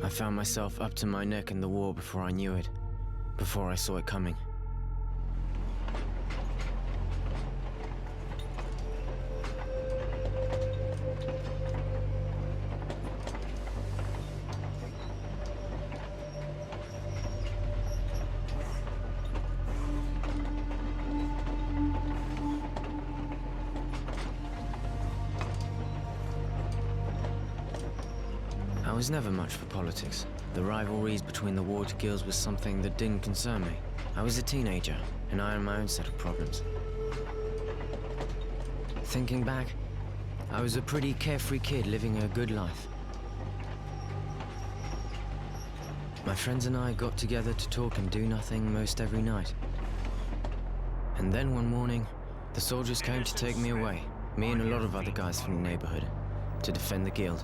I found myself up to my neck in the war before I knew it, before I saw it coming. I was never much for politics. The rivalries between the warred guilds was something that didn't concern me. I was a teenager, and I had my own set of problems. Thinking back, I was a pretty carefree kid living a good life. My friends and I got together to talk and do nothing most every night. And then one morning, the soldiers came to take me away, me and a lot of other guys from the neighborhood, to defend the guild.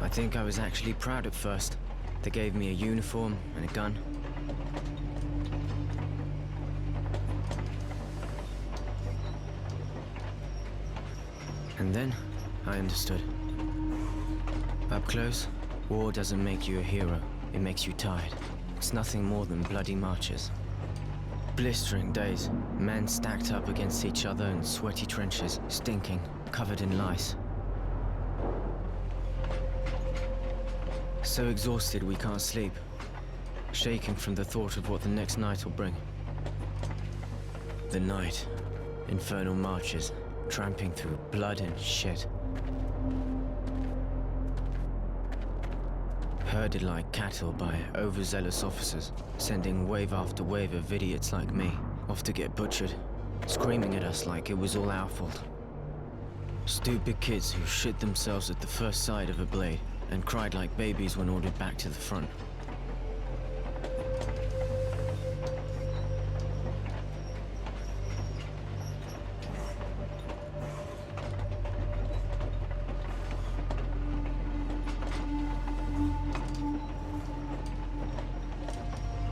I think I was actually proud at first. They gave me a uniform and a gun. And then, I understood. Up close, war doesn't make you a hero. It makes you tired. It's nothing more than bloody marches. Blistering days, men stacked up against each other in sweaty trenches, stinking, covered in lice. So exhausted we can't sleep, shaking from the thought of what the next night will bring. The night, infernal marches, tramping through blood and shit. Herded like cattle by overzealous officers, sending wave after wave of idiots like me off to get butchered, screaming at us like it was all our fault. Stupid kids who shit themselves at the first sight of a blade and cried like babies when ordered back to the front.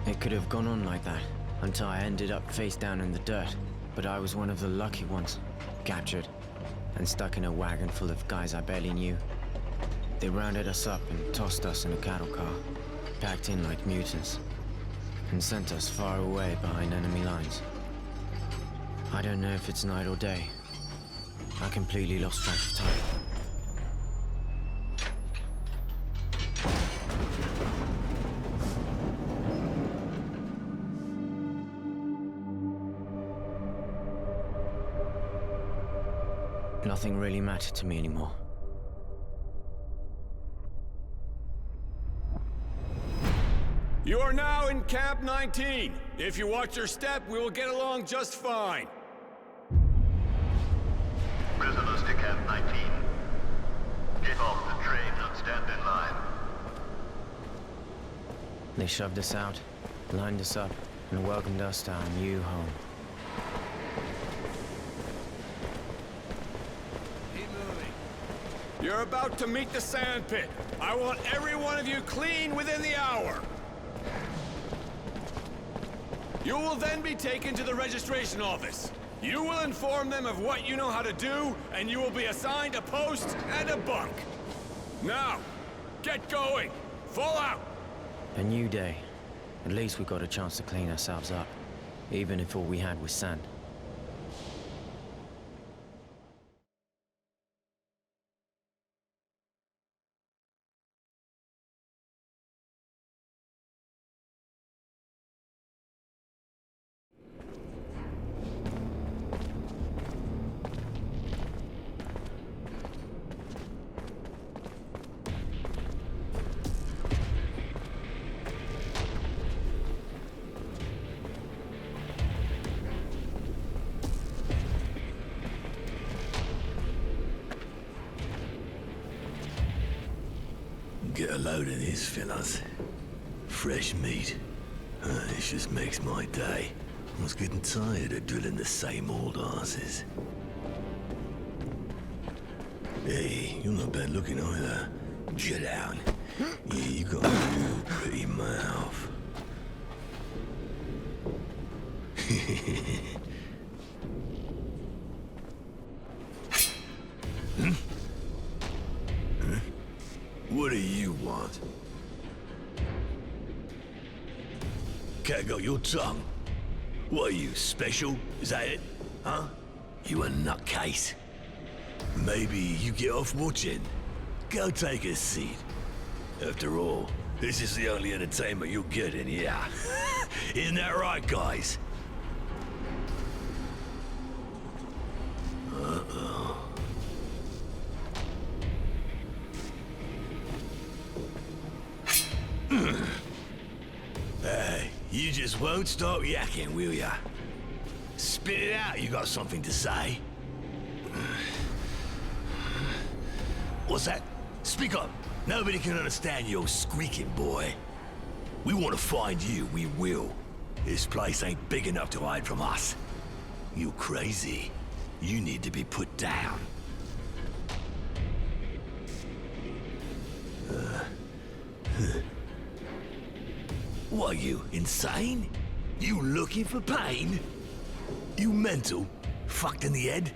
It could have gone on like that, until I ended up face down in the dirt, but I was one of the lucky ones, captured, and stuck in a wagon full of guys I barely knew. They rounded us up and tossed us in a cattle car, packed in like mutants, and sent us far away behind enemy lines. I don't know if it's night or day. I completely lost track of time. Nothing really mattered to me anymore. You are now in Camp 19. If you watch your step, we will get along just fine. Prisoners to Camp 19. Get off the train and stand in line. They shoved us out, lined us up, and welcomed us to our new home. You're about to meet the sand pit. I want every one of you clean within the hour. You will then be taken to the registration office. You will inform them of what you know how to do, and you will be assigned a post and a bunk. Now, get going. Fall out. A new day. At least we got a chance to clean ourselves up, even if all we had was sand. Get a load of this, fellas. Fresh meat. This just makes my day. I was getting tired of drilling the same old asses. Hey, you're not bad looking either. Get out. Yeah, you got a real pretty mouth. What do you want? Cat got your tongue. What are you, special? Is that it? Huh? You a nutcase. Maybe you get off watching. Go take a seat. After all, this is the only entertainment you'll get in here. Isn't that right, guys? Hey, you just won't stop yakking, will ya? Spit it out, you got something to say. What's that? Speak up. Nobody can understand your squeaking, boy. We want to find you, we will. This place ain't big enough to hide from us. You crazy. You need to be put down. What are you, insane? You looking for pain? You mental? Fucked in the head?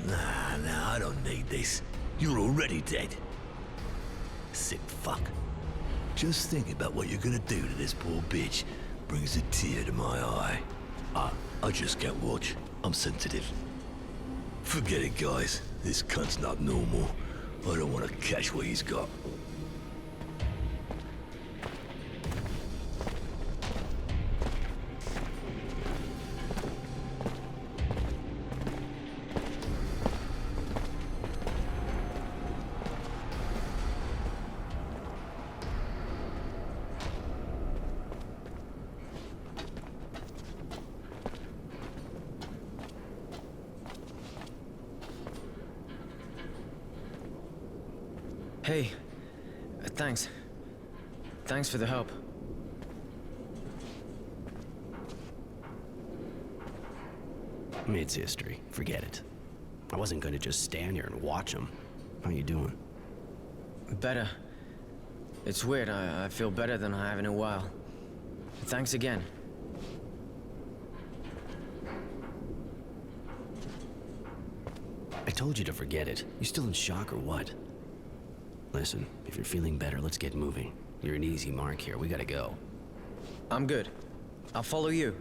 Nah, I don't need this. You're already dead. Sick fuck. Just thinking about what you're gonna do to this poor bitch brings a tear to my eye. I just can't watch. I'm sensitive. Forget it, guys. This cunt's not normal. I don't want to catch what he's got. Hey, thanks. Thanks for the help. It's history. Forget it. I wasn't gonna just stand here and watch them. How you doing? Better. It's weird, I feel better than I have in a while. Thanks again. I told you to forget it. You still in shock or what? Listen, if you're feeling better, let's get moving. You're an easy mark here. We gotta go. I'm good. I'll follow you.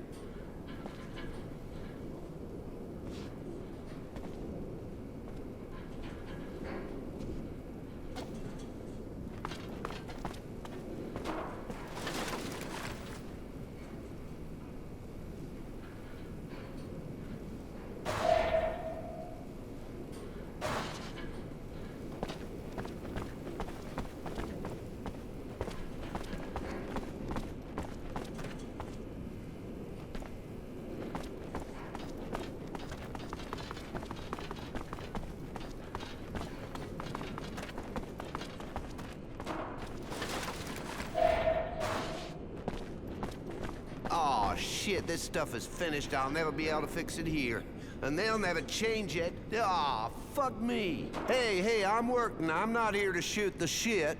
Shit, this stuff is finished. I'll never be able to fix it here. And they'll never change it. Aw, fuck me. Hey, I'm working. I'm not here to shoot the shit.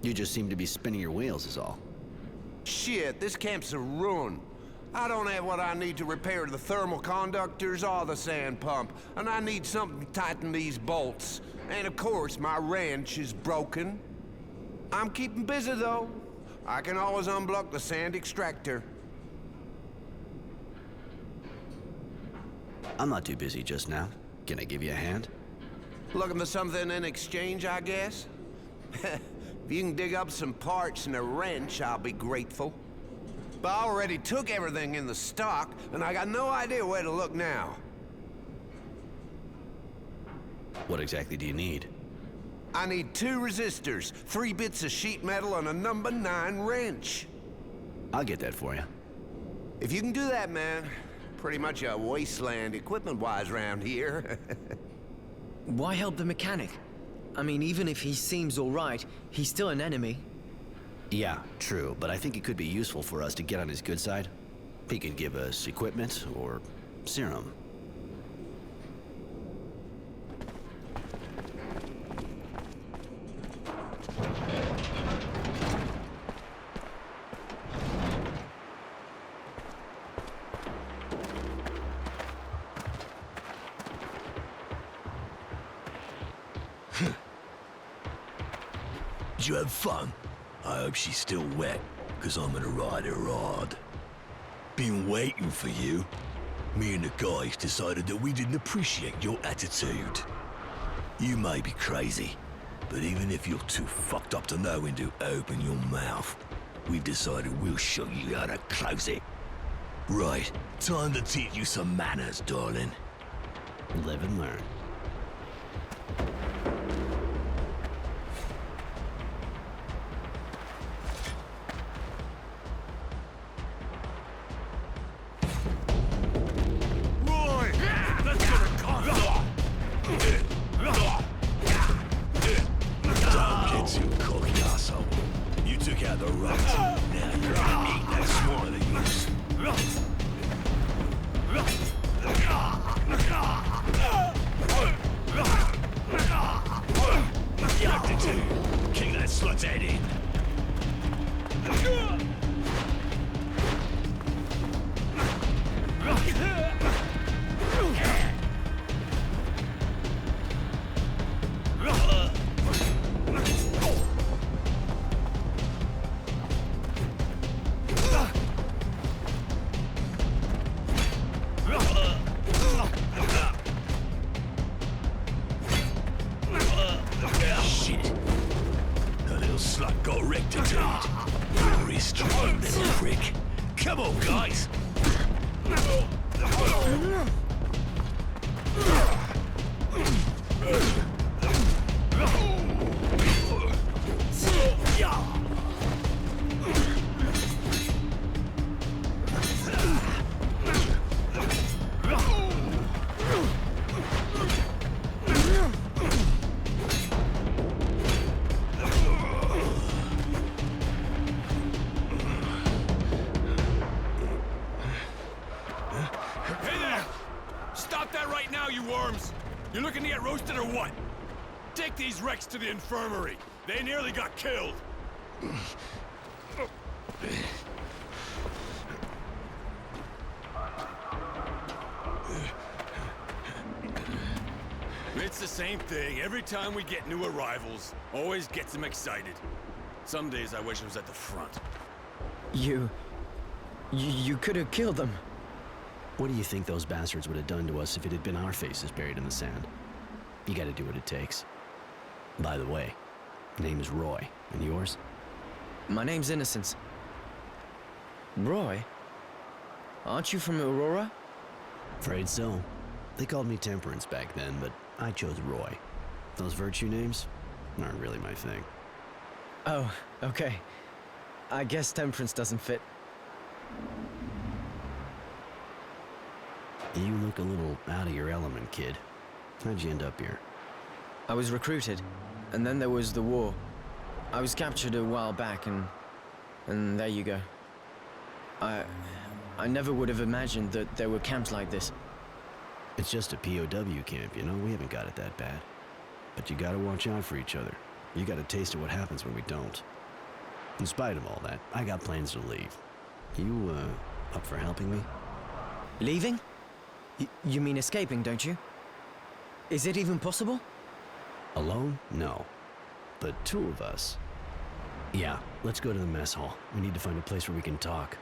You just seem to be spinning your wheels is all. Shit, this camp's a ruin. I don't have what I need to repair the thermal conductors or the sand pump. And I need something to tighten these bolts. And of course, my wrench is broken. I'm keeping busy, though. I can always unblock the sand extractor. I'm not too busy just now. Can I give you a hand? Looking for something in exchange, I guess? If you can dig up some parts and a wrench, I'll be grateful. But I already took everything in the stock, and I got no idea where to look now. What exactly do you need? I need 2 resistors, 3 bits of sheet metal, and a number 9 wrench. I'll get that for you. If you can do that, man, pretty much a wasteland equipment-wise around here. Why help the mechanic? I mean, even if he seems alright, he's still an enemy. Yeah, true, but I think it could be useful for us to get on his good side. He could give us equipment or serum. Did you have fun? I hope she's still wet, because I'm gonna ride her hard. Been waiting for you. Me and the guys decided that we didn't appreciate your attitude. You may be crazy, but even if you're too fucked up to know when to open your mouth, we've decided we'll show you how to close it. Right, time to teach you some manners, darling. Live and learn. Roy! Let's get a car! Don't get too cocky, asshole. You took out the rat. Now you're gonna eat that swine of yours. Left it to kick that slut's head in. Shit. The little slut got rectitude. You're restrained, little prick. Come on, guys. Hey there! Stop that right now, you worms! You looking to get roasted or what? Take these wrecks to the infirmary. They nearly got killed. It's the same thing. Every time we get new arrivals, always gets them excited. Some days I wish I was at the front. You could have killed them. What do you think those bastards would have done to us if it had been our faces buried in the sand? You gotta do what it takes. By the way, name is Roy, and yours? My name's Innocence. Roy? Aren't you from Aurora? Afraid so. They called me Temperance back then, but I chose Roy. Those virtue names aren't really my thing. Oh, okay. I guess Temperance doesn't fit. You look a little out of your element, kid. How'd you end up here? I was recruited, and then there was the war. I was captured a while back, and there you go. I never would have imagined that there were camps like this. It's just a POW camp, you know? We haven't got it that bad. But you gotta watch out for each other. You got a taste of what happens when we don't. In spite of all that, I got plans to leave. You, up for helping me? Leaving? You mean escaping, don't you? Is it even possible? Alone? No. The two of us. Yeah, let's go to the mess hall. We need to find a place where we can talk.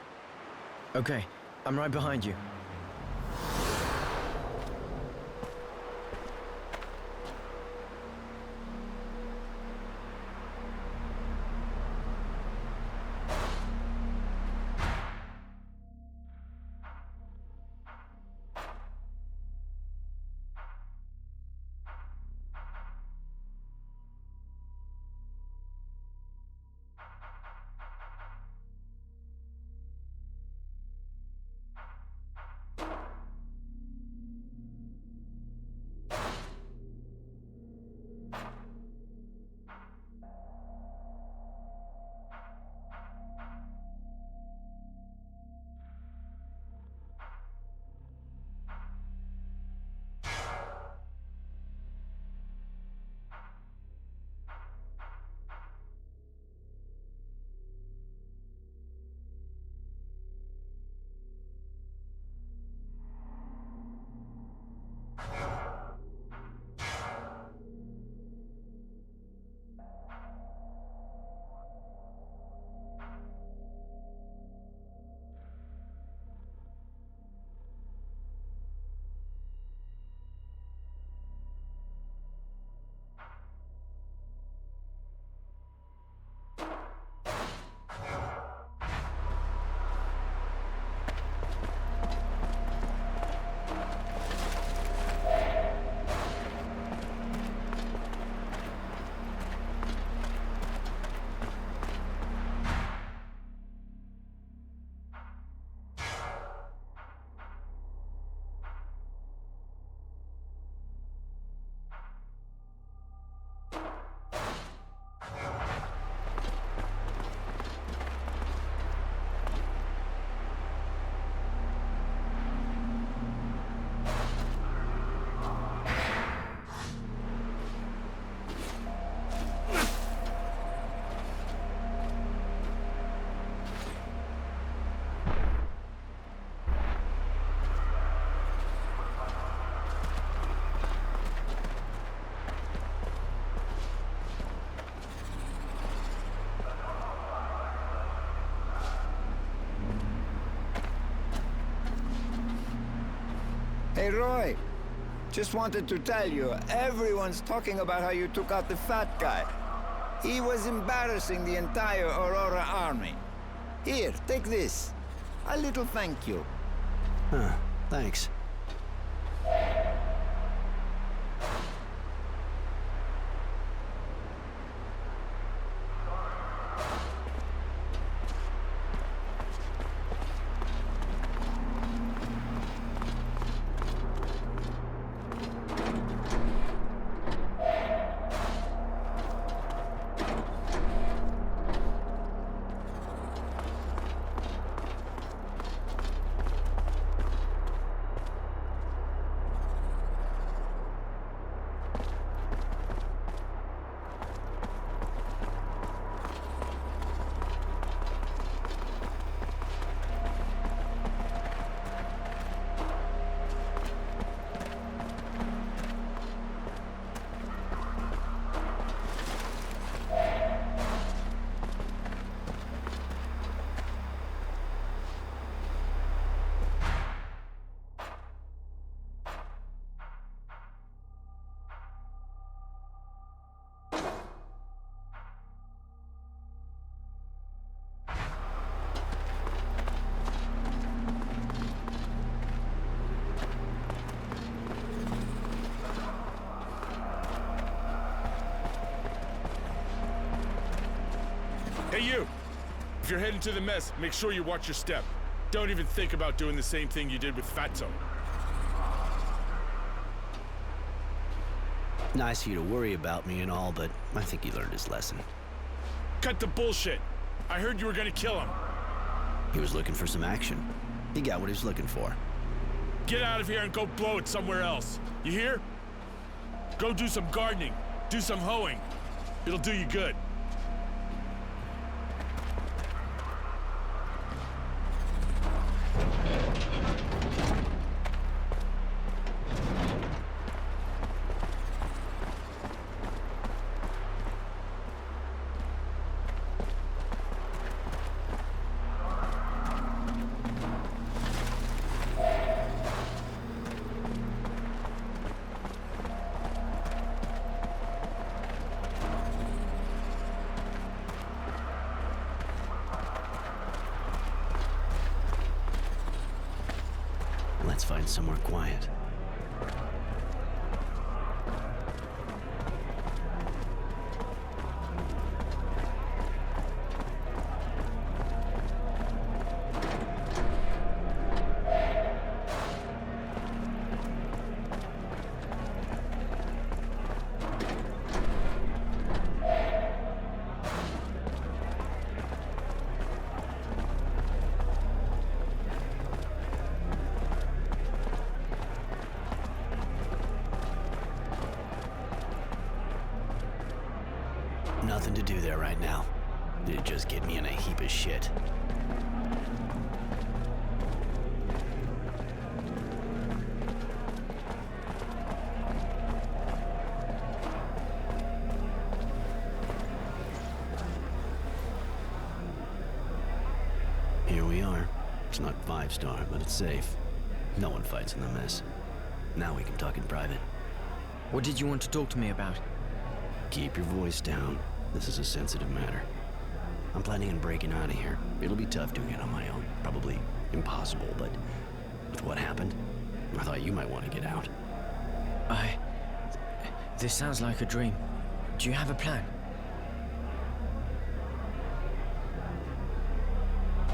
Okay, I'm right behind you. Hey, Roy. Just wanted to tell you, everyone's talking about how you took out the fat guy. He was embarrassing the entire Aurora army. Here, take this. A little thank you. Huh, thanks. Hey, you! If you're heading to the mess, make sure you watch your step. Don't even think about doing the same thing you did with Fatso. Nice of you to worry about me and all, but I think he learned his lesson. Cut the bullshit! I heard you were gonna kill him. He was looking for some action. He got what he was looking for. Get out of here and go blow it somewhere else. You hear? Go do some gardening. Do some hoeing. It'll do you good. Let's find somewhere quiet. Nothing to do there right now. It'd just get me in a heap of shit. Here we are. It's not 5-star, but it's safe. No one fights in the mess. Now we can talk in private. What did you want to talk to me about? Keep your voice down. This is a sensitive matter. I'm planning on breaking out of here. It'll be tough doing it on my own. Probably impossible, but with what happened, I thought you might want to get out. This sounds like a dream. Do you have a plan?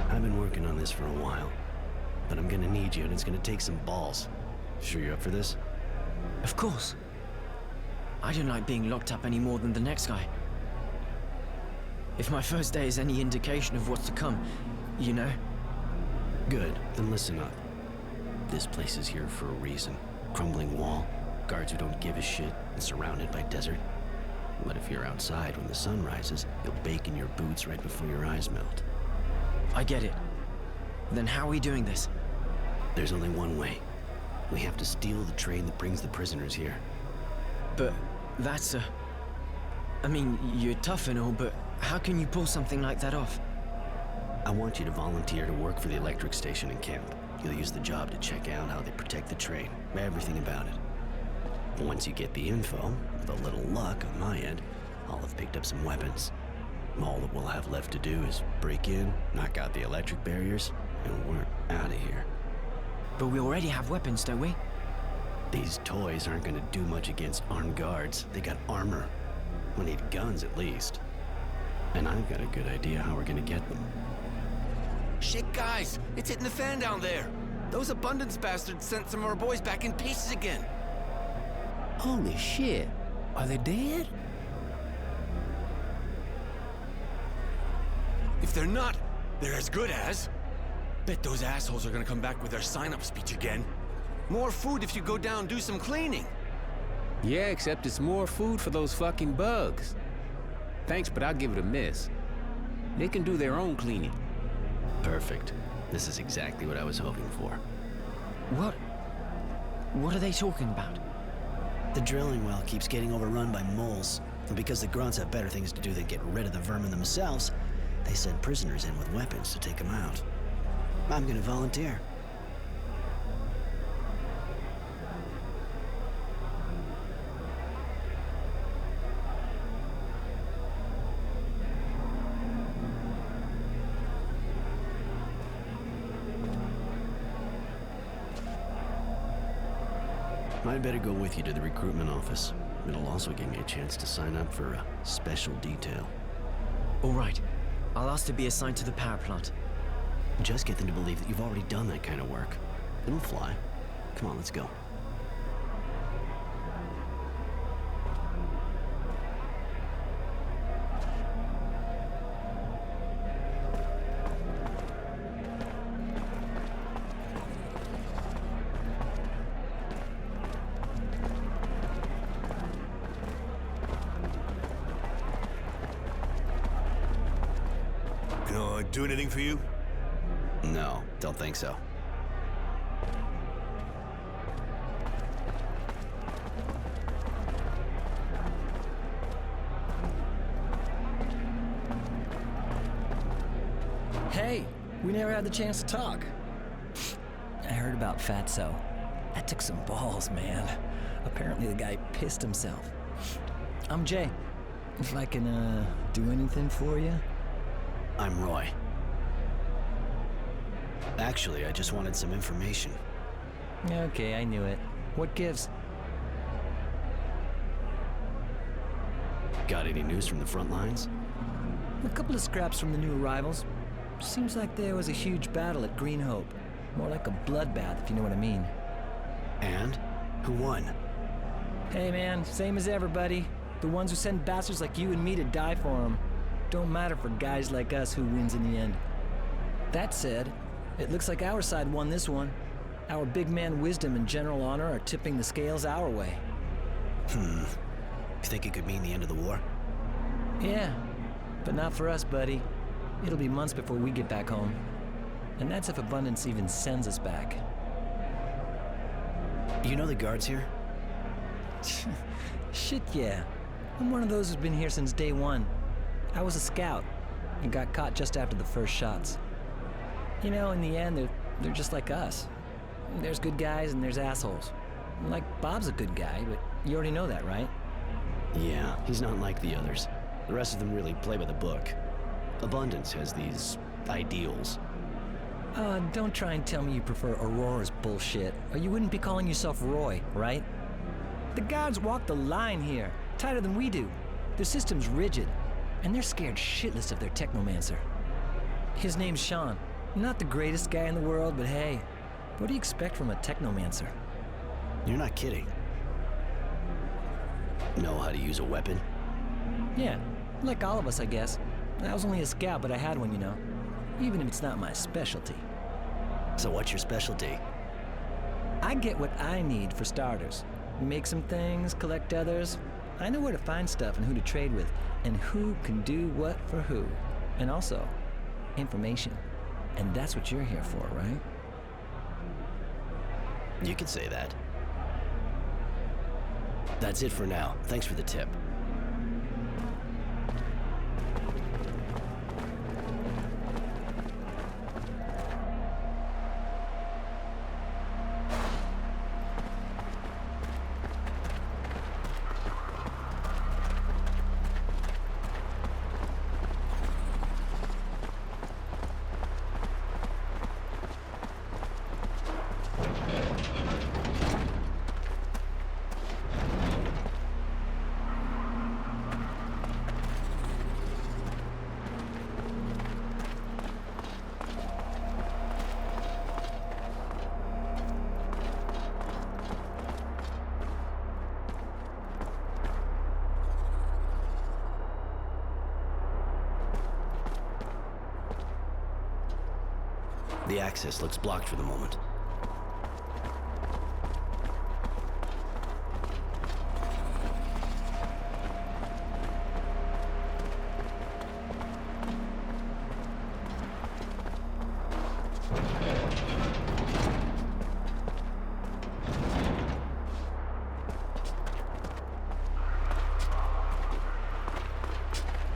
I've been working on this for a while, but I'm gonna need you, and it's gonna take some balls. Sure you're up for this? Of course. I don't like being locked up any more than the next guy. If my first day is any indication of what's to come, you know? Good, then listen up. This place is here for a reason. Crumbling wall, guards who don't give a shit, and surrounded by desert. But if you're outside when the sun rises, you'll bake in your boots right before your eyes melt. I get it. Then how are we doing this? There's only one way. We have to steal the train that brings the prisoners here. But that's I mean, you're tough and all, but how can you pull something like that off? I want you to volunteer to work for the electric station in camp. You'll use the job to check out how they protect the train, everything about it. Once you get the info, with a little luck on my end, I'll have picked up some weapons. All that we'll have left to do is break in, knock out the electric barriers, and we're out of here. But we already have weapons, don't we? These toys aren't gonna do much against armed guards. They got armor. We need guns at least. And I've got a good idea how we're gonna get them. Shit, guys! It's hitting the fan down there! Those Abundance bastards sent some of our boys back in pieces again! Holy shit. Are they dead? If they're not, they're as good as. Bet those assholes are gonna come back with their sign-up speech again. More food if you go down and do some cleaning! Yeah, except it's more food for those fucking bugs. Thanks, but I'll give it a miss. They can do their own cleaning. Perfect. This is exactly what I was hoping for. What are they talking about? The drilling well keeps getting overrun by moles, and because the grunts have better things to do than get rid of the vermin themselves, they send prisoners in with weapons to take them out. I'm gonna volunteer. I'd better go with you to the recruitment office. It'll also give me a chance to sign up for a special detail. All right. I'll ask to be assigned to the power plant. Just get them to believe that you've already done that kind of work. It'll fly. Come on, let's go. Can I do anything for you? No, don't think so. Hey, we never had the chance to talk. I heard about Fatso. That took some balls, man. Apparently the guy pissed himself. I'm Jay. If I can, do anything for you? I'm Roy. Actually, I just wanted some information. Okay, I knew it. What gives? Got any news from the front lines? A couple of scraps from the new arrivals. Seems like there was a huge battle at Green Hope. More like a bloodbath, if you know what I mean. And? Who won? Hey man, same as everybody. The ones who send bastards like you and me to die for them. Don't matter for guys like us who wins in the end. That said, it looks like our side won this one. Our big man wisdom and general honor are tipping the scales our way. You think it could mean the end of the war? Yeah, but not for us, buddy. It'll be months before we get back home. And that's if Abundance even sends us back. You know the guards here? Shit, yeah. I'm one of those who's been here since day one. I was a scout and got caught just after the first shots. You know, in the end, they're just like us. There's good guys and there's assholes. Like, Bob's a good guy, but you already know that, right? Yeah, he's not like the others. The rest of them really play by the book. Abundance has these ideals. Don't try and tell me you prefer Aurora's bullshit, or you wouldn't be calling yourself Roy, right? The guards walk the line here, tighter than we do. Their system's rigid, and they're scared shitless of their technomancer. His name's Sean. Not the greatest guy in the world, but hey, what do you expect from a technomancer? You're not kidding. Know how to use a weapon? Yeah, like all of us, I guess. I was only a scout, but I had one, you know. Even if it's not my specialty. So what's your specialty? I get what I need for starters. Make some things, collect others. I know where to find stuff and who to trade with, and who can do what for who. And also, information. And that's what you're here for, right? You could say that. That's it for now. Thanks for the tip. The access looks blocked for the moment.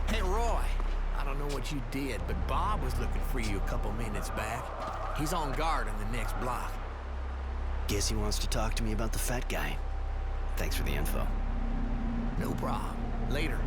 Hey, Roy. I don't know what you did, but Bob was looking for you a couple minutes back. He's on guard in the next block. Guess he wants to talk to me about the fat guy. Thanks for the info. No problem. Later.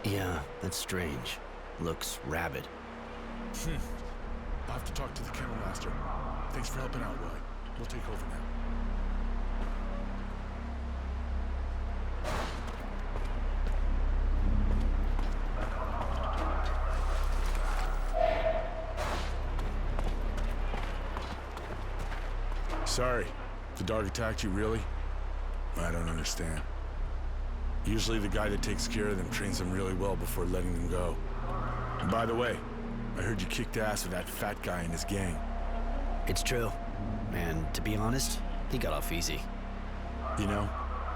Yeah, that's strange. Looks rabid. I'll have to talk to the kennel master. Thanks for helping out, Roy. We'll take over now. Sorry. The dog attacked you, really? I don't understand. Usually the guy that takes care of them trains them really well before letting them go. And by the way, I heard you kicked ass with that fat guy and his gang. It's true. And to be honest, he got off easy. You know,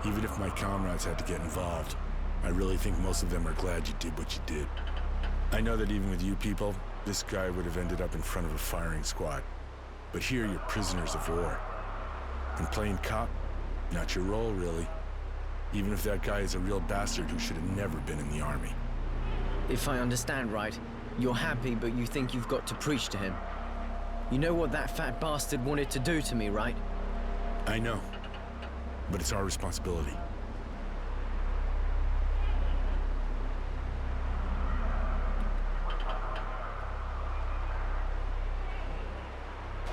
even if my comrades had to get involved, I really think most of them are glad you did what you did. I know that even with you people, this guy would have ended up in front of a firing squad. But here you're prisoners of war. And playing cop, not your role, really. Even if that guy is a real bastard who should have never been in the army. If I understand right, you're happy, but you think you've got to preach to him. You know what that fat bastard wanted to do to me, right? I know. But it's our responsibility.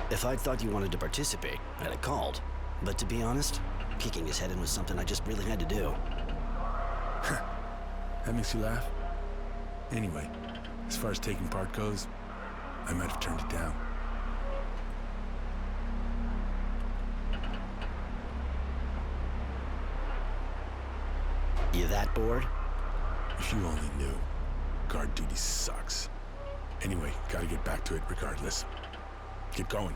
If I'd thought you wanted to participate, I'd have called. But to be honest, kicking his head in was something I just really had to do. That makes you laugh? Anyway, as far as taking part goes, I might have turned it down. You that bored? If you only knew. Guard duty sucks. Anyway, gotta get back to it regardless. Get going.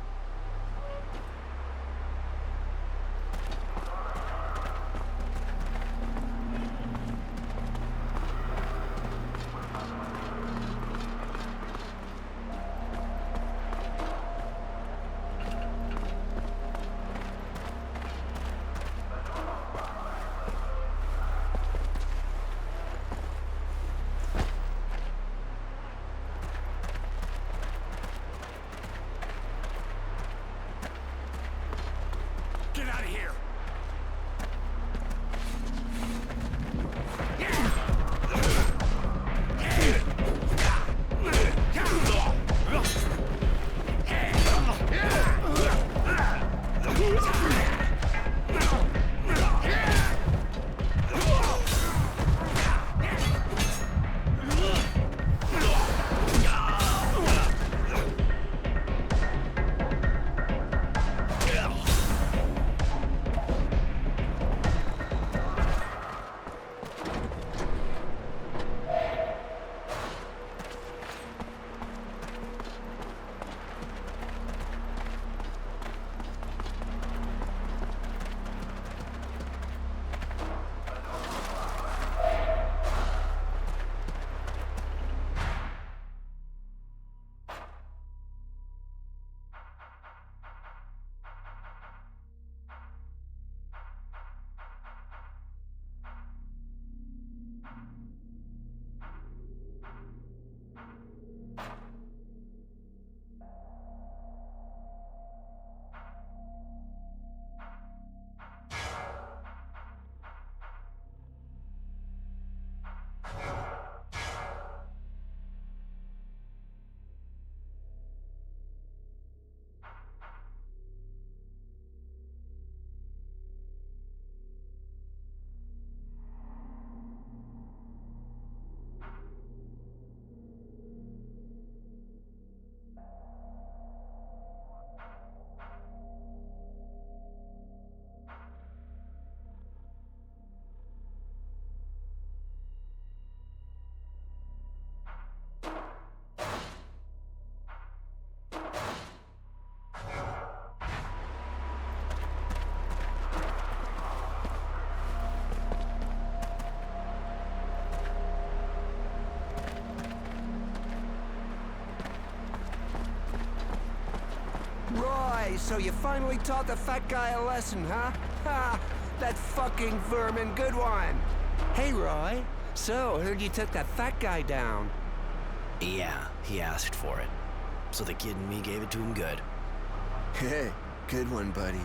so you finally taught the fat guy a lesson, huh? Ha! That fucking vermin, good one! Hey, Roy. So, heard you took that fat guy down. Yeah, he asked for it. So the kid and me gave it to him good. Hey, good one, buddy.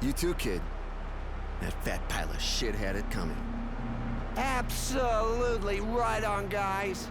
You too, kid. That fat pile of shit had it coming. Absolutely right on, guys.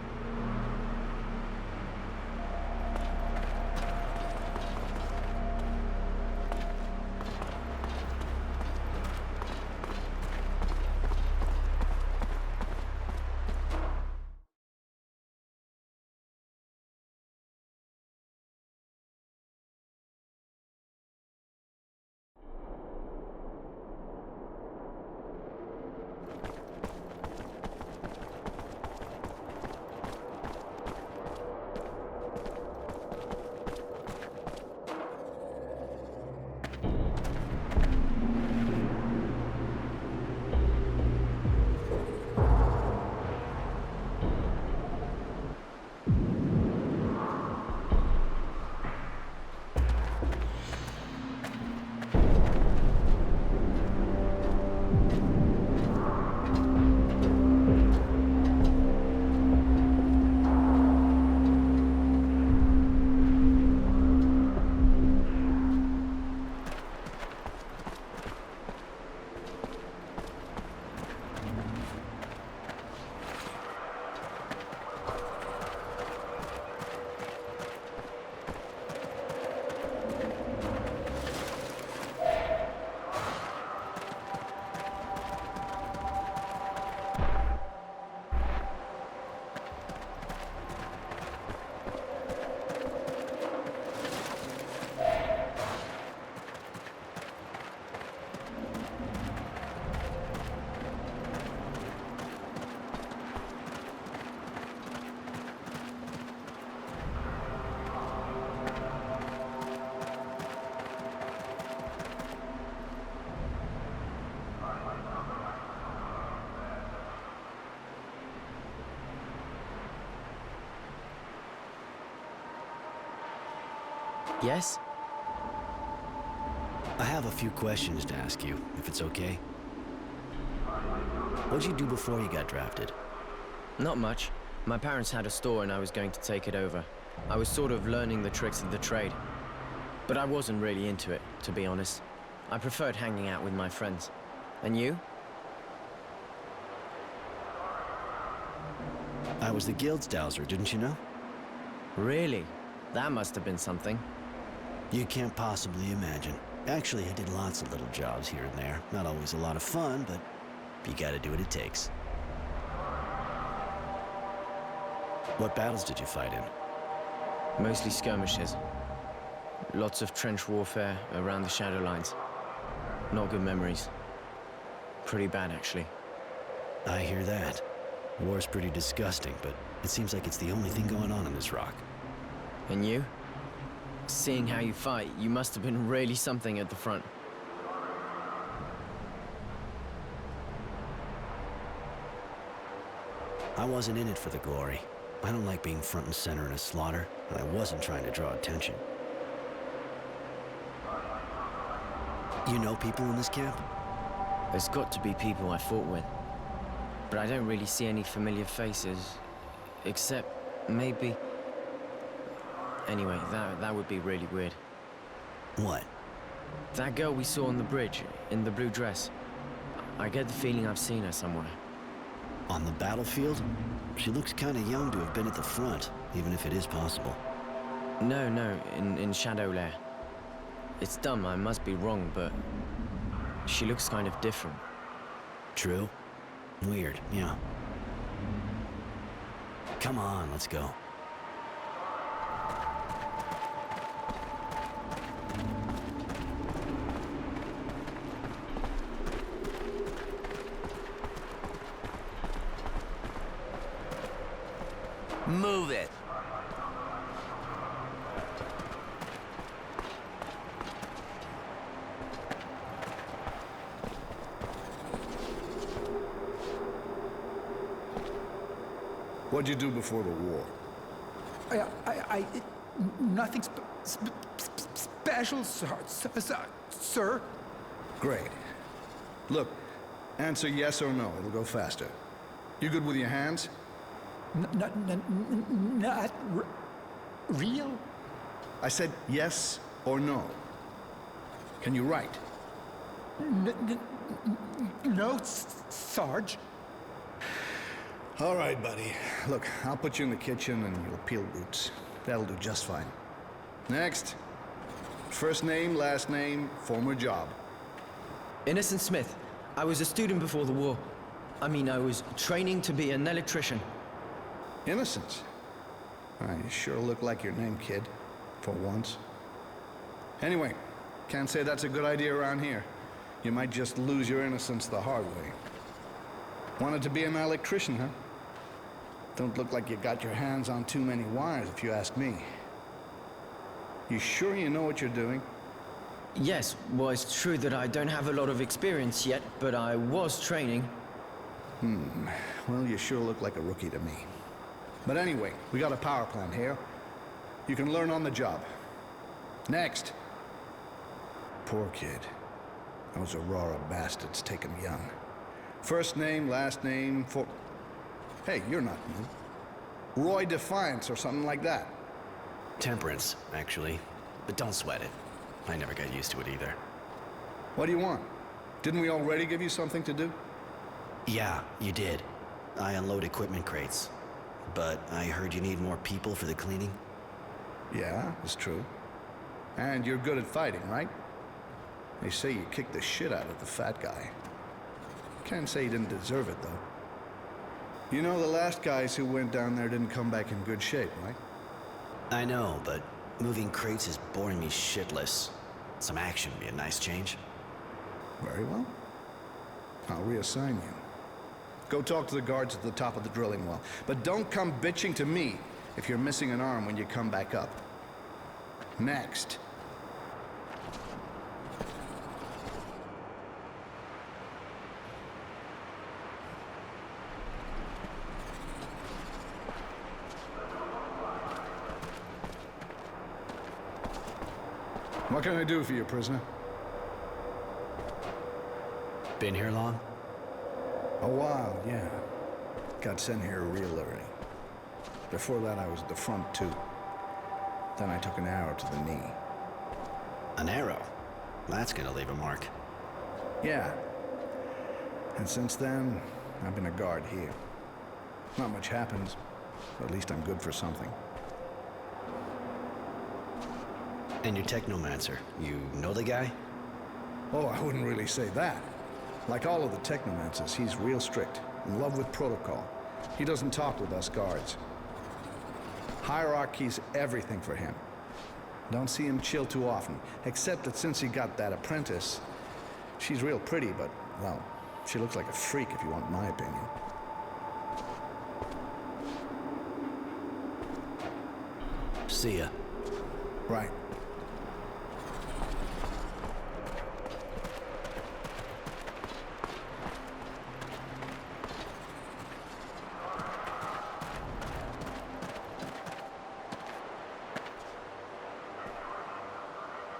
Yes? I have a few questions to ask you, if it's okay. What'd you do before you got drafted? Not much. My parents had a store and I was going to take it over. I was sort of learning the tricks of the trade. But I wasn't really into it, to be honest. I preferred hanging out with my friends. And you? I was the guild's dowser, didn't you know? Really? That must have been something. You can't possibly imagine. Actually, I did lots of little jobs here and there. Not always a lot of fun, but you gotta do what it takes. What battles did you fight in? Mostly skirmishes. Lots of trench warfare around the shadow lines. Not good memories. Pretty bad, actually. I hear that. War's pretty disgusting, but it seems like it's the only thing going on in this rock. And you? Seeing how you fight, you must have been really something at the front. I wasn't in it for the glory. I don't like being front and center in a slaughter, and I wasn't trying to draw attention. You know people in this camp? There's got to be people I fought with. But I don't really see any familiar faces. Except maybe... Anyway, that would be really weird. What? That girl we saw on the bridge, in the blue dress. I get the feeling I've seen her somewhere. On the battlefield? She looks kind of young to have been at the front, even if it is possible. No, in Shadow Lair. It's dumb, I must be wrong, but... she looks kind of different. True. Weird, yeah. Come on, let's go. Move it. What'd you do before the war? Nothing special, sir. Great. Look, answer yes or no. It'll go faster. You good with your hands? Not real? I said yes or no. Can you write? No, Sarge. All right, buddy. Look, I'll put you in the kitchen and you'll peel roots. That'll do just fine. Next. First name, last name, former job. Innocent Smith. I was a student before the war. I mean, I was training to be an electrician. Innocence? You sure look like your name, kid. For once. Anyway, can't say that's a good idea around here. You might just lose your innocence the hard way. Wanted to be an electrician, huh? Don't look like you got your hands on too many wires, if you ask me. You sure you know what you're doing? Yes, well, it's true that I don't have a lot of experience yet, but I was training. Well, you sure look like a rookie to me. But anyway, we got a power plant here. You can learn on the job. Next. Poor kid. Those Aurora bastards take him young. First name, last name, for... Hey, you're not new. Roy Defiance or something like that. Temperance, actually. But don't sweat it. I never got used to it either. What do you want? Didn't we already give you something to do? Yeah, you did. I unload equipment crates. But I heard you need more people for the cleaning? Yeah, it's true. And you're good at fighting, right? They say you kicked the shit out of the fat guy. Can't say you didn't deserve it, though. You know, the last guys who went down there didn't come back in good shape, right? I know, but moving crates is boring me shitless. Some action would be a nice change. Very well. I'll reassign you. Go talk to the guards at the top of the drilling well. But don't come bitching to me if you're missing an arm when you come back up. Next. What can I do for you, prisoner? Been here long? A while, yeah. Got sent here real early. Before that, I was at the front, too. Then I took an arrow to the knee. An arrow? That's gonna leave a mark. Yeah. And since then, I've been a guard here. Not much happens, but at least I'm good for something. And your technomancer, you know the guy? Oh, I wouldn't really say that. Like all of the technomancers, he's real strict, in love with protocol. He doesn't talk with us guards. Hierarchy's everything for him. Don't see him chill too often, except that since he got that apprentice, she's real pretty, but, well, she looks like a freak if you want my opinion. See ya. Right.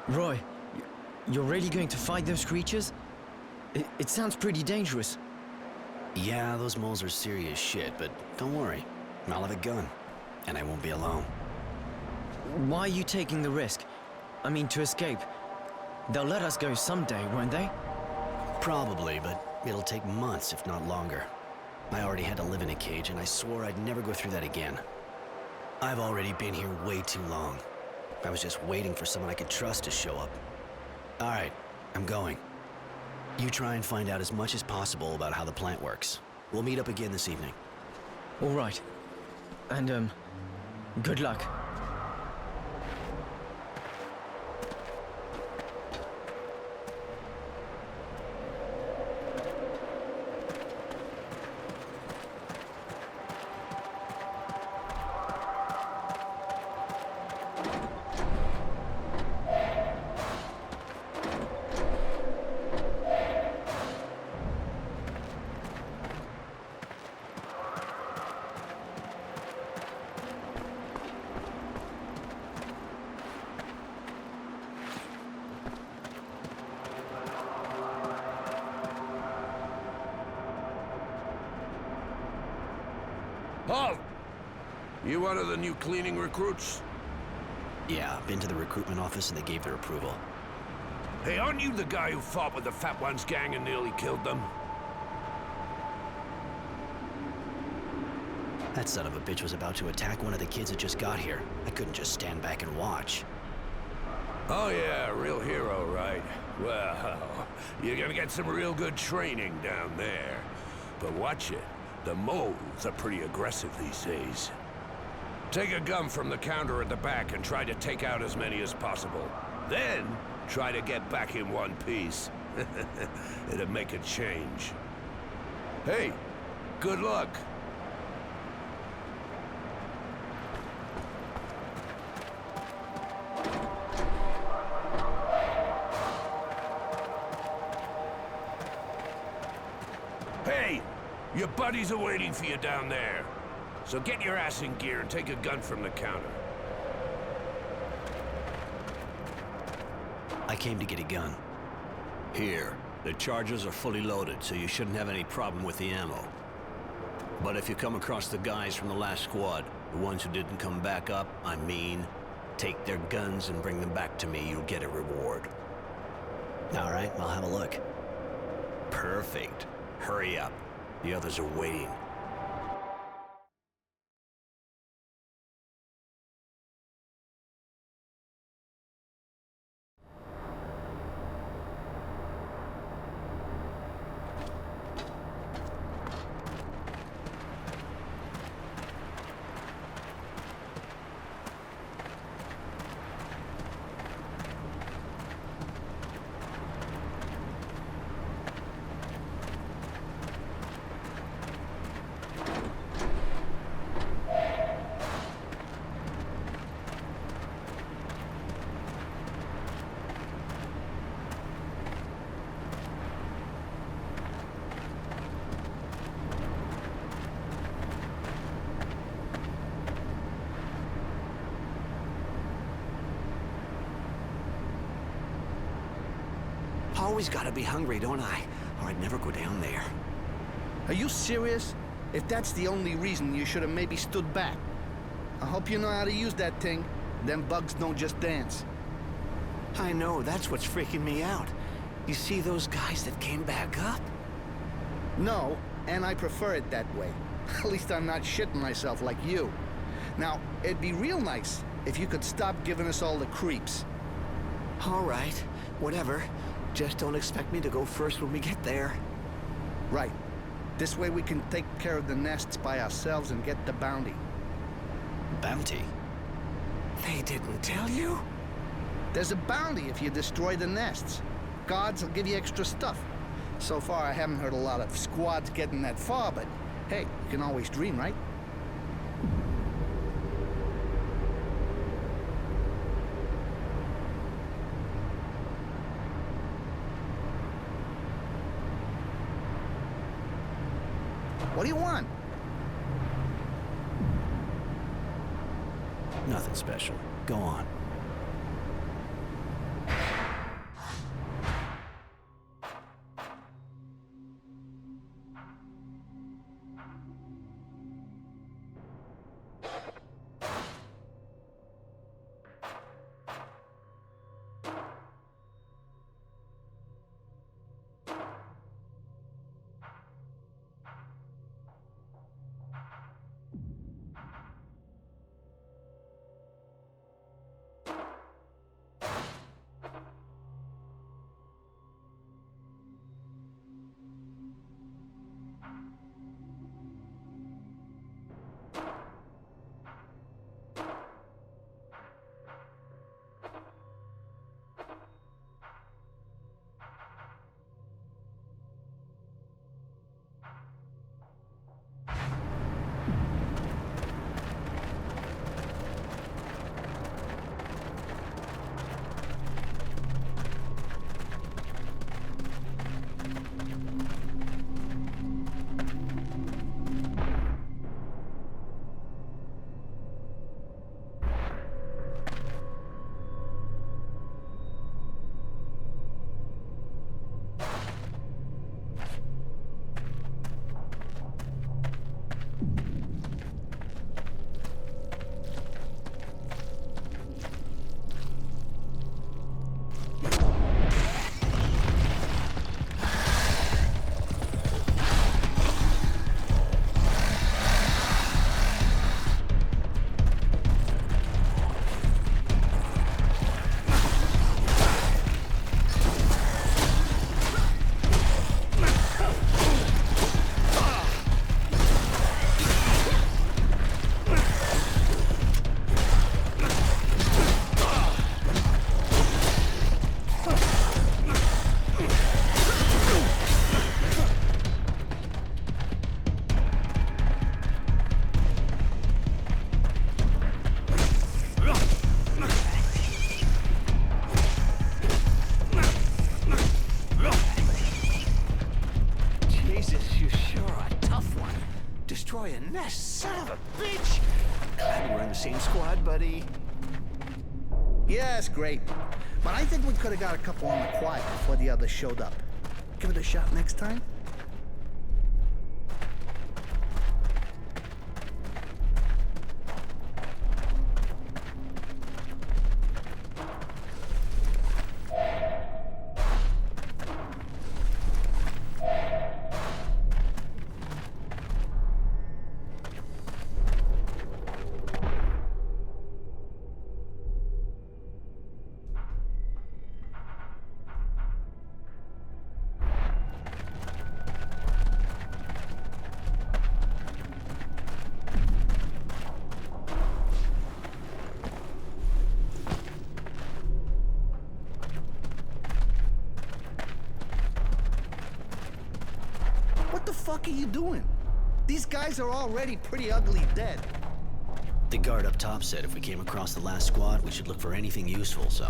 Roy, you're really going to fight those creatures? It sounds pretty dangerous. Yeah, those moles are serious shit, but don't worry. I'll have a gun, and I won't be alone. Why are you taking the risk? I mean, to escape. They'll let us go someday, won't they? Probably, but it'll take months, if not longer. I already had to live in a cage, and I swore I'd never go through that again. I've already been here way too long. I was just waiting for someone I could trust to show up. All right, I'm going. You try and find out as much as possible about how the plant works. We'll meet up again this evening. All right. And, good luck. Halt! You one of the new cleaning recruits? Yeah, been to the recruitment office and they gave their approval. Hey, aren't you the guy who fought with the Fat Ones gang and nearly killed them? That son of a bitch was about to attack one of the kids that just got here. I couldn't just stand back and watch. Oh yeah, real hero, right? Well, you're gonna get some real good training down there. But watch it. The moles are pretty aggressive these days. Take a gun from the counter at the back and try to take out as many as possible. Then, try to get back in one piece. It'll make a change. Hey, good luck. Hey, your buddies are waiting for you down there. So get your ass in gear and take a gun from the counter. I came to get a gun. Here, the charges are fully loaded, so you shouldn't have any problem with the ammo. But if you come across the guys from the last squad, the ones who didn't come back up, I mean, take their guns and bring them back to me, you'll get a reward. All right, I'll have a look. Perfect. Hurry up. The others are waiting. Always gotta be hungry, don't I? Or I'd never go down there. Are you serious? If that's the only reason, you should have maybe stood back. I hope you know how to use that thing. Them bugs don't just dance. I know, that's what's freaking me out. You see those guys that came back up? No, and I prefer it that way. At least I'm not shitting myself like you. Now, it'd be real nice if you could stop giving us all the creeps. All right, whatever. Just don't expect me to go first when we get there. Right. This way we can take care of the nests by ourselves and get the bounty. Bounty? They didn't tell you? There's a bounty if you destroy the nests. Guards will give you extra stuff. So far, I haven't heard a lot of squads getting that far, but hey, you can always dream, right? What do you want? Nothing special. Go on. destroy a nest, son of a bitch! Glad we're in the same squad, buddy. Yes, great. But I think we could have got a couple on the quiet before the others showed up. Give it a shot next time? What the fuck are you doing? These guys are already pretty ugly dead. The guard up top said if we came across the last squad, we should look for anything useful, so...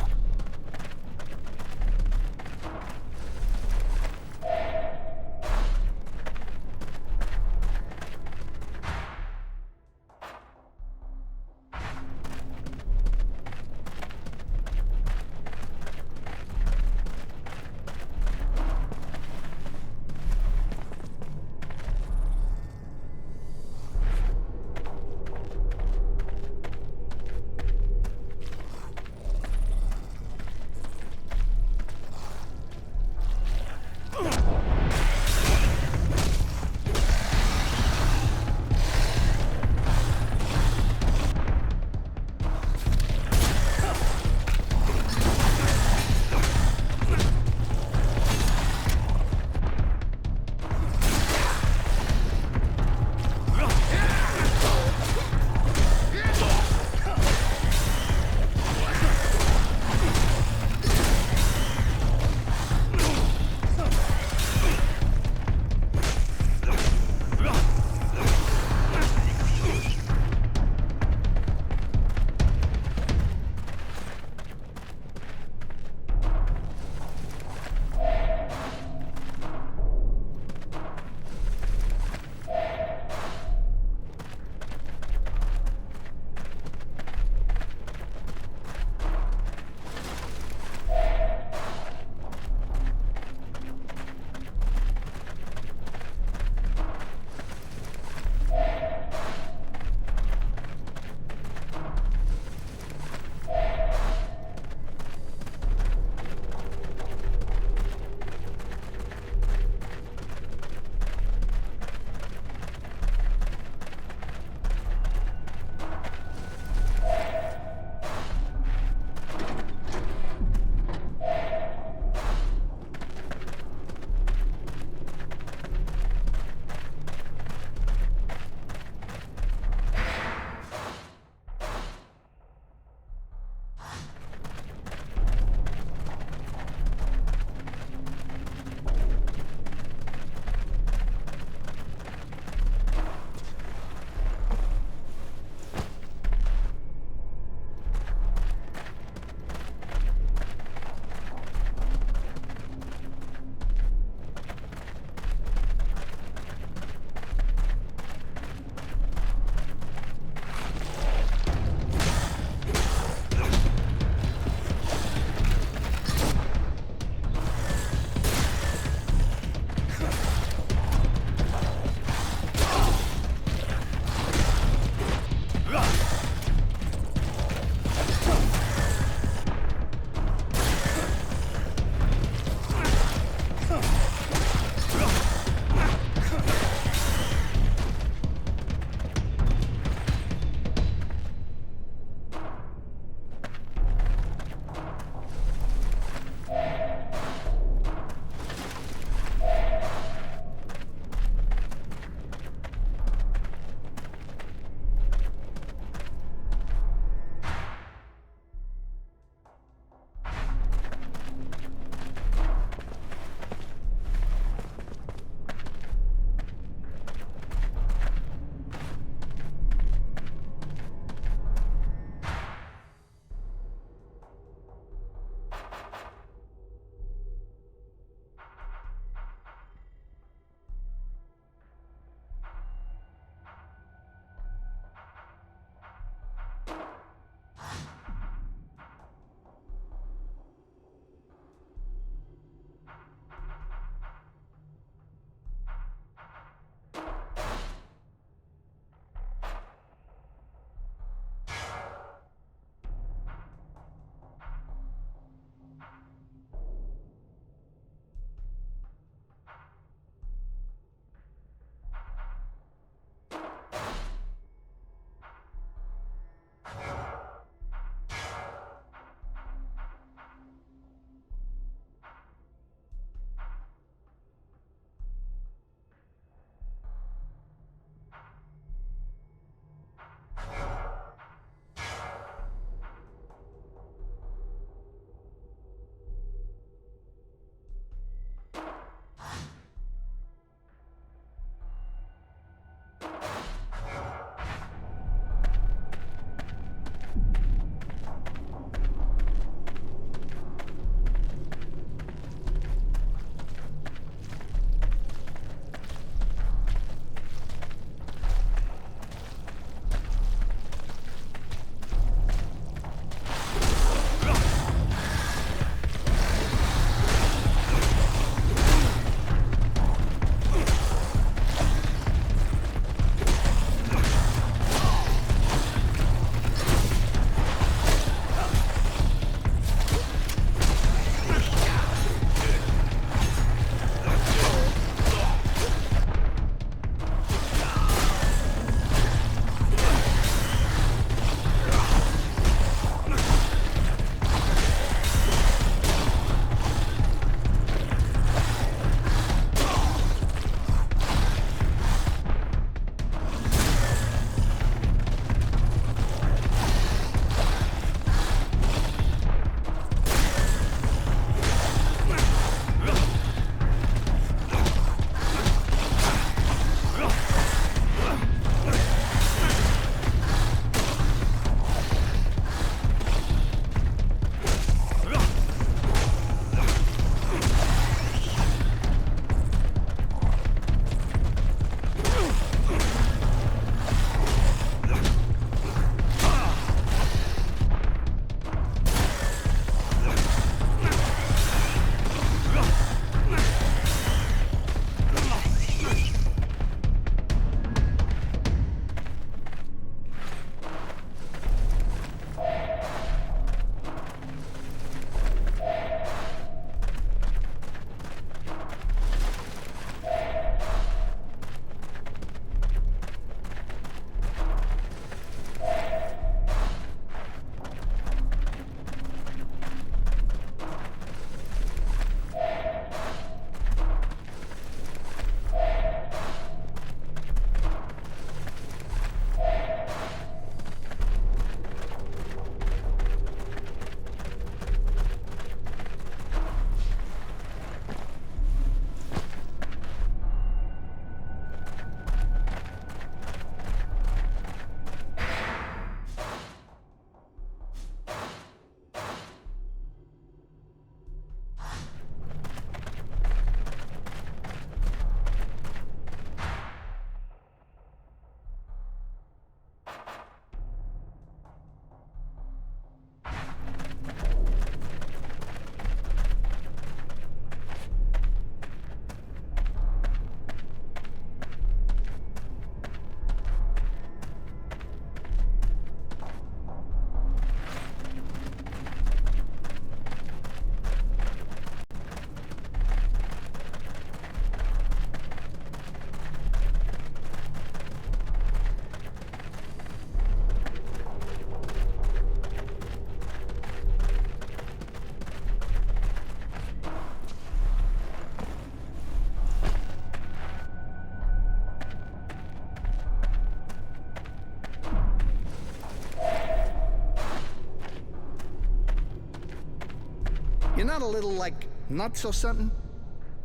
a little, like, nuts or something?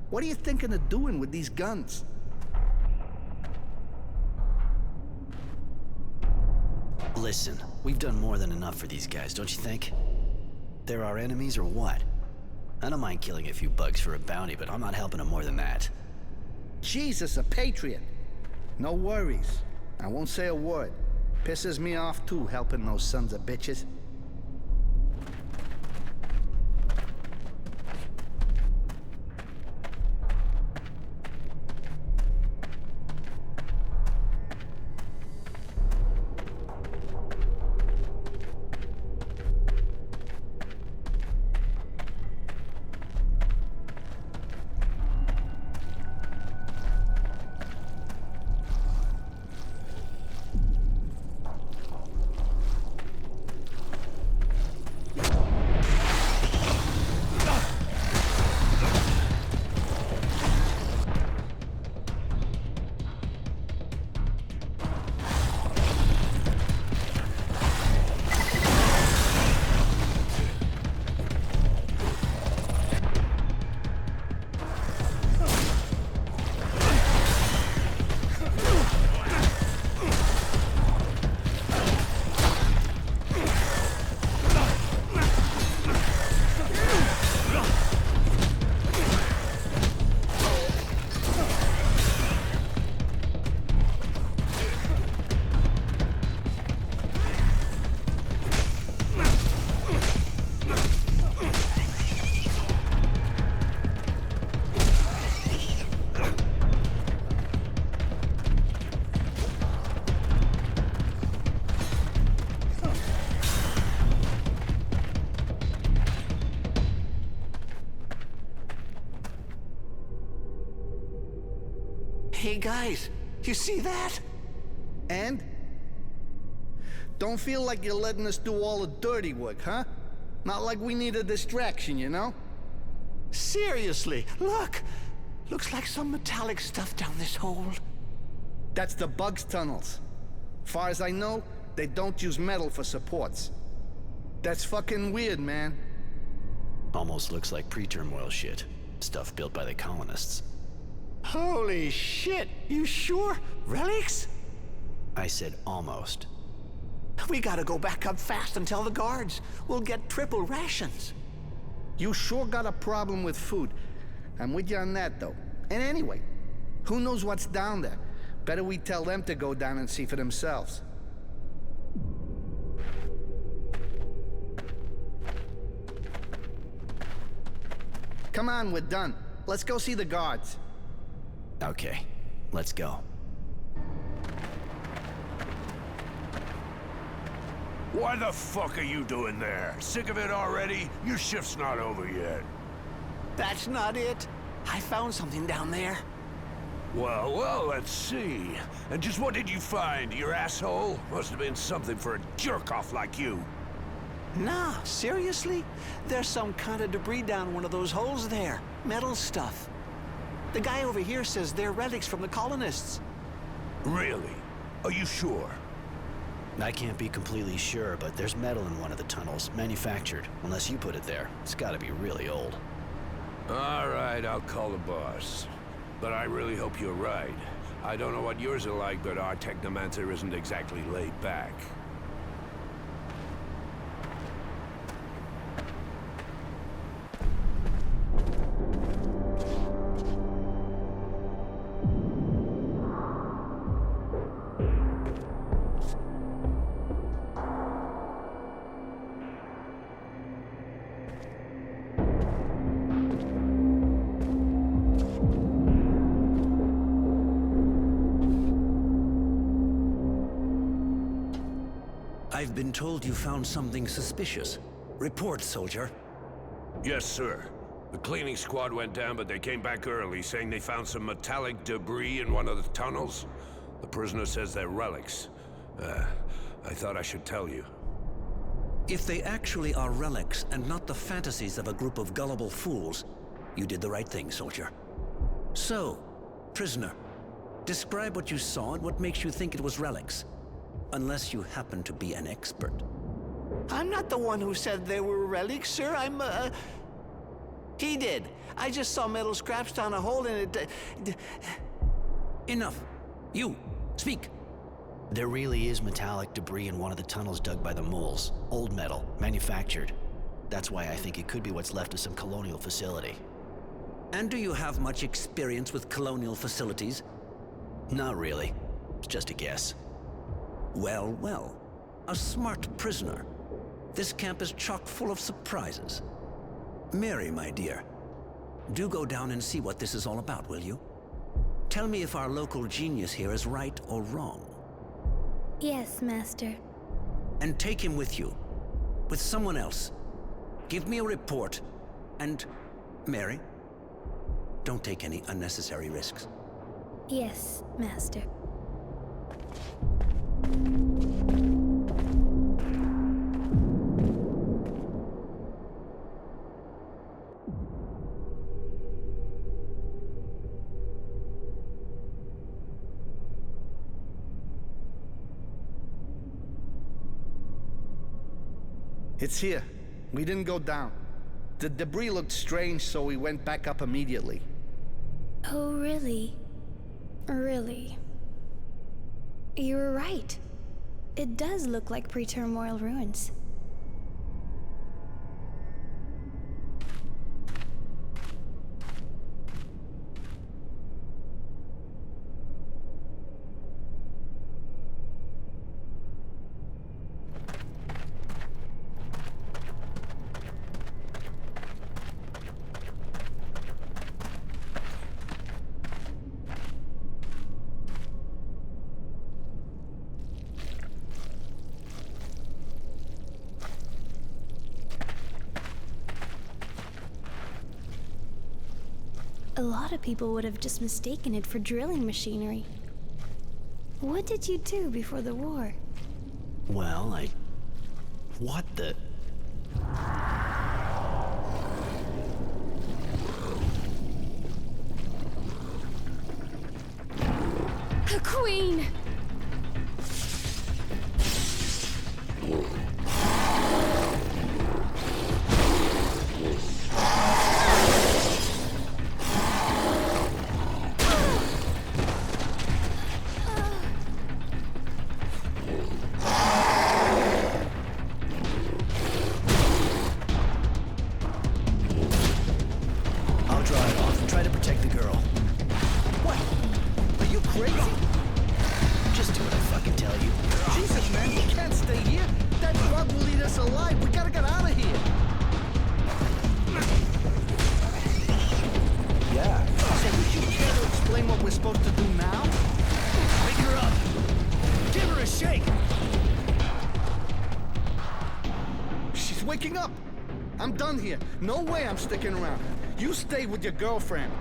What are you thinking of doing with these guns? Listen, we've done more than enough for these guys, don't you think? They're our enemies or what? I don't mind killing a few bugs for a bounty, but I'm not helping them more than that. Jesus, a patriot. No worries. I won't say a word. Pisses me off too, helping those sons of bitches. Hey guys, you see that? And? Don't feel like you're letting us do all the dirty work, huh? Not like we need a distraction, you know? Seriously, look! Looks like some metallic stuff down this hole. That's the Bugs tunnels. Far as I know, they don't use metal for supports. That's fucking weird, man. Almost looks like pre-turmoil shit. Stuff built by the colonists. Holy shit! You sure? Relics? I said almost. We gotta go back up fast and tell the guards. We'll get triple rations. You sure got a problem with food. I'm with you on that, though. And anyway, who knows what's down there? Better we tell them to go down and see for themselves. Come on, we're done. Let's go see the guards. Okay, let's go. Why the fuck are you doing there? Sick of it already? Your shift's not over yet. That's not it. I found something down there. Well, let's see. And just what did you find, your asshole? Must have been something for a jerk-off like you. Nah, seriously? There's some kind of debris down one of those holes there. Metal stuff. The guy over here says they're relics from the colonists. Really? Are you sure? I can't be completely sure, but there's metal in one of the tunnels, manufactured. Unless you put it there. It's gotta be really old. All right, I'll call the boss. But I really hope you're right. I don't know what yours are like, but our Technomancer isn't exactly laid back. I've been told you found something suspicious. Report, soldier. Yes, sir. The cleaning squad went down, but they came back early, saying they found some metallic debris in one of the tunnels. The prisoner says they're relics. I thought I should tell you. If they actually are relics and not the fantasies of a group of gullible fools, you did the right thing, soldier. So, prisoner, describe what you saw and what makes you think it was relics. Unless you happen to be an expert. I'm not the one who said they were relics, sir. He did. I just saw metal scraps down a hole in it. Enough. You, speak. There really is metallic debris in one of the tunnels dug by the moles. Old metal, manufactured. That's why I think it could be what's left of some colonial facility. And do you have much experience with colonial facilities? Not really. It's just a guess. Well, well. A smart prisoner. This camp is chock full of surprises. Mary, my dear, do go down and see what this is all about, will you? Tell me if our local genius here is right or wrong. Yes, Master. And take him with you. With someone else. Give me a report. And, Mary, don't take any unnecessary risks. Yes, Master. It's here. We didn't go down. The debris looked strange, so we went back up immediately. Oh, really? Really? You were right. It does look like pre-turmoil ruins. A lot of people would have just mistaken it for drilling machinery. What did you do before the war? Well, what the... A queen! Waking up! I'm done here. No way I'm sticking around. You stay with your girlfriend.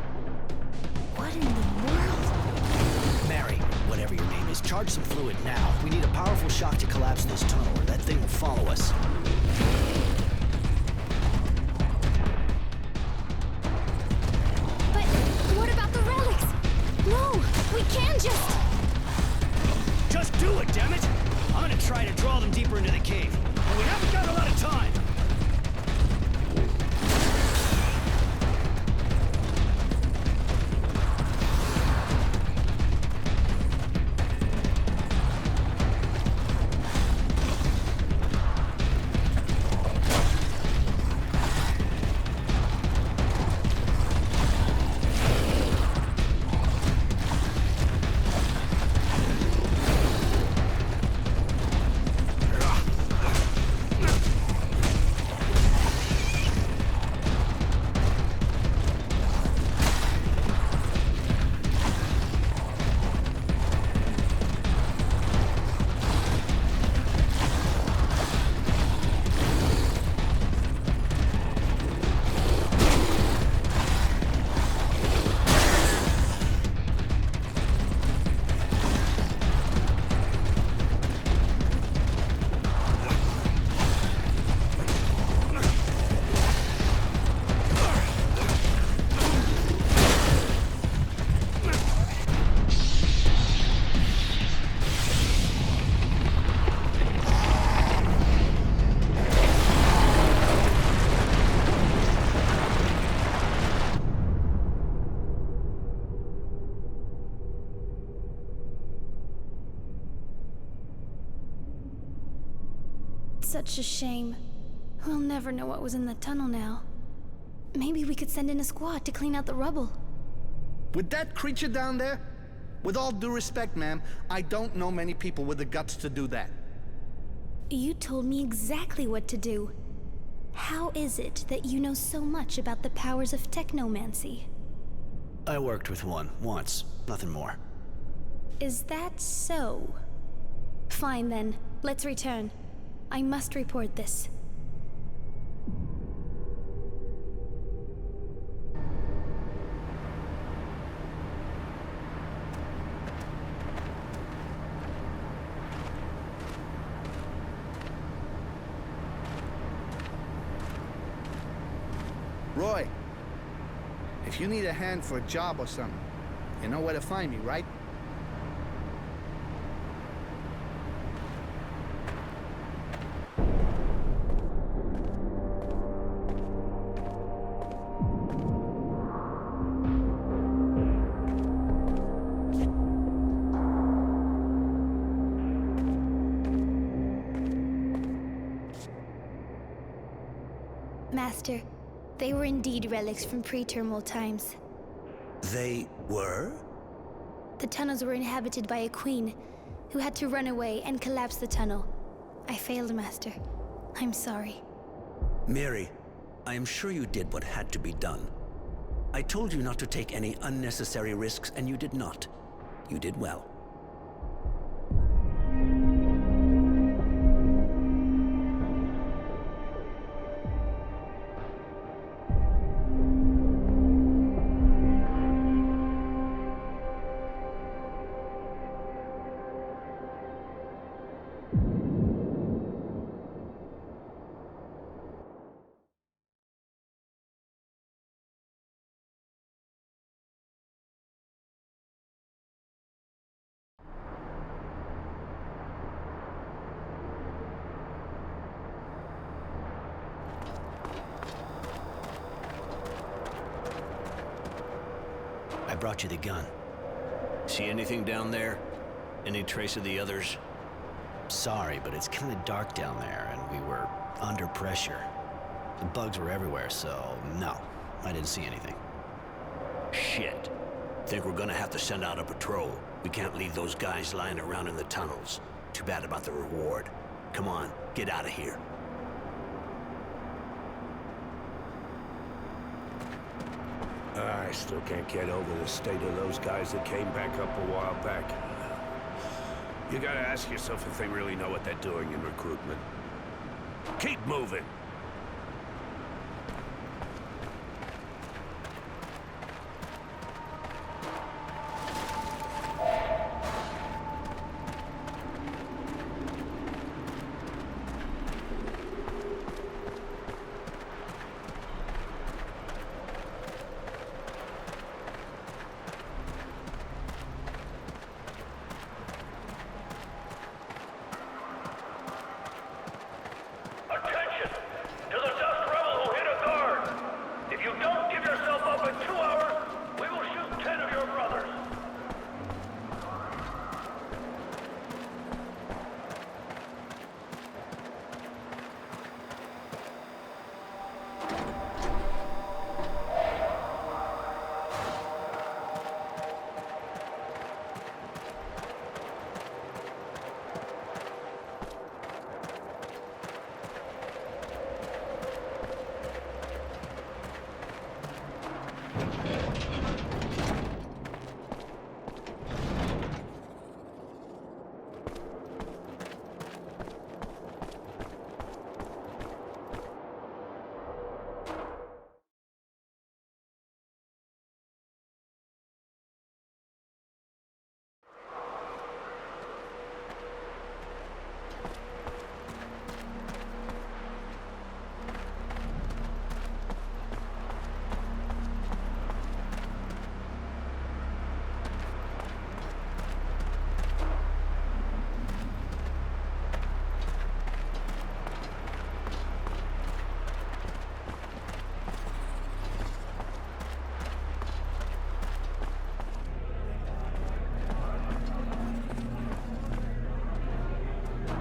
What in the world? Mary, whatever your name is, charge some fluid now. We need a powerful shock to collapse this tunnel, or that thing will follow us. But what about the relics? No, we can't just... Just do it, damn it! I'm gonna try to draw them deeper into the cave. But we haven't got a lot of time! such a shame. We'll never know what was in the tunnel now. Maybe we could send in a squad to clean out the rubble. With that creature down there? With all due respect, ma'am, I don't know many people with the guts to do that. You told me exactly what to do. How is it that you know so much about the powers of technomancy? I worked with one, once. Nothing more. Is that so? Fine then, let's return. I must report this. Roy, if you need a hand for a job or something, you know where to find me, right? Master, they were indeed relics from pre-terminal times. They were? The tunnels were inhabited by a queen who had to run away and collapse the tunnel. I failed, Master. I'm sorry. Mary, I am sure you did what had to be done. I told you not to take any unnecessary risks, and you did not. You did well. I brought you the gun. See anything down there? Any trace of the others? Sorry, but it's kind of dark down there, and we were under pressure. The bugs were everywhere, so no, I didn't see anything. Shit. Think we're gonna have to send out a patrol. We can't leave those guys lying around in the tunnels. Too bad about the reward. Come on, get out of here. I still can't get over the state of those guys that came back up a while back. You gotta ask yourself if they really know what they're doing in recruitment. Keep moving!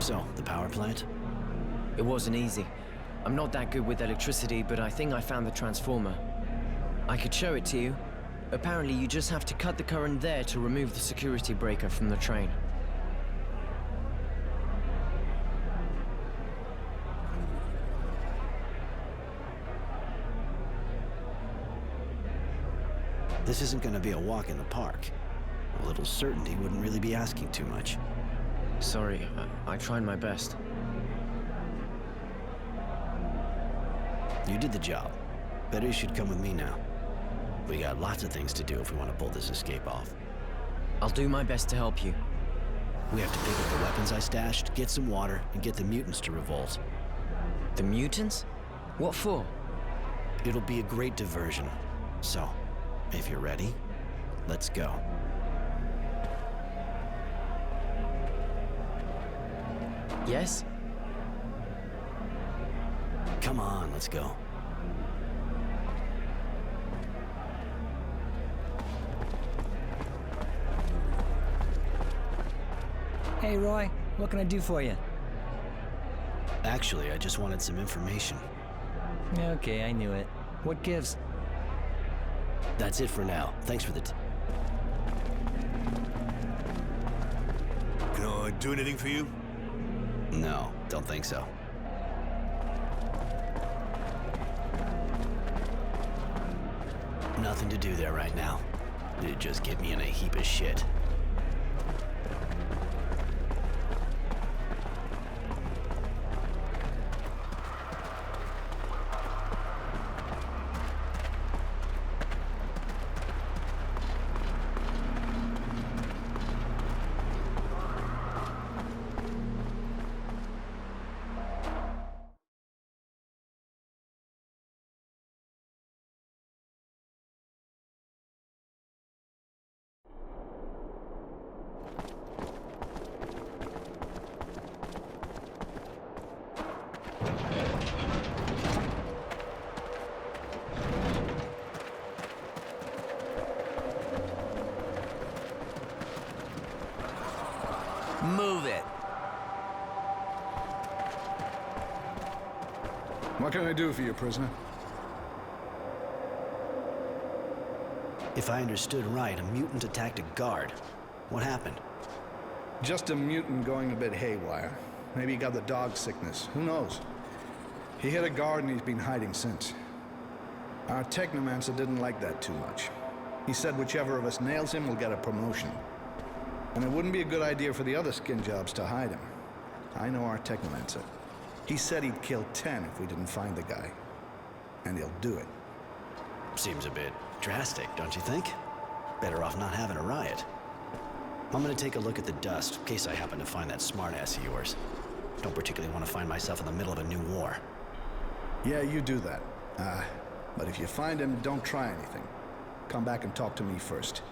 So, the power plant? It wasn't easy. I'm not that good with electricity, but I think I found the transformer. I could show it to you. Apparently, you just have to cut the current there to remove the security breaker from the train. This isn't gonna be a walk in the park. A little certainty wouldn't really be asking too much. Sorry, I tried my best. You did the job. Better you should come with me now. We got lots of things to do if we want to pull this escape off. I'll do my best to help you. We have to pick up the weapons I stashed, get some water, and get the mutants to revolt. The mutants? What for? It'll be a great diversion. So, if you're ready, let's go. Yes? Come on, let's go. Hey, Roy, what can I do for you? Actually, I just wanted some information. Okay, I knew it. What gives? That's it for now. Thanks for the Can I do anything for you? No, don't think so. Nothing to do there right now. It'd just get me in a heap of shit. Move it. What can I do for you, prisoner? If I understood right, a mutant attacked a guard. What happened? Just a mutant going a bit haywire. Maybe he got the dog sickness. Who knows? He hit a guard and he's been hiding since. Our Technomancer didn't like that too much. He said whichever of us nails him will get a promotion. And it wouldn't be a good idea for the other skin jobs to hide him. I know our Technomancer. He said he'd kill 10 if we didn't find the guy. And he'll do it. Seems a bit drastic, don't you think? Better off not having a riot. I'm gonna take a look at the dust, in case I happen to find that smartass of yours. Don't particularly want to find myself in the middle of a new war. Yeah, you do that. But if you find him, don't try anything. Come back and talk to me first.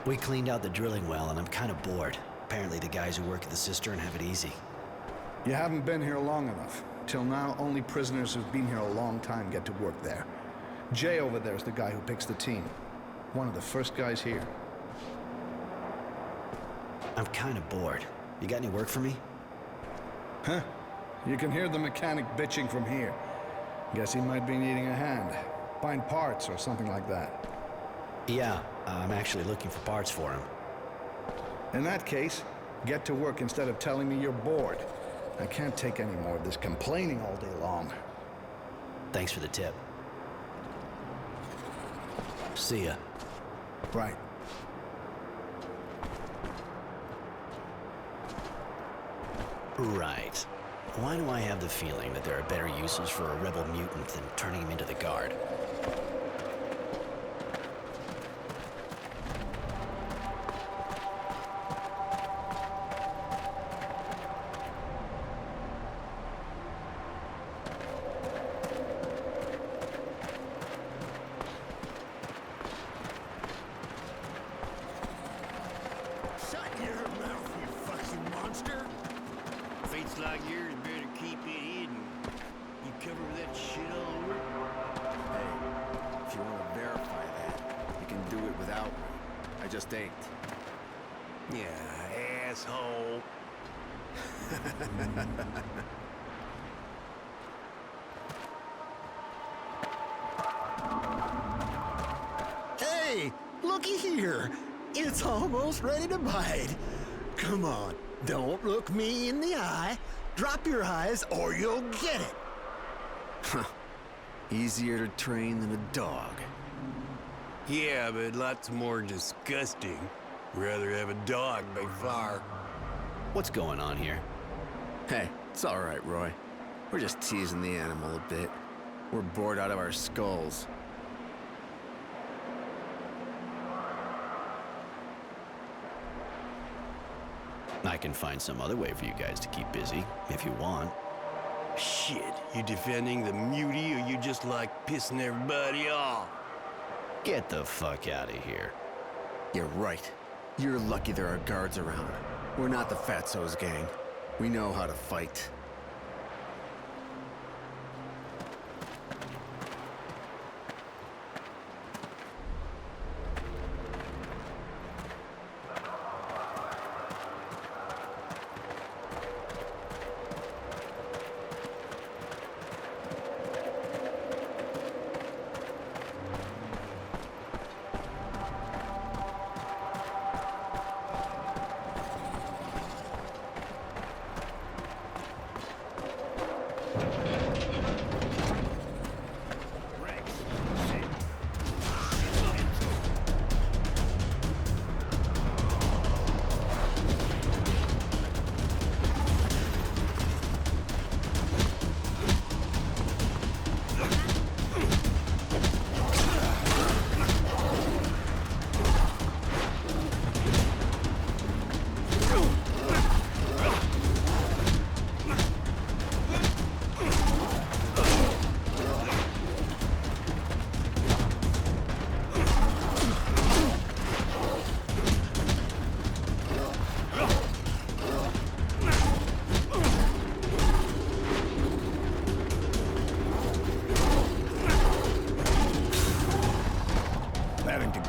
We cleaned out the drilling well, and I'm kind of bored. Apparently the guys who work at the cistern have it easy. You haven't been here long enough. Till now, only prisoners who've been here a long time get to work there. Jay over there is the guy who picks the team. One of the first guys here. I'm kind of bored. You got any work for me? Huh? You can hear the mechanic bitching from here. Guess he might be needing a hand. Find parts or something like that. Yeah, I'm actually looking for parts for him. In that case, get to work instead of telling me you're bored. I can't take any more of this complaining all day long. Thanks for the tip. See ya. Right. Right. Why do I have the feeling that there are better uses for a rebel mutant than turning him into the guard? Shut your mouth, you fucking monster! Fates like yours better keep it hidden. You cover that shit all over? Hey, if you want to verify that, you can do it without me. I just ain't. Yeah, asshole. Hey, looky here. It's almost ready to bite. Come on, don't look me in the eye. Drop your eyes or you'll get it. Huh. Easier to train than a dog. Yeah, but lots more disgusting. Rather have a dog by far. What's going on here? Hey, it's all right, Roy. We're just teasing the animal a bit. We're bored out of our skulls. I can find some other way for you guys to keep busy, if you want. Shit, you defending the mutie or you just like pissing everybody off? Get the fuck out of here. You're right. You're lucky there are guards around. We're not the Fatso's gang. We know how to fight.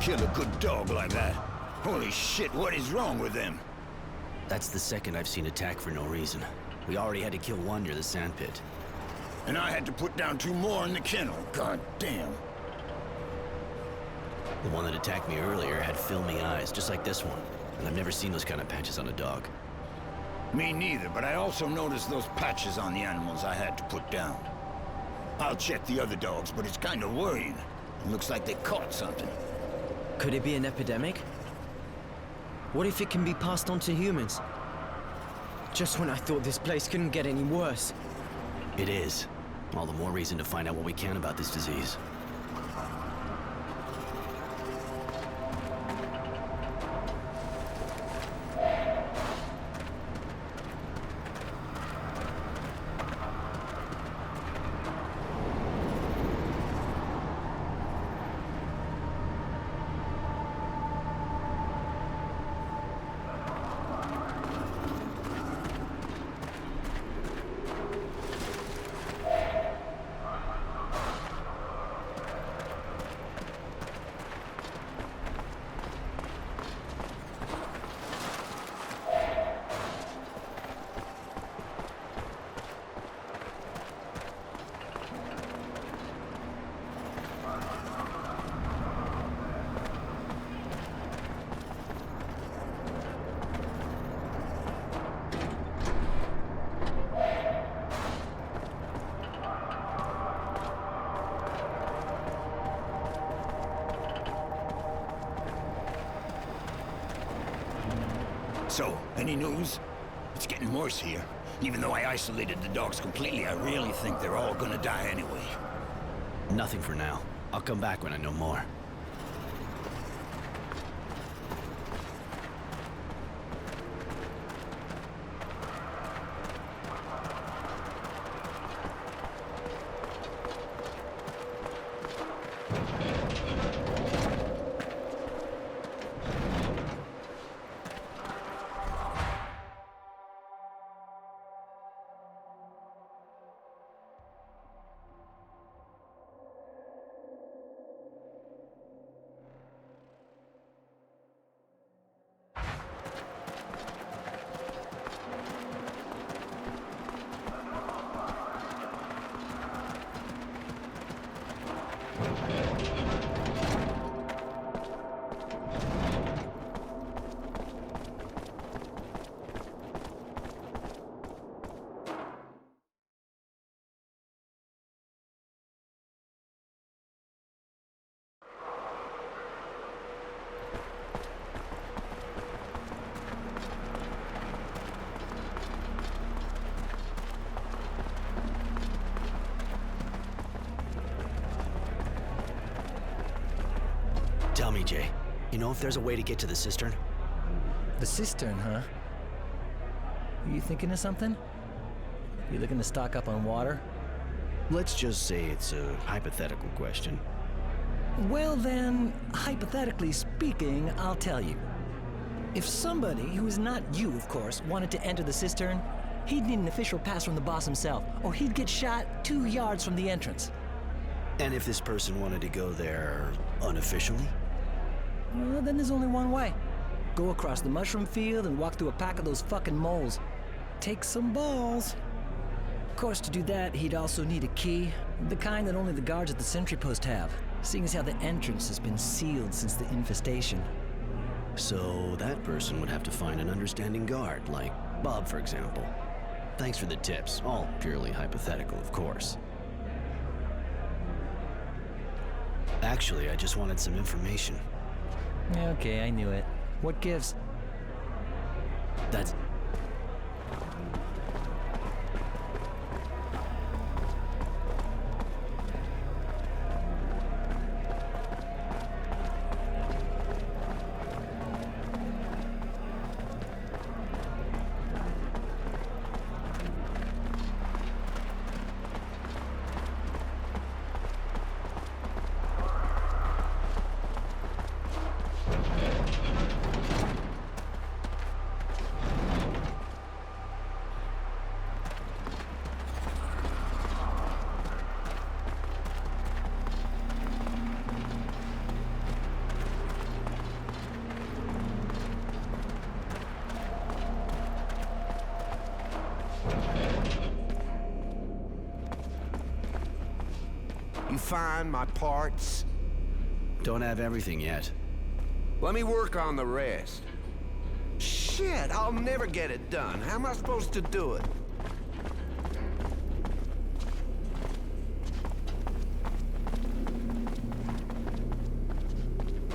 Kill a good dog like that. Holy shit, what is wrong with them? That's the second I've seen attack for no reason. We already had to kill one near the sandpit. And I had to put down 2 more in the kennel. God damn. The one that attacked me earlier had filmy eyes, just like this one. And I've never seen those kind of patches on a dog. Me neither, but I also noticed those patches on the animals I had to put down. I'll check the other dogs, but it's kind of worrying. It looks like they caught something. Could it be an epidemic? What if it can be passed on to humans? Just when I thought this place couldn't get any worse. It is. All the more reason to find out what we can about this disease. So, any news? It's getting worse here. Even though I isolated the dogs completely, I really think they're all gonna die anyway. Nothing for now. I'll come back when I know more. TJ. You know if there's a way to get to the cistern? The cistern, huh? You thinking of something? You looking to stock up on water? Let's just say it's a hypothetical question. Well then, hypothetically speaking, I'll tell you. If somebody, who is not you of course, wanted to enter the cistern, he'd need an official pass from the boss himself, or he'd get shot 2 yards from the entrance. And if this person wanted to go there unofficially? Well, then there's only one way. Go across the mushroom field and walk through a pack of those fucking moles. Take some balls. Of course, to do that, he'd also need a key, the kind that only the guards at the sentry post have, seeing as how the entrance has been sealed since the infestation. So that person would have to find an understanding guard, like Bob, for example. Thanks for the tips, all purely hypothetical, of course. Actually, I just wanted some information. Okay, I knew it. What gives? That's... You find my parts? Don't have everything yet. Let me work on the rest. Shit, I'll never get it done. How am I supposed to do it?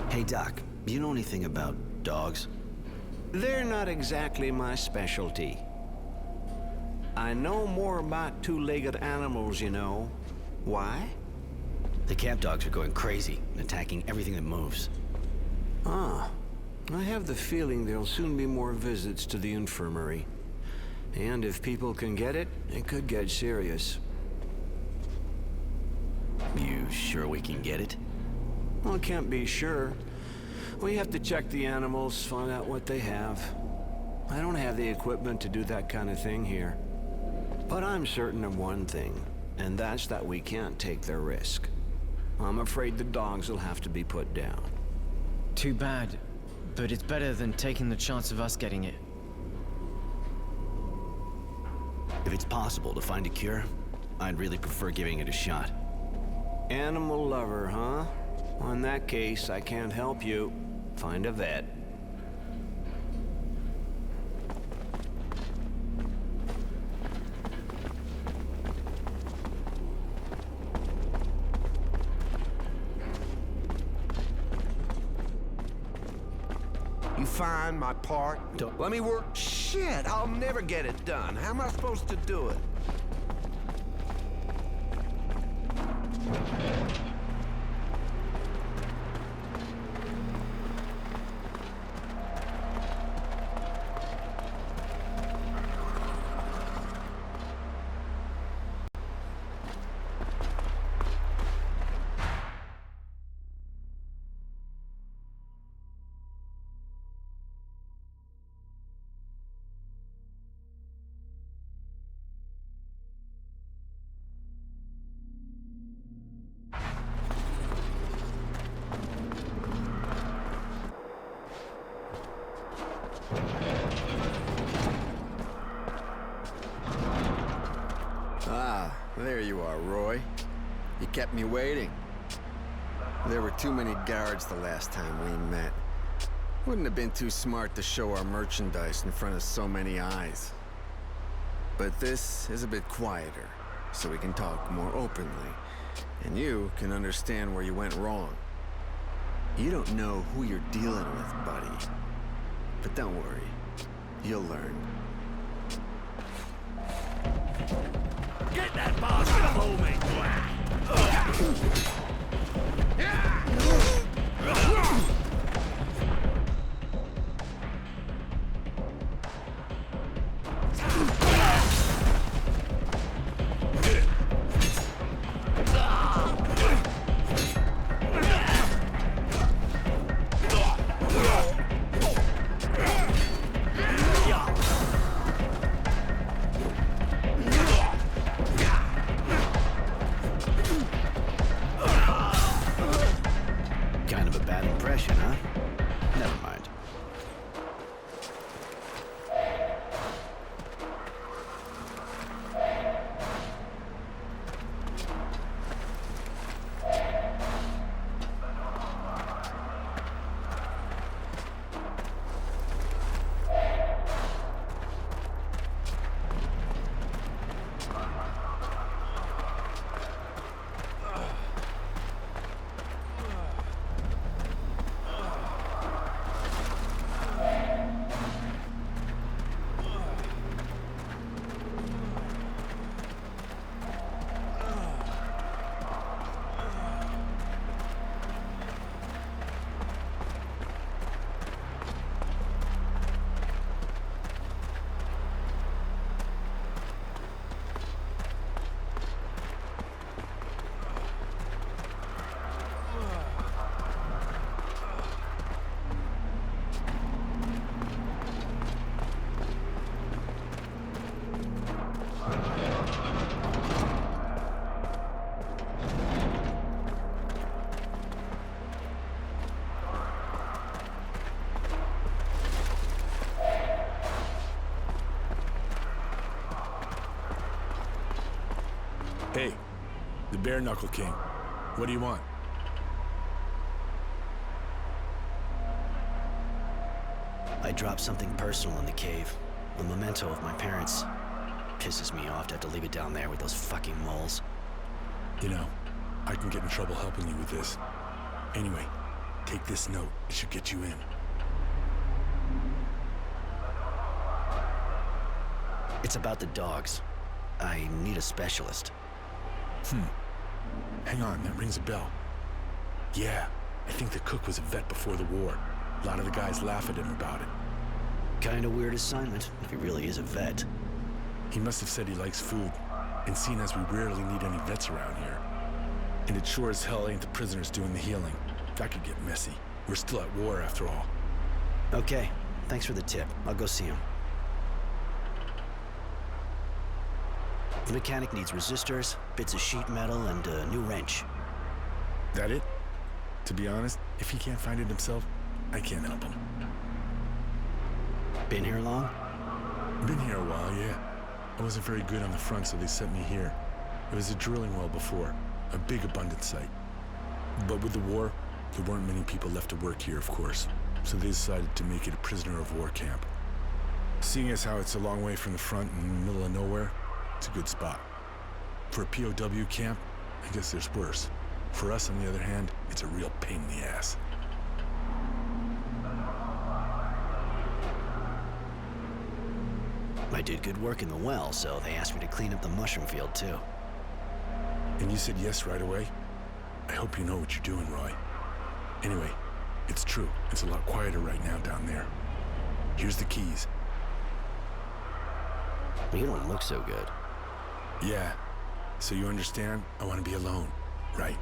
Hey, Doc, you know anything about dogs? They're not exactly my specialty. I know more about two-legged animals, you know. Why? The camp dogs are going crazy and attacking everything that moves. Ah, I have the feeling there'll soon be more visits to the infirmary. And if people can get it, it could get serious. You sure we can get it? Well, can't be sure. We have to check the animals, find out what they have. I don't have the equipment to do that kind of thing here. But I'm certain of one thing, and that's that we can't take the risk. I'm afraid the dogs will have to be put down. Too bad, but it's better than taking the chance of us getting it. If it's possible to find a cure, I'd really prefer giving it a shot. Animal lover, huh? Well, in that case, I can't help you. Find a vet. You find my part? Let me work. Shit, I'll never get it done. How am I supposed to do it? Ah, there you are, Roy. You kept me waiting. There were too many guards the last time we met. Wouldn't have been too smart to show our merchandise in front of so many eyes. But this is a bit quieter, so we can talk more openly. And you can understand where you went wrong. You don't know who you're dealing with, buddy. But don't worry. You'll learn. Get that bastard home, Hey, the Bare Knuckle King. What do you want? I dropped something personal in the cave. A memento of my parents. Pisses me off to have to leave it down there with those fucking moles. You know, I can get in trouble helping you with this. Anyway, take this note. It should get you in. It's about the dogs. I need a specialist. Hang on, that rings a bell. Yeah, I think the cook was a vet before the war. A lot of the guys laugh at him about it. Kinda weird assignment, if he really is a vet. He must have said he likes food, and seeing as we rarely need any vets around here. And it sure as hell ain't the prisoners doing the healing. That could get messy. We're still at war after all. Okay, thanks for the tip. I'll go see him. The mechanic needs resistors, bits of sheet metal, and a new wrench. That it? To be honest, if he can't find it himself, I can't help him. Been here long? Been here a while, yeah. I wasn't very good on the front, so they sent me here. It was a drilling well before, a big abundant site. But with the war, there weren't many people left to work here, of course, so they decided to make it a prisoner of war camp. Seeing as how it's a long way from the front in the middle of nowhere, it's a good spot. For a POW camp, I guess there's worse. For us, on the other hand, it's a real pain in the ass. I did good work in the well, so they asked me to clean up the mushroom field, too. And you said yes right away? I hope you know what you're doing, Roy. Anyway, it's true. It's a lot quieter right now down there. Here's the keys. You don't look so good. Yeah. So you understand? I want to be alone, right?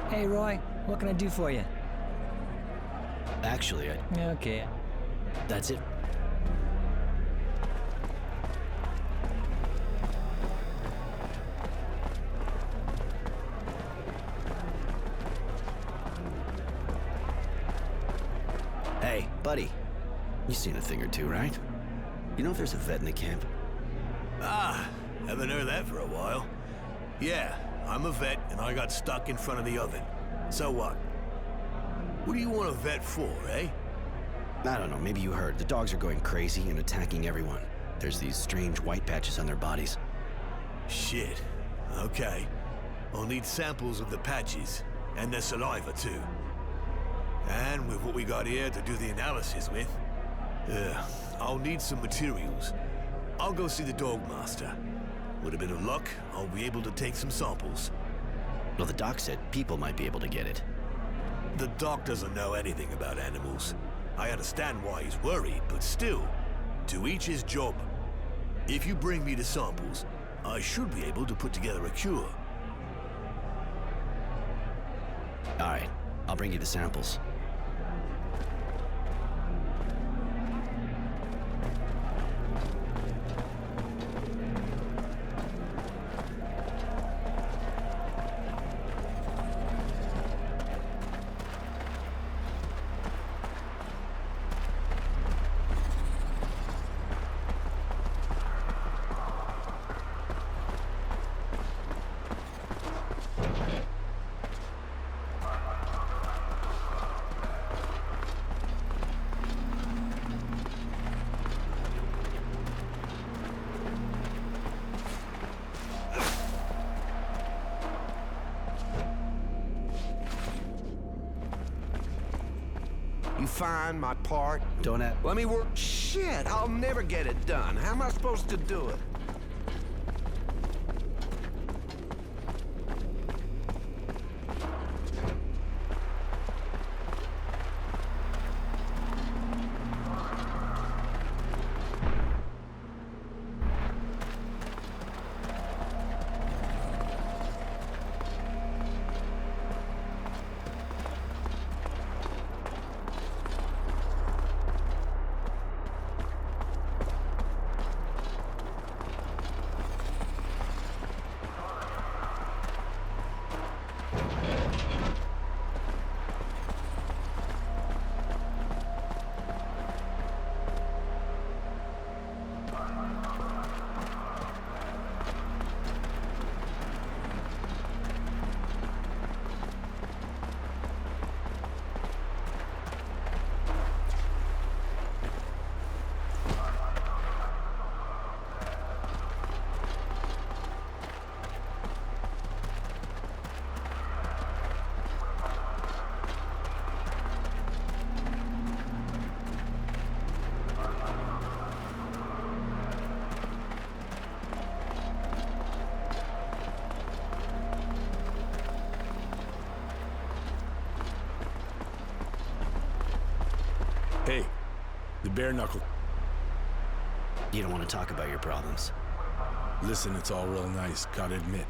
Hey, Roy, what can I do for you? Actually, Okay. that's it. Hey, buddy. You seen a thing or two, right? You know if there's a vet in the camp? Ah, haven't heard that for a while. Yeah, I'm a vet, and I got stuck in front of the oven. So what? What do you want a vet for, eh? I don't know, maybe you heard. The dogs are going crazy and attacking everyone. There's these strange white patches on their bodies. Shit. Okay. I'll need samples of the patches, and their saliva, too. And with what we got here to do the analysis with, I'll need some materials. I'll go see the dog master. With a bit of luck, I'll be able to take some samples. Well, the doc said people might be able to get it. The doc doesn't know anything about animals. I understand why he's worried, but still, to each his job. If you bring me the samples, I should be able to put together a cure. All right, I'll bring you the samples. You find my part? Don't have... Let me work... Shit, I'll never get it done. How am I supposed to do it? Hey, the bare knuckle. You don't want to talk about your problems. Listen, it's all real nice, gotta admit.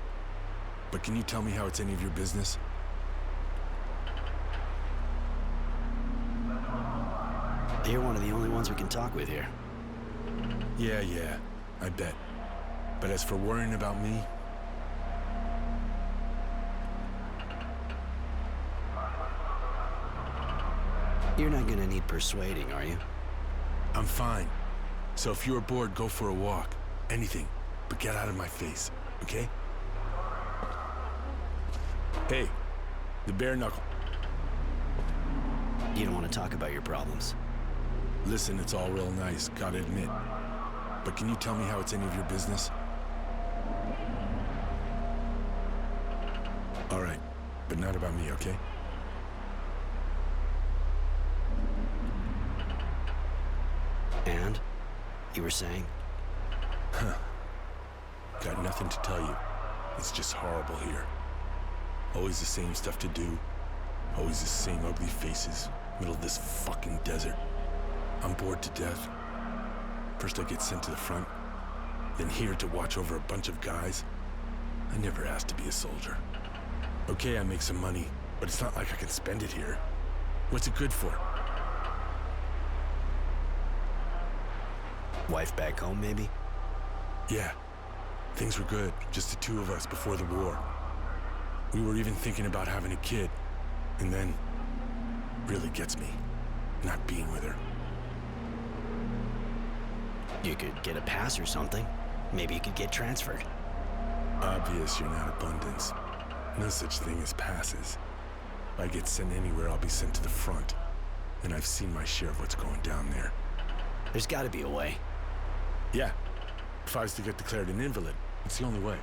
But can you tell me how it's any of your business? You're one of the only ones we can talk with here. Yeah, I bet. But as for worrying about me, you're not gonna need persuading, are you? I'm fine. So if you're bored, go for a walk. Anything, but get out of my face, okay? Hey, the bare knuckle. You don't want to talk about your problems. Listen, it's all real nice, gotta admit. But can you tell me how it's any of your business? All right, but not about me, okay? And? You were saying? Huh. Got nothing to tell you. It's just horrible here. Always the same stuff to do. Always the same ugly faces. Middle of this fucking desert. I'm bored to death. First I get sent to the front, then here to watch over a bunch of guys. I never asked to be a soldier. Okay, I make some money, but it's not like I can spend it here. What's it good for? Wife back home, maybe? Yeah. Things were good, just the two of us before the war. We were even thinking about having a kid. And then, really gets me, not being with her. You could get a pass or something. Maybe you could get transferred. Obvious you're not abundance. No such thing as passes. If I get sent anywhere, I'll be sent to the front. And I've seen my share of what's going down there. There's gotta be a way. Yeah. If I was to get declared an invalid, it's the only way.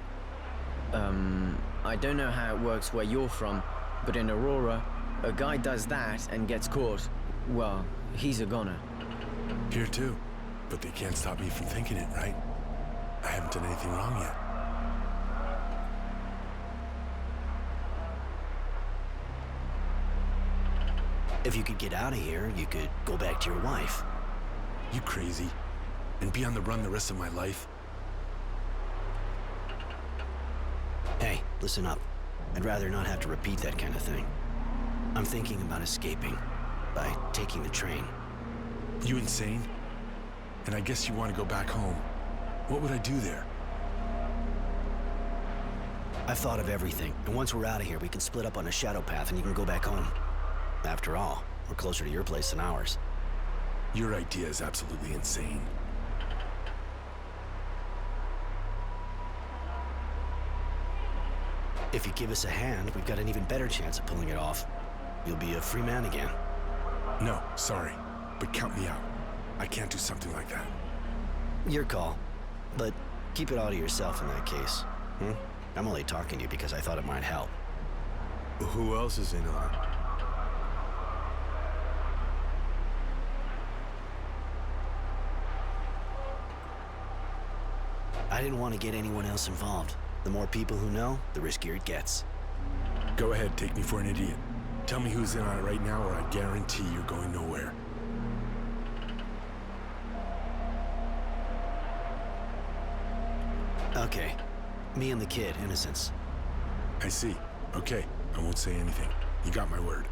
I don't know how it works where you're from, but in Aurora, a guy does that and gets caught. Well, he's a goner. Here too. But they can't stop me from thinking it, right? I haven't done anything wrong yet. If you could get out of here, you could go back to your wife. You crazy? And be on the run the rest of my life? Hey, listen up. I'd rather not have to repeat that kind of thing. I'm thinking about escaping by taking the train. You insane? And I guess you want to go back home. What would I do there? I've thought of everything, and once we're out of here, we can split up on a shadow path and you can go back home. After all, we're closer to your place than ours. Your idea is absolutely insane. If you give us a hand, we've got an even better chance of pulling it off. You'll be a free man again. No, sorry, but count me out. I can't do something like that. Your call, but keep it all to yourself in that case. I'm only talking to you because I thought it might help. Who else is in on it? I didn't want to get anyone else involved. The more people who know, the riskier it gets. Go ahead, take me for an idiot. Tell me who's in on it right now, or I guarantee you're going nowhere. Okay. Me and the kid, Innocence. I see. Okay, I won't say anything. You got my word.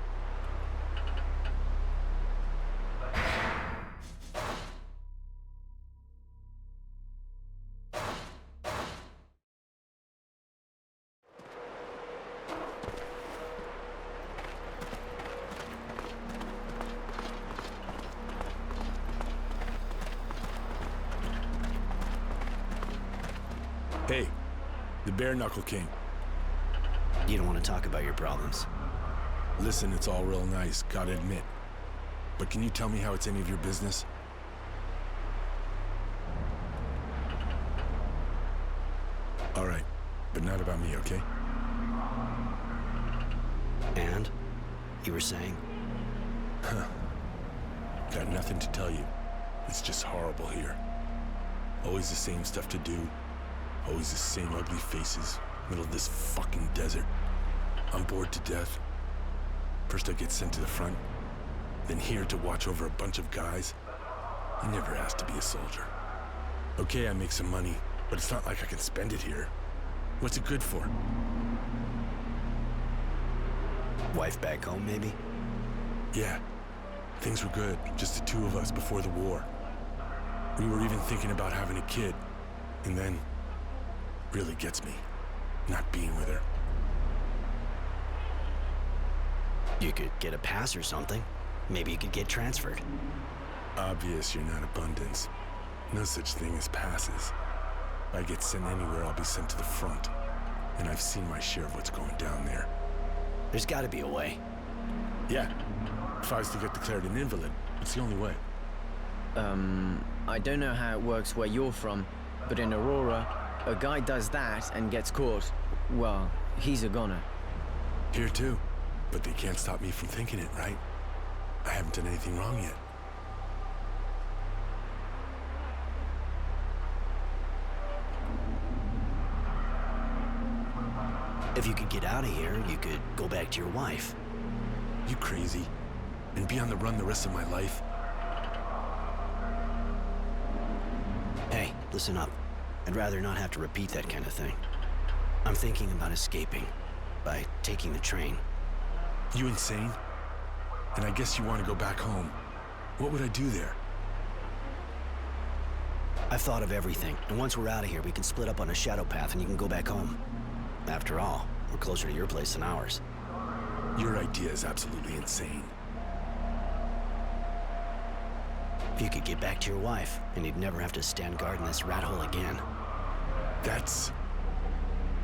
Hey, the Bare Knuckle King. You don't want to talk about your problems. Listen, it's all real nice, gotta admit. But can you tell me how it's any of your business? All right, but not about me, okay? And? You were saying? Huh. Got nothing to tell you. It's just horrible here. Always the same stuff to do. Always the same ugly faces. Middle of this fucking desert. I'm bored to death. First I get sent to the front, then here to watch over a bunch of guys. I never asked to be a soldier. Okay, I make some money, but it's not like I can spend it here. What's it good for? Wife back home, maybe? Yeah. Things were good, just the two of us before the war. We were even thinking about having a kid. And then, really gets me, not being with her. You could get a pass or something. Maybe you could get transferred. Obvious you're not abundance. No such thing as passes. If I get sent anywhere, I'll be sent to the front. And I've seen my share of what's going down there. There's gotta be a way. Yeah. If I was to get declared an invalid, it's the only way. I don't know how it works where you're from, but in Aurora, a guy does that and gets caught. Well, he's a goner. Here too. But they can't stop me from thinking it, right? I haven't done anything wrong yet. If you could get out of here, you could go back to your wife. You crazy? And be on the run the rest of my life? Hey, listen up. I'd rather not have to repeat that kind of thing. I'm thinking about escaping by taking the train. You insane? And I guess you want to go back home. What would I do there? I've thought of everything, and once we're out of here, we can split up on a shadow path and you can go back home. After all, we're closer to your place than ours. Your idea is absolutely insane. If you could get back to your wife, and you'd never have to stand guard in this rat hole again. That's...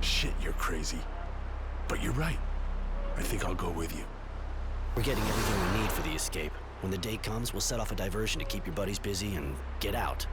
shit, you're crazy. But you're right. I think I'll go with you. We're getting everything we need for the escape. When the day comes, we'll set off a diversion to keep your buddies busy and get out.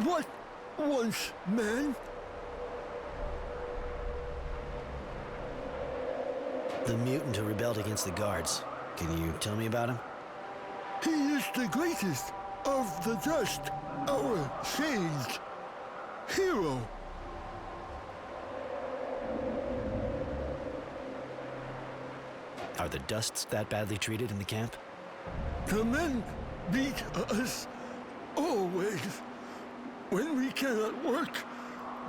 What once, man? The mutant who rebelled against the guards. Can you tell me about him? He is the greatest of the dust, our sage, hero. Are the Dusts that badly treated in the camp? The men beat us always. When we cannot work,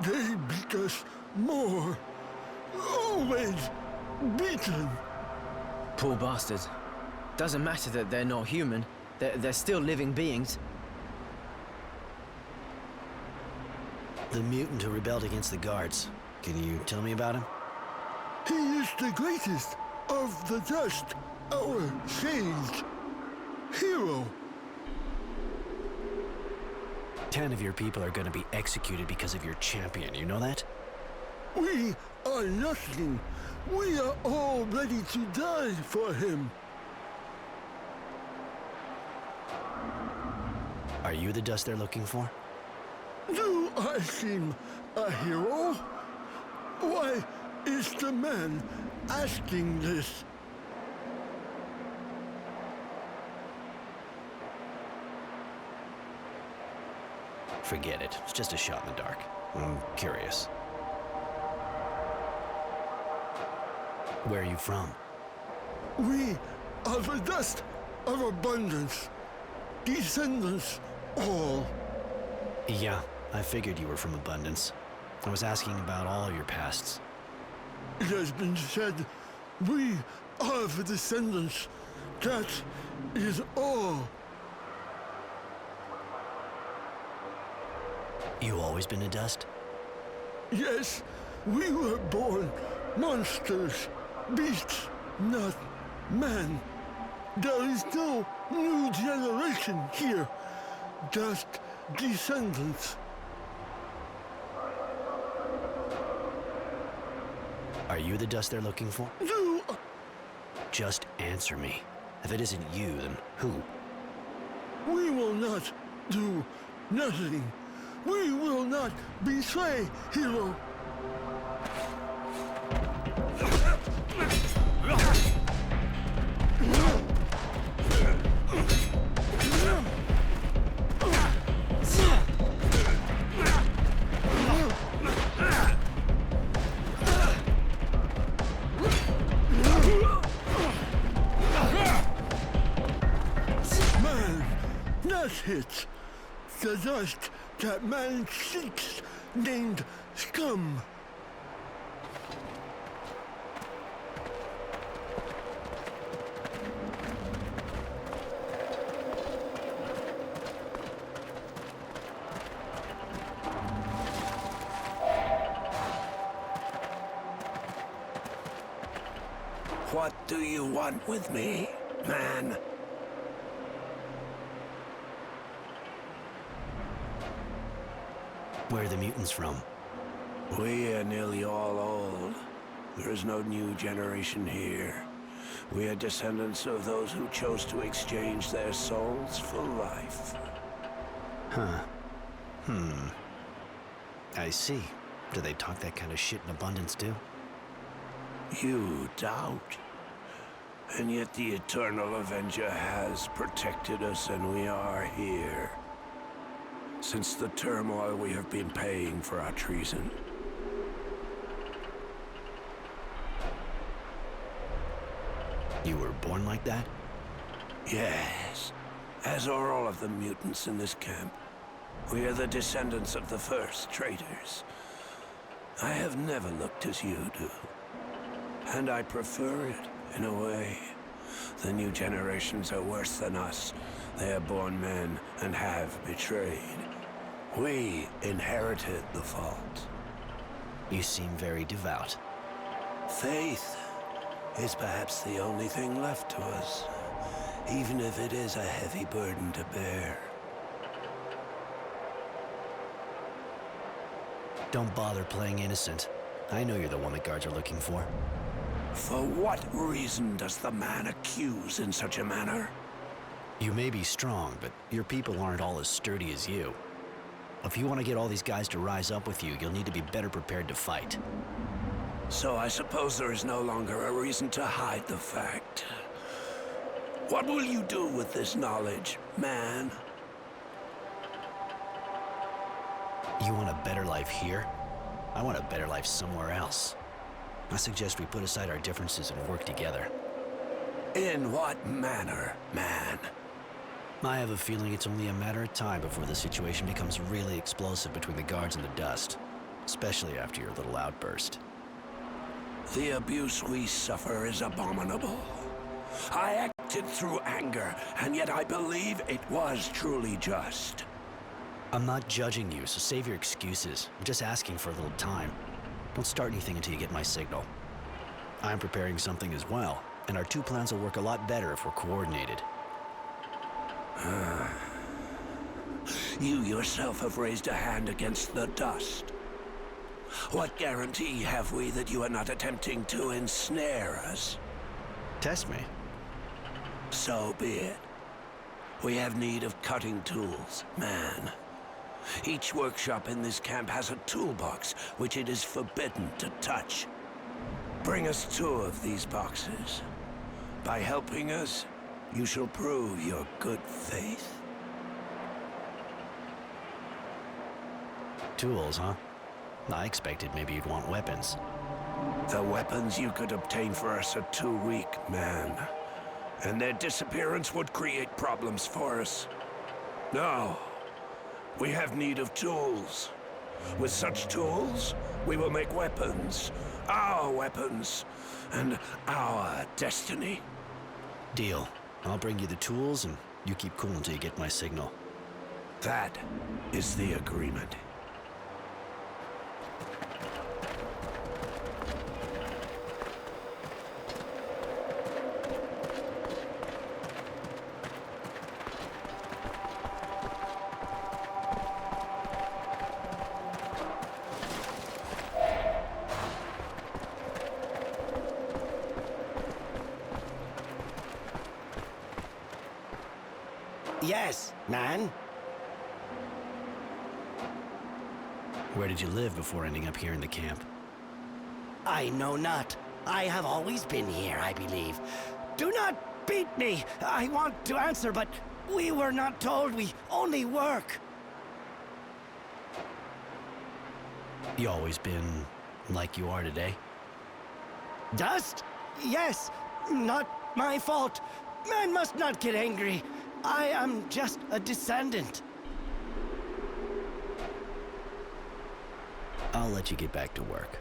they beat us more. Always beaten. Poor bastards. Doesn't matter that they're not human. They're still living beings. The mutant who rebelled against the guards. Can you tell me about him? He is the greatest of the dust, our sage, hero. 10 of your people are gonna be executed because of your champion, you know that? We are nothing. We are all ready to die for him. Are you the Dust they're looking for? Do I seem a hero? Why is the man asking this? Forget it. It's just a shot in the dark. I'm curious. Where are you from? We are the dust of abundance. Descendants all. Yeah, I figured you were from Abundance. I was asking about all of your pasts. It has been said, we are the descendants. That is all. You always been a Dust? Yes, we were born monsters, beasts, not man. There is no new generation here, just descendants. Are you the Dust they're looking for? You... Just answer me. If it isn't you, then who? We will not do nothing. We will not betray, hero. Man, not hit. The dust that man seeks, named Scum. What do you want with me, man? Where are the mutants from? We are nearly all old. There is no new generation here. We are descendants of those who chose to exchange their souls for life. Huh. I see. Do they talk that kind of shit in Abundance too? You doubt. And yet the Eternal Avenger has protected us and we are here. since the turmoil we have been paying for our treason. You were born like that? Yes, as are all of the mutants in this camp. We are the descendants of the first traitors. I have never looked as you do. And I prefer it, in a way. The new generations are worse than us. They are born men and have betrayed. We inherited the fault. You seem very devout. Faith is perhaps the only thing left to us, even if it is a heavy burden to bear. Don't bother playing innocent. I know you're the one the guards are looking for. For what reason does the man accuse in such a manner? You may be strong, but your people aren't all as sturdy as you. If you want to get all these guys to rise up with you, you'll need to be better prepared to fight. So I suppose there is no longer a reason to hide the fact. What will you do with this knowledge, man? You want a better life here? I want a better life somewhere else. I suggest we put aside our differences and work together. In what manner, man? I have a feeling it's only a matter of time before the situation becomes really explosive between the guards and the dust. Especially after your little outburst. The abuse we suffer is abominable. I acted through anger, and yet I believe it was truly just. I'm not judging you, so save your excuses. I'm just asking for a little time. Don't start anything until you get my signal. I'm preparing something as well, and our two plans will work a lot better if we're coordinated. You yourself have raised a hand against the dust. What guarantee have we that you are not attempting to ensnare us? Test me. So be it. We have need of cutting tools, man. Each workshop in this camp has a toolbox which it is forbidden to touch. Bring us 2 of these boxes. By helping us, you shall prove your good faith. Tools, huh? I expected maybe you'd want weapons. The weapons you could obtain for us are too weak, man. And their disappearance would create problems for us. No. We have need of tools. With such tools, we will make weapons. Our weapons. And our destiny. Deal. I'll bring you the tools, and you keep cool until you get my signal. That is the agreement. Yes, man. Where did you live before ending up here in the camp? I know not. I have always been here, I believe. Do not beat me. I want to answer, but we were not told. We only work. You always been like you are today? Dust? Yes. Not my fault. Man must not get angry. I am just a descendant. I'll let you get back to work.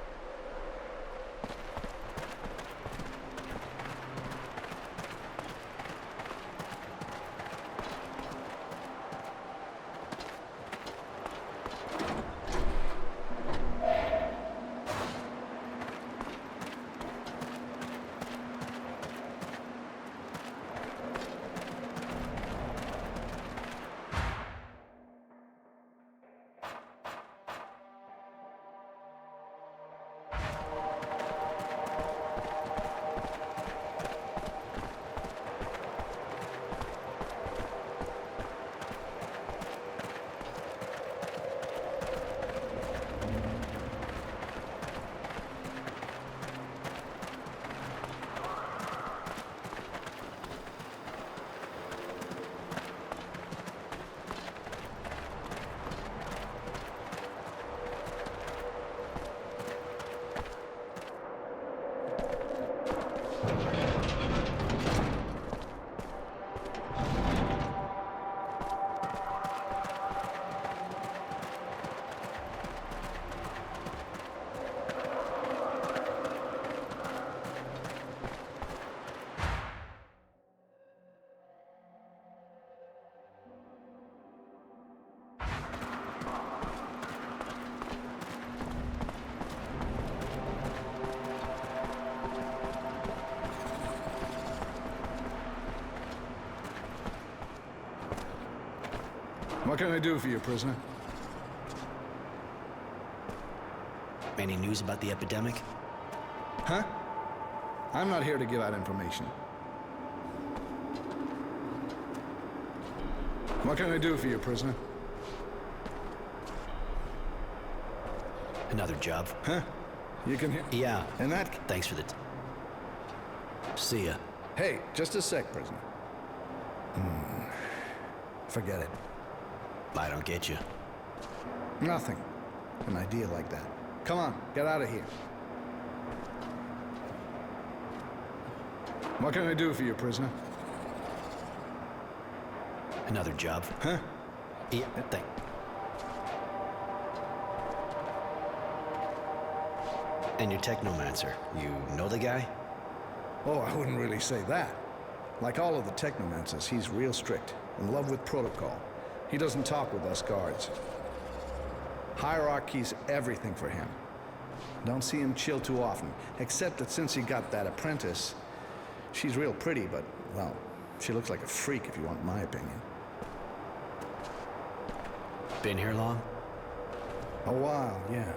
What can I do for you, prisoner? Any news about the epidemic? Huh? I'm not here to give out information. What can I do for you, prisoner? Another job. Huh? You can hear... Yeah. And that... Thanks for the... See ya. Hey, just a sec, prisoner. Forget it. I don't get you. Nothing. An idea like that. Come on, get out of here. What can I do for you, prisoner? Another job. Huh? Yeah, thanks. And your technomancer, you know the guy? Oh, I wouldn't really say that. Like all of the technomancers, he's real strict, in love with protocol. He doesn't talk with us guards. Hierarchy's everything for him. Don't see him chill too often, except that since he got that apprentice, she's real pretty, but, well, she looks like a freak if you want my opinion. Been here long? A while, yeah.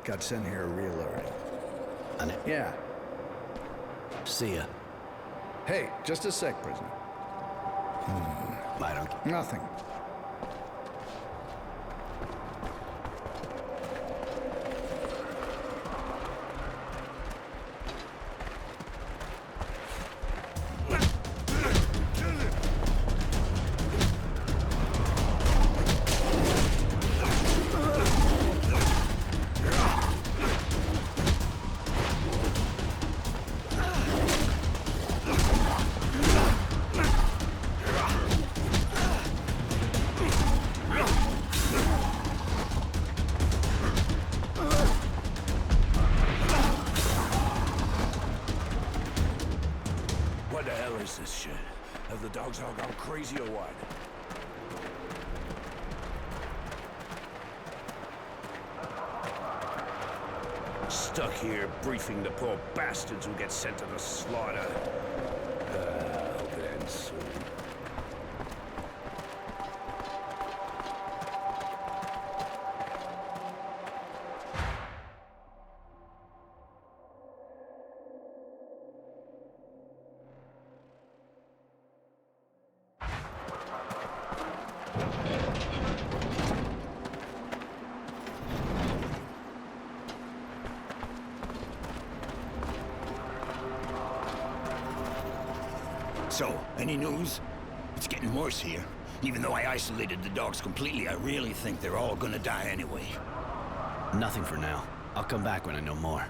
Got sent here real early. Yeah. See ya. Hey, just a sec, prisoner. I don't... Nothing. What the hell is this shit? Have the dogs all gone crazy or what? Stuck here briefing the poor bastards who get sent to the slaughter. Hope it ends soon. So, any news? It's getting worse here. Even though I isolated the dogs completely, I really think they're all gonna die anyway. Nothing for now. I'll come back when I know more.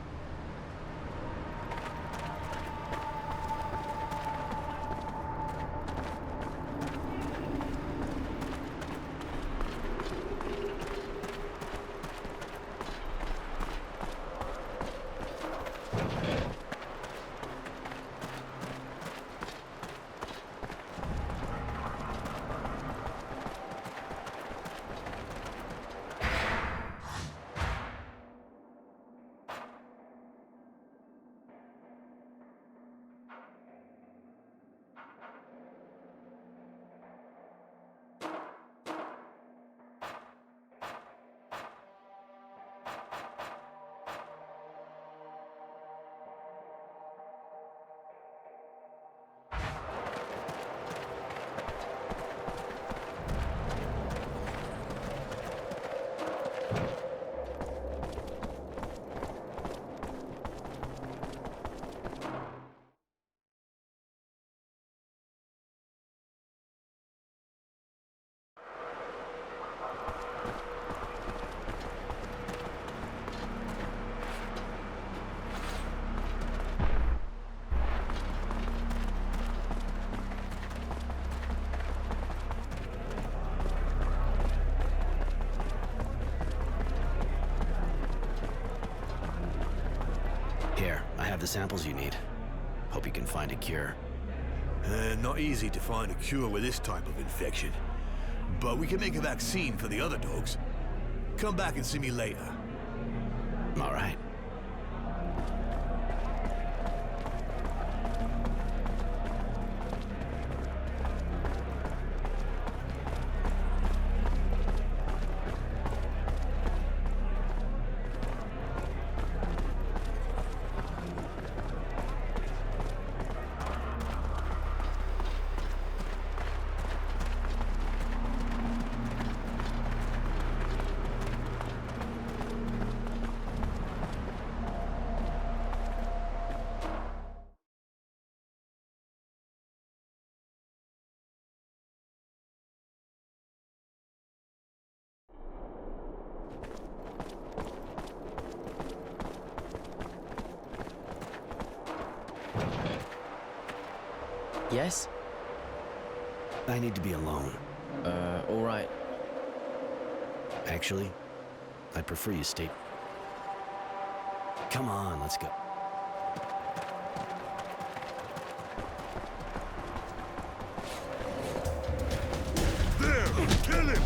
Here, I have the samples you need. Hope you can find a cure. Not easy to find a cure with this type of infection. But we can make a vaccine for the other dogs. Come back and see me later. All right. Yes? I need to be alone. All right. Actually, I'd prefer you stay. Come on, let's go. There! Kill him!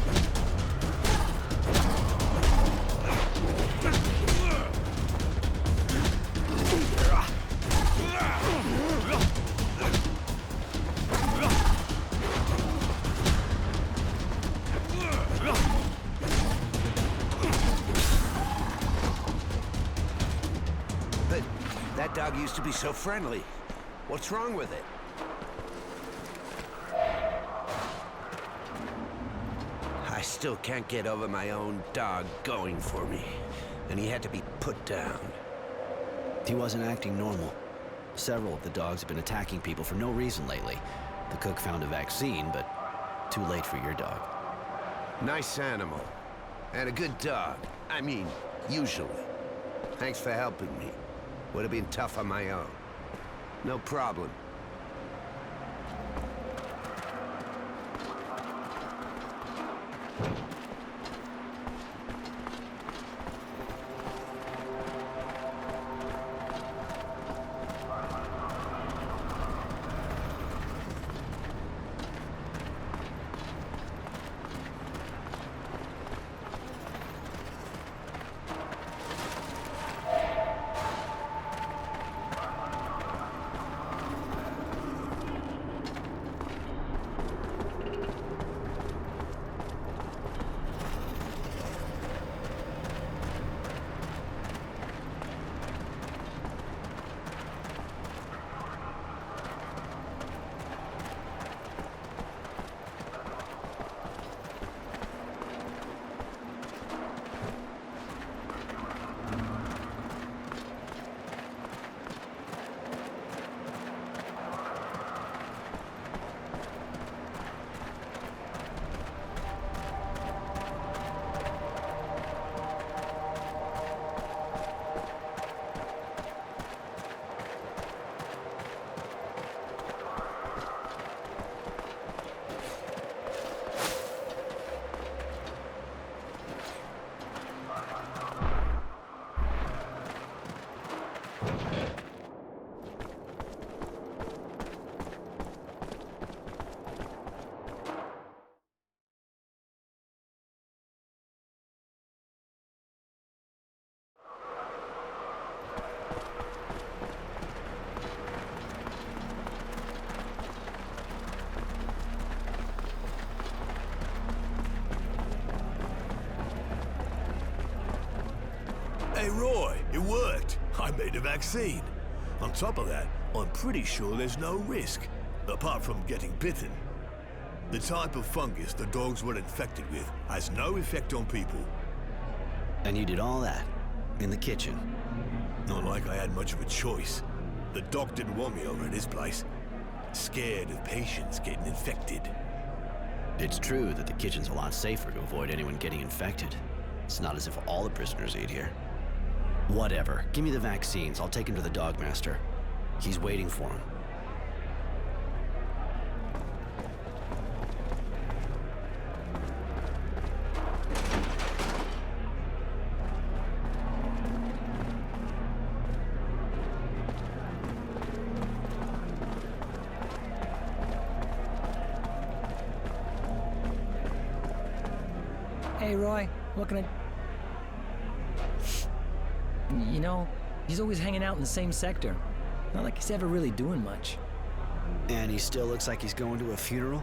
But that dog used to be so friendly. What's wrong with it? I still can't get over my own dog going for me. And he had to be put down. He wasn't acting normal. Several of the dogs have been attacking people for no reason lately. The cook found a vaccine, but too late for your dog. Nice animal. And a good dog. I mean, usually. Thanks for helping me. Would have been tough on my own. No problem. Hey, Roy, it worked. I made a vaccine. On top of that, I'm pretty sure there's no risk, apart from getting bitten. The type of fungus the dogs were infected with has no effect on people. And you did all that in the kitchen? Not like I had much of a choice. The doc didn't want me over at his place. Scared of patients getting infected. It's true that the kitchen's a lot safer to avoid anyone getting infected. It's not as if all the prisoners eat here. Whatever. Give me the vaccines. I'll take him to the Dogmaster. He's waiting for him. Hey, Roy, what can I... You know, he's always hanging out in the same sector. Not like he's ever really doing much. And he still looks like he's going to a funeral?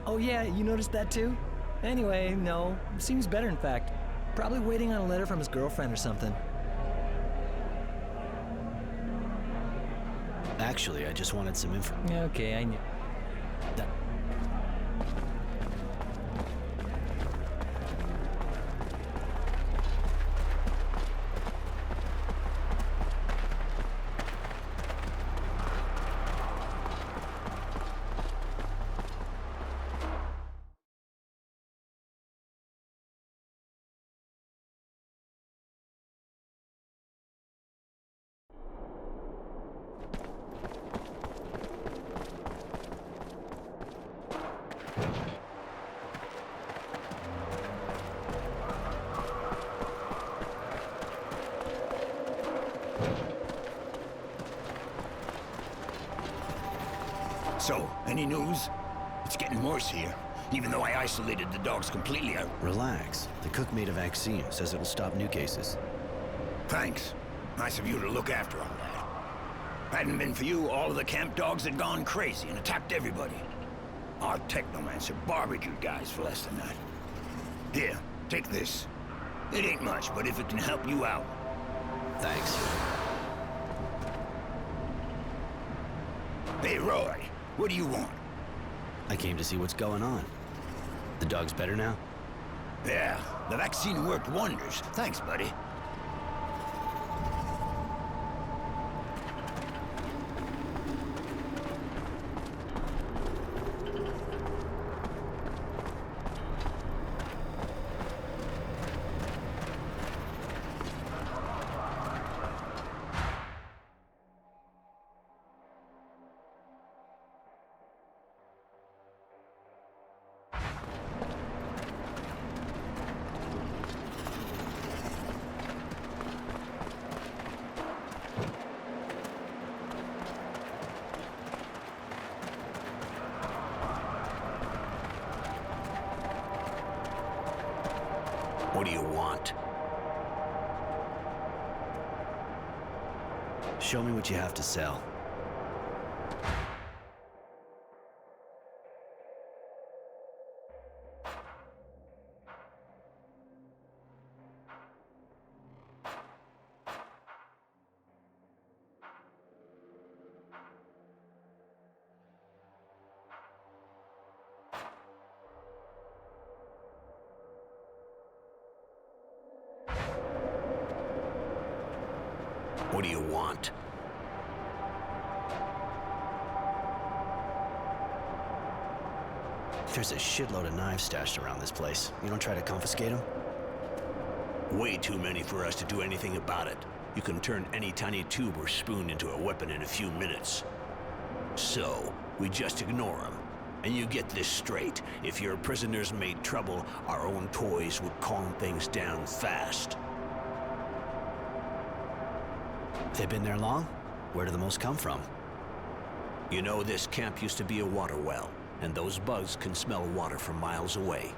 Oh yeah, you noticed that too? Anyway, no. Seems better, in fact. Probably waiting on a letter from his girlfriend or something. Actually, I just wanted some info. Okay, I knew. So, any news? It's getting worse here, even though I isolated the dogs completely. Relax. The cook made a vaccine. Says it'll stop new cases. Thanks. Nice of you to look after all that. Hadn't been for you, all of the camp dogs had gone crazy and attacked everybody. Our Technomancer barbecued guys for less than that. Here, take this. It ain't much, but if it can help you out. Thanks. Hey, Roy, what do you want? I came to see what's going on. The dog's better now? Yeah, the vaccine worked wonders. Thanks, buddy. What do you want? Show me what you have to sell. What do you want? There's a shitload of knives stashed around this place. You don't try to confiscate them? Way too many for us to do anything about it. You can turn any tiny tube or spoon into a weapon in a few minutes. So, we just ignore them. And you get this straight. If your prisoners made trouble, our own toys would calm things down fast. They've been there long? Where do the most come from? You know, this camp used to be a water well, and those bugs can smell water from miles away.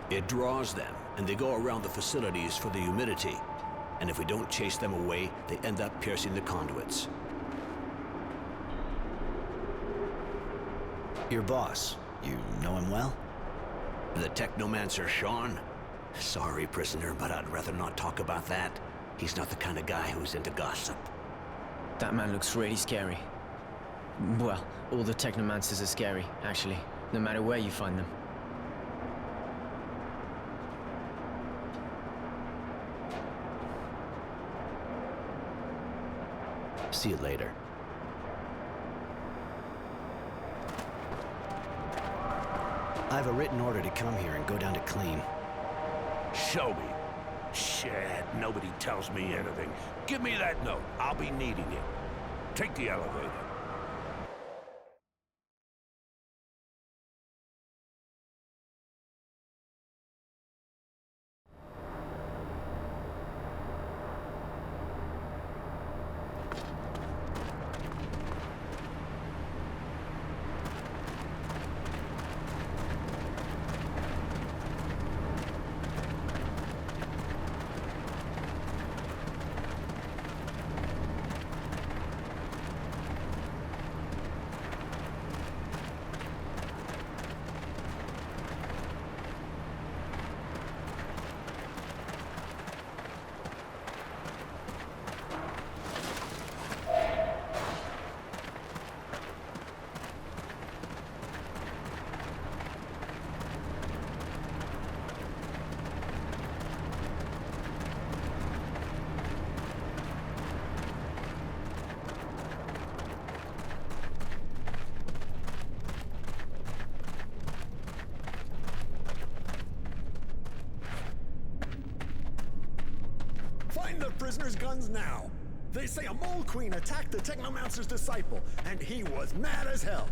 It draws them, and they go around the facilities for the humidity. And if we don't chase them away, they end up piercing the conduits. Your boss, you know him well? The Technomancer Sean? Sorry, prisoner, but I'd rather not talk about that. He's not the kind of guy who's into gossip. That man looks really scary. Well, all the Technomancers are scary, actually, no matter where you find them. See you later. I have a written order to come here and go down to clean. Show me. Shit, nobody tells me anything. Give me that note. I'll be needing it. Take the elevator. Find the prisoners' guns now. They say a Mole Queen attacked the Technomancer's disciple, and he was mad as hell.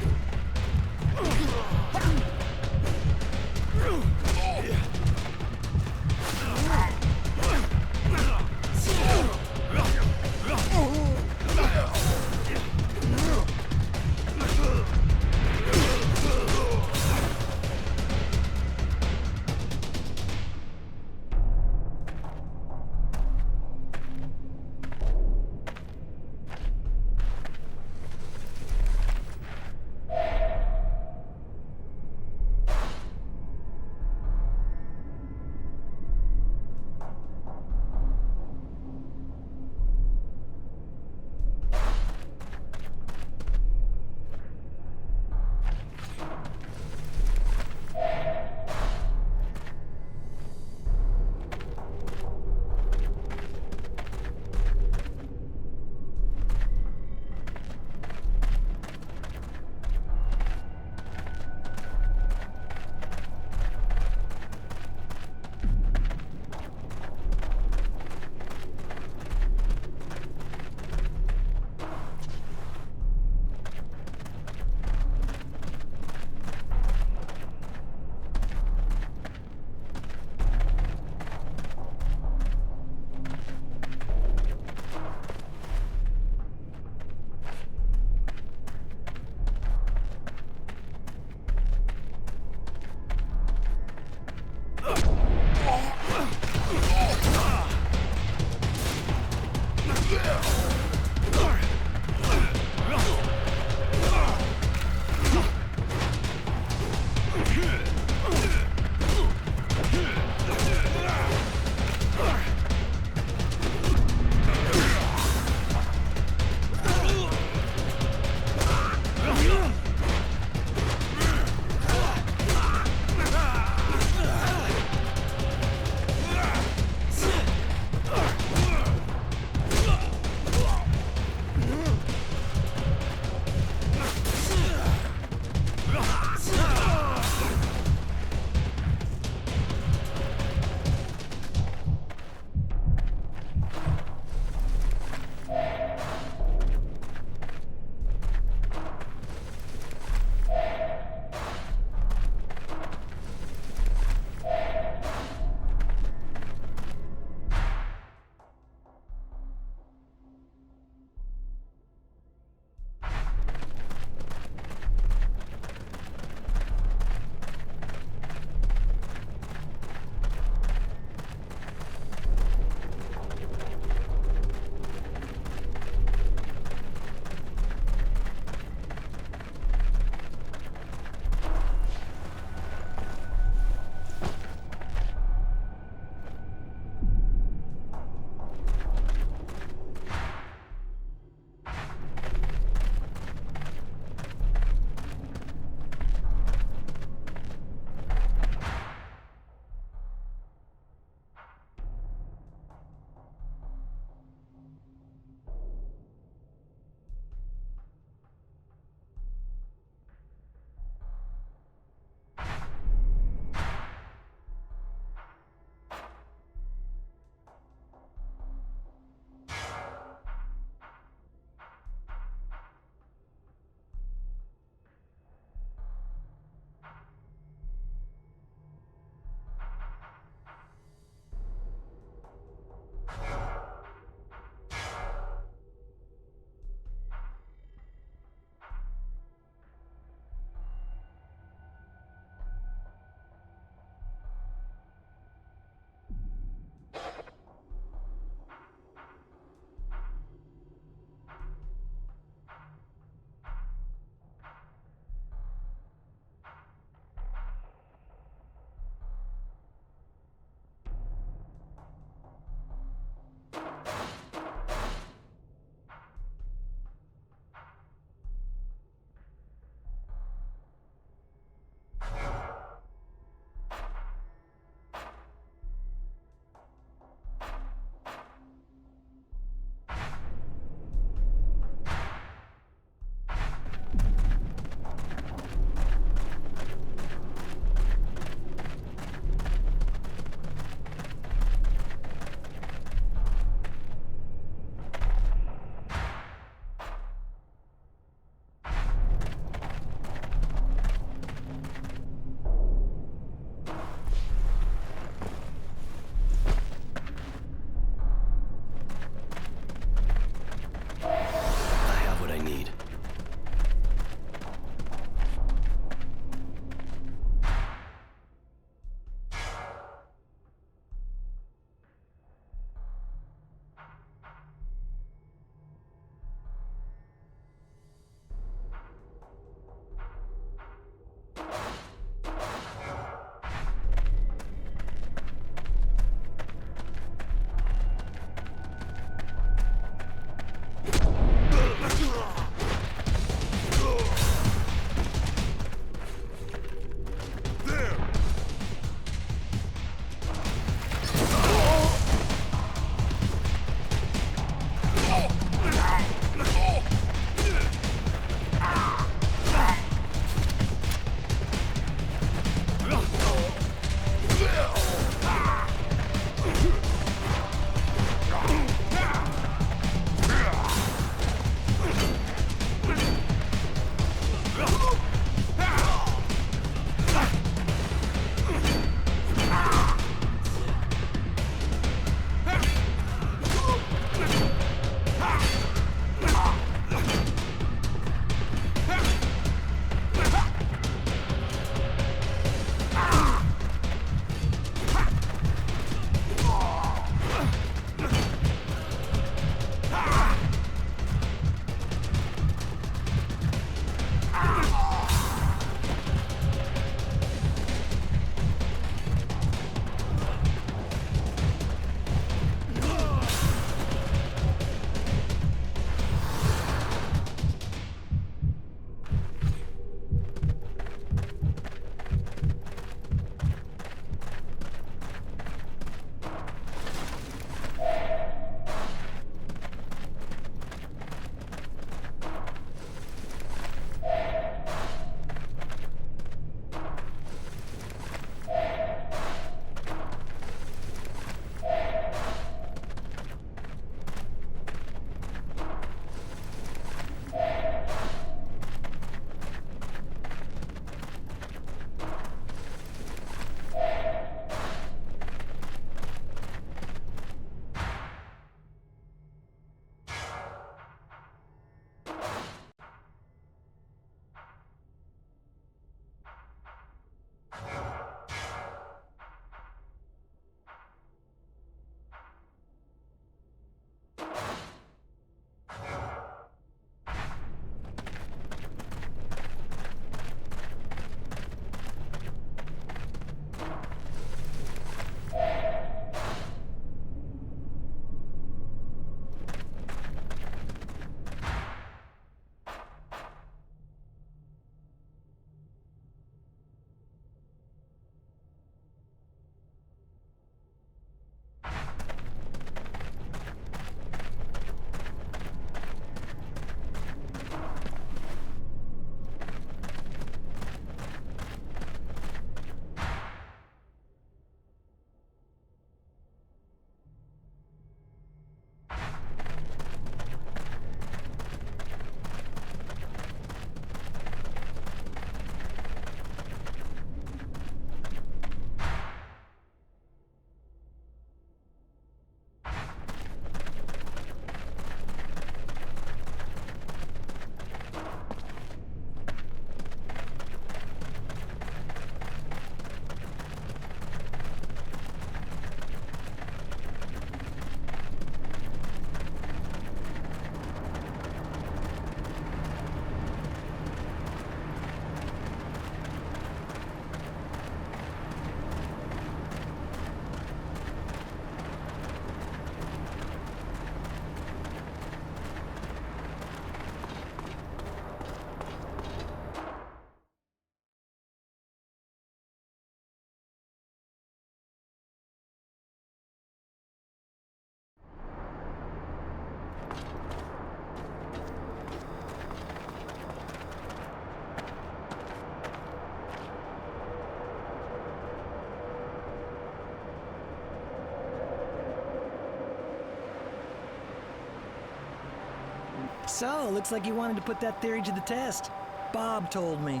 So, looks like you wanted to put that theory to the test. Bob told me.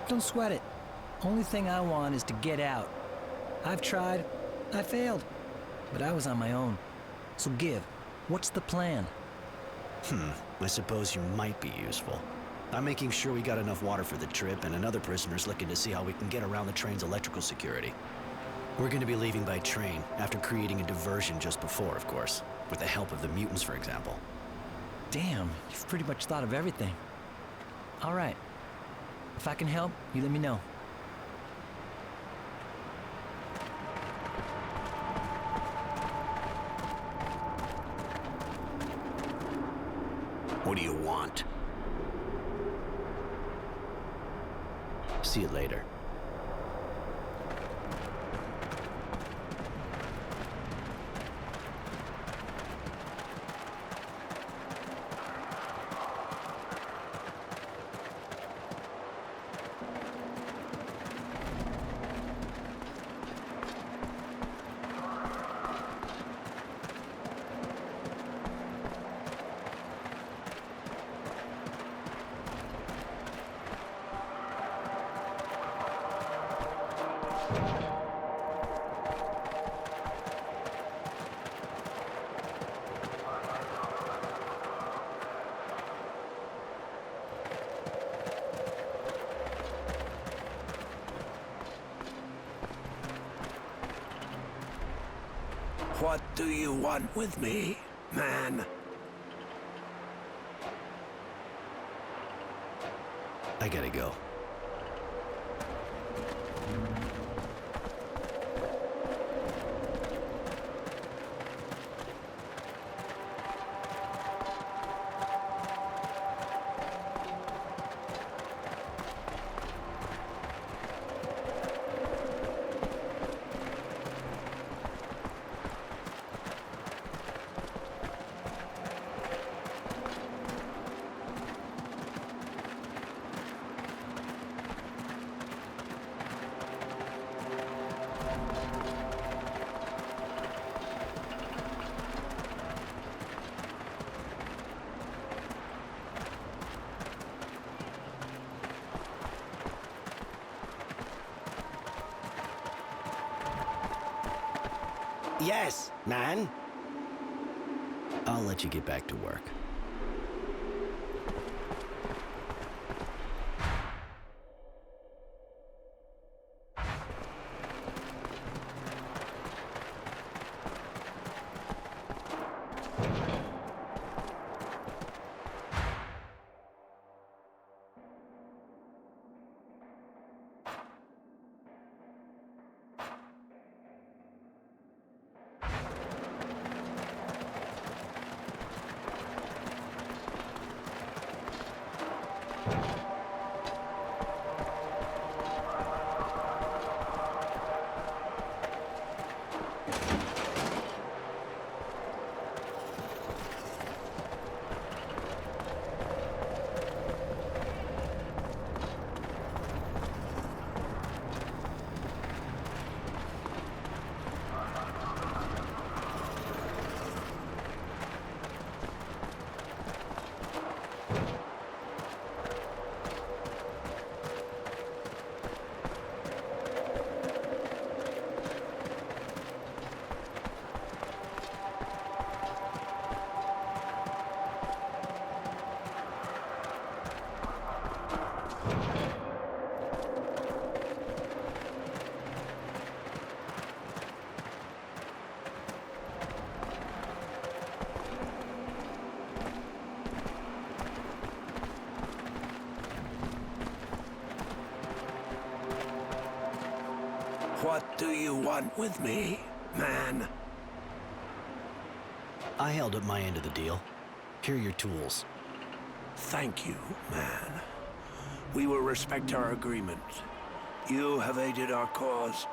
Don't sweat it. Only thing I want is to get out. I've tried. I failed. But I was on my own. So Give, what's the plan? I suppose you might be useful. I'm making sure we got enough water for the trip, and another prisoner's looking to see how we can get around the train's electrical security. We're gonna be leaving by train, after creating a diversion just before, of course. With the help of the mutants, for example. Damn, you've pretty much thought of everything. All right. If I can help, you let me know. What do you want? See you later. What do you want with me, man? I gotta go. Yes, man. I'll let you get back to work. What do you want with me, man? I held up my end of the deal. Here are your tools. Thank you, man. We will respect our agreement. You have aided our cause,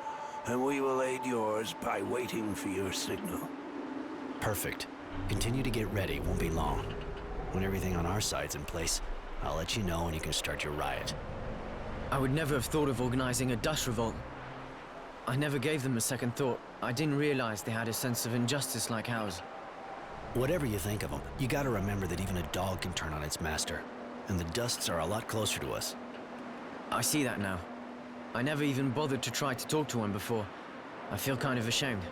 and we will aid yours by waiting for your signal. Perfect. Continue to get ready, won't be long. When everything on our side's in place, I'll let you know and you can start your riot. I would never have thought of organizing a dust revolt. I never gave them a second thought. I didn't realize they had a sense of injustice like ours. Whatever you think of them, you gotta remember that even a dog can turn on its master. And the Dusts are a lot closer to us. I see that now. I never even bothered to try to talk to one before. I feel kind of ashamed.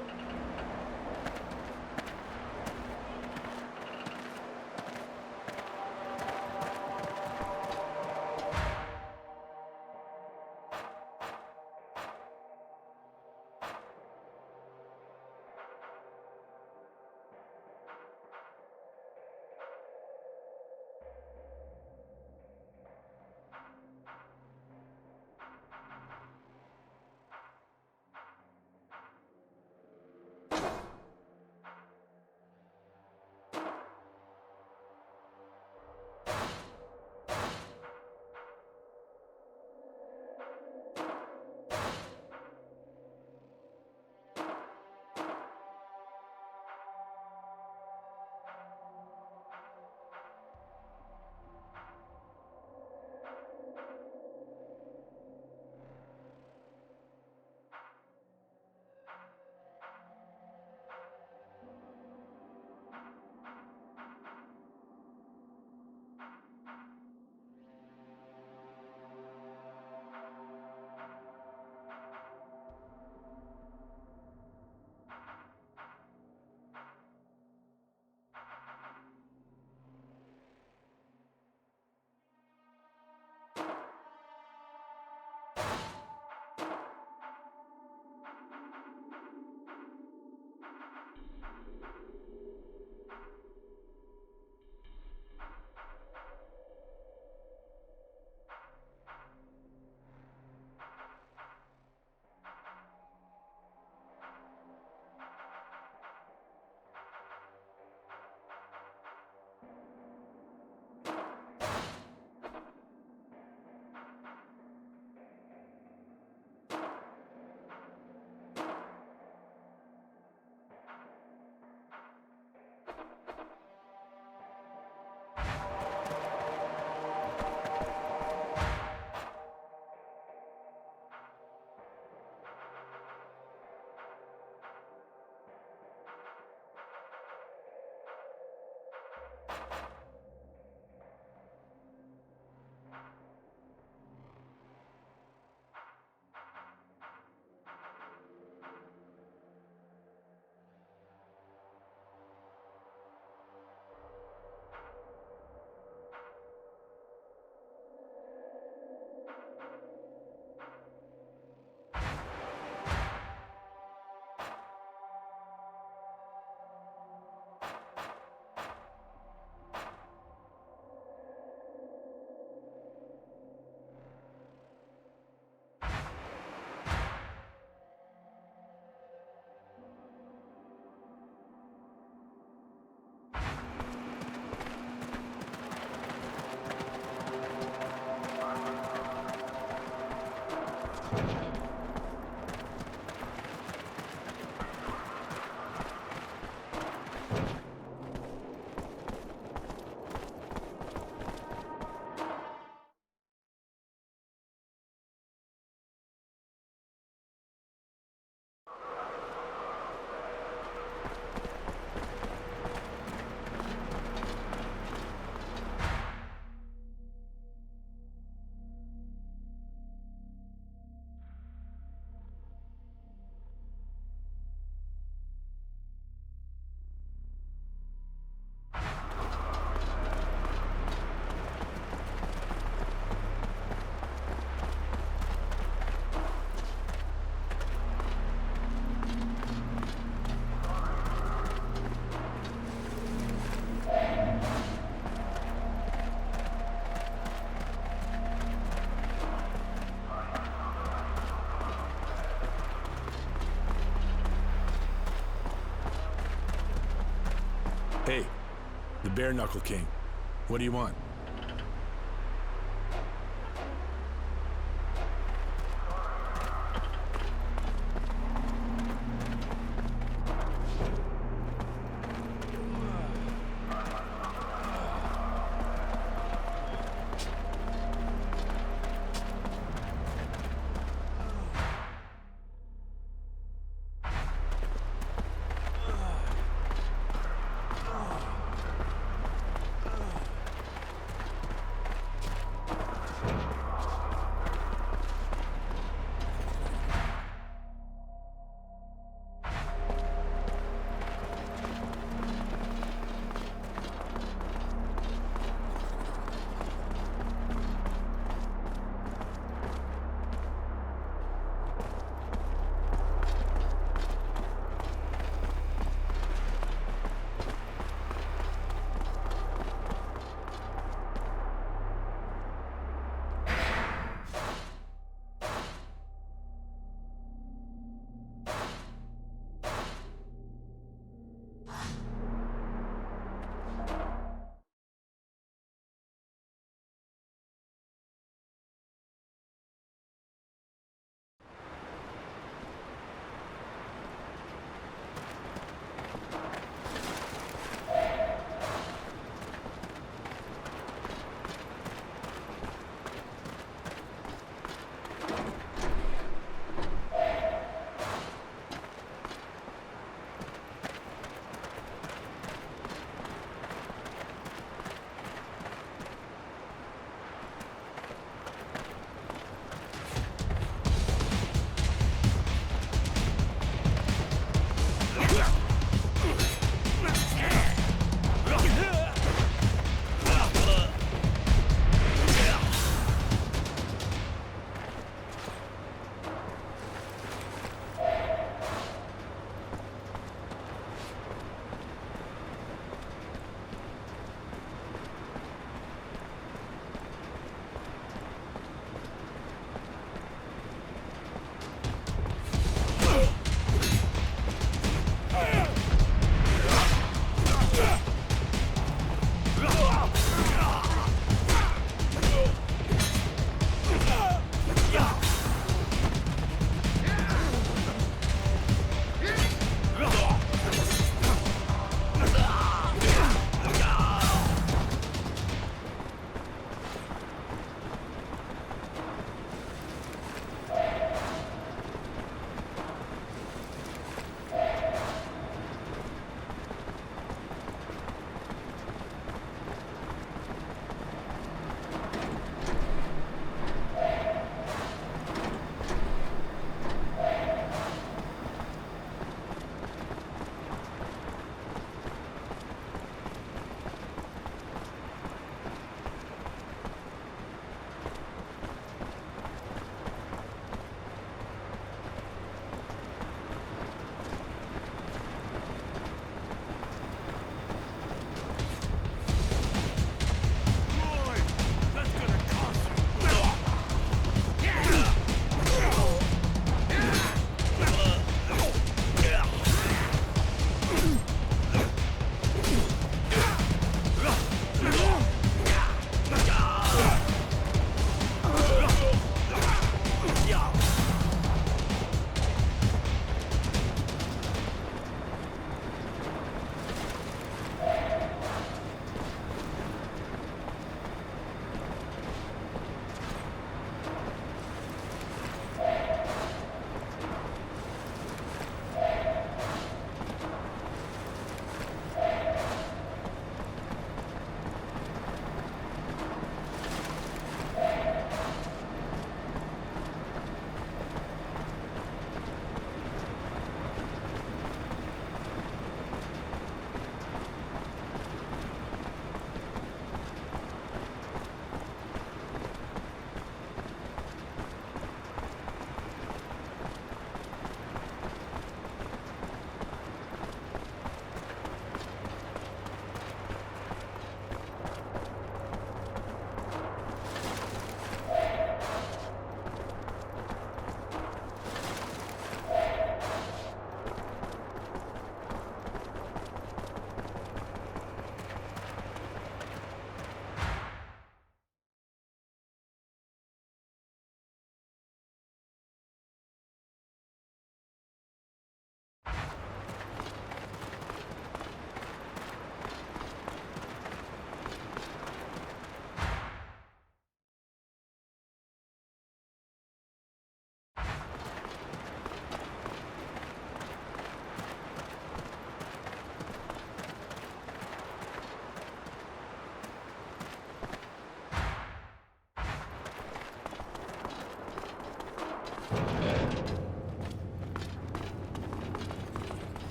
Hey, the Bare Knuckle King. What do you want?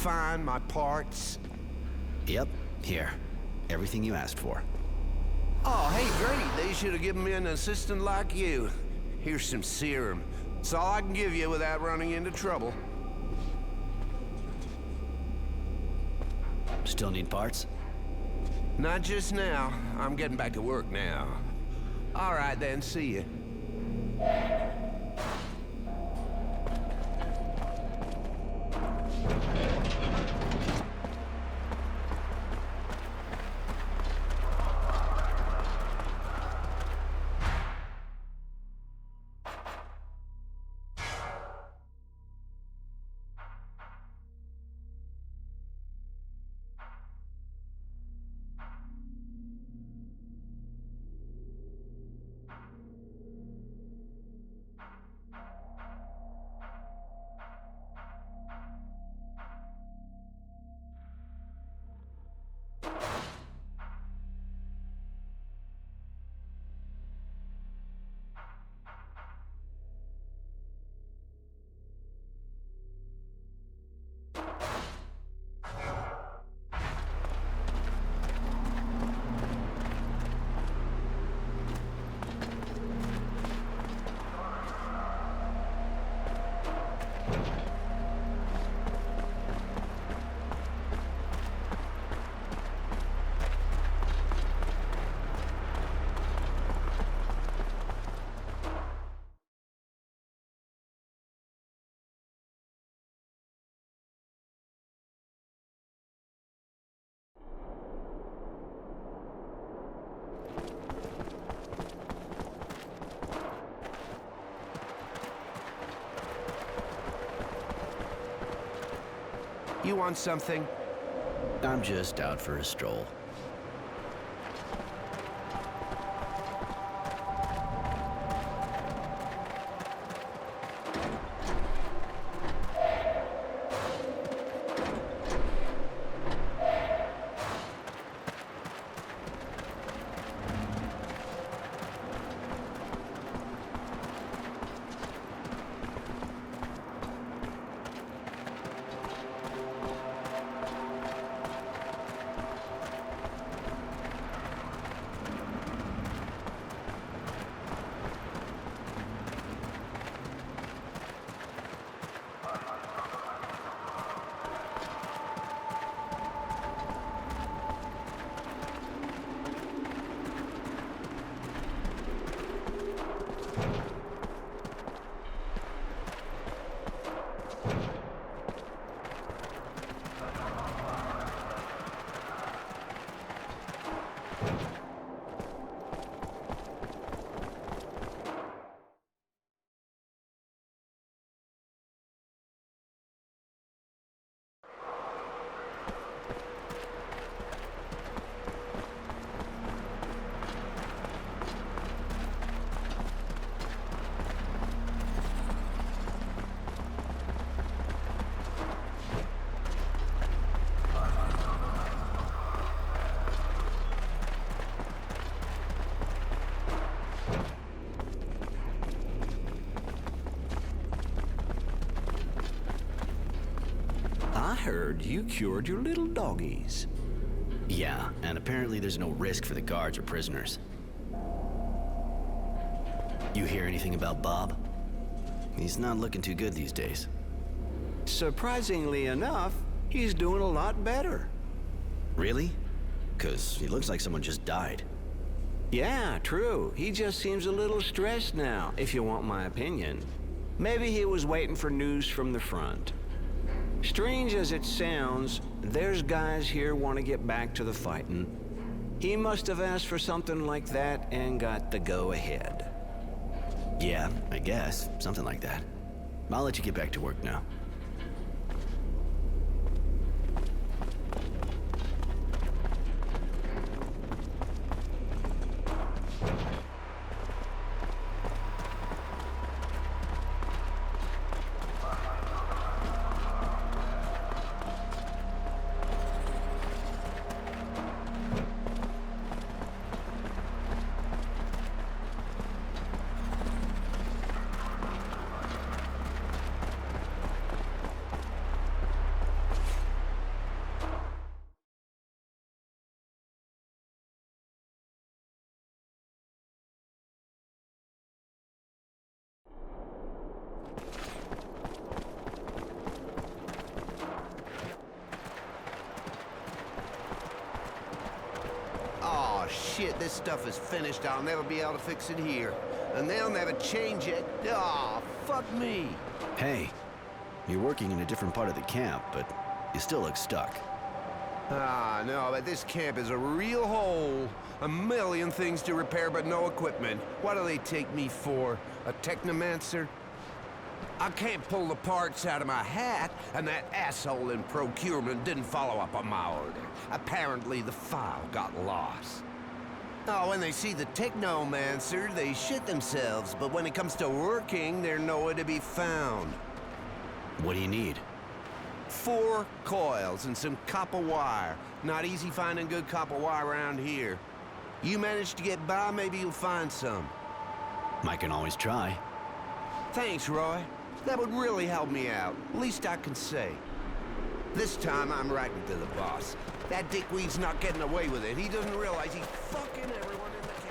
find my parts? Yep, here. Everything you asked for. Oh, hey, great. They should have given me an assistant like you. Here's some serum. It's all I can give you without running into trouble. Still need parts? Not just now. I'm getting back to work now. All right, then. See you. You want something? I'm just out for a stroll. I heard you cured your little doggies. Yeah, and apparently there's no risk for the guards or prisoners. You hear anything about Bob? He's not looking too good these days. Surprisingly enough, he's doing a lot better. Really? 'Cause he looks like someone just died. Yeah, true. He just seems a little stressed now, if you want my opinion. Maybe he was waiting for news from the front. Strange as it sounds, there's guys here want to get back to the fighting. He must have asked for something like that and got the go-ahead. Yeah, I guess. Something like that. I'll let you get back to work now. shit, this stuff is finished. I'll never be able to fix it here. And they'll never change it. Aw, fuck me. Hey, you're working in a different part of the camp, but you still look stuck. Ah, no, but this camp is a real hole. A million things to repair, but no equipment. What do they take me for? A technomancer? I can't pull the parts out of my hat, and that asshole in procurement didn't follow up on my order. Apparently the file got lost. Oh, when they see the technomancer, they shit themselves, but when it comes to working, they're nowhere to be found. What do you need? 4 coils and some copper wire. Not easy finding good copper wire around here. You manage to get by, maybe you'll find some. I can always try. Thanks, Roy. That would really help me out. Least I can say. This time I'm writing to the boss. That dickweed's not getting away with it. He doesn't realize he's fucking everyone in the camp.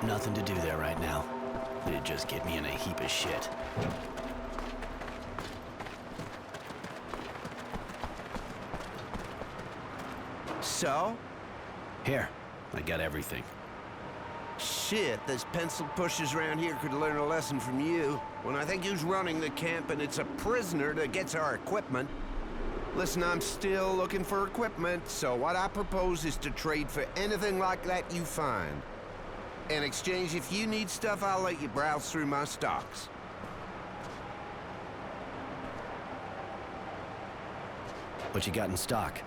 Nothing to do there right now. It'd just get me in a heap of shit. So? Here, I got everything. Shit, those pencil pushers around here could learn a lesson from you. When I think who's running the camp and it's a prisoner that gets our equipment. Listen, I'm still looking for equipment, so what I propose is to trade for anything like that you find. In exchange, if you need stuff, I'll let you browse through my stocks. What you got in stock?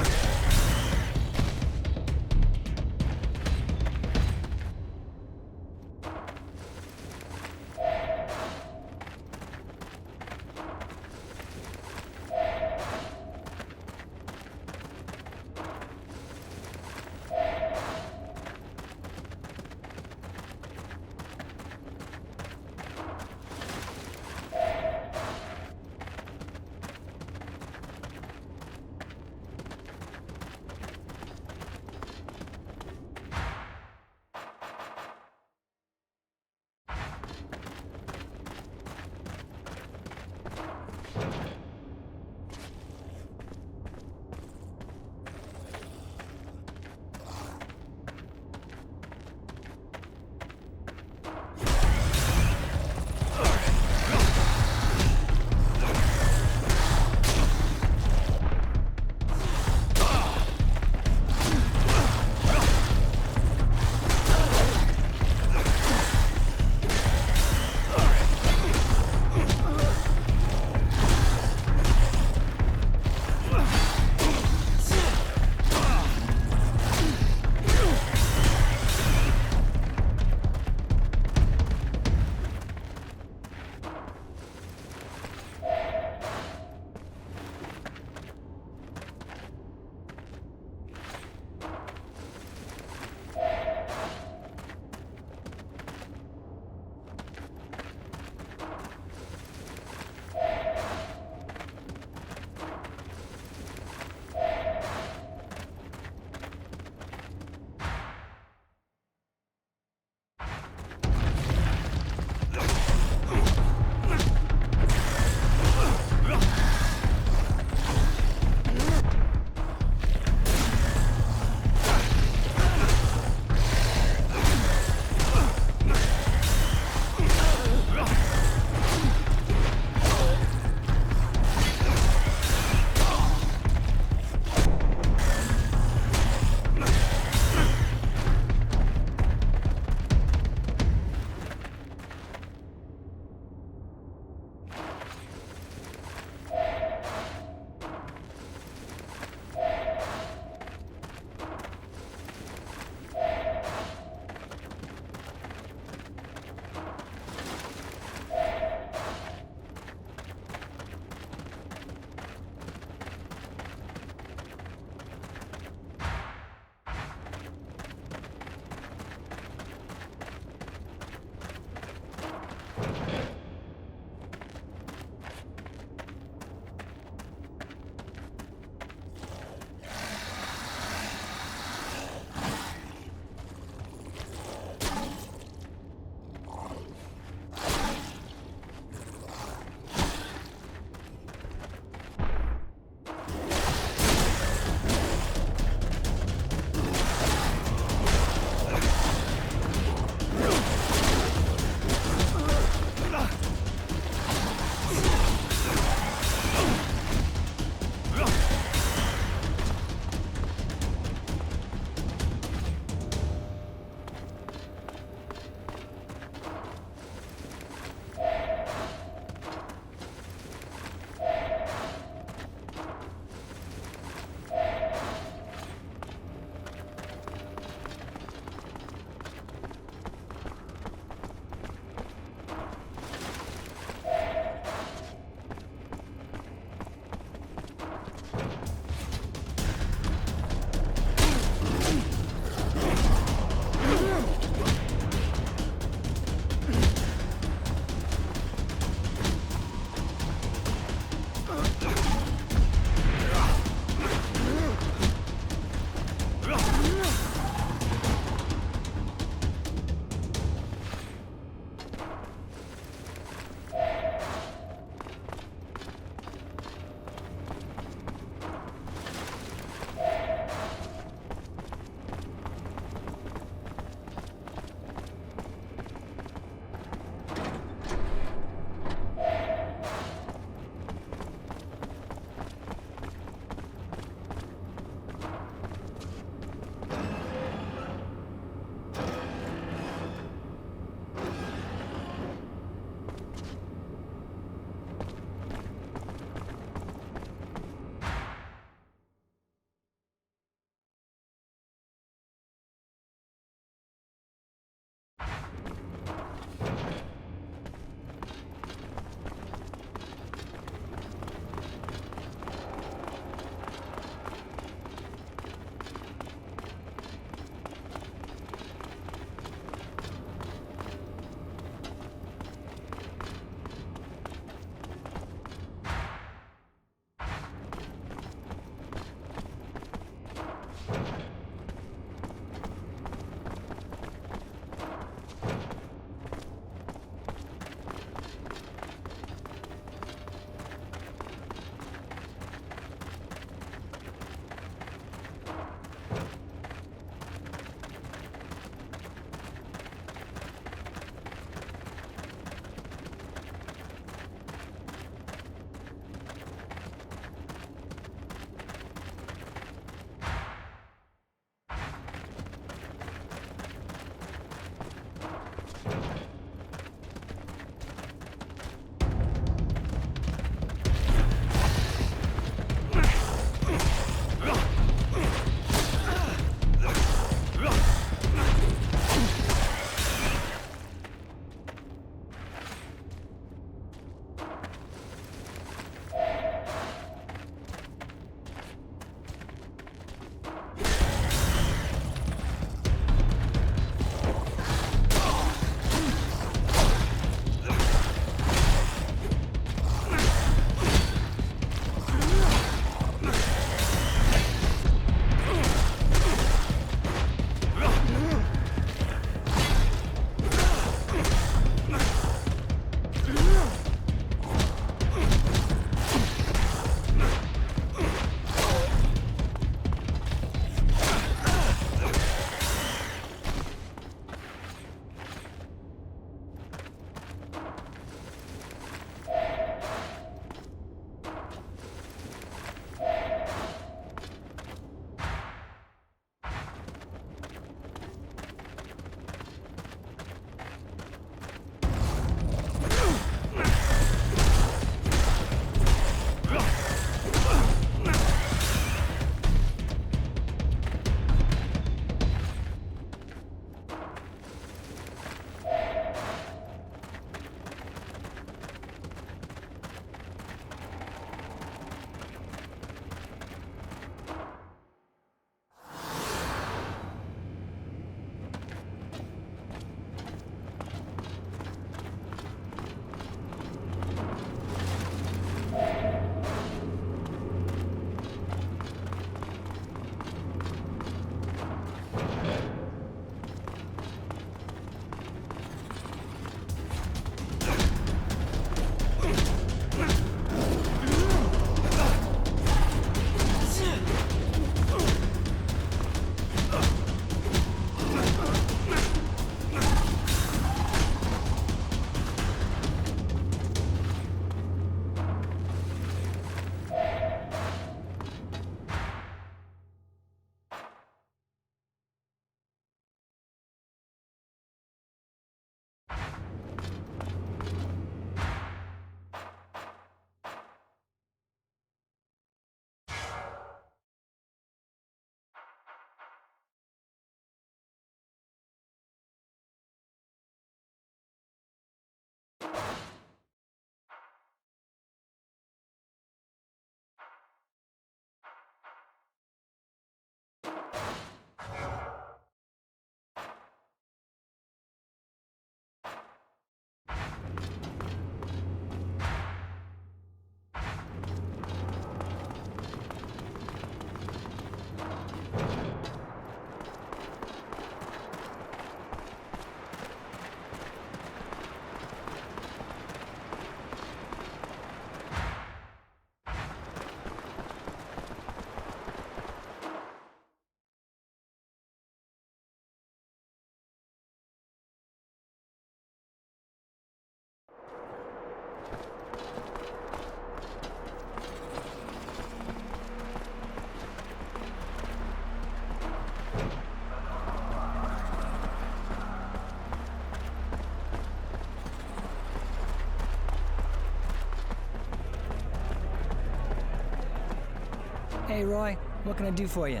Hey, Roy, what can I do for you?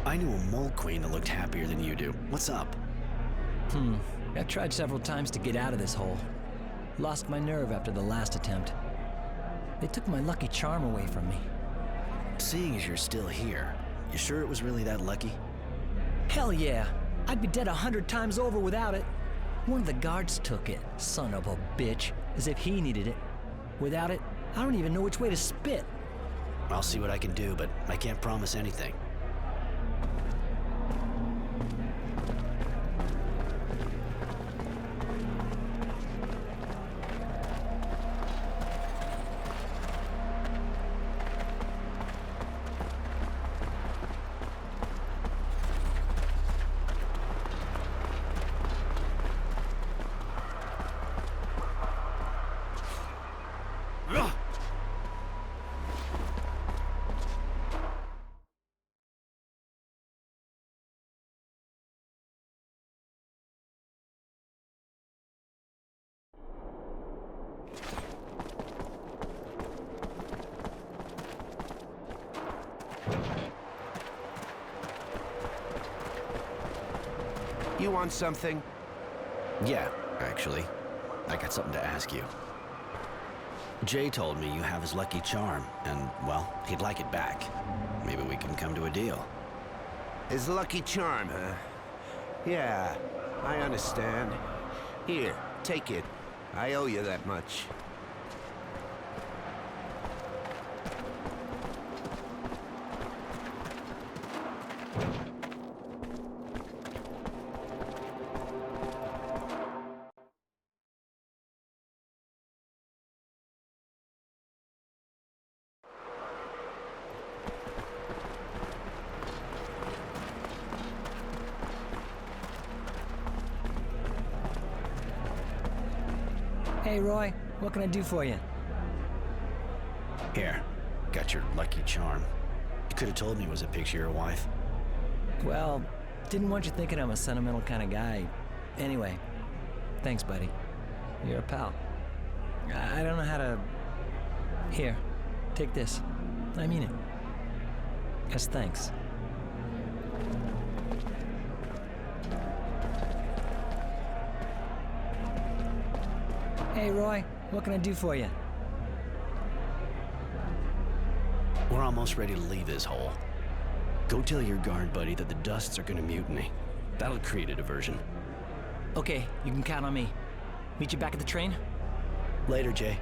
I knew a mole queen that looked happier than you do. What's up? I've tried several times to get out of this hole. Lost my nerve after the last attempt. They took my lucky charm away from me. Seeing as you're still here, you sure it was really that lucky? Hell yeah! I'd be dead 100 times over without it. One of the guards took it, son of a bitch, as if he needed it. Without it, I don't even know which way to spit. I'll see what I can do, but I can't promise anything. You want something? Yeah, actually. I got something to ask you. Jay told me you have his lucky charm, and, well, he'd like it back. Maybe we can come to a deal. His lucky charm, huh? Yeah, I understand. Here, take it. I owe you that much. Hey, Roy, what can I do for you? Here, got your lucky charm. You could have told me it was a picture of your wife. Well, didn't want you thinking I'm a sentimental kind of guy. Anyway, thanks, buddy. You're a pal. I don't know how to... Here, take this. I mean it. As thanks. Hey, Roy, what can I do for you? We're almost ready to leave this hole. Go tell your guard buddy that the Dusts are gonna mutiny. That'll create a diversion. Okay, you can count on me. Meet you back at the train? Later, Jay.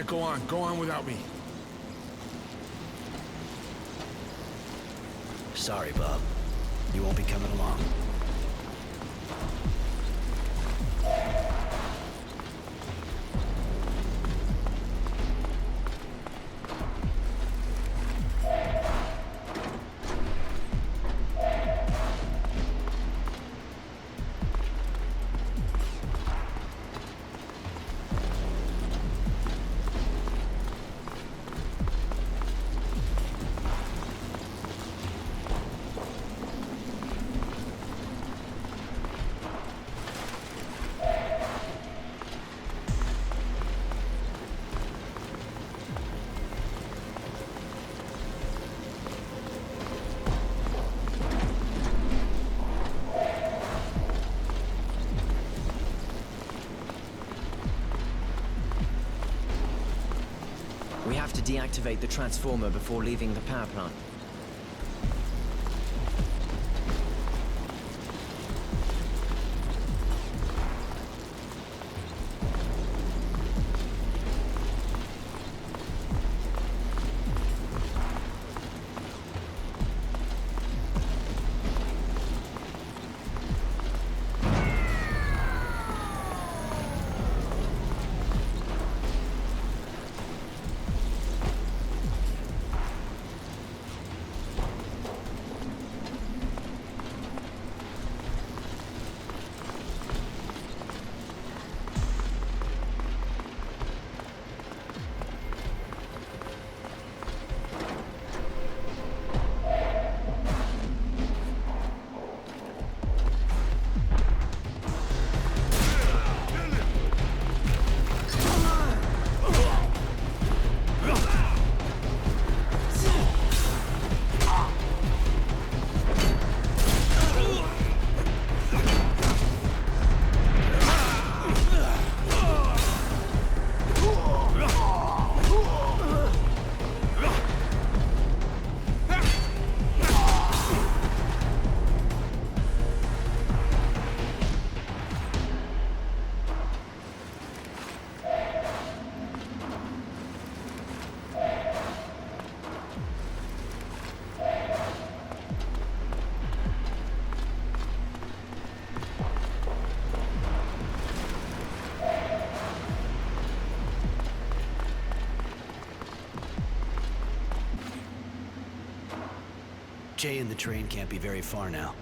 Yeah, go on. Go on without me. Sorry, Bob. You won't be coming along. We have to deactivate the transformer before leaving the power plant. Jay and the train can't be very far now.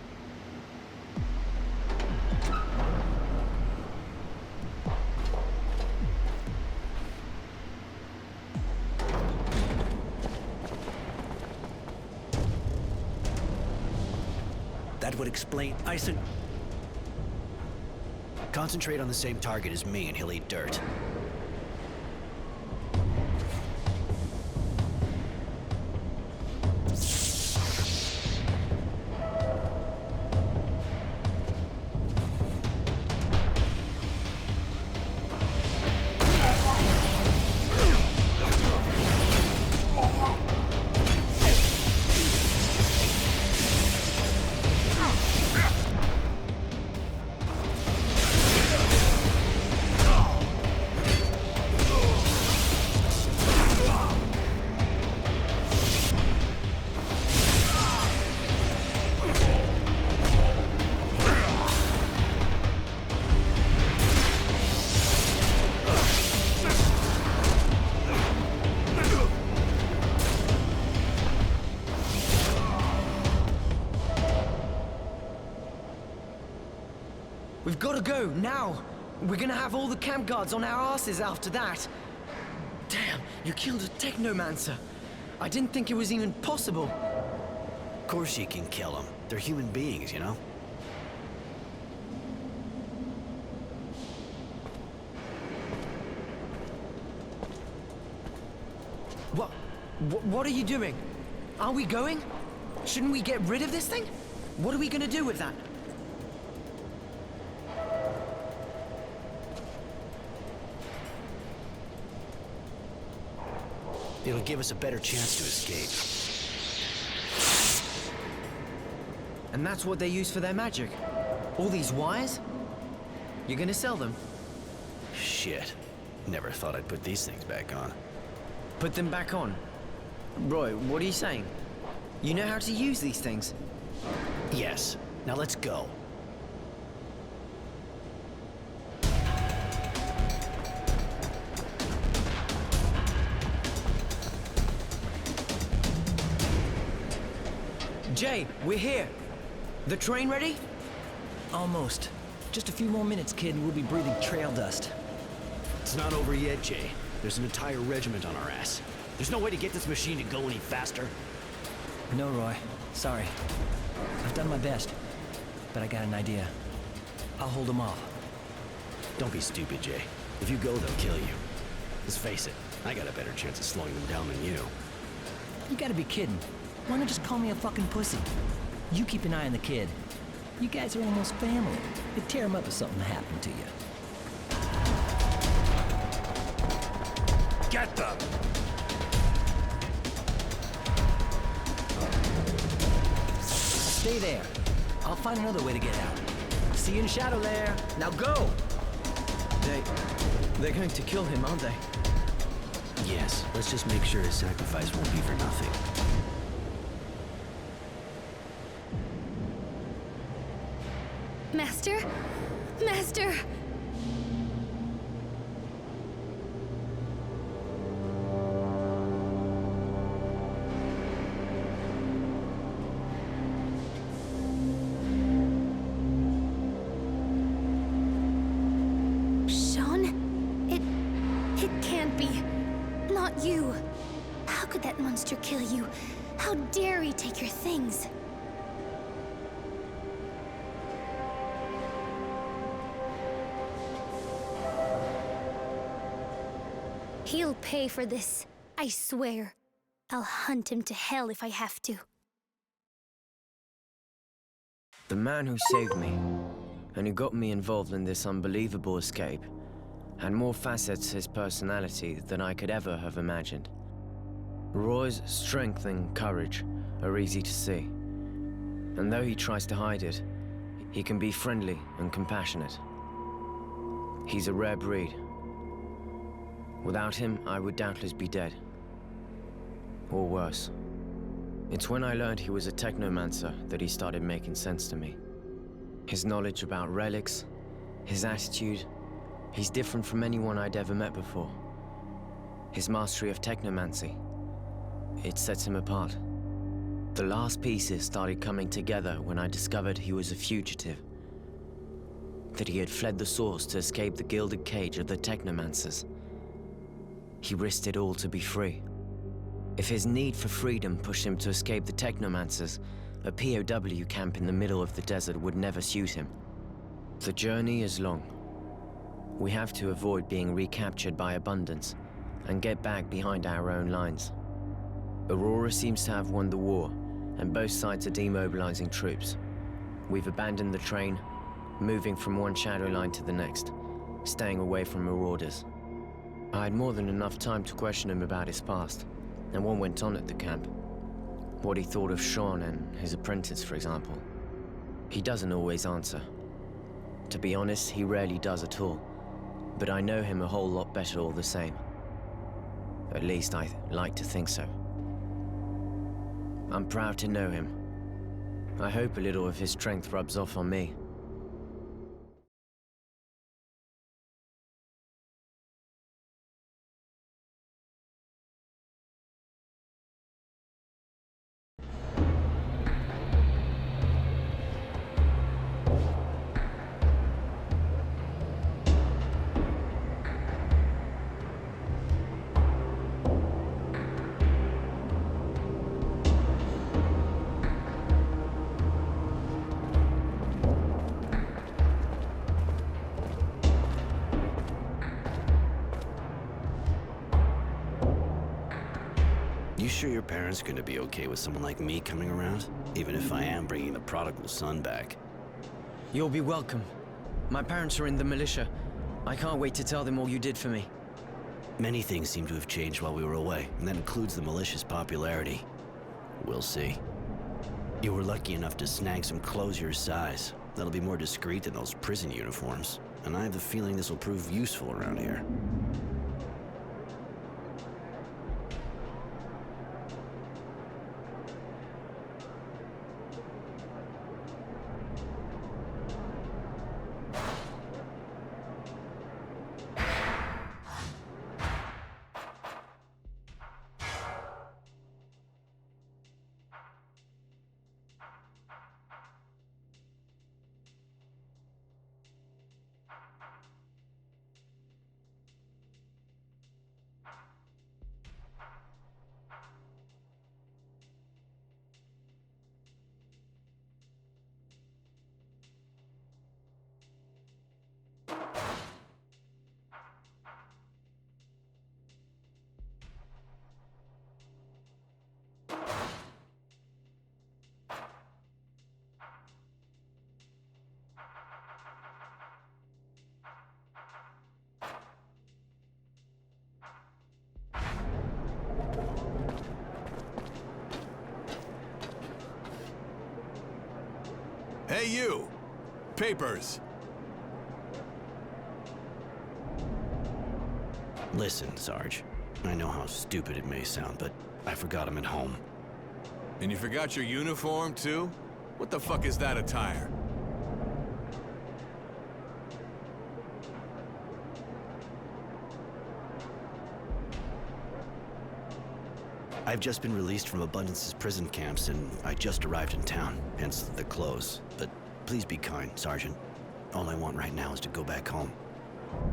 That would explain. I said. Concentrate on the same target as me and he'll eat dirt. We've got to go, now! We're gonna have all the camp guards on our asses after that. Damn, you killed a technomancer. I didn't think it was even possible. Of course you can kill them. They're human beings, you know? What are you doing? Are we going? Shouldn't we get rid of this thing? What are we gonna do with that? It'll give us a better chance to escape. And that's what they use for their magic? All these wires? You're gonna sell them? Shit. Never thought I'd put these things back on. Put them back on? Roy, what are you saying? You know how to use these things? Yes. Now let's go. Jay, we're here. The train ready? Almost. Just a few more minutes, kid, and we'll be breathing trail dust. It's not over yet, Jay. There's an entire regiment on our ass. There's no way to get this machine to go any faster. No, Roy. Sorry. I've done my best. But I got an idea. I'll hold them off. Don't be stupid, Jay. If you go, they'll kill you. Let's face it, I got a better chance of slowing them down than you. You gotta be kidding. Why not just call me a fucking pussy? You keep an eye on the kid. You guys are almost family. It'd tear him up if something happened to you. Get them! Stay there. I'll find another way to get out. See you in Shadow Lair. Now go! They're going to kill him, aren't they? Yes, let's just make sure his sacrifice won't be for nothing. Master? Master! Sean? It can't be. Not you. How could that monster kill you? How dare he take your things? He'll pay for this, I swear. I'll hunt him to hell if I have to. The man who saved me, and who got me involved in this unbelievable escape, had more facets to his personality than I could ever have imagined. Roy's strength and courage are easy to see. And though he tries to hide it, he can be friendly and compassionate. He's a rare breed. Without him, I would doubtless be dead. Or worse. It's when I learned he was a technomancer that he started making sense to me. His knowledge about relics, his attitude, he's different from anyone I'd ever met before. His mastery of technomancy, it sets him apart. The last pieces started coming together when I discovered he was a fugitive. That he had fled the source to escape the gilded cage of the technomancers. He risked it all to be free. If his need for freedom pushed him to escape the technomancers, a POW camp in the middle of the desert would never suit him. The journey is long. We have to avoid being recaptured by Abundance and get back behind our own lines. Aurora seems to have won the war, and both sides are demobilizing troops. We've abandoned the train, moving from one shadow line to the next, staying away from marauders. I had more than enough time to question him about his past, and what went on at the camp. What he thought of Sean and his apprentice, for example. He doesn't always answer. To be honest, he rarely does at all, but I know him a whole lot better all the same. At least I like to think so. I'm proud to know him. I hope a little of his strength rubs off on me. You sure your parents are gonna be okay with someone like me coming around? Even if I am bringing the prodigal son back. You'll be welcome. My parents are in the militia. I can't wait to tell them all you did for me. Many things seem to have changed while we were away, and that includes the militia's popularity. We'll see. You were lucky enough to snag some clothes your size. That'll be more discreet than those prison uniforms. And I have the feeling this will prove useful around here. Hey, you! Papers! Listen, Sarge. I know how stupid it may sound, but I forgot him at home. And you forgot your uniform, too? What the fuck is that attire? I've just been released from Abundance's prison camps, and I just arrived in town, hence the clothes. But please be kind, Sergeant. All I want right now is to go back home.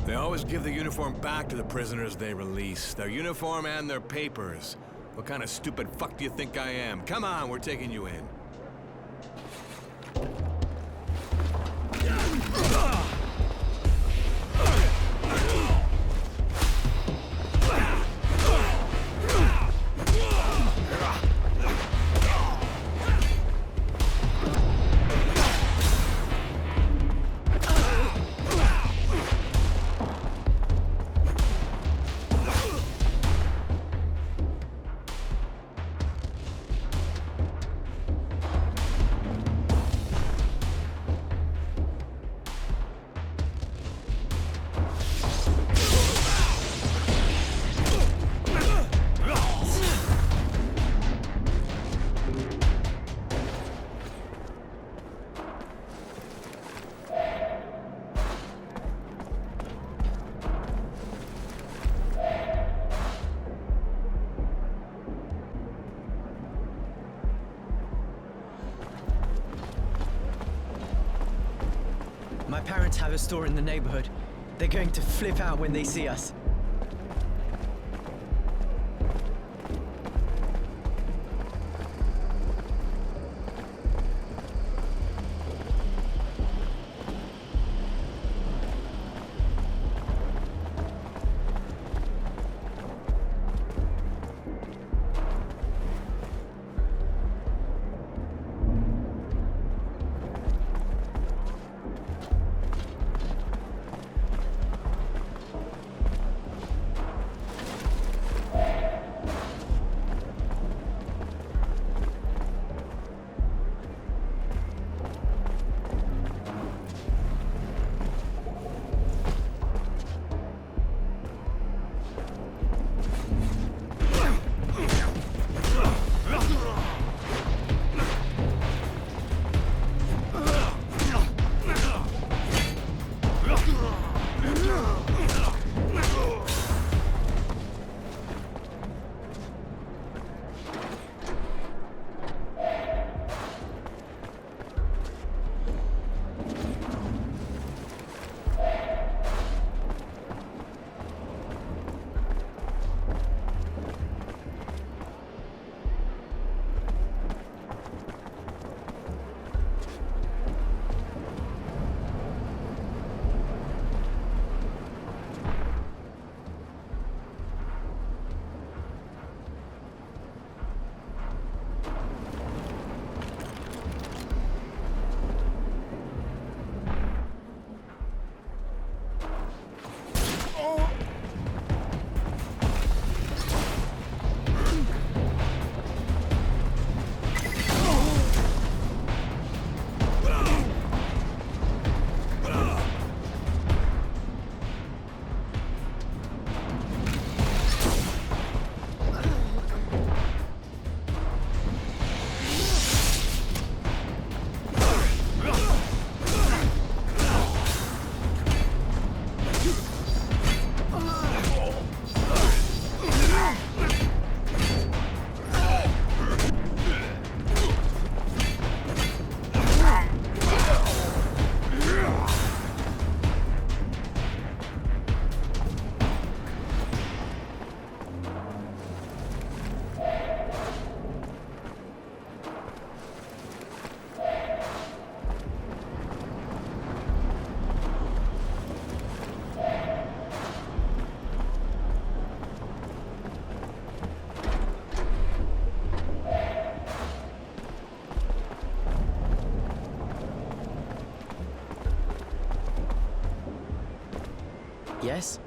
They always give the uniform back to the prisoners they release. Their uniform and their papers. What kind of stupid fuck do you think I am? Come on, we're taking you in. My parents have a store in the neighborhood. They're going to flip out when they see us. Yes?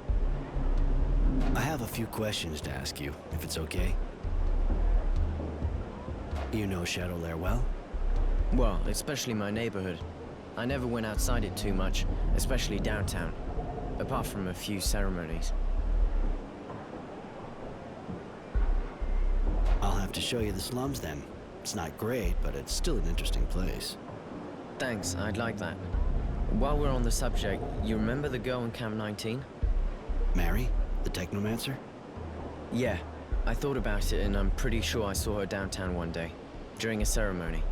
I have a few questions to ask you, if it's okay. You know Shadowlair well? Well, especially my neighborhood. I never went outside it too much, especially downtown, apart from a few ceremonies. I'll have to show you the slums then. It's not great, but it's still an interesting place. Thanks, I'd like that. While we're on the subject, you remember the girl in Camp 19? Mary? The Technomancer? Yeah, I thought about it and I'm pretty sure I saw her downtown one day, during a ceremony.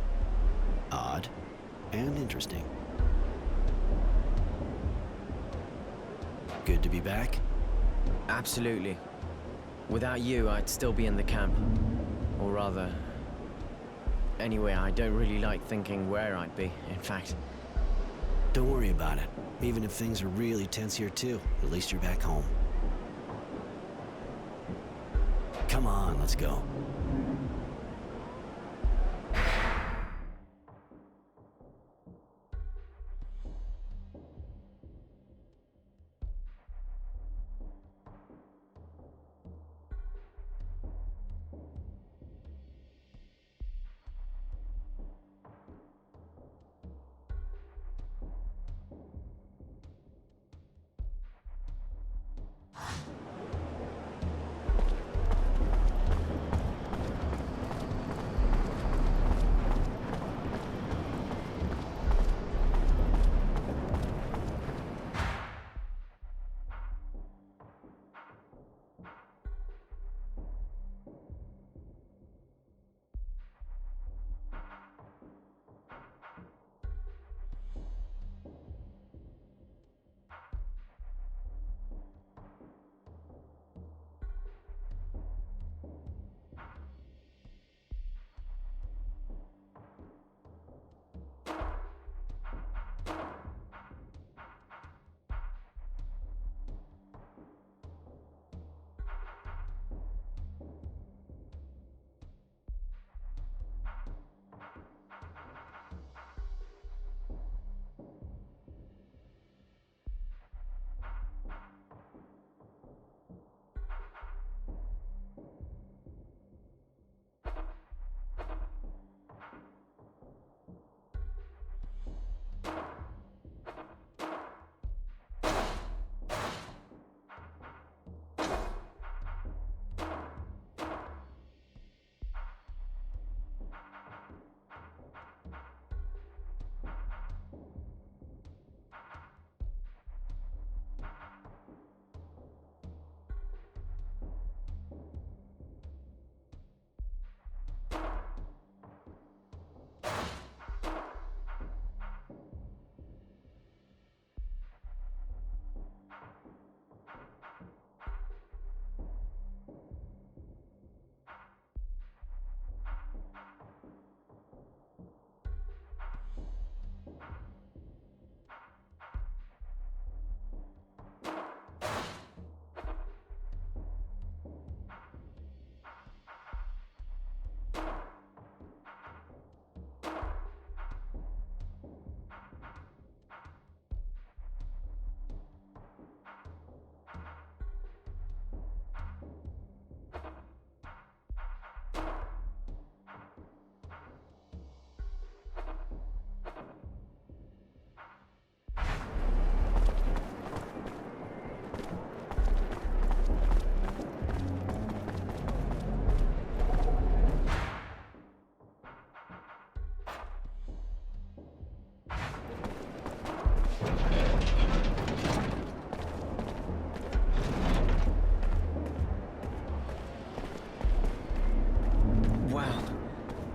Odd. And interesting. Good to be back? Absolutely. Without you, I'd still be in the camp. Or rather... Anyway, I don't really like thinking where I'd be, in fact. Don't worry about it. Even if things are really tense here too, at least you're back home. Come on, let's go.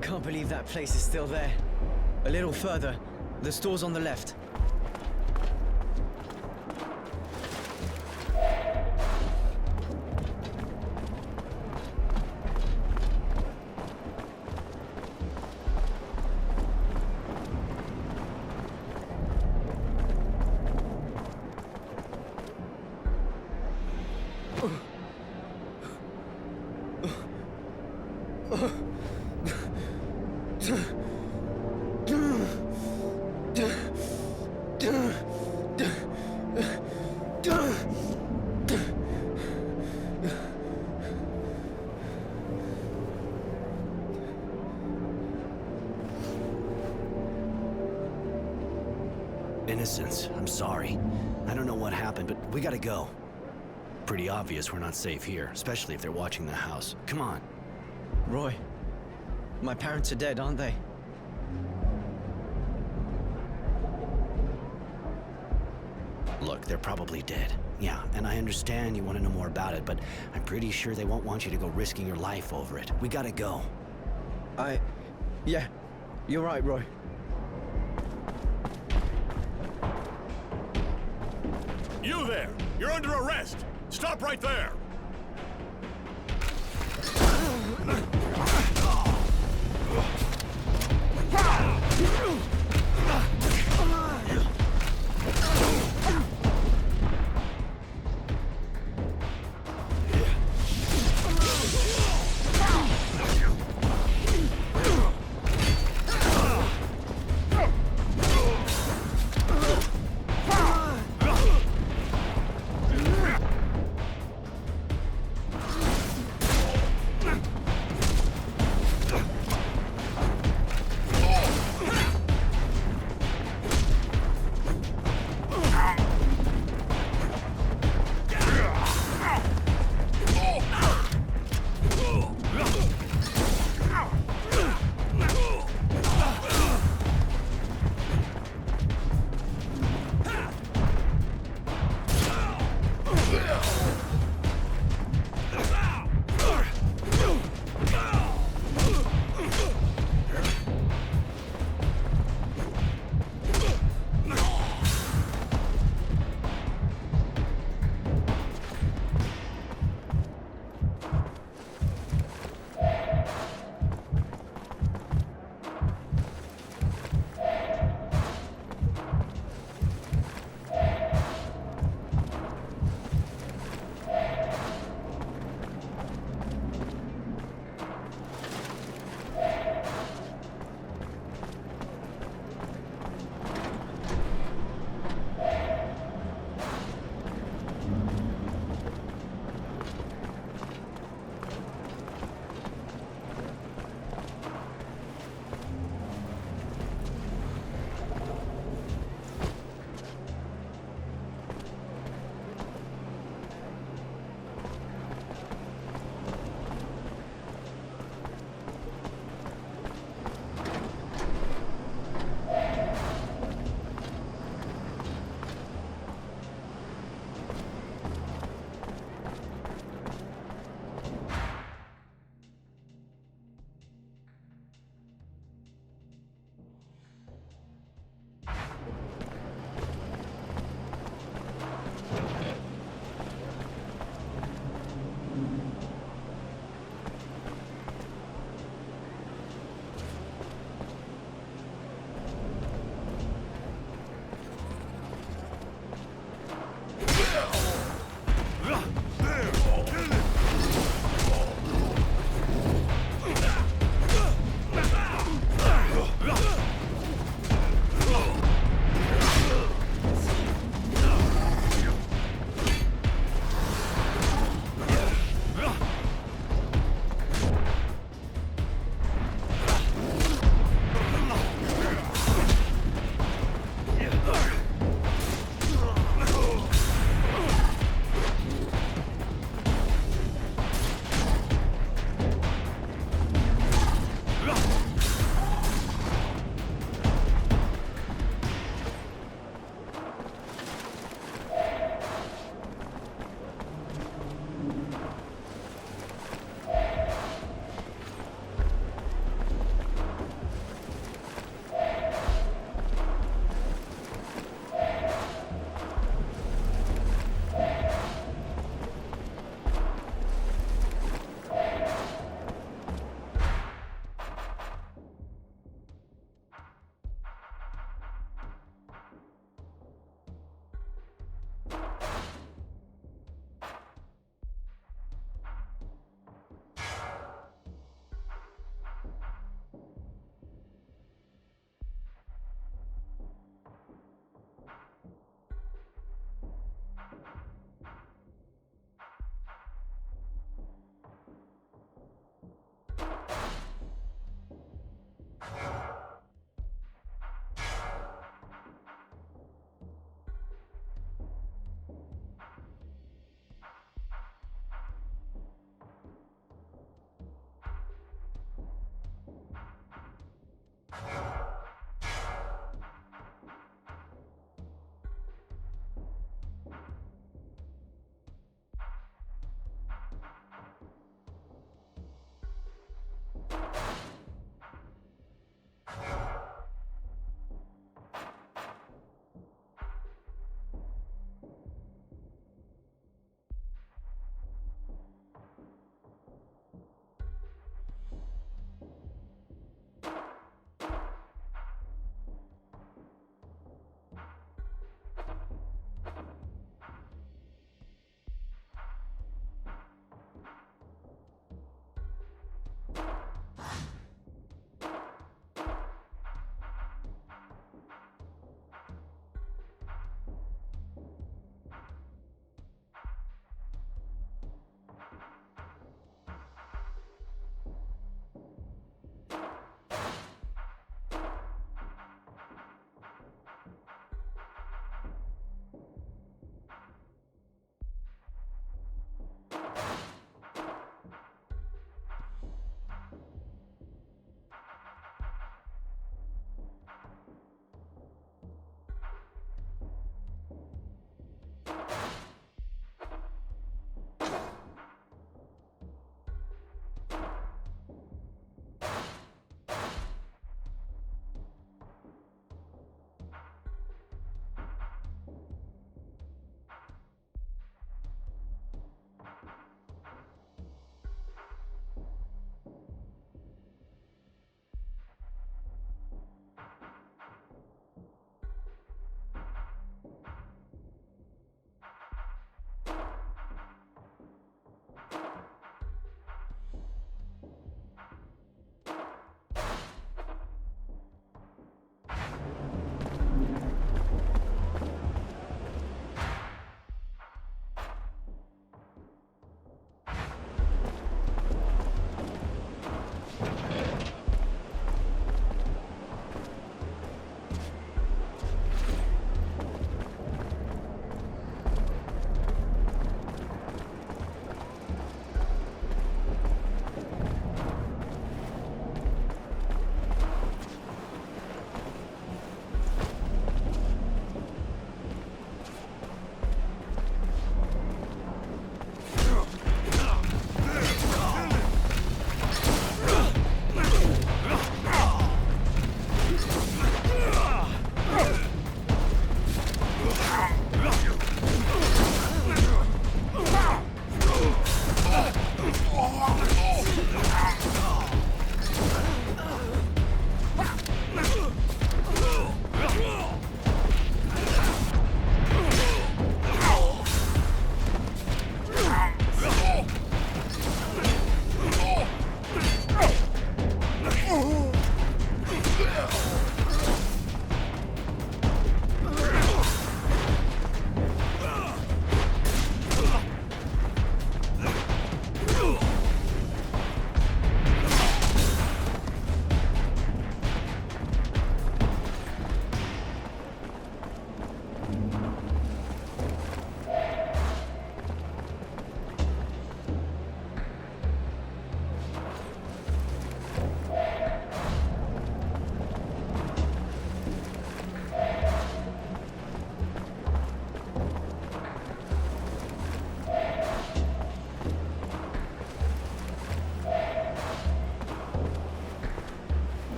Can't believe that place is still there. A little further, the store's on the left. Innocence, I'm sorry. I don't know what happened, but we gotta go. Pretty obvious we're not safe here, especially if they're watching the house. Come on. Roy, my parents are dead, aren't they? Look, they're probably dead. Yeah, and I understand you want to know more about it, but I'm pretty sure they won't want you to go risking your life over it. We gotta go. Yeah, you're right, Roy. You there! You're under arrest! Stop right there!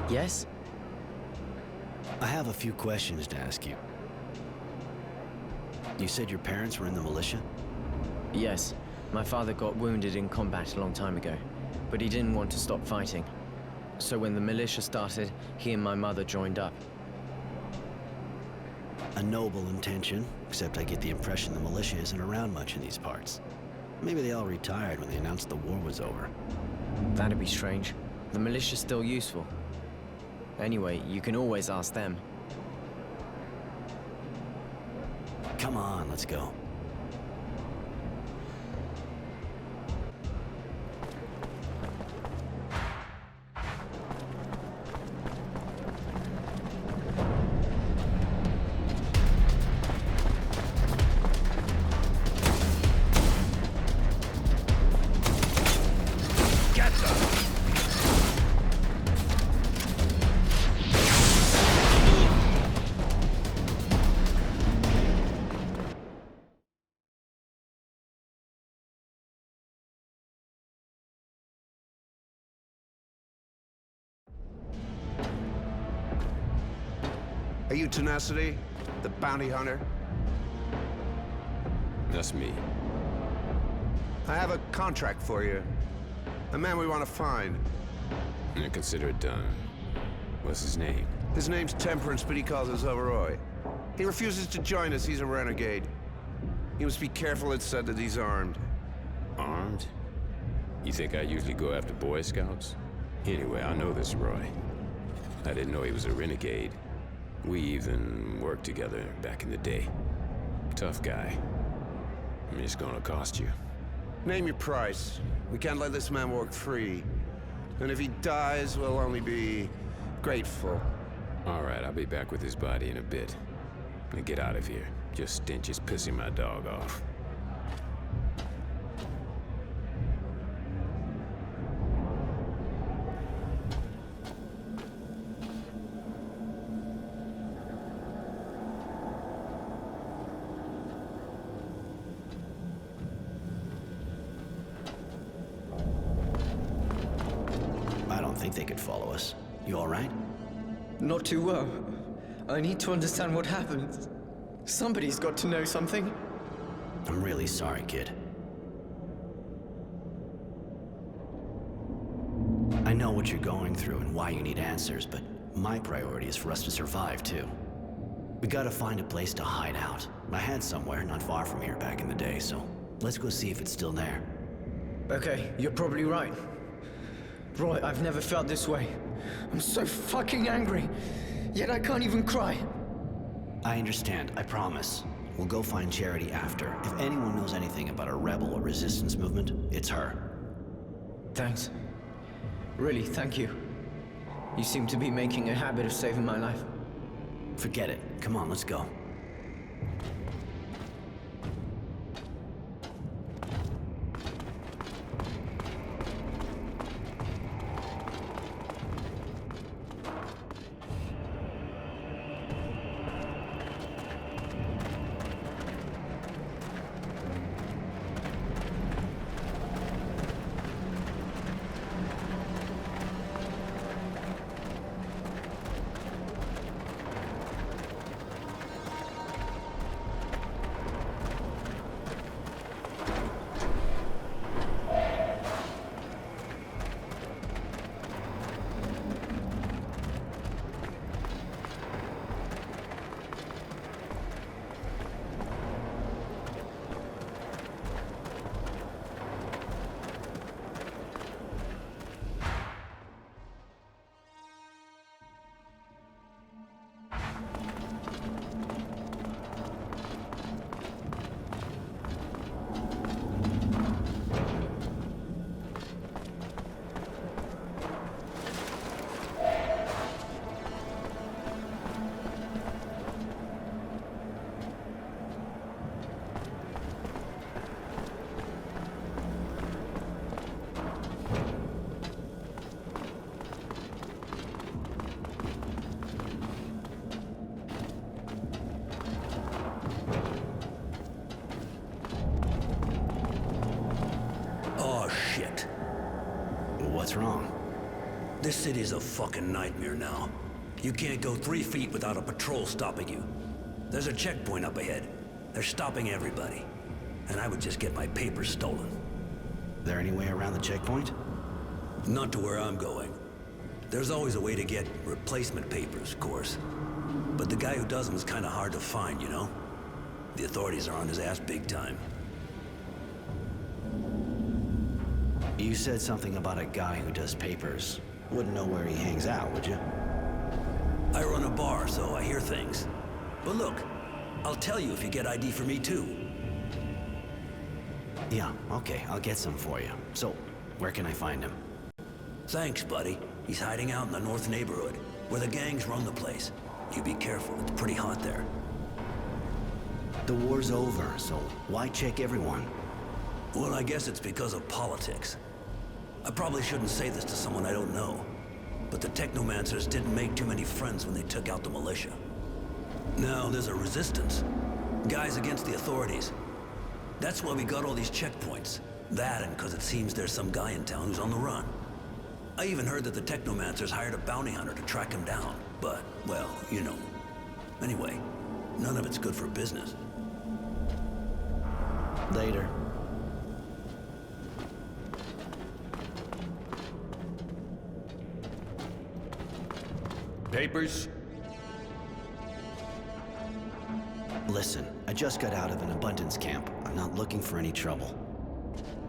Yes? I have a few questions to ask you. You said your parents were in the militia? Yes. My father got wounded in combat a long time ago, but he didn't want to stop fighting. So when the militia started, he and my mother joined up. A noble intention, except I get the impression the militia isn't around much in these parts. Maybe they all retired when they announced the war was over. That'd be strange. The militia's still useful. Anyway, you can always ask them. Come on, let's go. Are you Tenacity? The bounty hunter? That's me. I have a contract for you. A man we want to find. I consider it done. What's his name? His name's Temperance, but he calls us Roy. He refuses to join us. He's a renegade. You must be careful, it's said that he's armed. Armed? You think I usually go after Boy Scouts? Anyway, I know this Roy. I didn't know he was a renegade. We even worked together back in the day. Tough guy. I mean, it's gonna cost you. Name your price. We can't let this man walk free. And if he dies, we'll only be grateful. All right, I'll be back with his body in a bit. Now get out of here. Your stench is pissing my dog off. I don't think they could follow us. You all right? Not too well. I need to understand what happened. Somebody's got to know something. I'm really sorry, kid. I know what you're going through and why you need answers, but my priority is for us to survive, too. We gotta find a place to hide out. I had somewhere not far from here back in the day, so let's go see if it's still there. Okay, you're probably right. Roy, I've never felt this way. I'm so fucking angry, yet I can't even cry. I understand, I promise. We'll go find Charity after. If anyone knows anything about a rebel or resistance movement, it's her. Thanks. Really, thank you. You seem to be making a habit of saving my life. Forget it. Come on, let's go. Oh, shit. What's wrong? This city's a fucking nightmare now. You can't go 3 feet without a patrol stopping you. There's a checkpoint up ahead. They're stopping everybody. And I would just get my papers stolen. There any way around the checkpoint? Not to where I'm going. There's always a way to get replacement papers, of course. But the guy who does them is kind of hard to find, you know? The authorities are on his ass big time. You said something about a guy who does papers. Wouldn't know where he hangs out, would you? I run a bar, so I hear things. But look, I'll tell you if you get ID for me too. Yeah, okay, I'll get some for you. So, where can I find him? Thanks, buddy. He's hiding out in the north neighborhood, where the gangs run the place. You be careful, it's pretty hot there. The war's over, so why check everyone? Well, I guess it's because of politics. I probably shouldn't say this to someone I don't know, but the Technomancers didn't make too many friends when they took out the militia. Now there's a resistance. Guys against the authorities. That's why we got all these checkpoints. That and because it seems there's some guy in town who's on the run. I even heard that the Technomancers hired a bounty hunter to track him down. But, well, you know. Anyway, none of it's good for business. Later. Papers? Listen, I just got out of an abundance camp. I'm not looking for any trouble.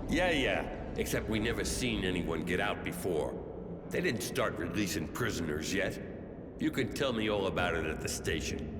Yeah. Except we never seen anyone get out before. They didn't start releasing prisoners yet. You can tell me all about it at the station.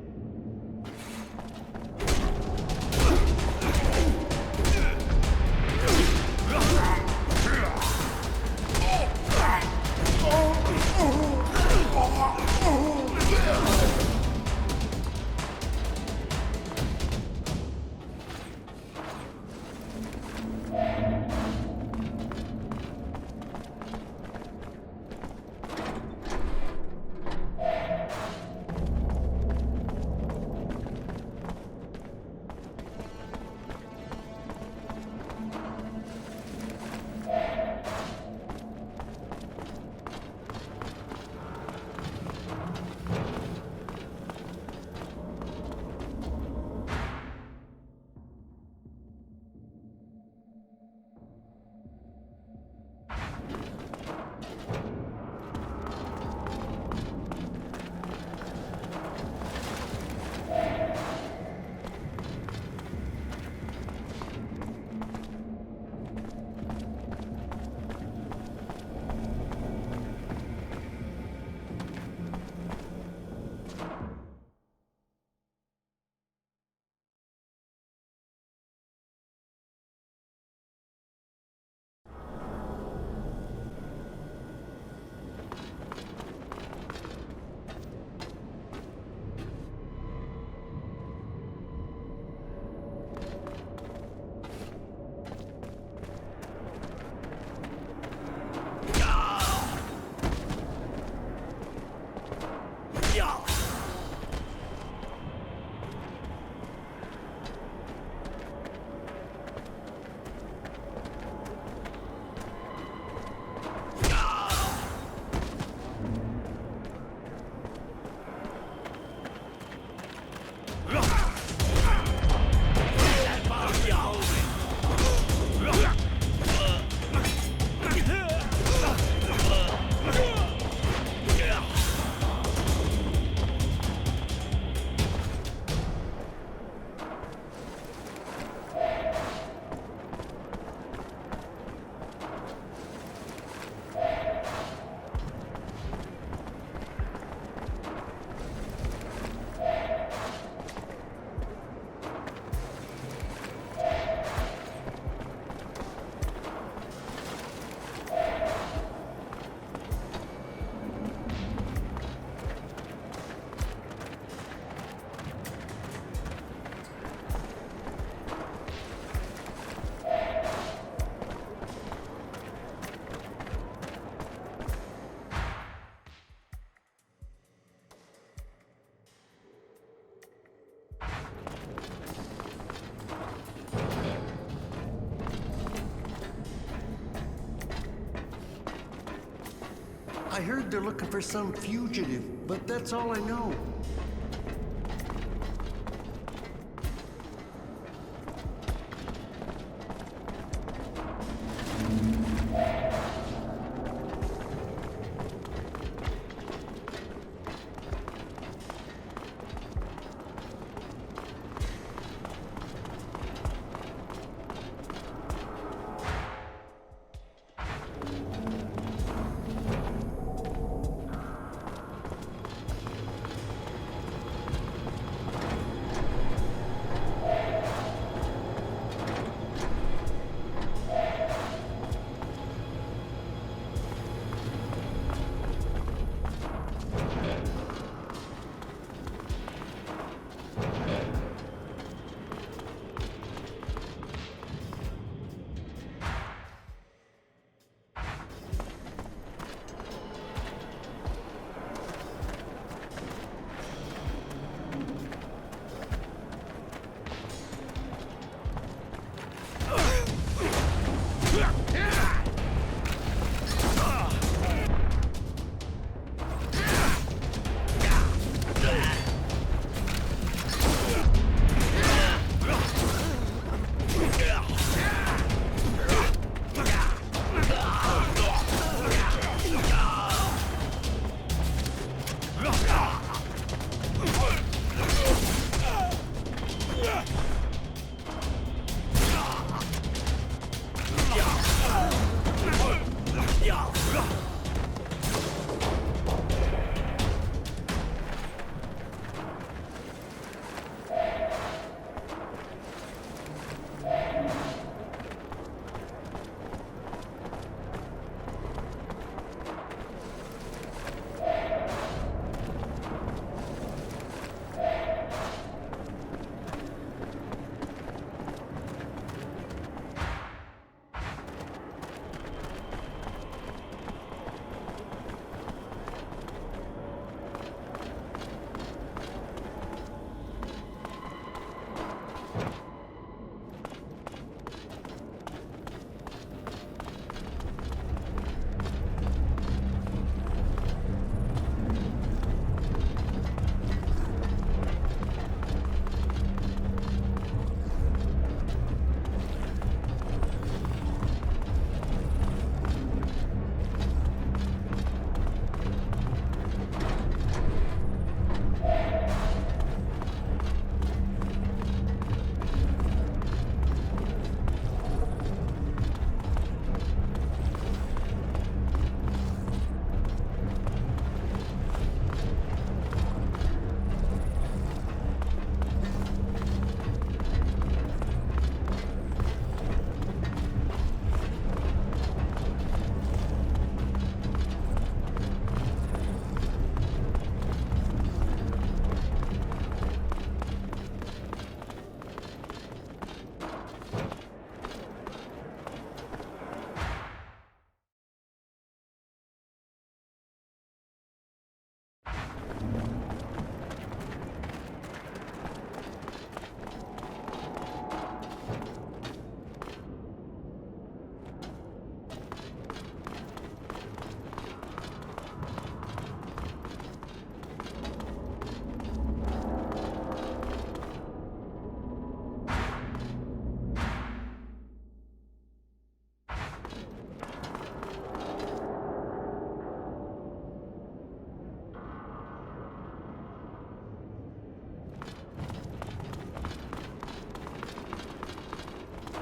heard they're looking for some fugitive, but that's all I know.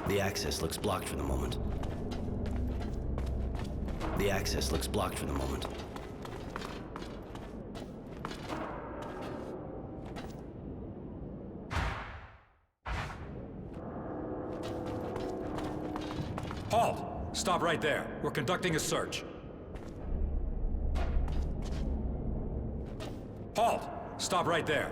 The access looks blocked for the moment. The access looks blocked for the moment. Halt! Stop right there. We're conducting a search. Halt! Stop right there.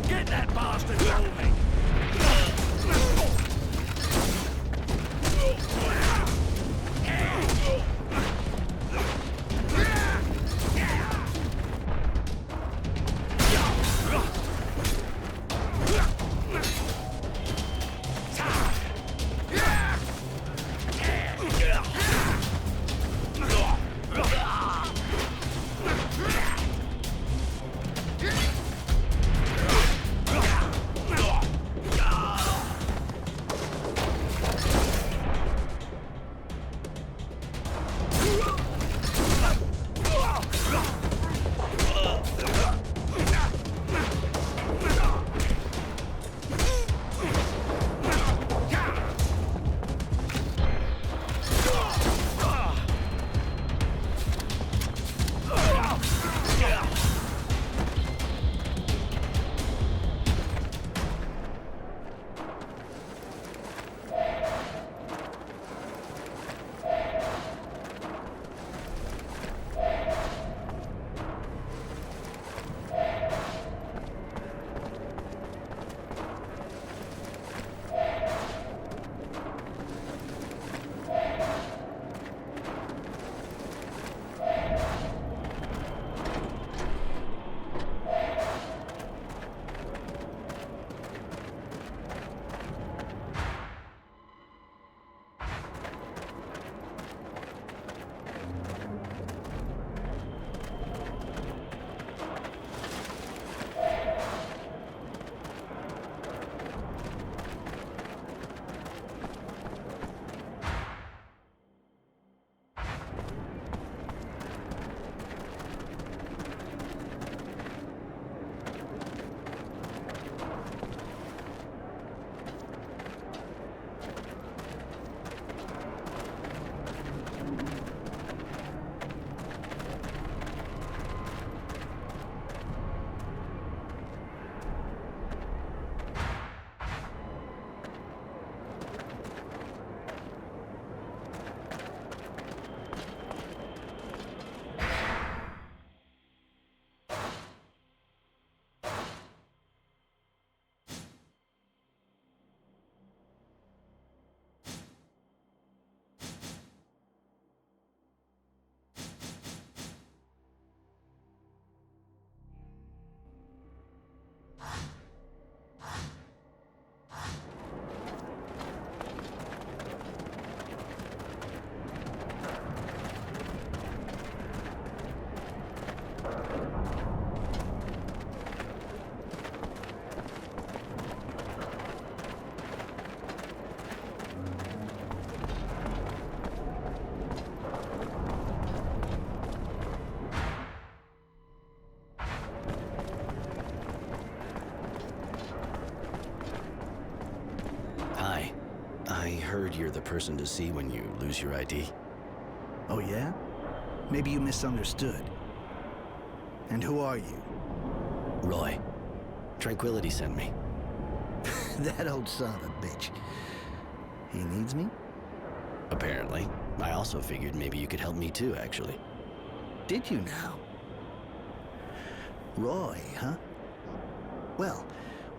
Get that bastard moving! I heard you're the person to see when you lose your ID. Oh, yeah? Maybe you misunderstood. And who are you? Roy. Tranquility sent me. That old son of a bitch. He needs me? Apparently. I also figured maybe you could help me too, actually. Did you now? Roy, huh? Well,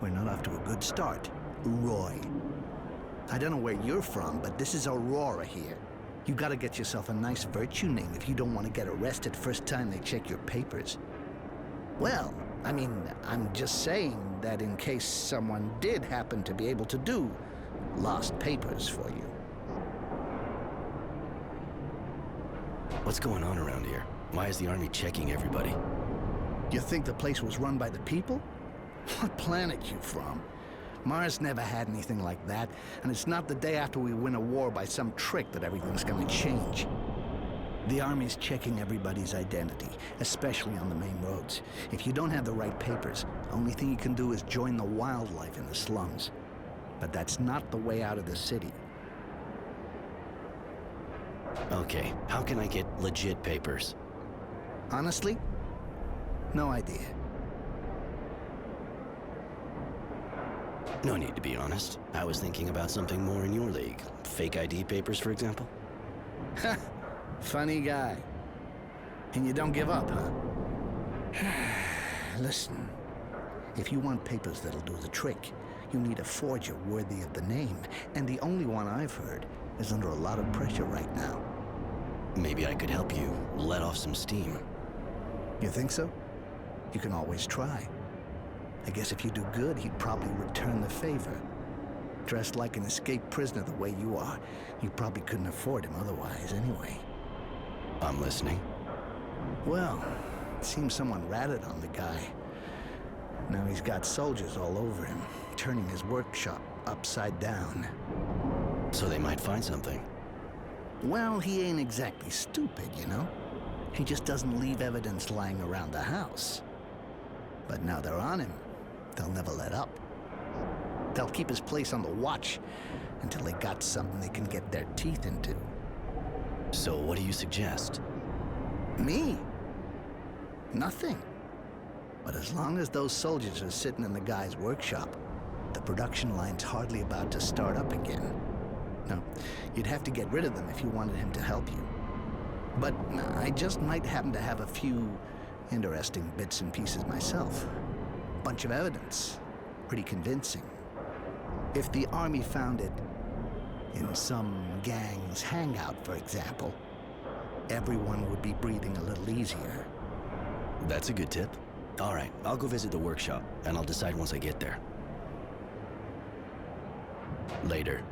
we're not off to a good start. Roy. I don't know where you're from, but this is Aurora here. You gotta get yourself a nice virtue name if you don't want to get arrested first time they check your papers. Well, I mean, I'm just saying that in case someone did happen to be able to do lost papers for you. What's going on around here? Why is the army checking everybody? You think the place was run by the people? What planet you from? Mars never had anything like that, and it's not the day after we win a war by some trick that everything's gonna change. The Army's checking everybody's identity, especially on the main roads. If you don't have the right papers, the only thing you can do is join the wildlife in the slums. But that's not the way out of the city. Okay, how can I get legit papers? Honestly, no idea. No need to be honest. I was thinking about something more in your league. Fake ID papers, for example? Ha! Funny guy. And you don't give up, huh? Listen, If you want papers that'll do the trick, you need a forger worthy of the name, and the only one I've heard is under a lot of pressure right now. Maybe I could help you let off some steam. You think so? You can always try. I guess if you do good, he'd probably return the favor. Dressed like an escaped prisoner the way you are, you probably couldn't afford him otherwise anyway. I'm listening. Well, it seems someone ratted on the guy. Now he's got soldiers all over him, turning his workshop upside down. So they might find something. Well, he ain't exactly stupid, you know? He just doesn't leave evidence lying around the house. But now they're on him, they'll never let up. They'll keep his place on the watch until they got something they can get their teeth into. So what do you suggest? Me? Nothing. But as long as those soldiers are sitting in the guy's workshop, the production line's hardly about to start up again. No, you'd have to get rid of them if you wanted him to help you. But I just might happen to have a few interesting bits and pieces myself. Bunch of evidence. Pretty convincing. If the army found it in some gang's hangout, for example, everyone would be breathing a little easier. That's a good tip. All right, I'll go visit the workshop, and I'll decide once I get there. Later.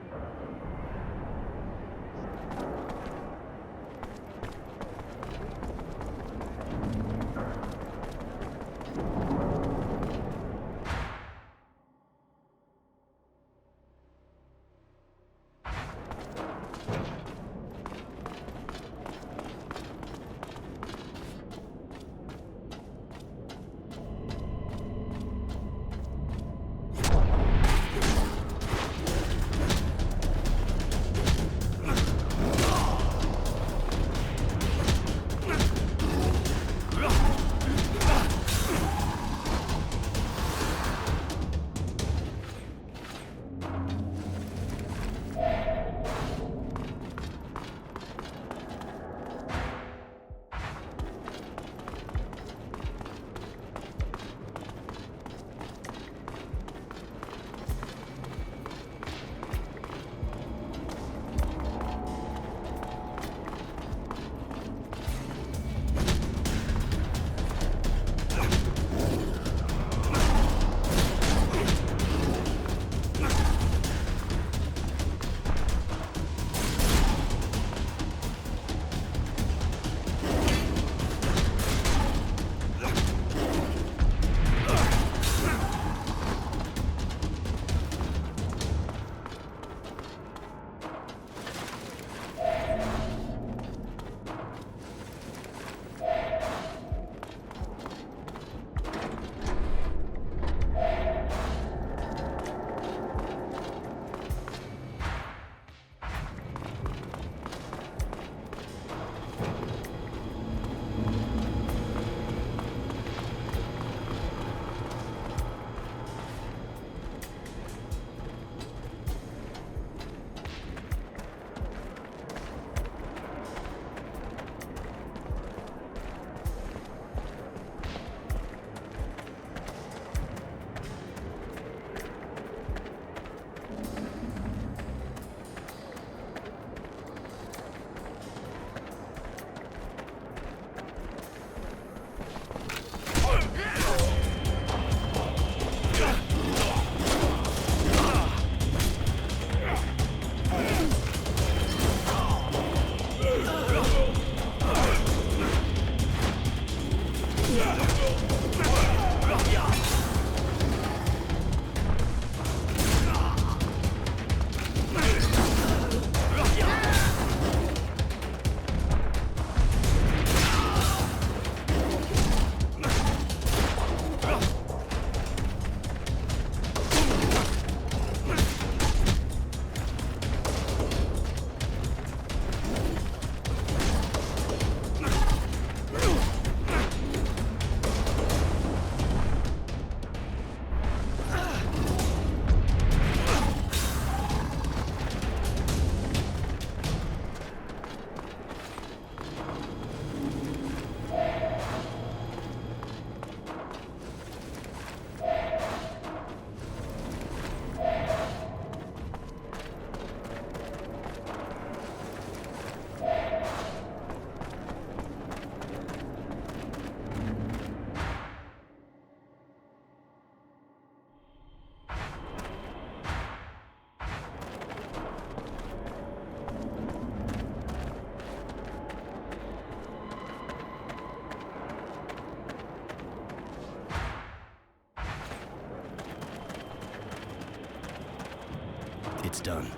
it's done.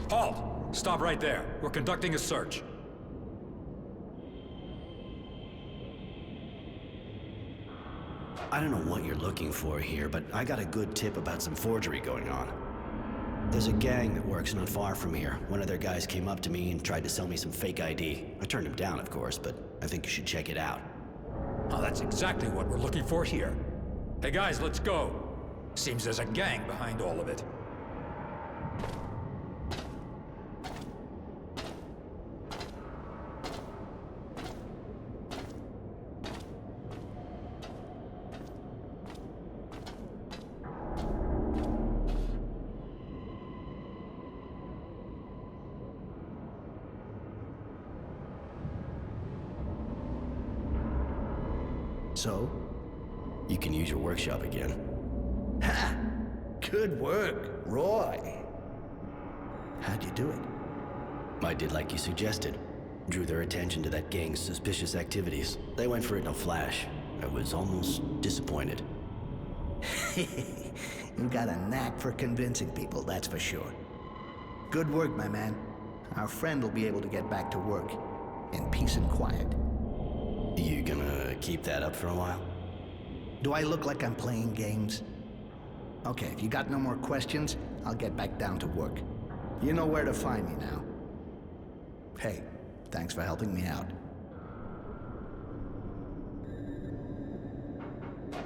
Halt! Stop right there. We're conducting a search. I don't know what you're looking for here, but I got a good tip about some forgery going on. There's a gang that works not far from here. One of their guys came up to me and tried to sell me some fake ID. I turned him down, of course, but I think you should check it out. Oh, that's exactly what we're looking for here. Hey guys, let's go. Seems there's a gang behind all of it. So, you can use your workshop again. Ha! Good work, Roy. How'd you do it? I did like you suggested. Drew their attention to that gang's suspicious activities. They went for it in a flash. I was almost disappointed. You got a knack for convincing people, that's for sure. Good work, my man. Our friend will be able to get back to work in peace and quiet. You gonna keep that up for a while? Do I look like I'm playing games? Okay, if you got no more questions, I'll get back down to work. You know where to find me now. Hey, thanks for helping me out.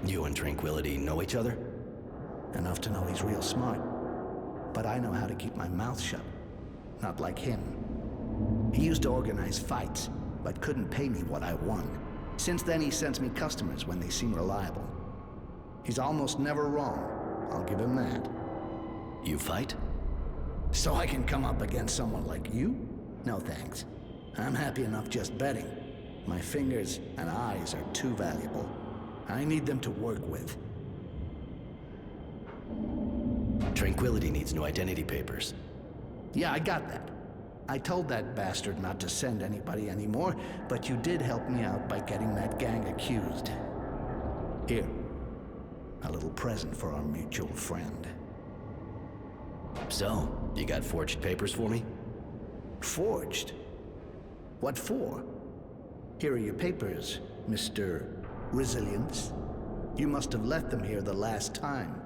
You and Tranquility know each other? Enough to know he's real smart. But I know how to keep my mouth shut. Not like him. He used to organize fights, but couldn't pay me what I won. Since then, he sends me customers when they seem reliable. He's almost never wrong. I'll give him that. You fight? So I can come up against someone like you? No thanks. I'm happy enough just betting. My fingers and eyes are too valuable. I need them to work with. Tranquility needs new identity papers. Yeah, I got that. I told that bastard not to send anybody anymore, but you did help me out by getting that gang accused. Here, a little present for our mutual friend. So, you got forged papers for me? Forged? What for? Here are your papers, Mr. Resilience. You must have left them here the last time.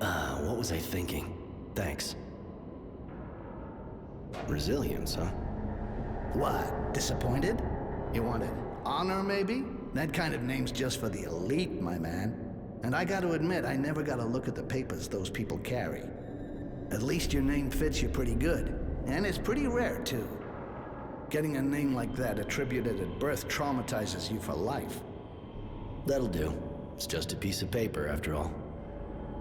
What was I thinking? Thanks. Resilience, huh? What, disappointed? You wanted honor, maybe? That kind of name's just for the elite, my man. And I gotta admit, I never got a look at the papers those people carry. At least your name fits you pretty good. And it's pretty rare, too. Getting a name like that attributed at birth traumatizes you for life. That'll do. It's just a piece of paper, after all.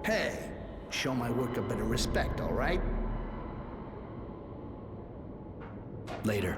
Hey, show my work a bit of respect, all right? Later.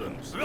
problems.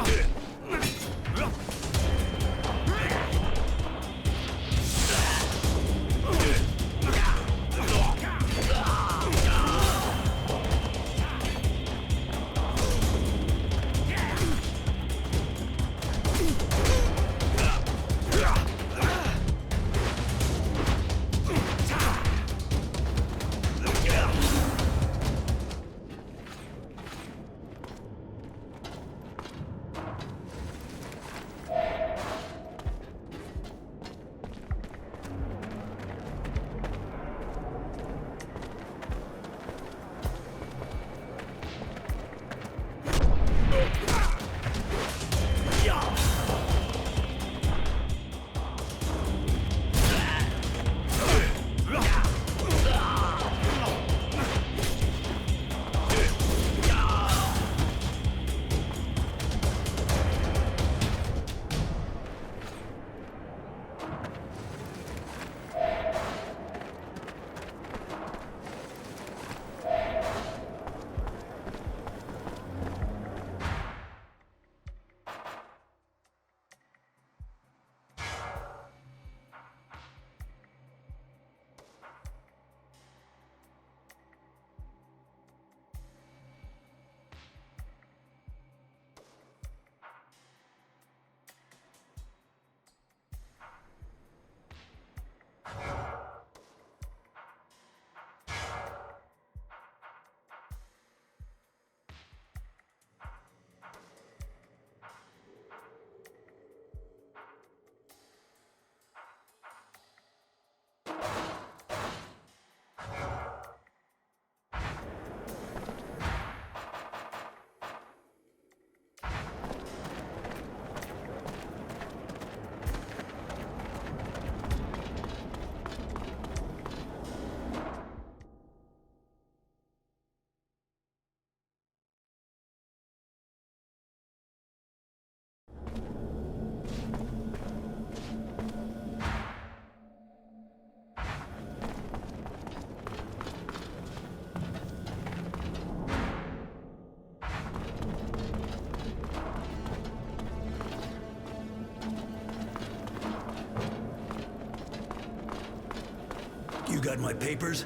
You got my papers?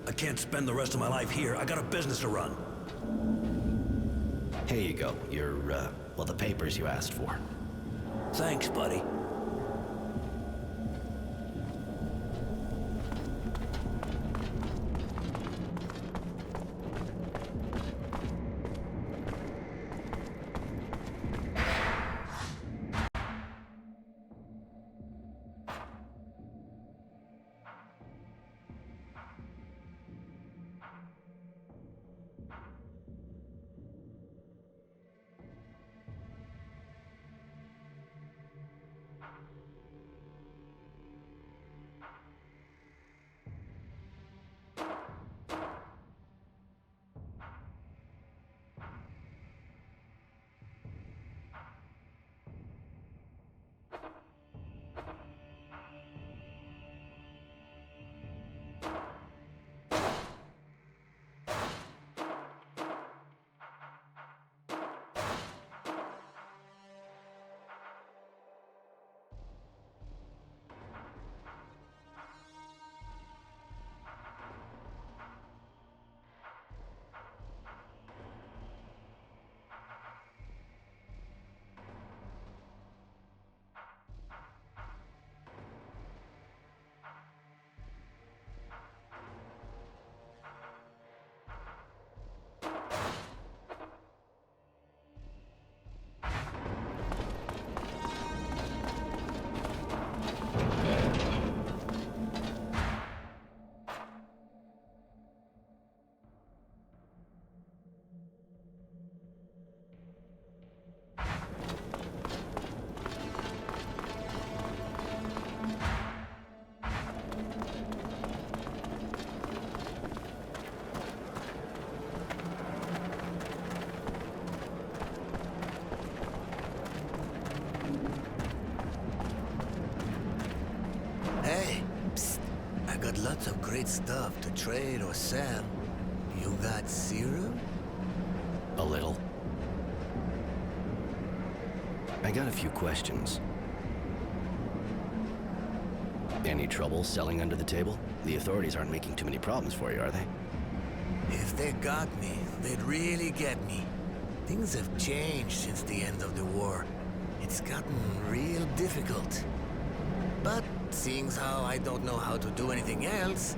I can't spend the rest of my life here. I got a business to run. Here you go. Your, well, the papers you asked for. Thanks, buddy. Got lots of great stuff to trade or sell. You got serum? A little. I got a few questions. Any trouble selling under the table? The authorities aren't making too many problems for you, are they? If they got me, they'd really get me. Things have changed since the end of the war. It's gotten real difficult. But seeing how I don't know how to do anything else,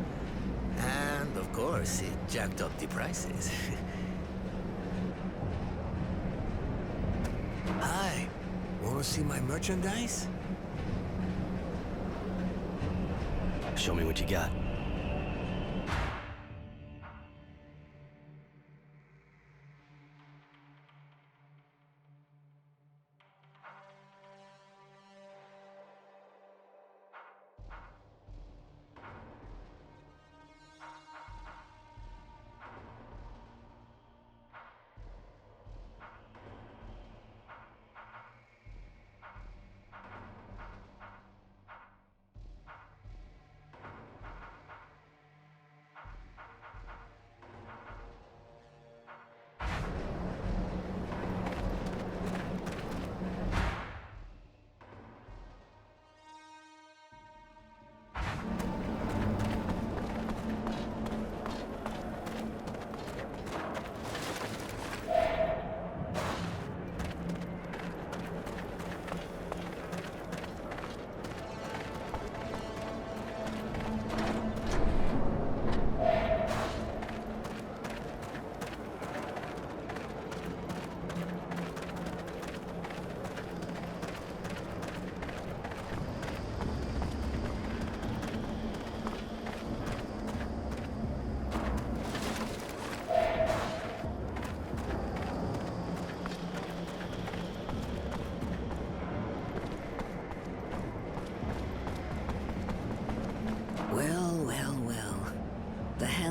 and of course, it jacked up the prices. Hi, wanna see my merchandise? Show me what you got.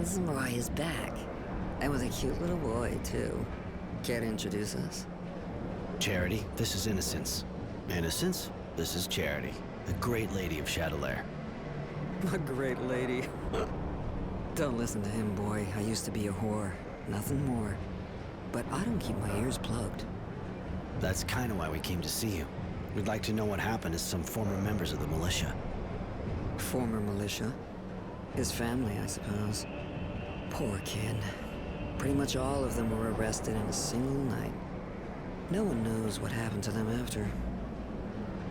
Handsome Roy is back. And with a cute little boy, too. Care to introduce us? Charity, this is Innocence. Innocence, this is Charity, the great lady of Chatelaire. A great lady. Don't listen to him, boy. I used to be a whore. Nothing more. But I don't keep my ears plugged. That's kind of why we came to see you. We'd like to know what happened to some former members of the militia. Former militia? His family, I suppose. Poor kid. Pretty much all of them were arrested in a single night. No one knows what happened to them after.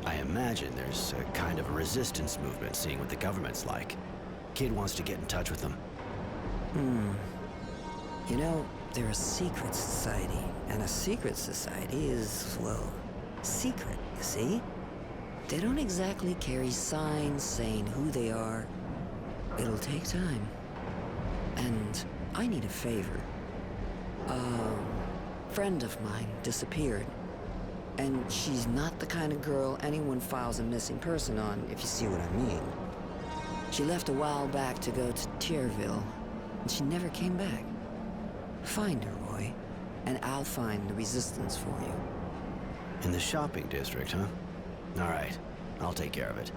I imagine there's a kind of a resistance movement, seeing what the government's like. Kid wants to get in touch with them. You know, they're a secret society, and a secret society is, well, secret, you see? They don't exactly carry signs saying who they are. It'll take time. And I need a favor. A friend of mine disappeared. And she's not the kind of girl anyone files a missing person on, if you see what I mean. She left a while back to go to Tierville, and she never came back. Find her, Roy, and I'll find the resistance for you. In the shopping district, huh? All right, I'll take care of it.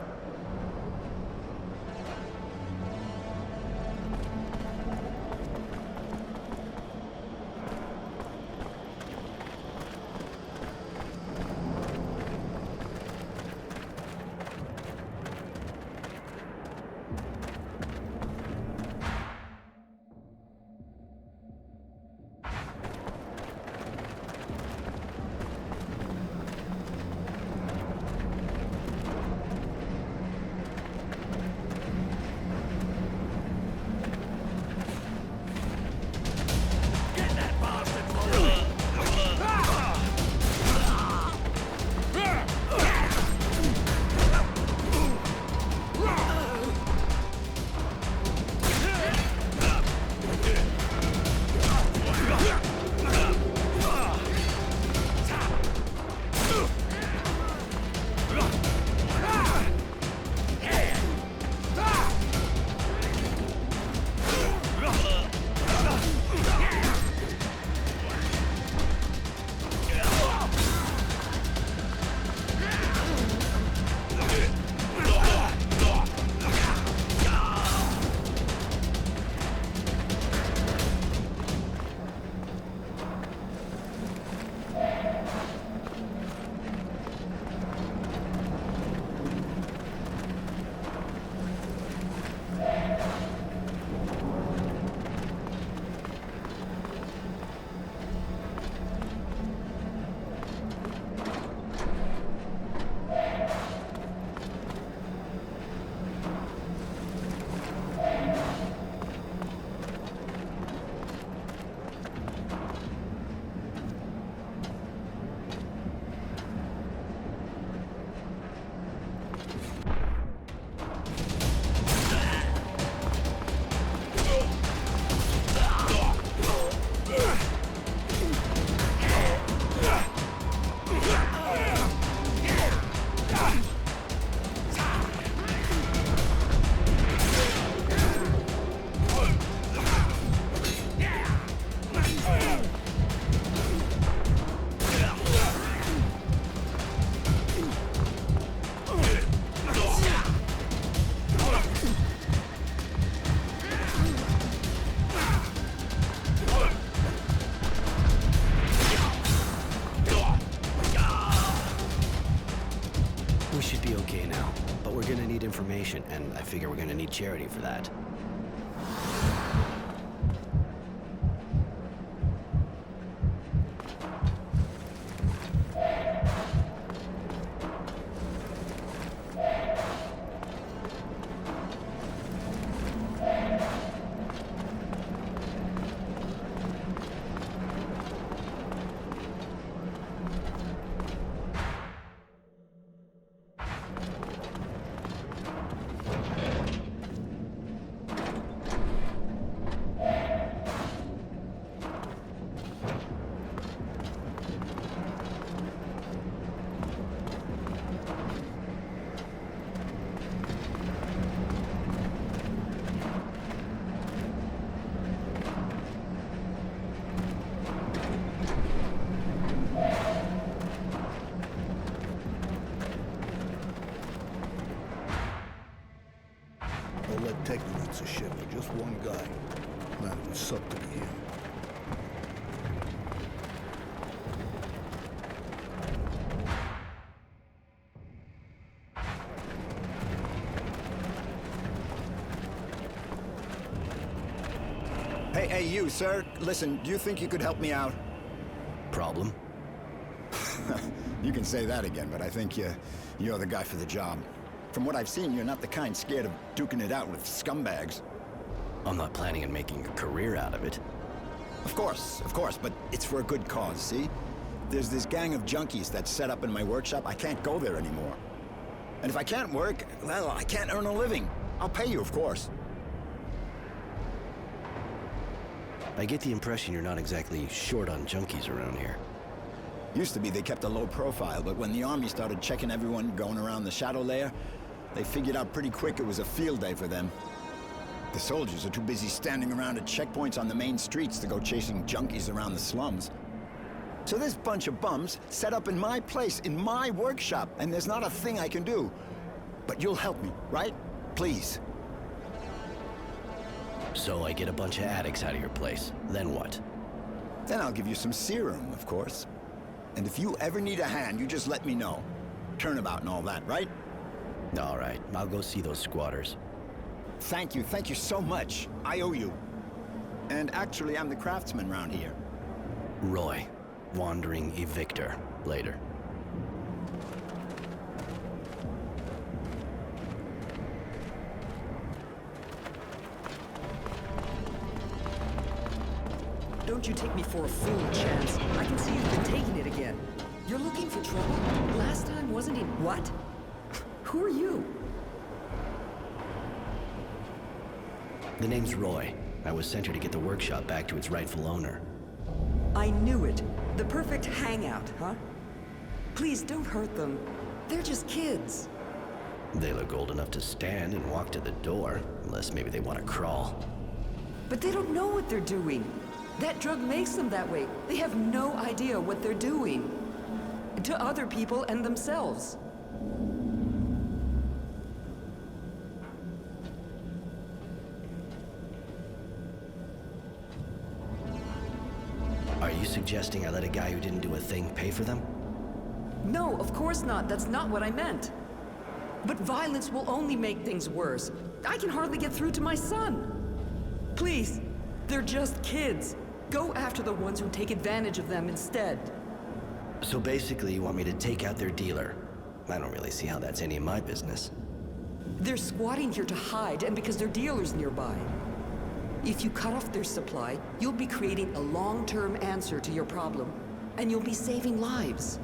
We should be okay now, but we're gonna need information, and I figure we're gonna need charity for that. Don't let Technomancer a shit with just one guy. Man, it would suck to be him. Hey, you, sir. Listen, do you think you could help me out? Problem? You can say that again, but I think you're the guy for the job. From what I've seen, you're not the kind scared of duking it out with scumbags. I'm not planning on making a career out of it. Of course, but it's for a good cause, see? There's this gang of junkies that's set up in my workshop. I can't go there anymore. And if I can't work, well, I can't earn a living. I'll pay you, of course. I get the impression you're not exactly short on junkies around here. Used to be they kept a low profile, but when the army started checking everyone going around the shadow layer, they figured out pretty quick it was a field day for them. The soldiers are too busy standing around at checkpoints on the main streets to go chasing junkies around the slums. So this bunch of bums set up in my place, in my workshop, and there's not a thing I can do. But you'll help me, right? Please. So I get a bunch of addicts out of your place. Then what? Then I'll give you some serum, of course. And if you ever need a hand, you just let me know. Turnabout and all that, right? All right, I'll go see those squatters. Thank you so much. I owe you. And actually, I'm the craftsman around here. Roy, wandering evictor. Later. Don't you take me for a fool, Chance. I can see you've been taking it again. You're looking for trouble? Last time wasn't it? What? Who are you? The name's Roy. I was sent here to get the workshop back to its rightful owner. I knew it. The perfect hangout, huh? Please don't hurt them. They're just kids. They look old enough to stand and walk to the door, unless maybe they want to crawl. But they don't know what they're doing. That drug makes them that way. They have no idea what they're doing. To other people and themselves. Are you suggesting I let a guy who didn't do a thing pay for them? No, of course not. That's not what I meant. But violence will only make things worse. I can hardly get through to my son. Please, they're just kids. Go after the ones who take advantage of them instead. So basically, you want me to take out their dealer? I don't really see how that's any of my business. They're squatting here to hide, and because their dealer's nearby. If you cut off their supply, you'll be creating a long-term answer to your problem, and you'll be saving lives.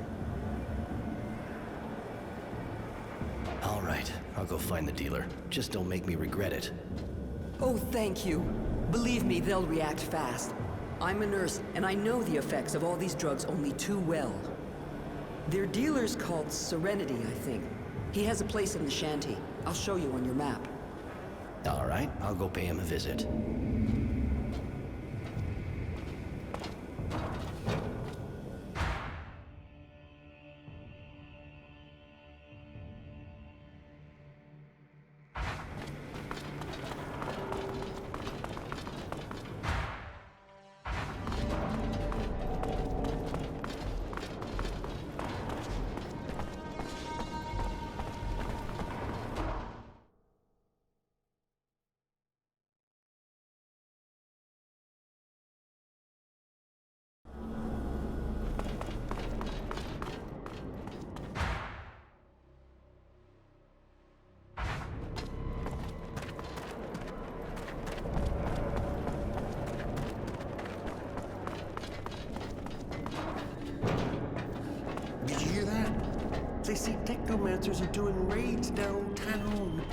All right, I'll go find the dealer. Just don't make me regret it. Oh, thank you. Believe me, they'll react fast. I'm a nurse, and I know the effects of all these drugs only too well. Their dealer's called Serenity, I think. He has a place in the shanty. I'll show you on your map. All right, I'll go pay him a visit. They say technomancers are doing raids downtown.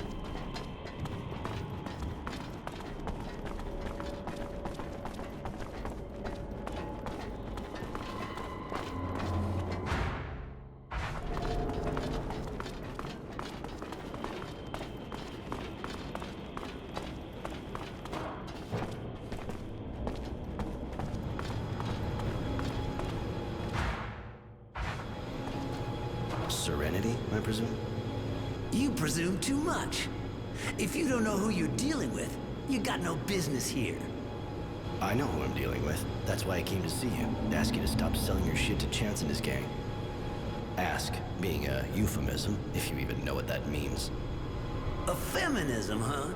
Serenity, I presume? You presume too much. If you don't know who you're dealing with, you got no business here. I know who I'm dealing with. That's why I came to see you. Ask you to stop selling your shit to Chance and his gang. Ask being a euphemism, if you even know what that means. A feminism, huh?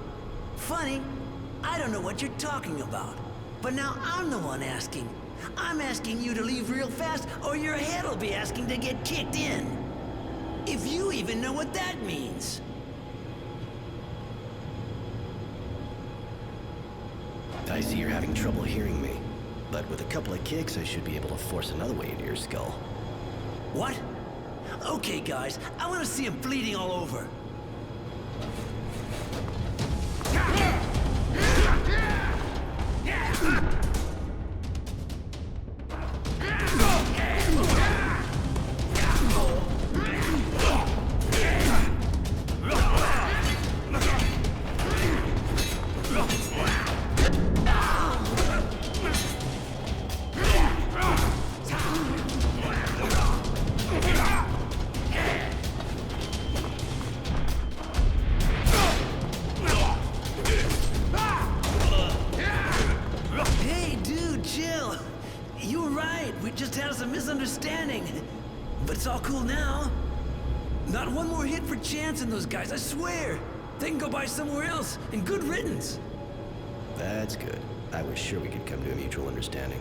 Funny. I don't know what you're talking about. But now I'm the one asking. I'm asking you to leave real fast, or your head'll be asking to get kicked in. If you even know what that means. I see you're having trouble hearing me. But with a couple of kicks, I should be able to force another way into your skull. What? Okay, guys, I want to see him bleeding all over. But it's all cool now. Not one more hit for Chance and those guys, I swear. They can go by somewhere else, and good riddance. That's good. I was sure we could come to a mutual understanding.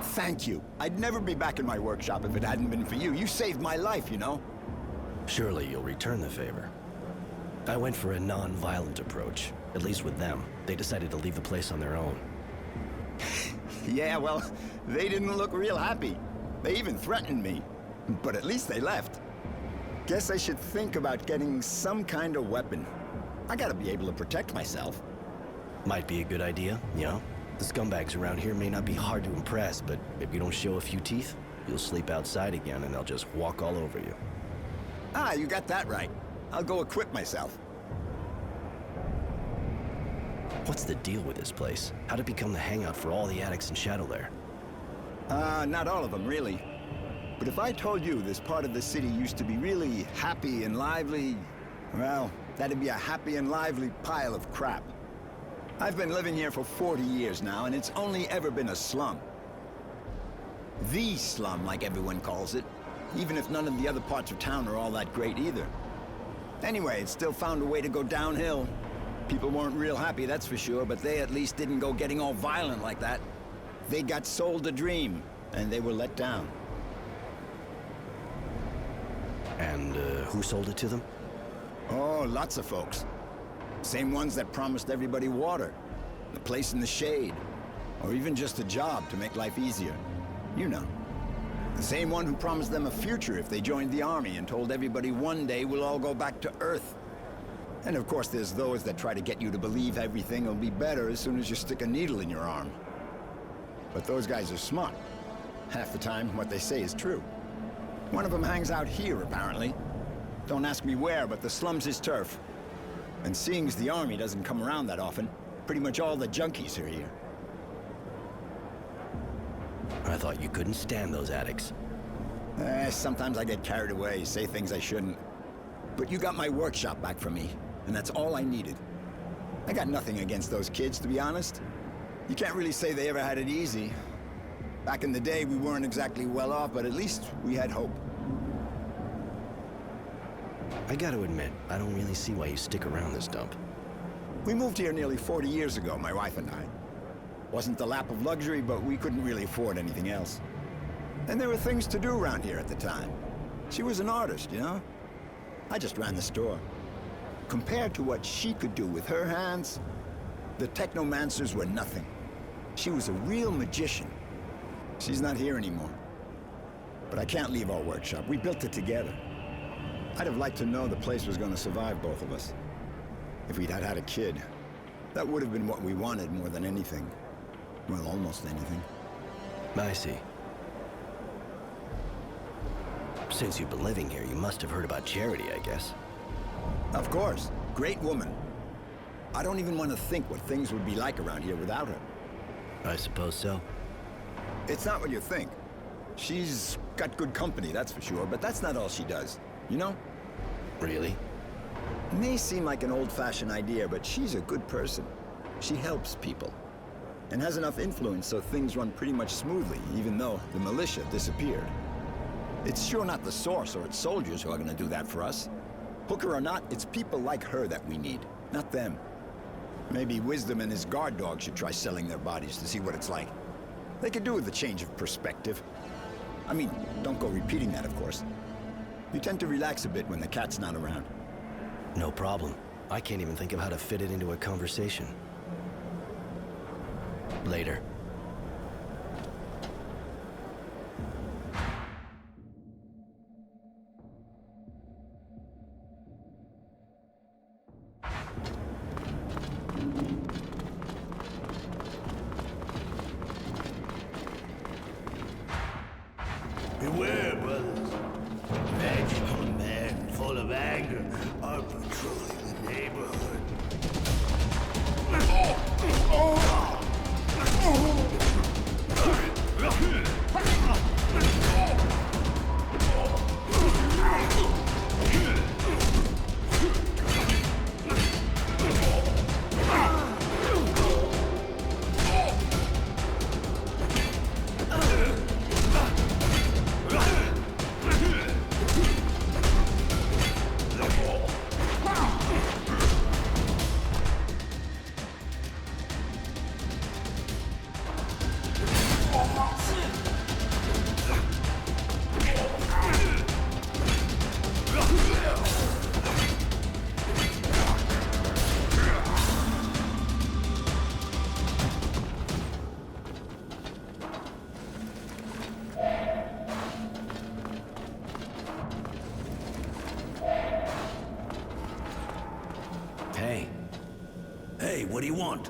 Thank you. I'd never be back in my workshop if it hadn't been for you. You saved my life, you know? Surely you'll return the favor. I went for a non-violent approach. At least with them. They decided to leave the place on their own. Yeah, well, they didn't look real happy. They even threatened me. But at least they left. Guess I should think about getting some kind of weapon. I gotta be able to protect myself. Might be a good idea, you know? The scumbags around here may not be hard to impress, but if you don't show a few teeth, you'll sleep outside again and they'll just walk all over you. Ah, you got that right. I'll go equip myself. What's the deal with this place? How'd it become the hangout for all the addicts in Shadowlair? Not all of them, really. But if I told you this part of the city used to be really happy and lively, well, that'd be a happy and lively pile of crap. I've been living here for 40 years now, and it's only ever been a slum. The slum, like everyone calls it, even if none of the other parts of town are all that great either. Anyway, it still found a way to go downhill. People weren't real happy, that's for sure, but they at least didn't go getting all violent like that. They got sold a dream, and they were let down. And who sold it to them? Oh, lots of folks. Same ones that promised everybody water, a place in the shade, or even just a job to make life easier. You know. The same one who promised them a future if they joined the army and told everybody one day we'll all go back to Earth. And of course there's those that try to get you to believe everything will be better as soon as you stick a needle in your arm. But those guys are smart. Half the time, what they say is true. One of them hangs out here, apparently. Don't ask me where, but the slum's his turf. And seeing as the army doesn't come around that often, pretty much all the junkies are here. I thought you couldn't stand those addicts. Sometimes I get carried away, say things I shouldn't. But you got my workshop back from me, and that's all I needed. I got nothing against those kids, to be honest. You can't really say they ever had it easy. Back in the day, we weren't exactly well off, but at least we had hope. I gotta admit, I don't really see why you stick around this dump. We moved here nearly 40 years ago, my wife and I. Wasn't the lap of luxury, but we couldn't really afford anything else. And there were things to do around here at the time. She was an artist, you know? I just ran the store. Compared to what she could do with her hands, the technomancers were nothing. She was a real magician. She's not here anymore. But I can't leave our workshop. We built it together. I'd have liked to know the place was going to survive both of us. If we'd had a kid, that would have been what we wanted more than anything. Well, almost anything. I see. Since you've been living here, you must have heard about Charity, I guess. Of course. Great woman. I don't even want to think what things would be like around here without her. I suppose so. It's not what you think. She's got good company, that's for sure, but that's not all she does. You know? Really? It may seem like an old-fashioned idea, but she's a good person. She helps people. And has enough influence so things run pretty much smoothly, even though the militia disappeared. It's sure not the Source or its soldiers who are gonna do that for us. Hooker or not, it's people like her that we need, not them. Maybe Wisdom and his guard dog should try selling their bodies to see what it's like. They could do with a change of perspective. I mean, don't go repeating that, of course. You tend to relax a bit when the cat's not around. No problem. I can't even think of how to fit it into a conversation. Later. Beware, brothers. Magical men full of anger are patrolling the neighborhood. Hey, what do you want?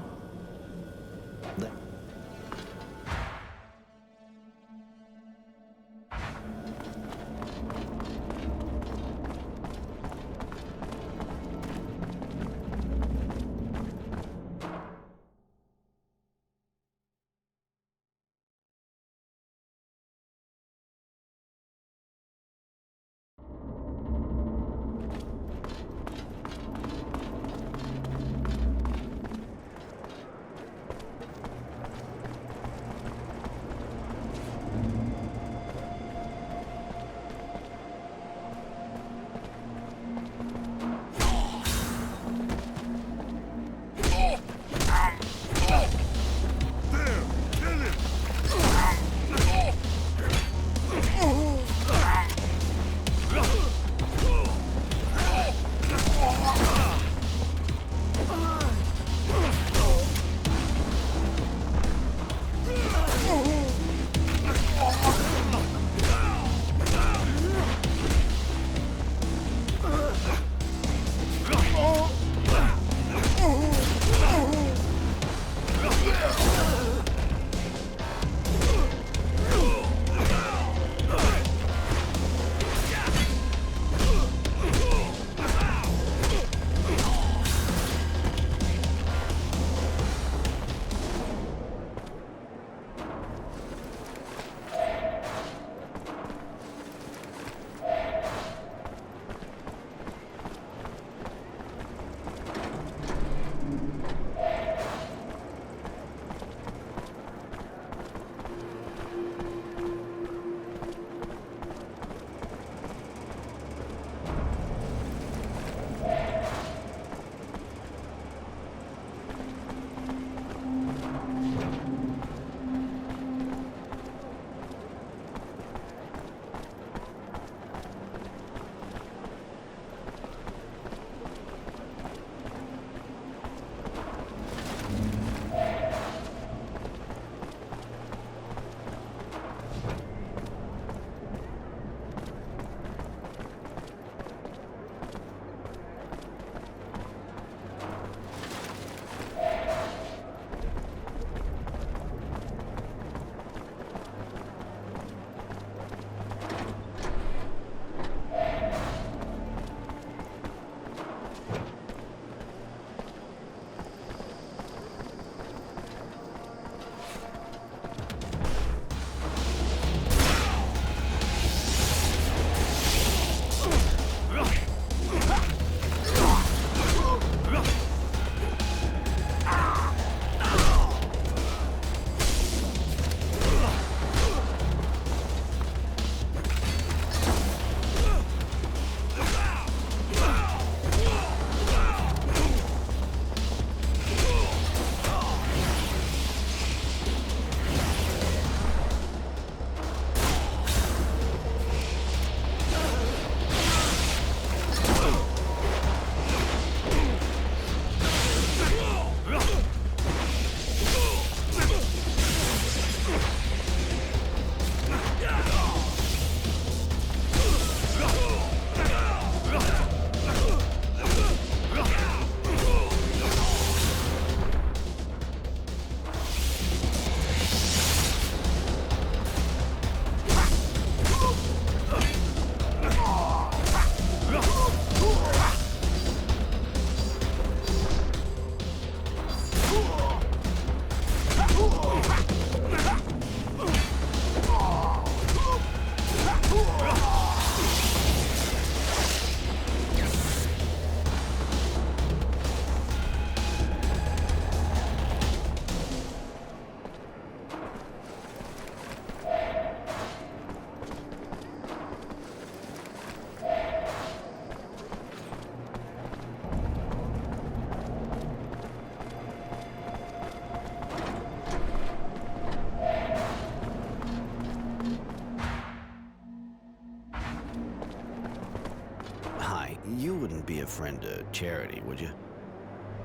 you wouldn't be a friend to Charity, would you?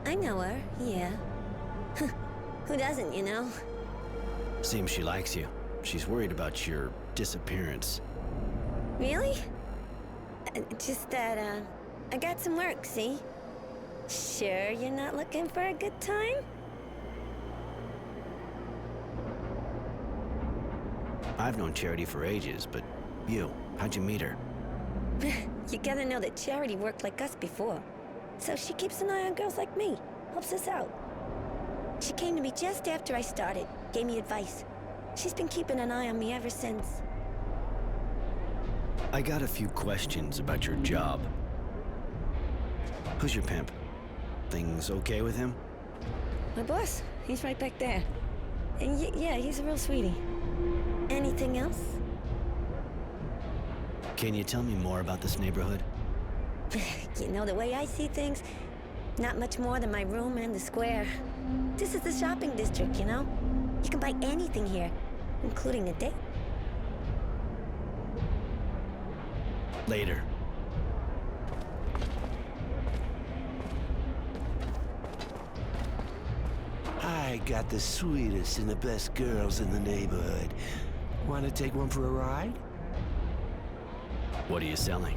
I know her, yeah. Who doesn't, you know? Seems she likes you. She's worried about your disappearance. Really? Just that, I got some work, see? Sure you're not looking for a good time? I've known Charity for ages, but you, how'd you meet her? You gotta know that Charity worked like us before. So she keeps an eye on girls like me, helps us out. She came to me just after I started, gave me advice. She's been keeping an eye on me ever since. I got a few questions about your job. Who's your pimp? Things okay with him? My boss, he's right back there. And yeah, he's a real sweetie. Anything else? Can you tell me more about this neighborhood? You know, the way I see things, not much more than my room and the square. This is the shopping district, you know? You can buy anything here, including a date. Later. I got the sweetest and the best girls in the neighborhood. Want to take one for a ride? What are you selling?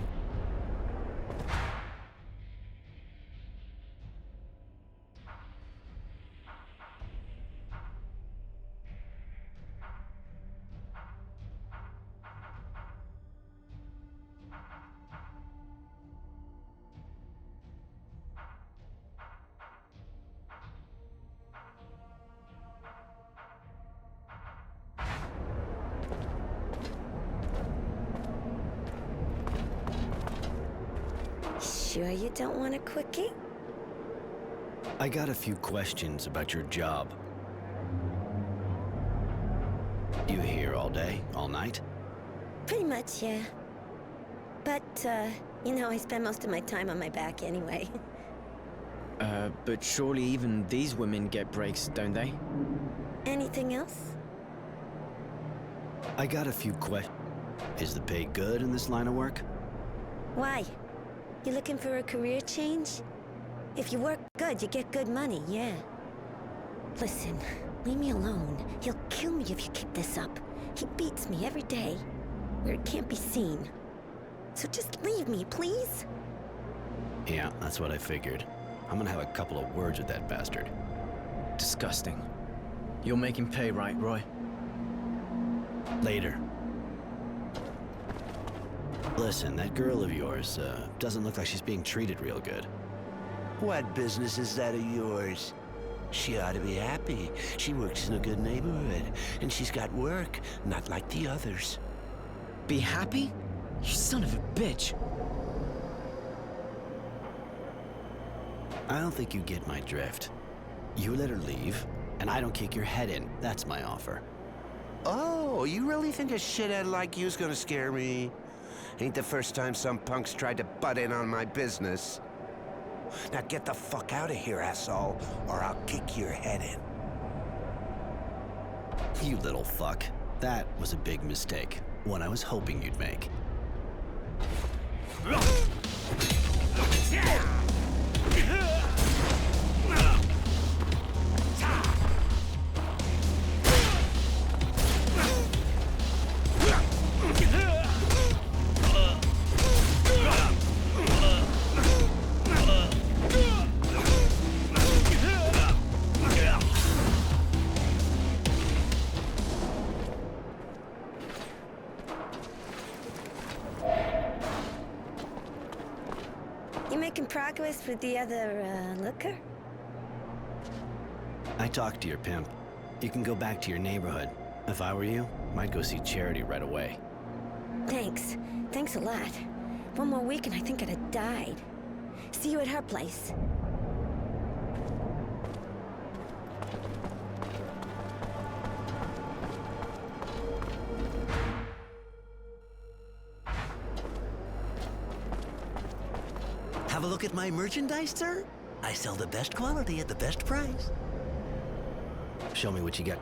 Sure you don't want a quickie? I got a few questions about your job. You here all day, all night? Pretty much, yeah. But, you know, I spend most of my time on my back anyway. But surely even these women get breaks, don't they? Anything else? I got a few questions. Is the pay good in this line of work? Why? You looking for a career change? If you work good, you get good money, yeah. Listen, leave me alone. He'll kill me if you keep this up. He beats me every day, where it can't be seen. So just leave me, please? Yeah, that's what I figured. I'm gonna have a couple of words with that bastard. Disgusting. You'll make him pay, right, Roy? Later. Listen, that girl of yours, doesn't look like she's being treated real good. What business is that of yours? She ought to be happy. She works in a good neighborhood, and she's got work, not like the others. Be happy? You son of a bitch. I don't think you get my drift. You let her leave, and I don't kick your head in. That's my offer. Oh, you really think a shithead like you's gonna scare me? Ain't the first time some punks tried to butt in on my business. Now get the fuck out of here, asshole, or I'll kick your head in. You little fuck. That was a big mistake. One I was hoping you'd make. You making progress with the other, looker? I talked to your pimp. You can go back to your neighborhood. If I were you, I'd go see Charity right away. Thanks. Thanks a lot. One more week and I think I'd have died. See you at her place. Have a look at my merchandise, sir? I sell the best quality at the best price. Show me what you got.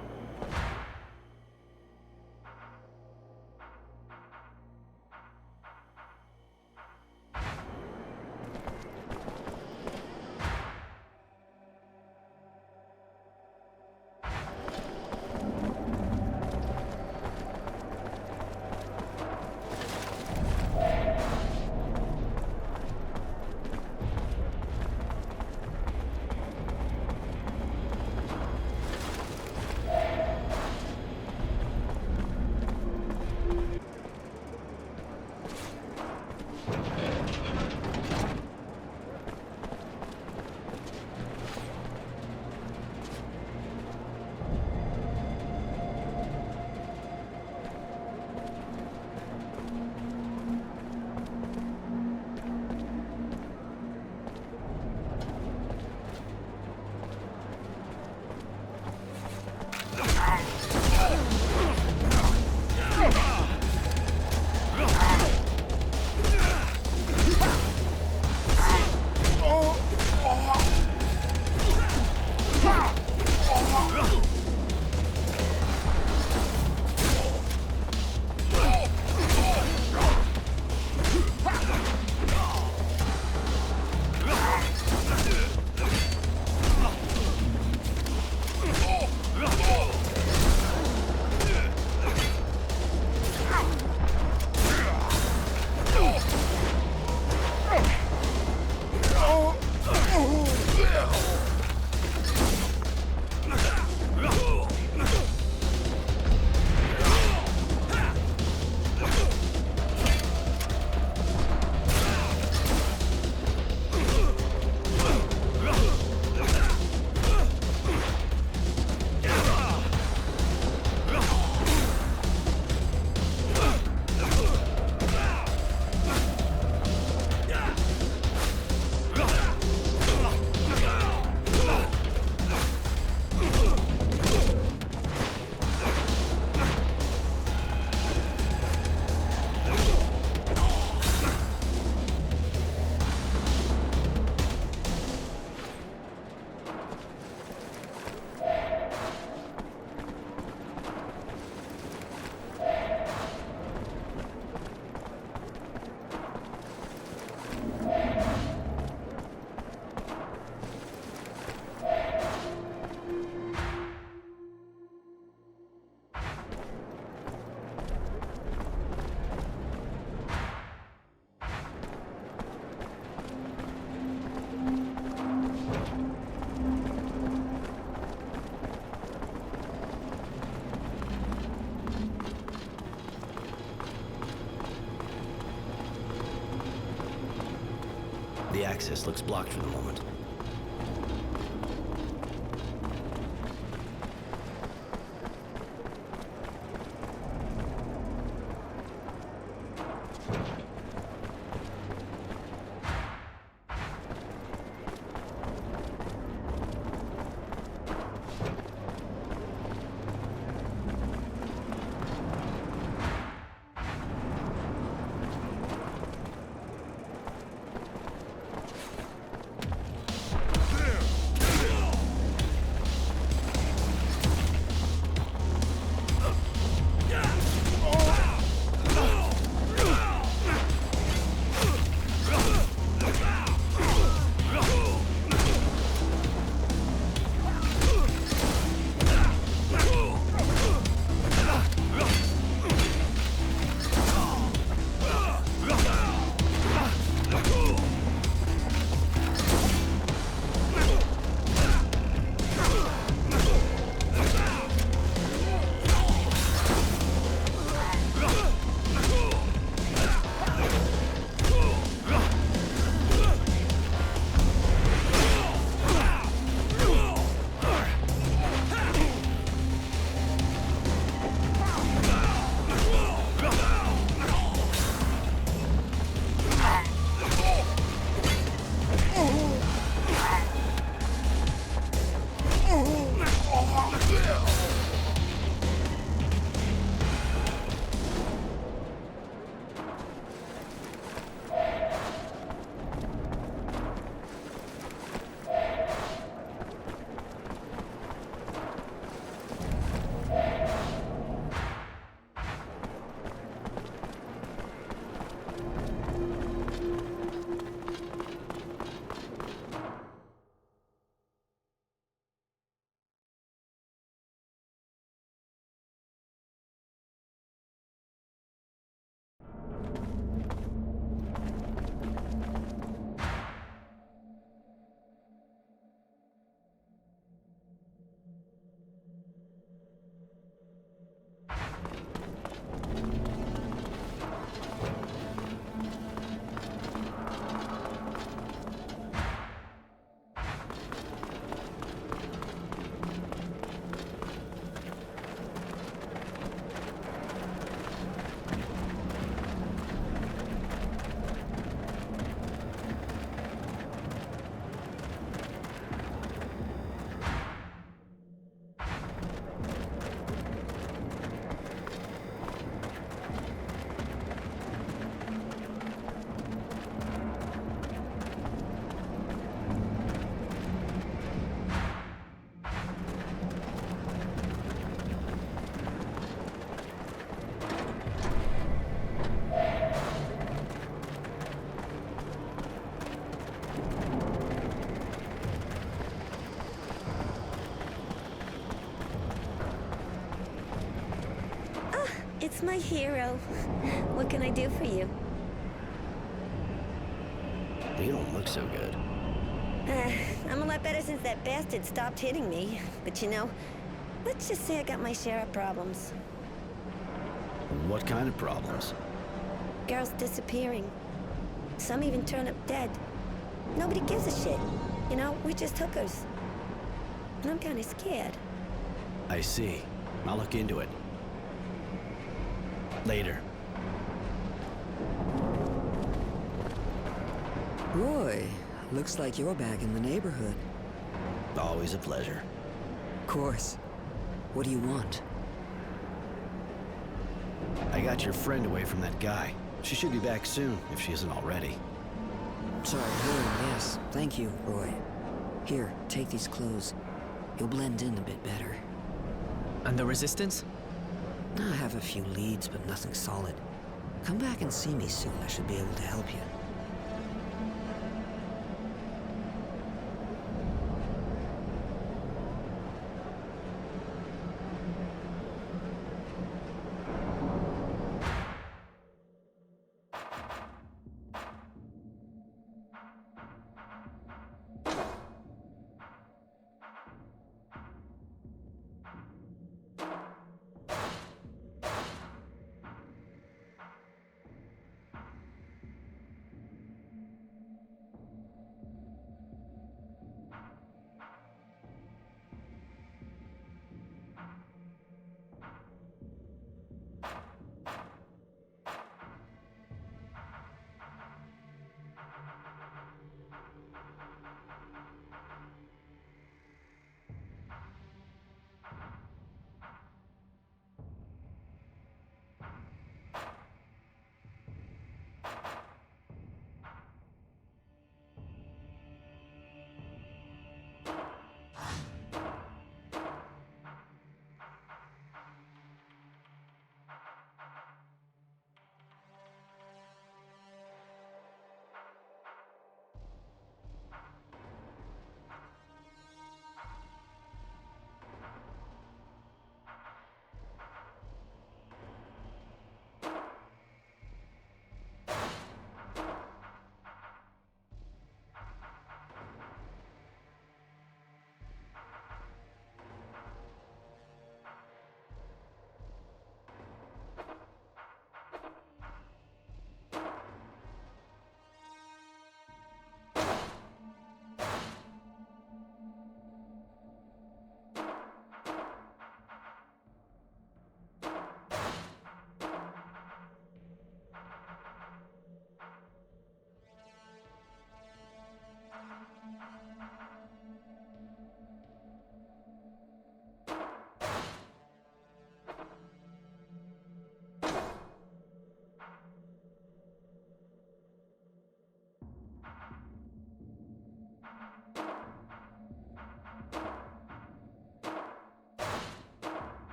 The access looks blocked for the moment. It's my hero. What can I do for you? You don't look so good. I'm a lot better since that bastard stopped hitting me. But you know, let's just say I got my share of problems. What kind of problems? Girls disappearing. Some even turn up dead. Nobody gives a shit. You know, we're just hookers. And I'm kind of scared. I see. I'll look into it. Later. Roy, looks like you're back in the neighborhood. Always a pleasure. Of course. What do you want? I got your friend away from that guy. She should be back soon, if she isn't already. Sorry, yes. Thank you, Roy. Here, take these clothes. You'll blend in a bit better. And the Resistance? I have a few leads, but nothing solid. Come back and see me soon. I should be able to help you.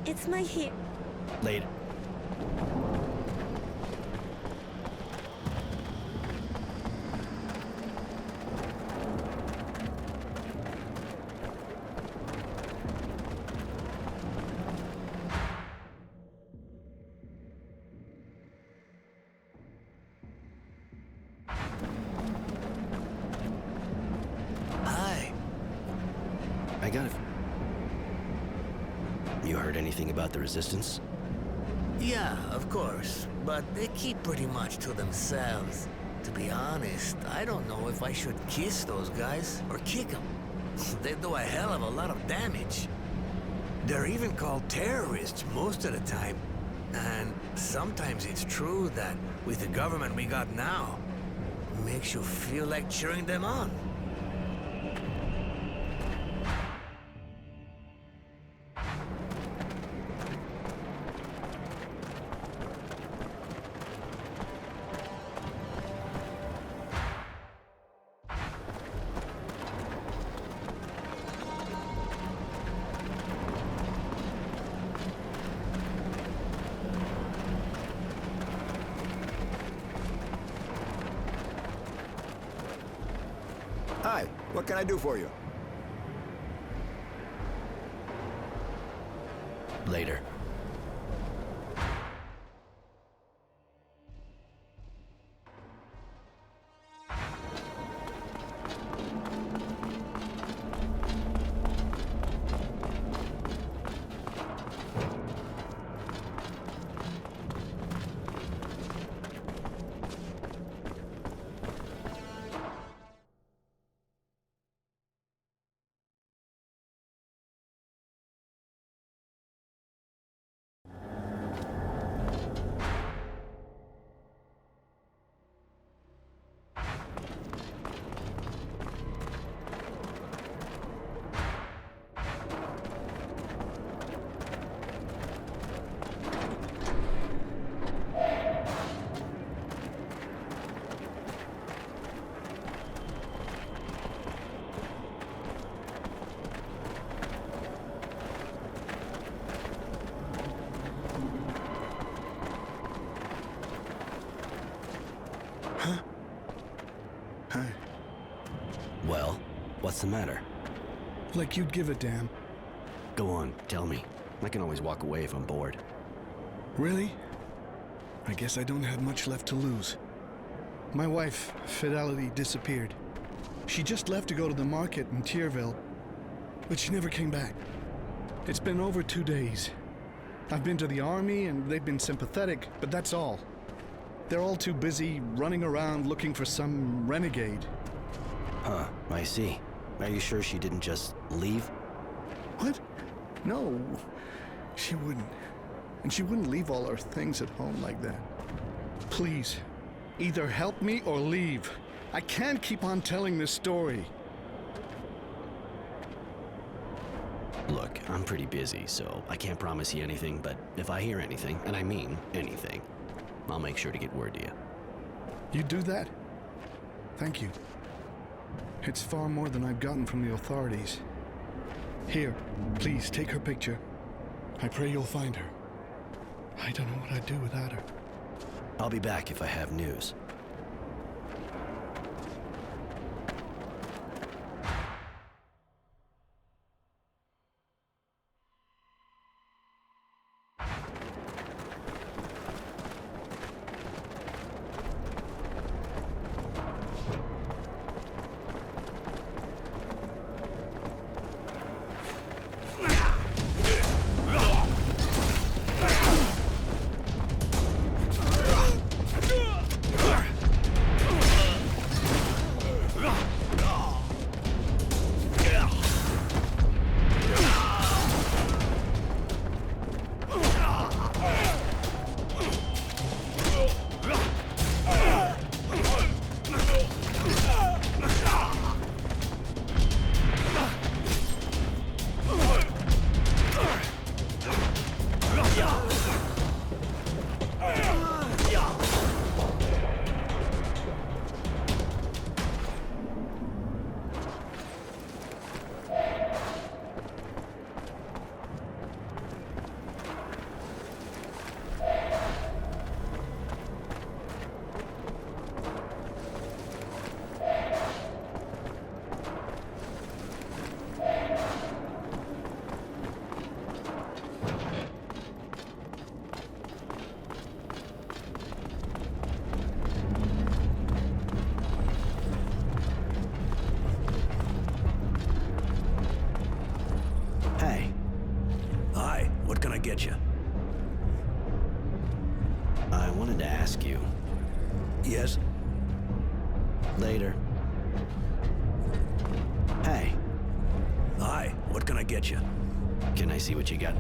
It's my hair. Later. Hi. I got it. You heard anything about the Resistance? Yeah, of course. But they keep pretty much to themselves. To be honest, I don't know if I should kiss those guys or kick them. They do a hell of a lot of damage. They're even called terrorists most of the time. And sometimes it's true that with the government we got now, it makes you feel like cheering them on. Hi, what can I do for you? Later. Well, what's the matter? Like you'd give a damn. Go on, tell me. I can always walk away if I'm bored. Really? I guess I don't have much left to lose. My wife, Fidelity, disappeared. She just left to go to the market in Tierville, but she never came back. It's been over 2 days. I've been to the army and they've been sympathetic, but that's all. They're all too busy running around looking for some renegade. Huh, I see. Are you sure she didn't just leave? What? No, she wouldn't. And she wouldn't leave all her things at home like that. Please, either help me or leave. I can't keep on telling this story. Look, I'm pretty busy, so I can't promise you anything, but if I hear anything, and I mean anything, I'll make sure to get word to you. You do that? Thank you. It's far more than I've gotten from the authorities. Here, please take her picture. I pray you'll find her. I don't know what I'd do without her. I'll be back if I have news. I wanted to ask you. Yes? Later. Hey. Hi, what can I get you? Can I see what you got?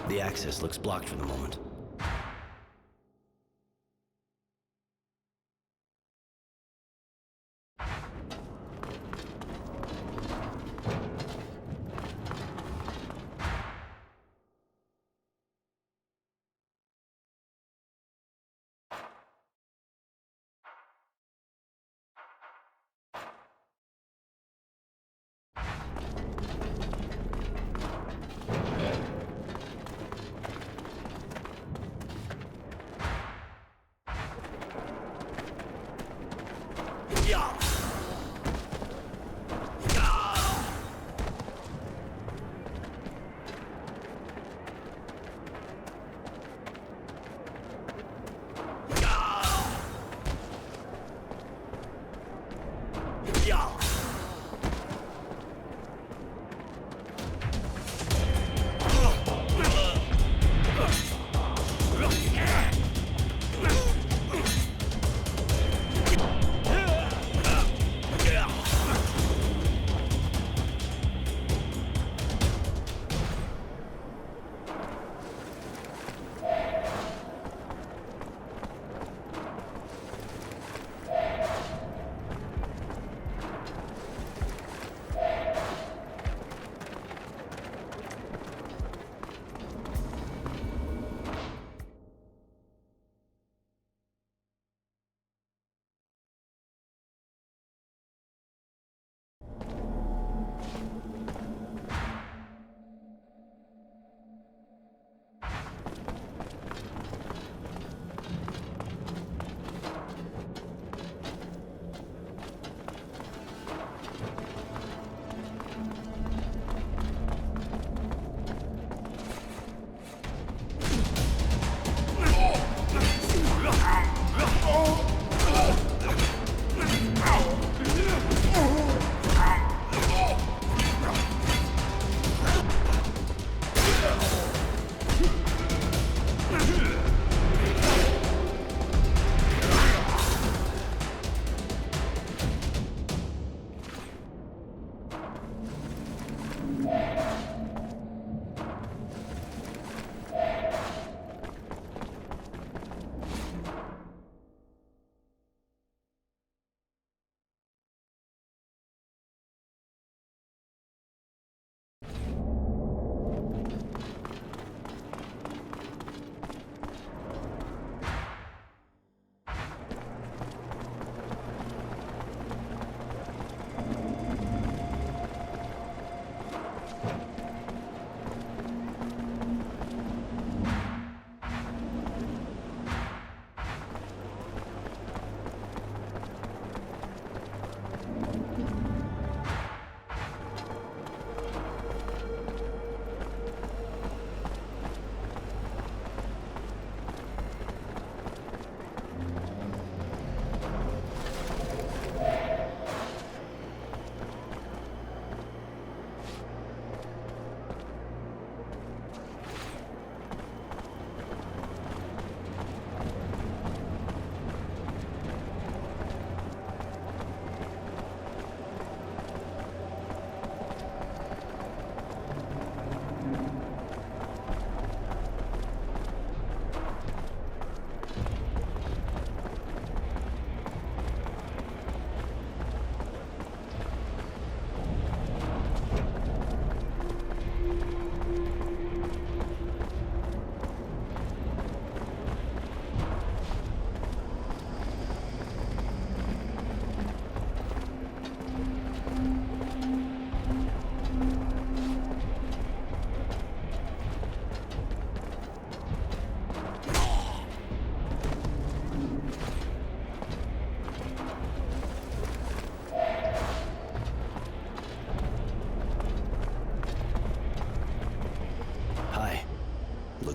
The access looks blocked for the moment.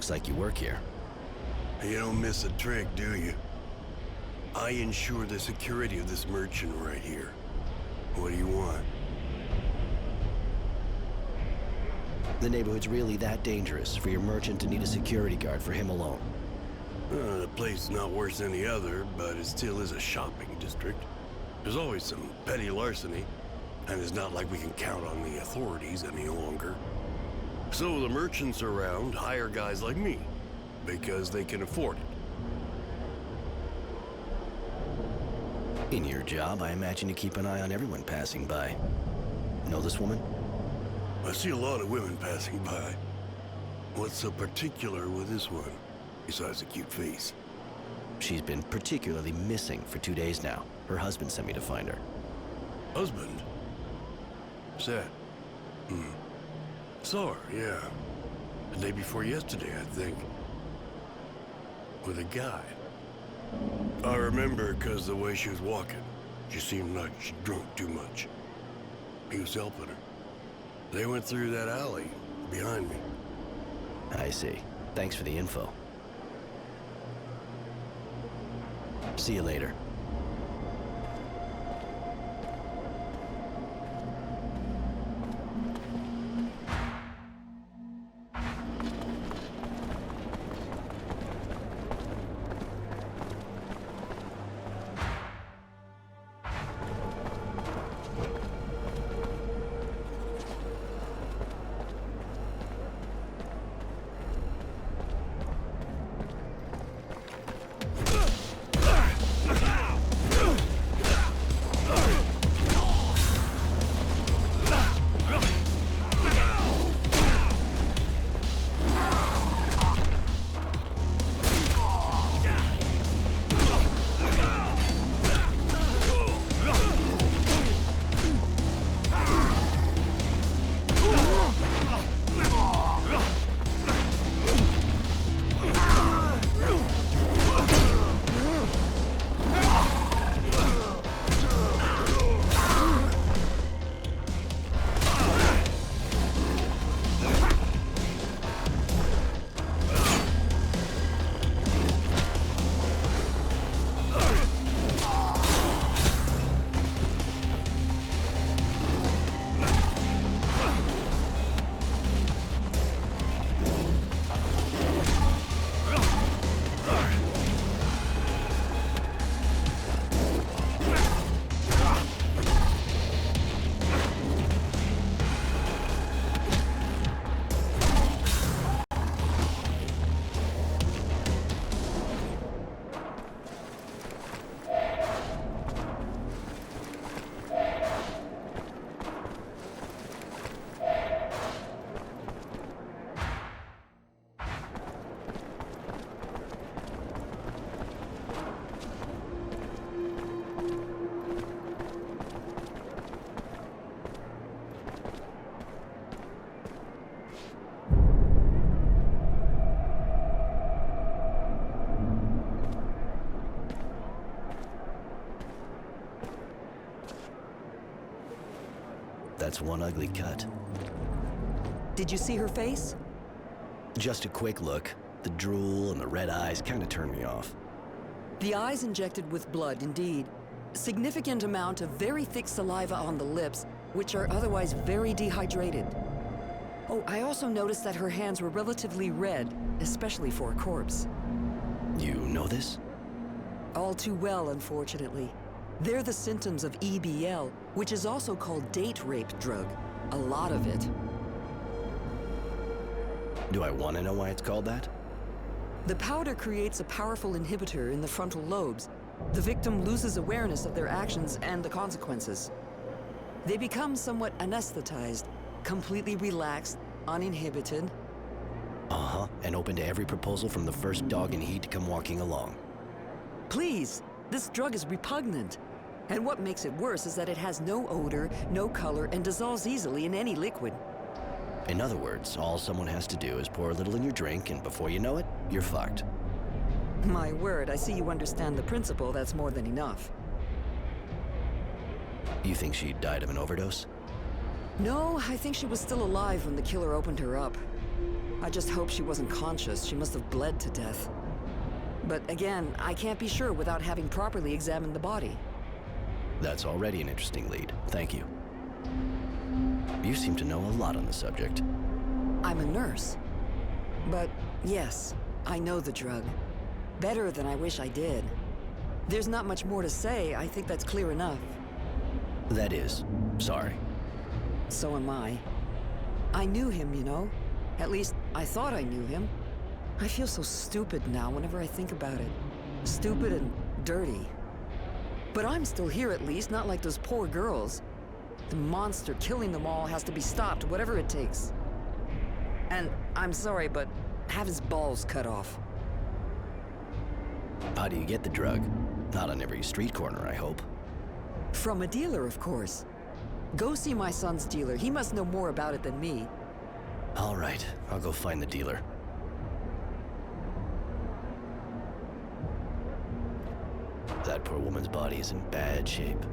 Looks like you work here. You don't miss a trick, do you? I ensure the security of this merchant right here. What do you want? The neighborhood's really that dangerous for your merchant to need a security guard for him alone? The place is not worse than the other, but it still is a shopping district. There's always some petty larceny, and it's not like we can count on the authorities any longer. So the merchants around hire guys like me, because they can afford it. In your job, I imagine you keep an eye on everyone passing by. Know this woman? I see a lot of women passing by. What's so particular with this one, besides the cute face? She's been particularly missing for 2 days now. Her husband sent me to find her. Husband? What's that? Saw her, yeah. The day before yesterday, I think. With a guy. I remember because the way she was walking. She seemed like she drunk too much. He was helping her. They went through that alley behind me. I see. Thanks for the info. See you later. That's one ugly cut. Did you see her face? Just a quick look. The drool and the red eyes kind of turned me off. The eyes injected with blood, indeed. Significant amount of very thick saliva on the lips, which are otherwise very dehydrated. Oh, I also noticed that her hands were relatively red, especially for a corpse. You know this? All too well, unfortunately. They're the symptoms of EBL, which is also called date rape drug. A lot of it. Do I want to know why it's called that? The powder creates a powerful inhibitor in the frontal lobes. The victim loses awareness of their actions and the consequences. They become somewhat anesthetized, completely relaxed, uninhibited. Uh-huh, and open to every proposal from the first dog in heat to come walking along. Please, this drug is repugnant. And what makes it worse is that it has no odor, no color, and dissolves easily in any liquid. In other words, all someone has to do is pour a little in your drink, and before you know it, you're fucked. My word, I see you understand the principle. That's more than enough. You think she died of an overdose? No, I think she was still alive when the killer opened her up. I just hope she wasn't conscious. She must have bled to death. But again, I can't be sure without having properly examined the body. That's already an interesting lead. Thank you. You seem to know a lot on the subject. I'm a nurse. But yes, I know the drug. Better than I wish I did. There's not much more to say. I think that's clear enough. That is. Sorry. So am I. I knew him, you know? At least, I thought I knew him. I feel so stupid now whenever I think about it. Stupid and dirty. But I'm still here at least, not like those poor girls. The monster killing them all has to be stopped, whatever it takes. And I'm sorry, but have his balls cut off. How do you get the drug? Not on every street corner, I hope. From a dealer, of course. Go see my son's dealer. He must know more about it than me. All right, I'll go find the dealer. That poor woman's body is in bad shape.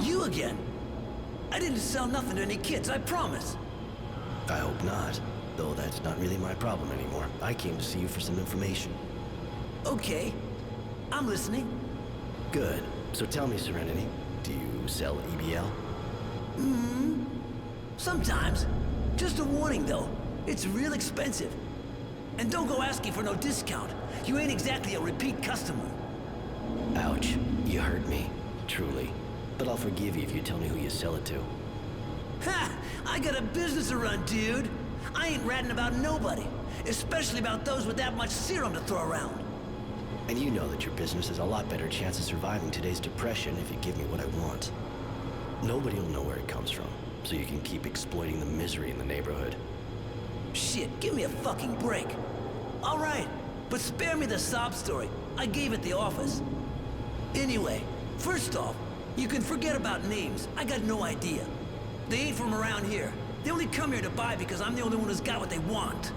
You again? I didn't sell nothing to any kids, I promise. I hope not. Though that's not really my problem anymore. I came to see you for some information. Okay. I'm listening. Good. So tell me, Serenity, do you sell EBL? Sometimes. Just a warning, though. It's real expensive. And don't go asking for no discount. You ain't exactly a repeat customer. Ouch. You hurt me. Truly. But I'll forgive you if you tell me who you sell it to. Ha! I got a business to run, dude. I ain't ratting about nobody. Especially about those with that much serum to throw around. And you know that your business has a lot better chance of surviving today's depression if you give me what I want. Nobody will know where it comes from, so you can keep exploiting the misery in the neighborhood. Shit, give me a fucking break. All right, but spare me the sob story. I gave it the office. Anyway, first off, you can forget about names. I got no idea. They ain't from around here. They only come here to buy because I'm the only one who's got what they want.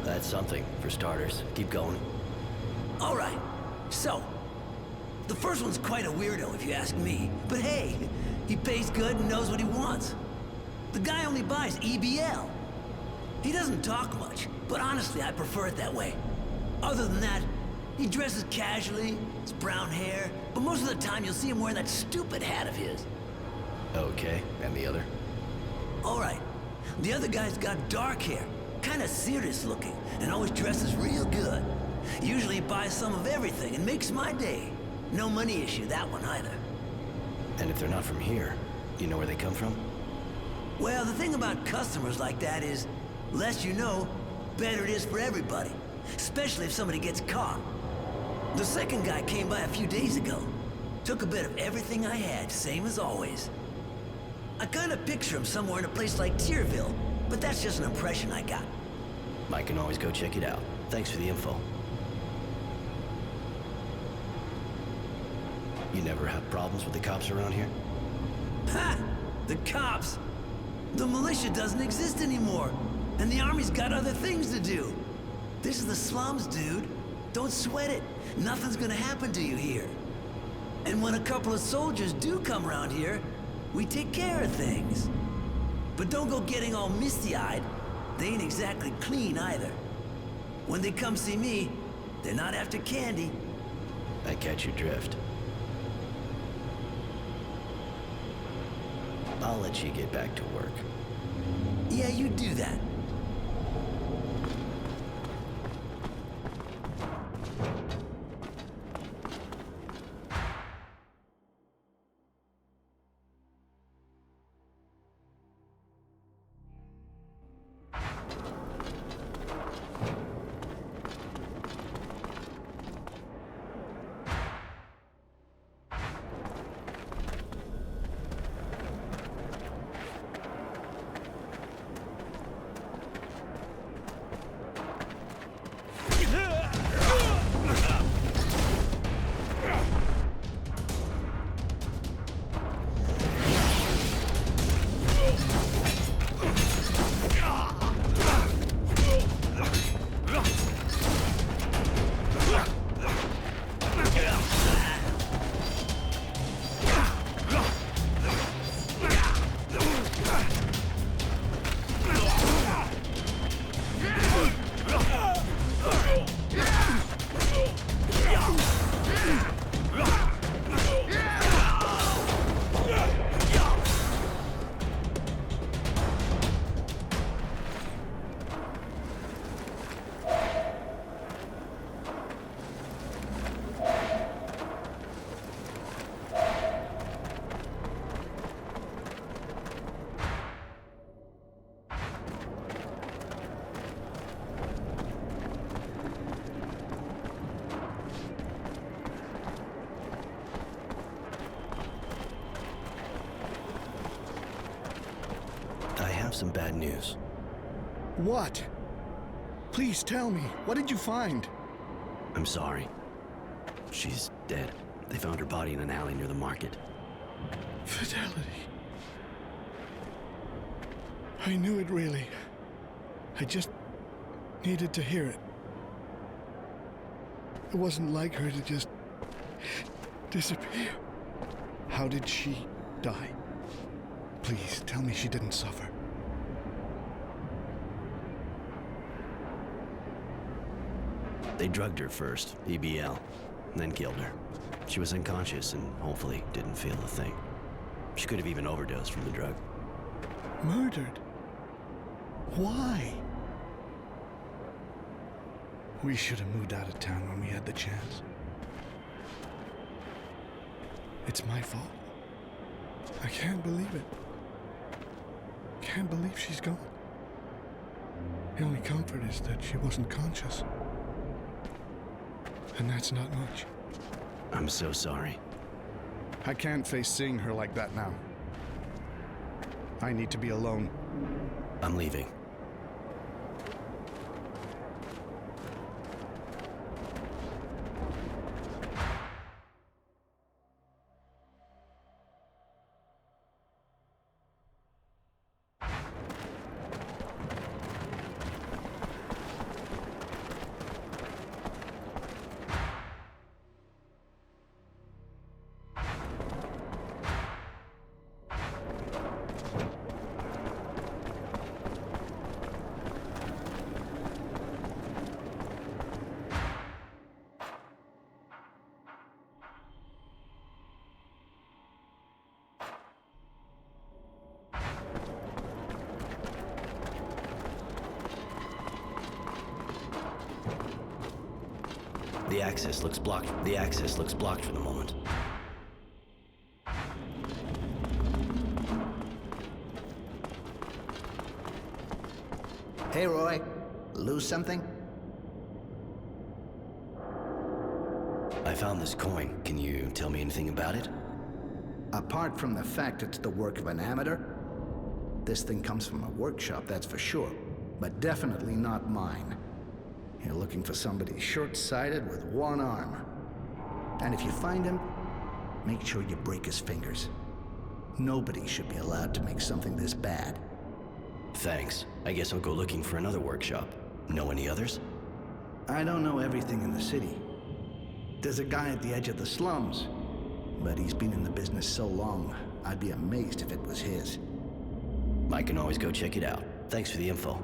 That's something, for starters. Keep going. All right, so, the first one's quite a weirdo if you ask me, but hey, he pays good and knows what he wants. The guy only buys EBL. He doesn't talk much, but honestly, I prefer it that way. Other than that, he dresses casually, his brown hair, but most of the time you'll see him wearing that stupid hat of his. Okay, and the other? All right, the other guy's got dark hair, kinda serious looking, and always dresses real good. Usually he buys some of everything and makes my day. No money issue, that one either. And if they're not from here, you know where they come from? Well, the thing about customers like that is, less you know, better it is for everybody. Especially if somebody gets caught. The second guy came by a few days ago. Took a bit of everything I had, same as always. I kinda picture him somewhere in a place like Tierville, but that's just an impression I got. I can always go check it out. Thanks for the info. You never have problems with the cops around here? Ha! The cops! The militia doesn't exist anymore, and the army's got other things to do. This is the slums, dude. Don't sweat it. Nothing's gonna happen to you here. And when a couple of soldiers do come around here, we take care of things. But don't go getting all misty-eyed. They ain't exactly clean either. When they come see me, they're not after candy. I catch your drift. I'll let you get back to work. Yeah, you do that. Some bad news. What? Please tell me. What did you find? I'm sorry. She's dead. They found her body in an alley near the market. Fidelity. I knew it really. I just needed to hear it. It wasn't like her to just disappear. How did she die? Please tell me she didn't suffer. They drugged her first, EBL, then killed her. She was unconscious and hopefully didn't feel a thing. She could have even overdosed from the drug. Murdered? Why? We should have moved out of town when we had the chance. It's my fault. I can't believe it. Can't believe she's gone. The only comfort is that she wasn't conscious. And that's not much. I'm so sorry. I can't face seeing her like that now. I need to be alone. I'm leaving. The access looks blocked. The access looks blocked for the moment. Hey, Roy. Lose something? I found this coin. Can you tell me anything about it? Apart from the fact it's the work of an amateur, this thing comes from a workshop, that's for sure. But definitely not mine. You're looking for somebody short-sighted with one arm. And if you find him, make sure you break his fingers. Nobody should be allowed to make something this bad. Thanks. I guess I'll go looking for another workshop. Know any others? I don't know everything in the city. There's a guy at the edge of the slums, but he's been in the business so long, I'd be amazed if it was his. I can always go check it out. Thanks for the info.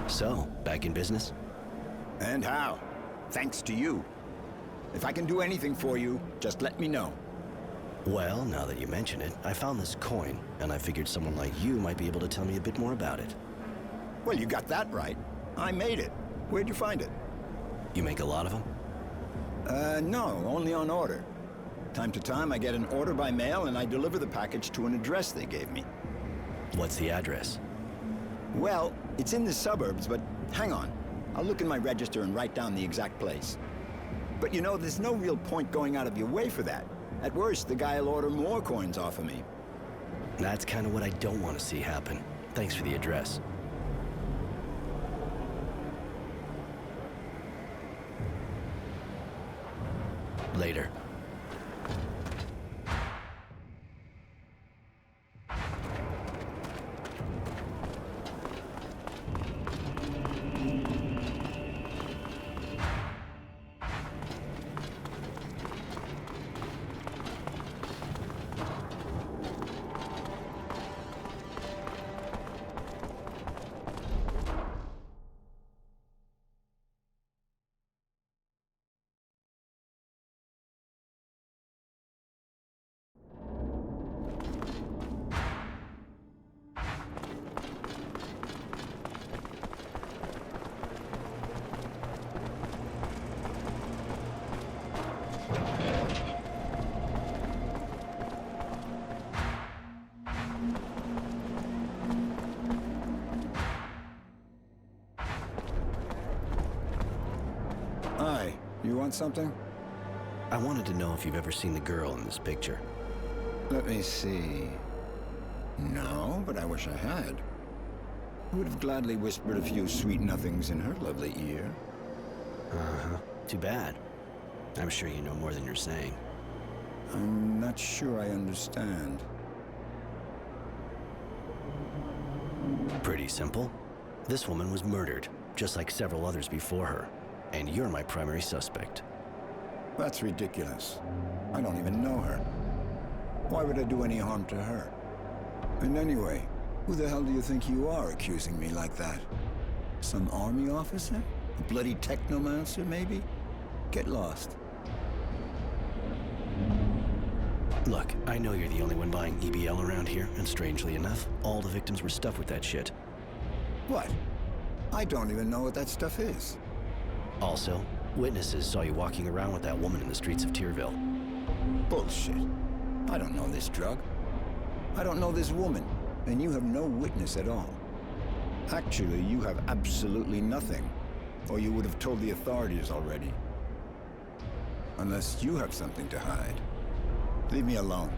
So, back in business? And how? Thanks to you. If I can do anything for you, just let me know. Well, now that you mention it, I found this coin, and I figured someone like you might be able to tell me a bit more about it. Well, you got that right. I made it. Where'd you find it? You make a lot of them? No, only on order. Time to time, I get an order by mail, and I deliver the package to an address they gave me. What's the address? Well, it's in the suburbs, but hang on. I'll look in my register and write down the exact place. But you know, there's no real point going out of your way for that. At worst, the guy'll order more coins off of me. That's kind of what I don't want to see happen. Thanks for the address. Later. You want something? I wanted to know if you've ever seen the girl in this picture. Let me see. No, but I wish I had. I would have gladly whispered a few sweet nothings in her lovely ear. Uh-huh. Too bad. I'm sure you know more than you're saying. I'm not sure I understand. Pretty simple. This woman was murdered, just like several others before her. And you're my primary suspect. That's ridiculous. I don't even know her. Why would I do any harm to her? And anyway, who the hell do you think you are accusing me like that? Some army officer? A bloody technomancer, maybe? Get lost. Look, I know you're the only one buying EBL around here, and strangely enough, all the victims were stuffed with that shit. What? I don't even know what that stuff is. Also, witnesses saw you walking around with that woman in the streets of Tyrville. Bullshit. I don't know this drug. I don't know this woman, and you have no witness at all. Actually, you have absolutely nothing, or you would have told the authorities already. Unless you have something to hide. Leave me alone.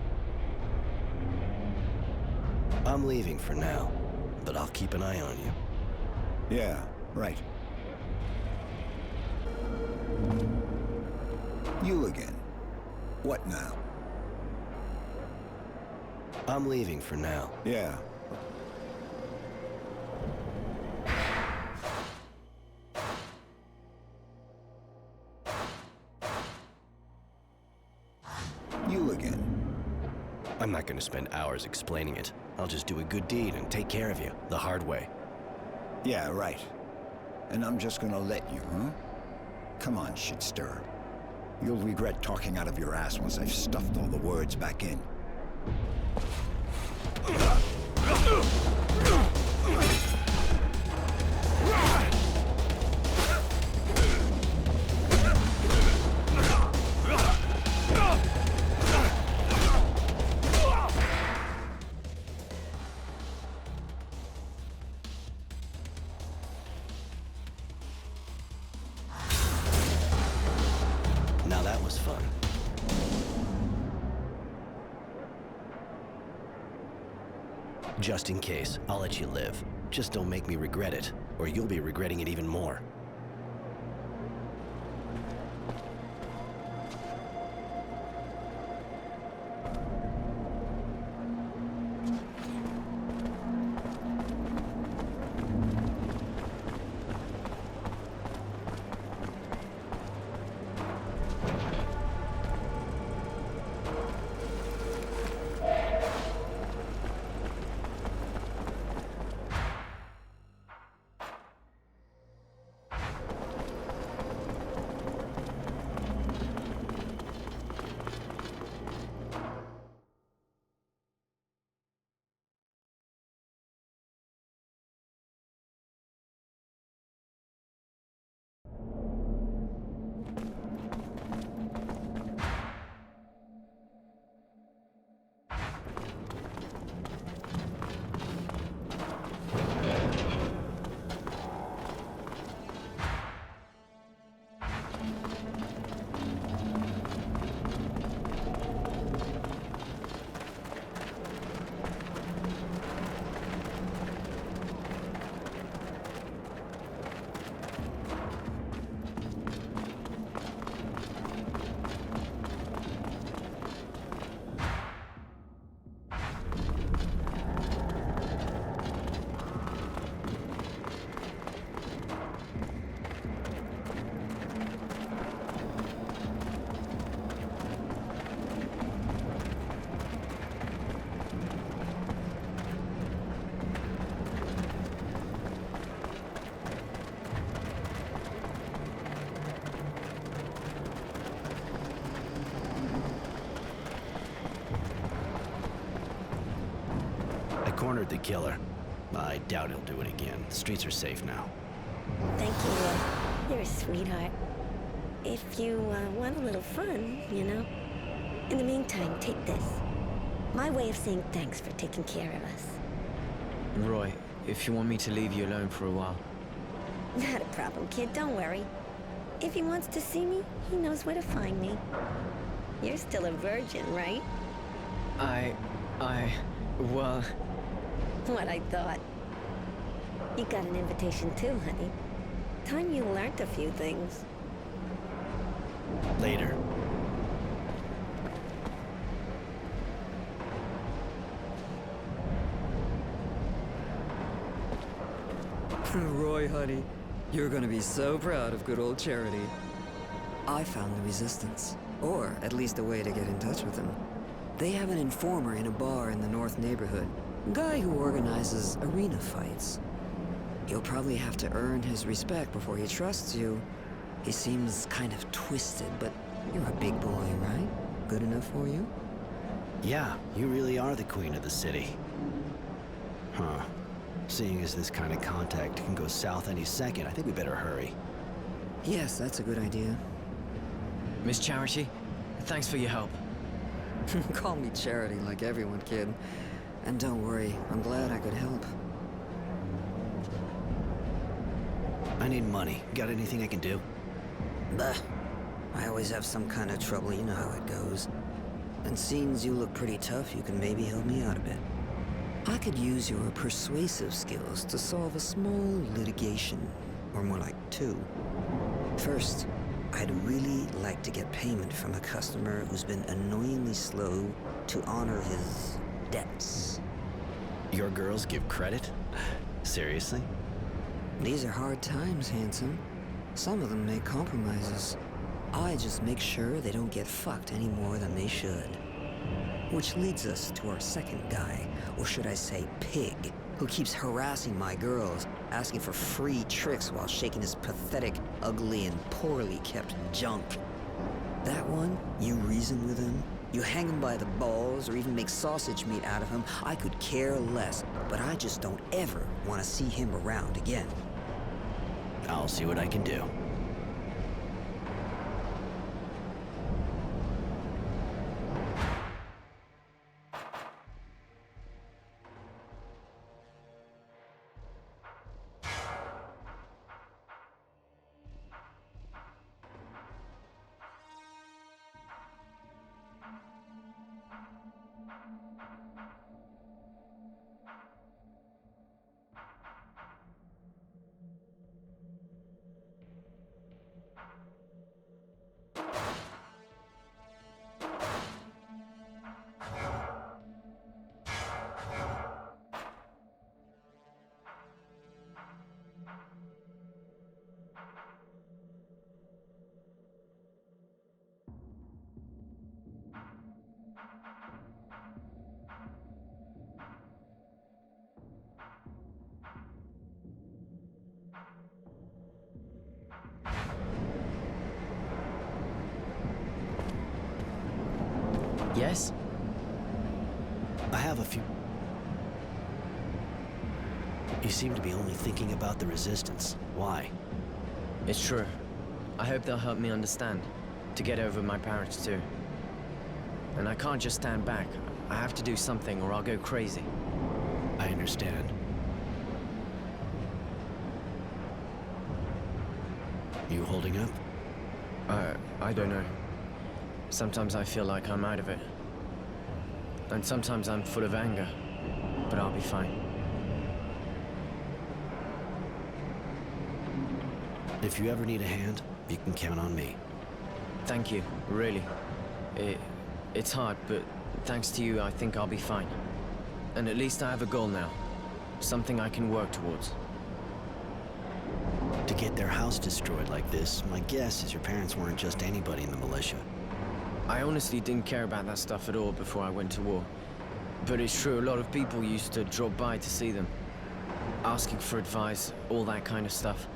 I'm leaving for now, but I'll keep an eye on you. Yeah, right. You again. What now? I'm leaving for now. Yeah. You again. I'm not going to spend hours explaining it. I'll just do a good deed and take care of you, the hard way. Yeah, right. And I'm just gonna let you, huh? Come on, shit stirrer. You'll regret talking out of your ass once I've stuffed all the words back in. Now that was fun. Just in case, I'll let you live. Just don't make me regret it, or you'll be regretting it even more. Cornered the killer. I doubt he'll do it again. The streets are safe now. Thank you, Roy. You're a sweetheart. If you want a little fun, you know. In the meantime, take this. My way of saying thanks for taking care of us. Roy, if you want me to leave you alone for a while. Not a problem, kid. Don't worry. If he wants to see me, he knows where to find me. You're still a virgin, right? Well... What I thought. You got an invitation too, honey. Time you learned a few things. Later. Roy, honey, you're gonna be so proud of good old Charity. I found the Resistance, or at least a way to get in touch with them. They have an informer in a bar in the North neighborhood, guy who organizes arena fights. You'll probably have to earn his respect before he trusts you. He seems kind of twisted, but you're a big boy, right? Good enough for you? Yeah, you really are the queen of the city. Huh. Seeing as this kind of contact can go south any second, I think we better hurry. Yes, that's a good idea. Miss Charity, thanks for your help. Call me Charity like everyone, kid. And don't worry, I'm glad I could help. I need money. Got anything I can do? Bah. I always have some kind of trouble, you know how it goes. And seeing you look pretty tough, you can maybe help me out a bit. I could use your persuasive skills to solve a small litigation, or more like two. First, I'd really like to get payment from a customer who's been annoyingly slow to honor his debts. Your girls give credit? Seriously? These are hard times, handsome. Some of them make compromises. I just make sure they don't get fucked any more than they should. Which leads us to our second guy, or should I say pig, who keeps harassing my girls, asking for free tricks while shaking his pathetic, ugly, and poorly kept junk. That one, you reason with him, you hang him by the balls, or even make sausage meat out of him, I could care less, but I just don't ever want to see him around again. I'll see what I can do. Yes? I have a few... You seem to be only thinking about the Resistance. Why? It's true. I hope they'll help me understand. To get over my parents, too. And I can't just stand back. I have to do something or I'll go crazy. I understand. You holding up? I don't know. Sometimes I feel like I'm out of it. And sometimes I'm full of anger. But I'll be fine. If you ever need a hand, you can count on me. Thank you, really. It's hard, but thanks to you, I think I'll be fine. And at least I have a goal now. Something I can work towards. To get their house destroyed like this, my guess is your parents weren't just anybody in the militia. I honestly didn't care about that stuff at all before I went to war. But it's true, a lot of people used to drop by to see them. Asking for advice, all that kind of stuff.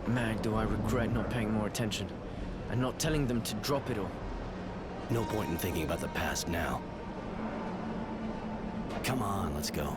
Man, do I regret not paying more attention. And not telling them to drop it all. No point in thinking about the past now. Come on, let's go.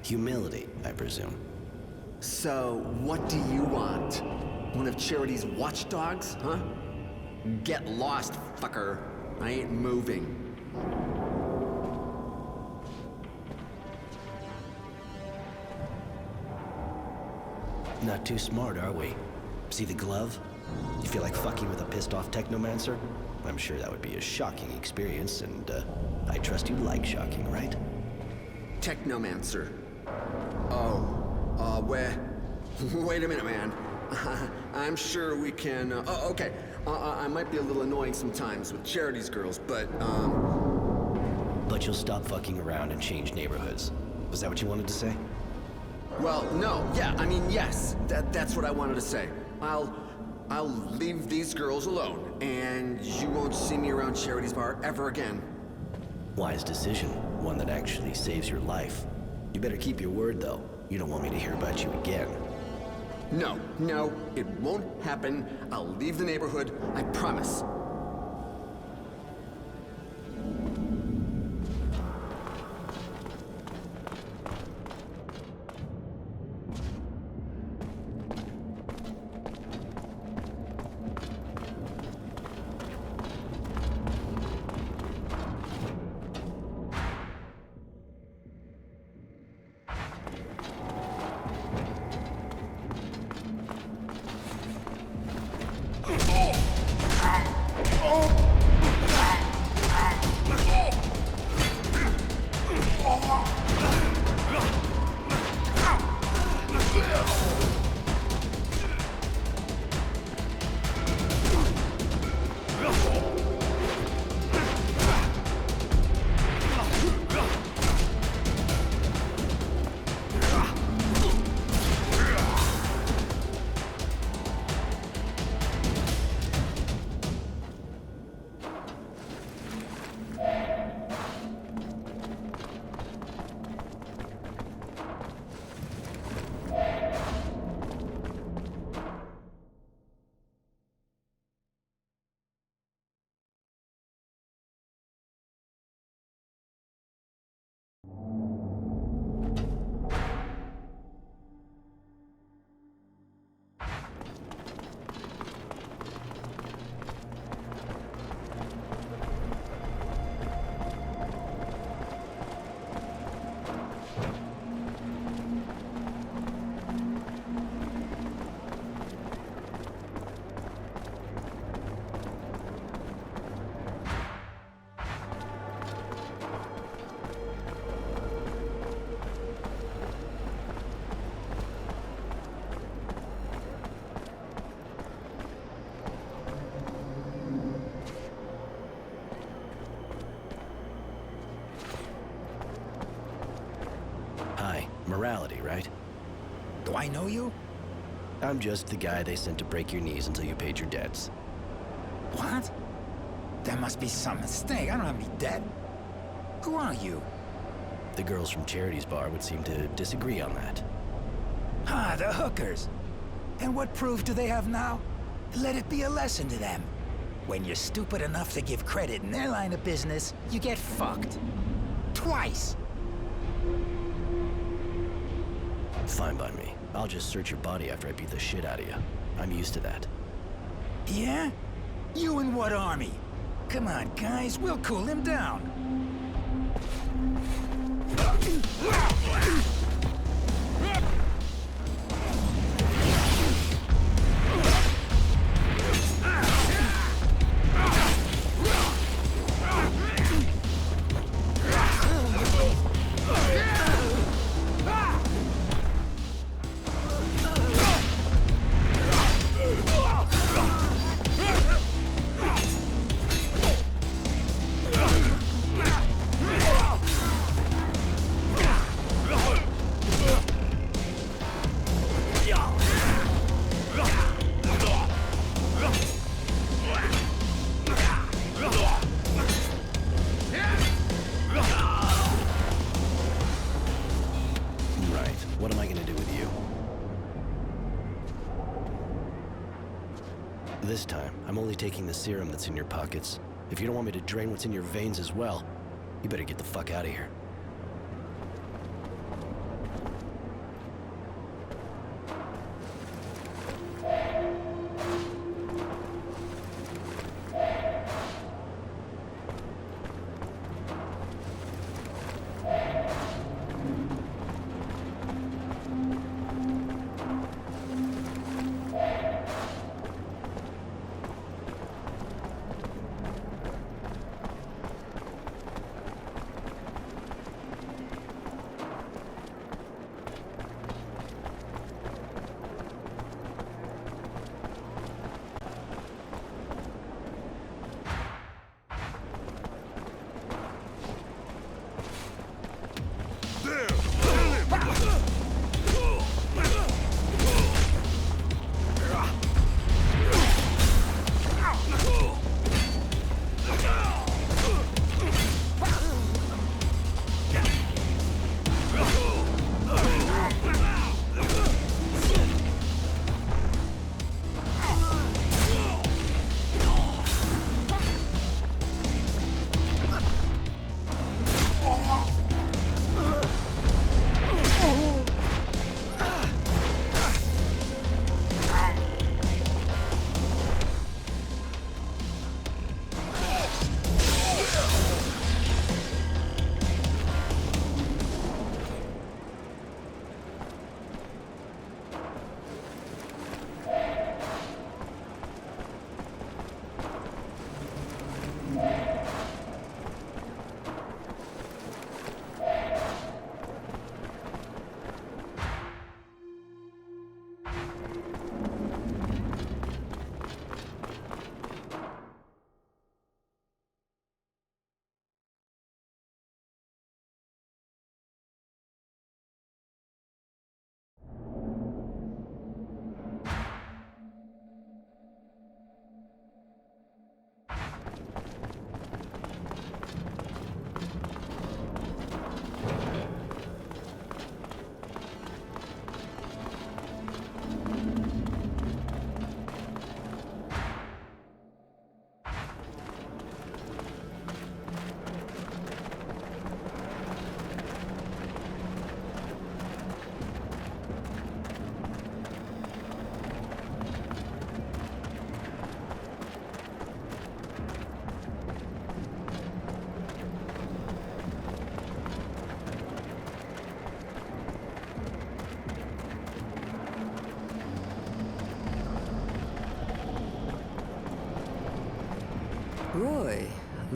Humility, I presume. So, what do you want? One of Charity's watchdogs, huh? Get lost, fucker. I ain't moving. Not too smart, are we? See the glove? You feel like fucking with a pissed-off technomancer? I'm sure that would be a shocking experience, and I trust you like shocking, right? Technomancer. Oh, where? Wait a minute, man. I'm sure we can, okay. I might be a little annoying sometimes with Charity's girls, but, But you'll stop fucking around and change neighborhoods. Was that what you wanted to say? Well, no, yeah, I mean, yes. That's what I wanted to say. I'll leave these girls alone, and you won't see me around Charity's bar ever again. Wise decision. One that actually saves your life. You better keep your word, though. You don't want me to hear about you again. No, it won't happen. I'll leave the neighborhood, I promise. Morality, right? Do I know you? I'm just the guy they sent to break your knees until you paid your debts. What? There must be some mistake. I don't have any debt. Who are you? The girls from Charity's bar would seem to disagree on that. Ah, the hookers. And what proof do they have now? Let it be a lesson to them. When you're stupid enough to give credit in their line of business, you get fucked. Twice. Fine by me. I'll just search your body after I beat the shit out of you. I'm used to that. Yeah? You and what army? Come on, guys, we'll cool him down. This time, I'm only taking the serum that's in your pockets. If you don't want me to drain what's in your veins as well, you better get the fuck out of here.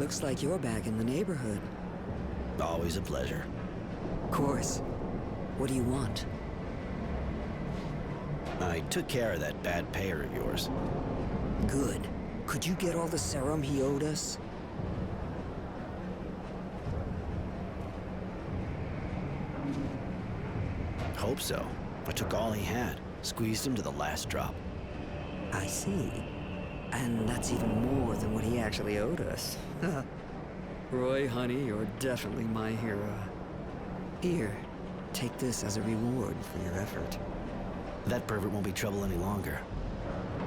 Looks like you're back in the neighborhood. Always a pleasure. Of course. What do you want? I took care of that bad payer of yours. Good. Could you get all the serum he owed us? Hope so. I took all he had, squeezed him to the last drop. I see. And that's even more than what he actually owed us. Roy, honey, you're definitely my hero. Here, take this as a reward for your effort. That pervert won't be trouble any longer.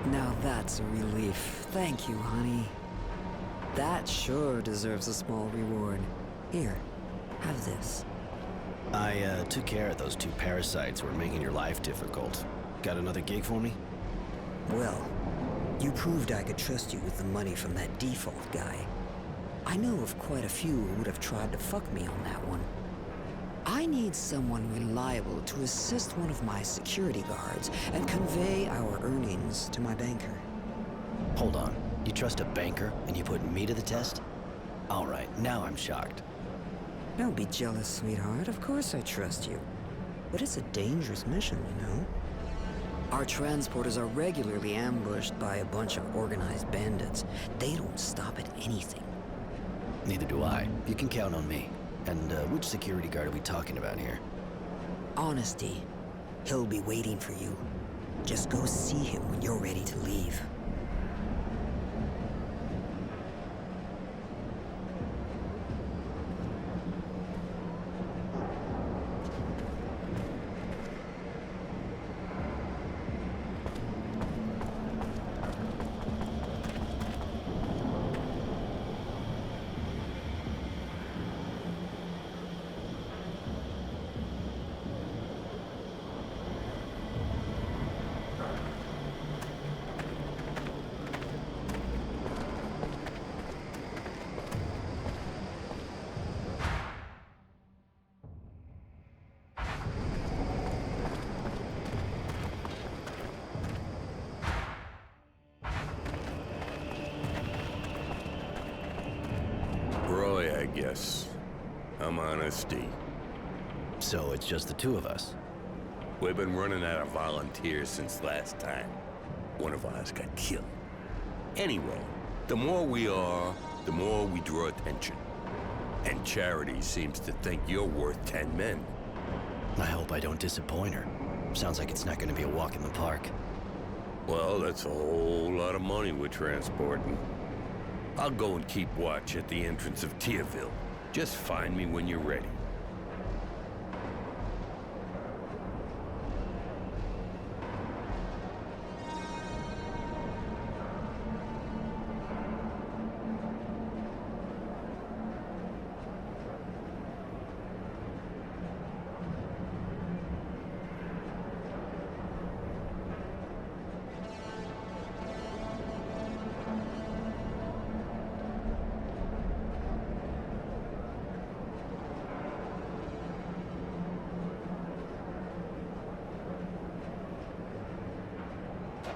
Now that's a relief. Thank you, honey. That sure deserves a small reward. Here, have this. I took care of those two parasites who were making your life difficult. Got another gig for me? Well, you proved I could trust you with the money from that default guy. I know of quite a few who would have tried to fuck me on that one. I need someone reliable to assist one of my security guards and convey our earnings to my banker. Hold on. You trust a banker and you put me to the test? All right, now I'm shocked. Don't be jealous, sweetheart. Of course I trust you. But it's a dangerous mission, you know? Our transporters are regularly ambushed by a bunch of organized bandits. They don't stop at anything. Neither do I. You can count on me. And which security guard are we talking about here? Honesty. He'll be waiting for you. Just go see him when you're ready to leave. Roy, I guess. I'm Honesty. So it's just the two of us? We've been running out of volunteers since last time. One of ours got killed. Anyway, the more we are, the more we draw attention. And Charity seems to think you're worth 10 men. I hope I don't disappoint her. Sounds like it's not going to be a walk in the park. Well, that's a whole lot of money we're transporting. I'll go and keep watch at the entrance of Tierville. Just find me when you're ready.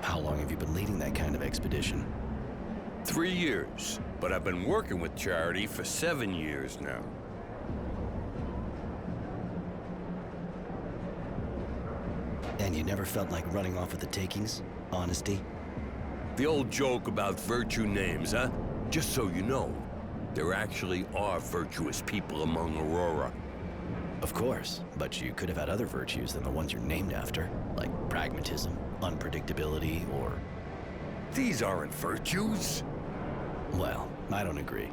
How long have you been leading that kind of expedition? 3 years, but I've been working with Charity for 7 years now. And you never felt like running off with the takings? Honesty? The old joke about virtue names, huh? Just so you know, there actually are virtuous people among Aurora. Of course, but you could have had other virtues than the ones you're named after, like pragmatism, unpredictability, or... These aren't virtues. Well, I don't agree.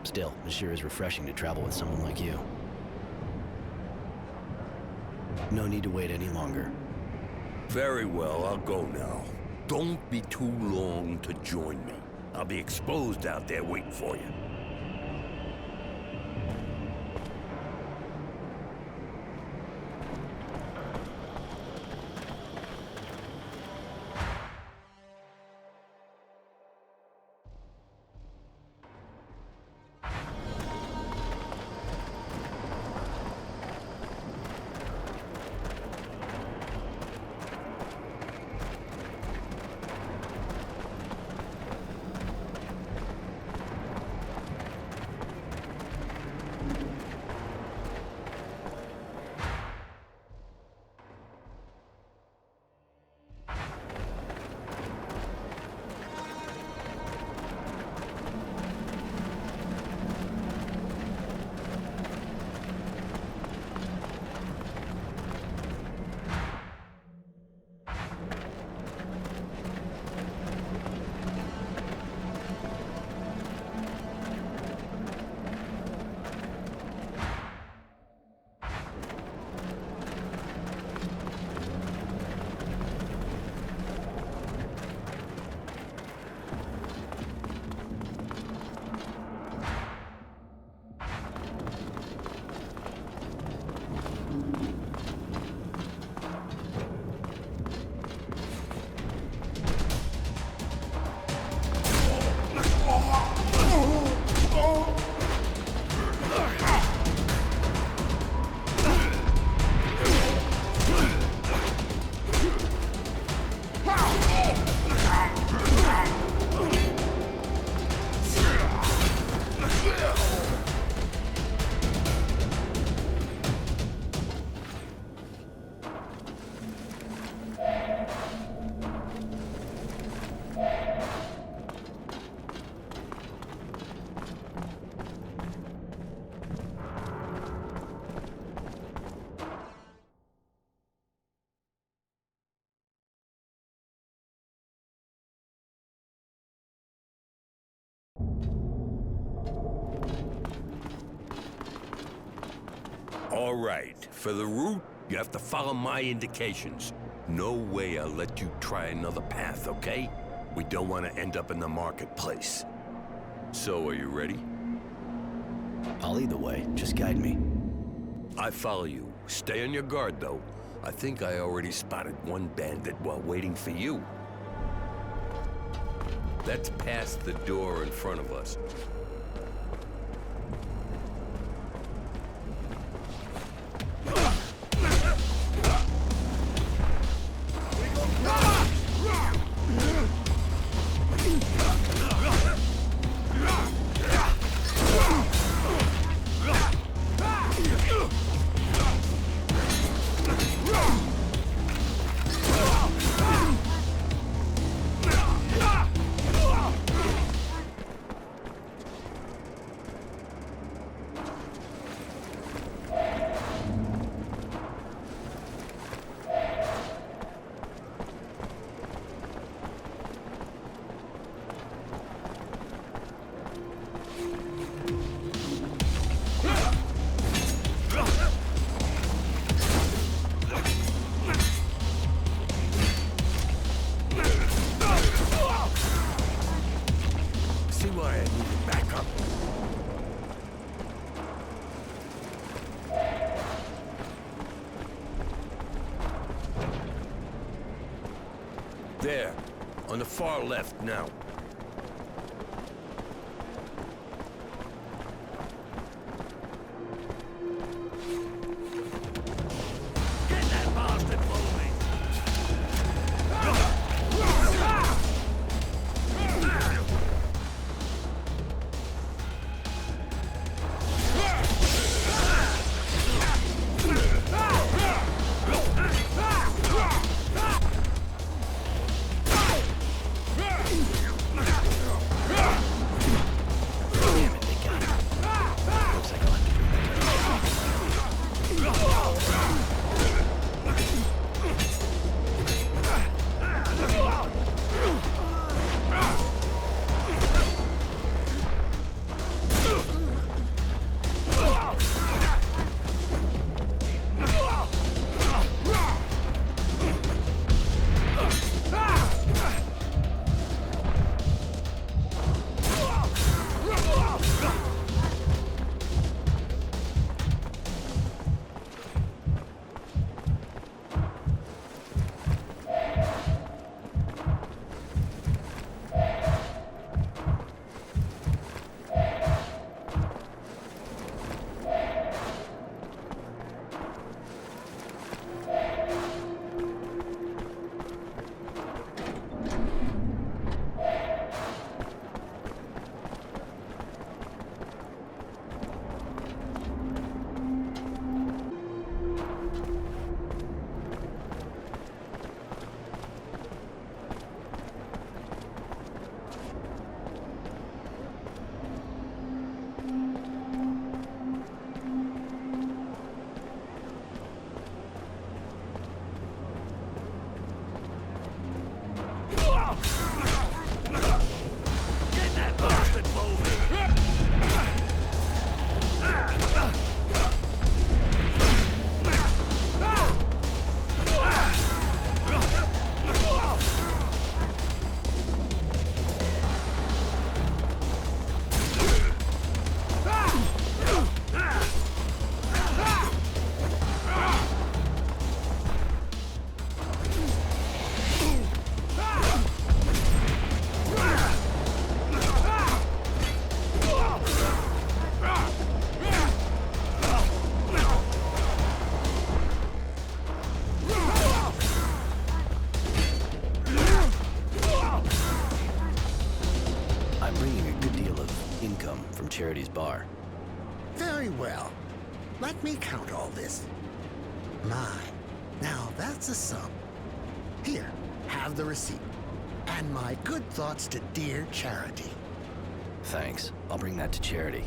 Still, it sure is refreshing to travel with someone like you. No need to wait any longer. Very well, I'll go now. Don't be too long to join me. I'll be exposed out there waiting for you. All right. For the route, you have to follow my indications. No way I'll let you try another path, okay? We don't want to end up in the marketplace. So, are you ready? I'll lead the way. Just guide me. I follow you. Stay on your guard, though. I think I already spotted one bandit while waiting for you. That's past the door in front of us. There, on the far left now. Get that bastard moving! Charity's bar. Very well. Let me count all this. My, now that's a sum. Here, have the receipt. And my good thoughts to dear Charity. Thanks. I'll bring that to Charity.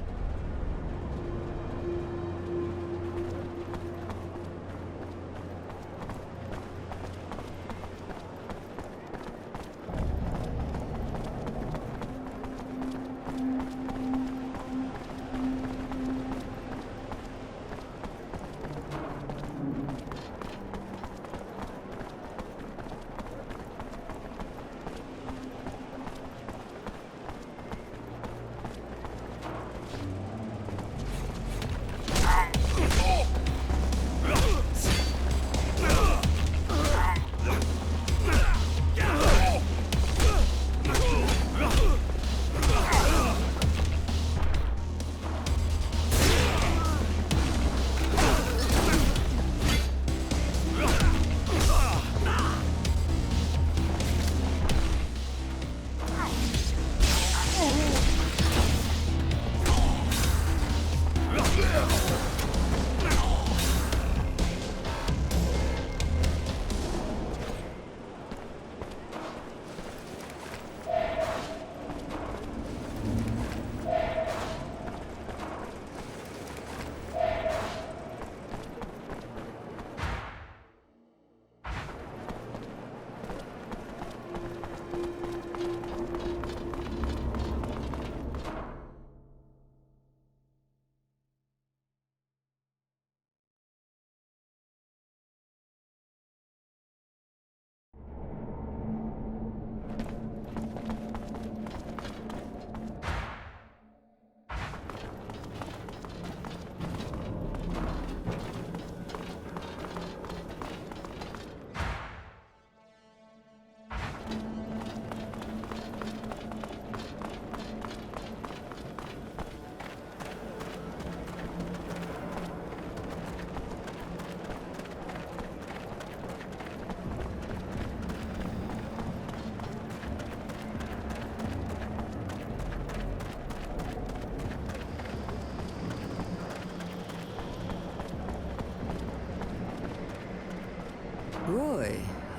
Roy,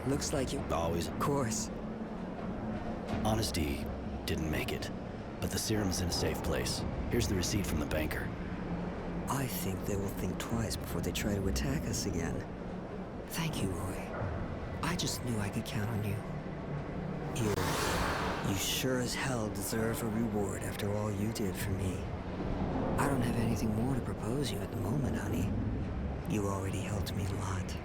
looks like you... Always. Of course. Honesty didn't make it, but the serum's in a safe place. Here's the receipt from the banker. I think they will think twice before they try to attack us again. Thank you, Roy. I just knew I could count on you. You sure as hell deserve a reward after all you did for me. I don't have anything more to propose you at the moment, honey. You already helped me a lot.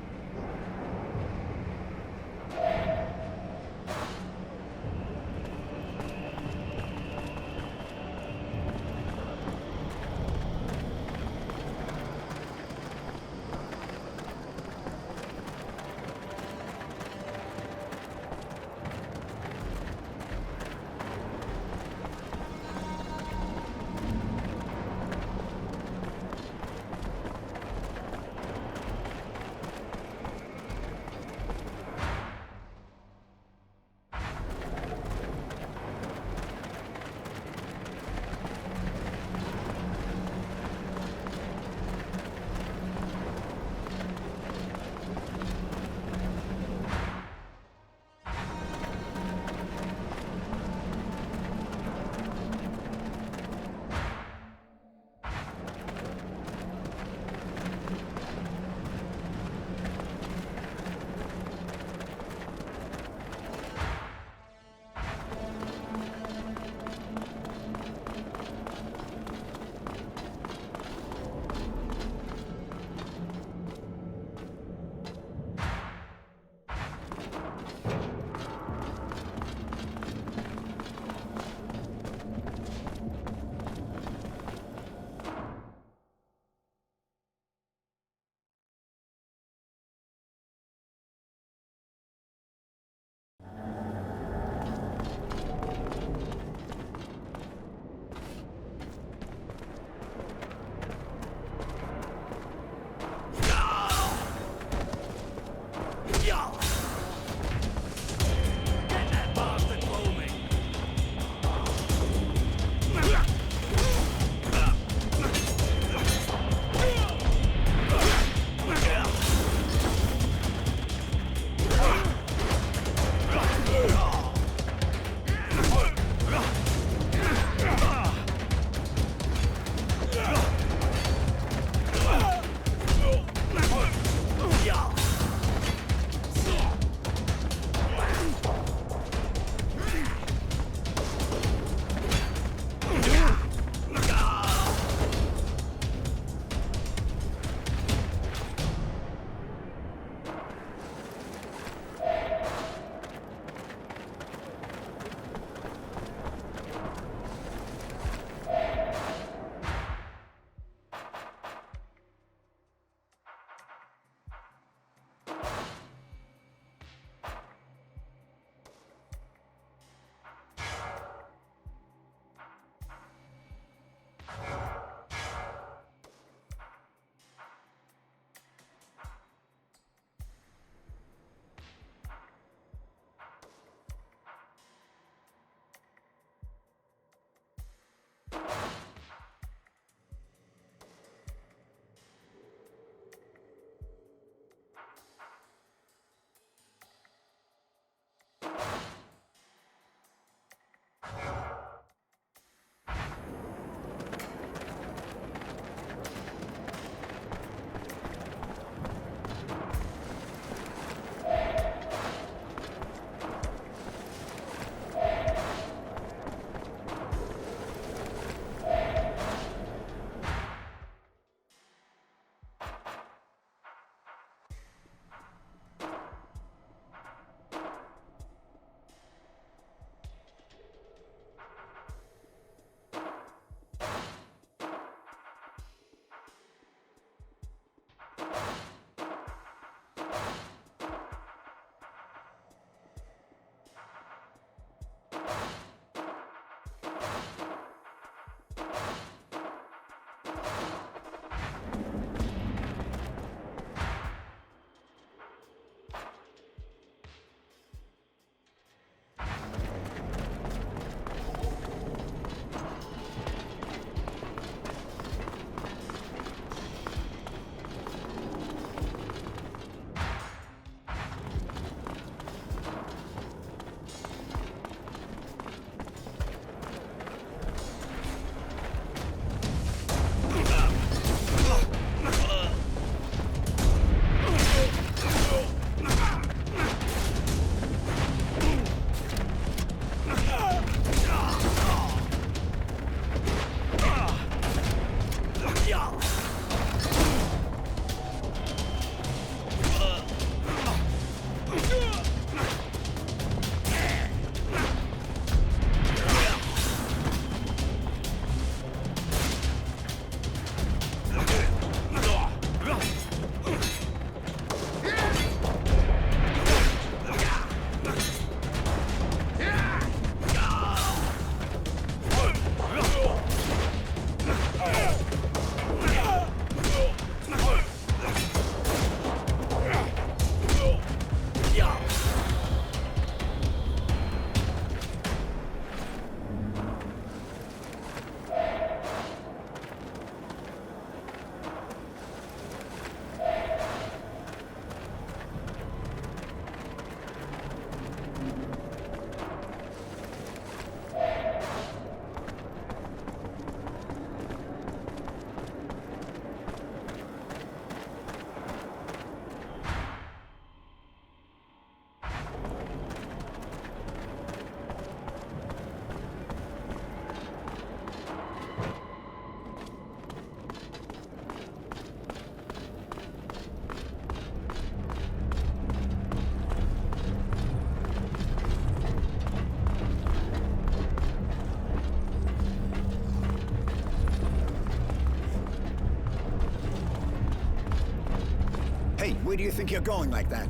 Hey, where do you think you're going like that?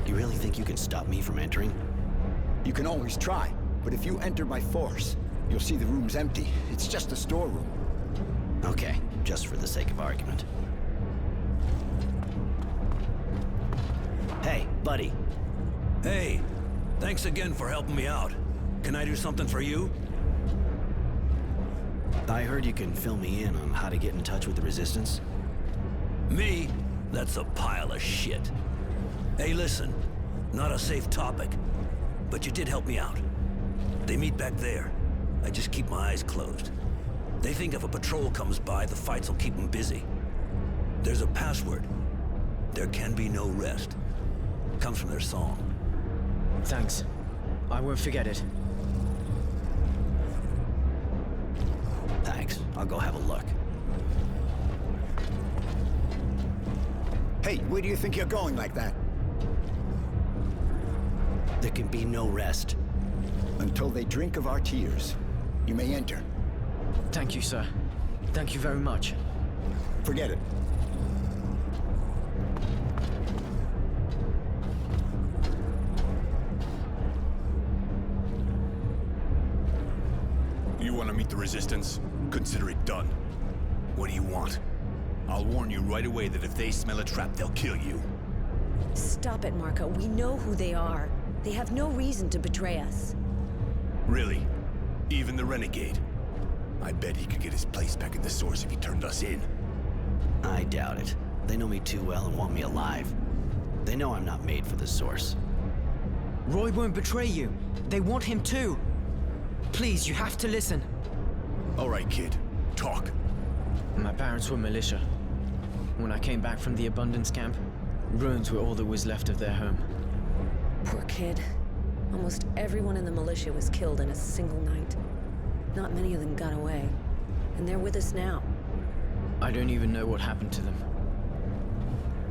You really think you can stop me from entering? You can always try, but if you enter by force, you'll see the room's empty. It's just a storeroom. Okay, just for the sake of argument. Hey, buddy. Hey, thanks again for helping me out. Can I do something for you? I heard you can fill me in on how to get in touch with the Resistance. Me? That's a pile of shit. Hey, listen. Not a safe topic. But you did help me out. They meet back there. I just keep my eyes closed. They think if a patrol comes by, the fights will keep them busy. There's a password. There can be no rest. Comes from their song. Thanks. I won't forget it. Thanks. I'll go have a look. Hey, where do you think you're going like that? There can be no rest. Until they drink of our tears. You may enter. Thank you, sir. Thank you very much. Forget it. You want to meet the Resistance? Consider it done. What do you want? I'll warn you right away that if they smell a trap, they'll kill you. Stop it, Marco. We know who they are. They have no reason to betray us. Really? Even the Renegade? I bet he could get his place back in the Source if he turned us in. I doubt it. They know me too well and want me alive. They know I'm not made for the Source. Roy won't betray you. They want him too. Please, you have to listen. All right, kid. Talk. My parents were militia. When I came back from the Abundance camp, ruins were all that was left of their home. Poor kid. Almost everyone in the militia was killed in a single night. Not many of them got away. And they're with us now. I don't even know what happened to them.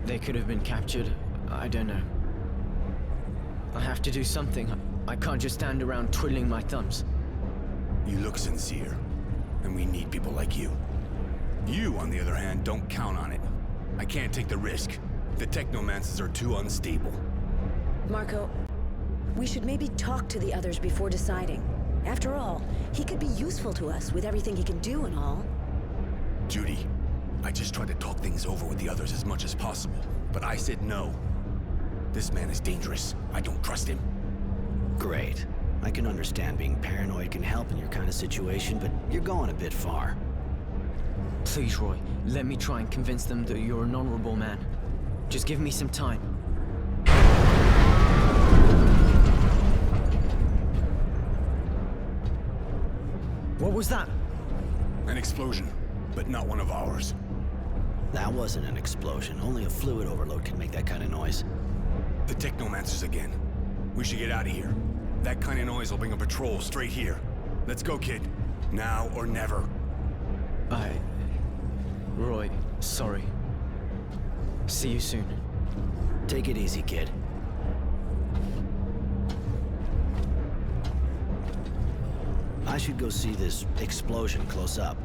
They could have been captured. I don't know. I have to do something. I can't just stand around twiddling my thumbs. You look sincere, and we need people like you. You, on the other hand, don't count on it. I can't take the risk. The Technomancers are too unstable. Marco, we should maybe talk to the others before deciding. After all, he could be useful to us with everything he can do and all. Judy, I just tried to talk things over with the others as much as possible, but I said no. This man is dangerous. I don't trust him. Great. I can understand being paranoid can help in your kind of situation, but you're going a bit far. Please, Roy, let me try and convince them that you're an honorable man. Just give me some time. What was that? An explosion, but not one of ours. That wasn't an explosion. Only a fluid overload can make that kind of noise. The Technomancers again. We should get out of here. That kind of noise will bring a patrol straight here. Let's go, kid. Now or never. Roy, sorry. See you soon. Take it easy, kid. I should go see this explosion close up.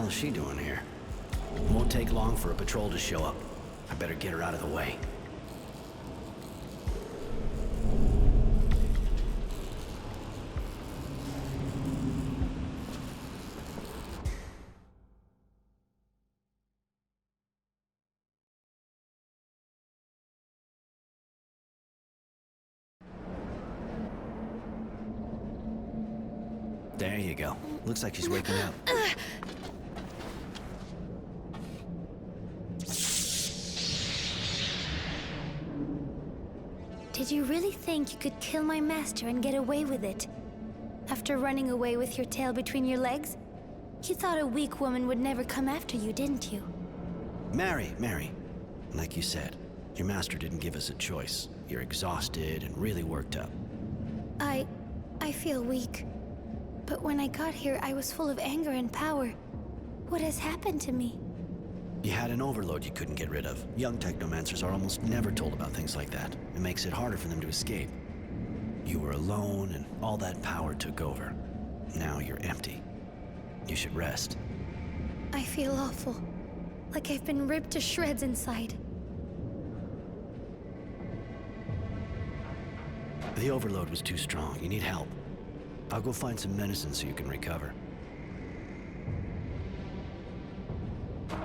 hell is she doing here? Won't take long for a patrol to show up. I better get her out of the way. There you go. Looks like she's waking up. Did you really think you could kill my master and get away with it? After running away with your tail between your legs? You thought a weak woman would never come after you, didn't you? Mary. Like you said, your master didn't give us a choice. You're exhausted and really worked up. I feel weak. But when I got here, I was full of anger and power. What has happened to me? You had an overload you couldn't get rid of. Young technomancers are almost never told about things like that. It makes it harder for them to escape. You were alone, and all that power took over. Now you're empty. You should rest. I feel awful. Like I've been ripped to shreds inside. The overload was too strong. You need help. I'll go find some medicine so you can recover.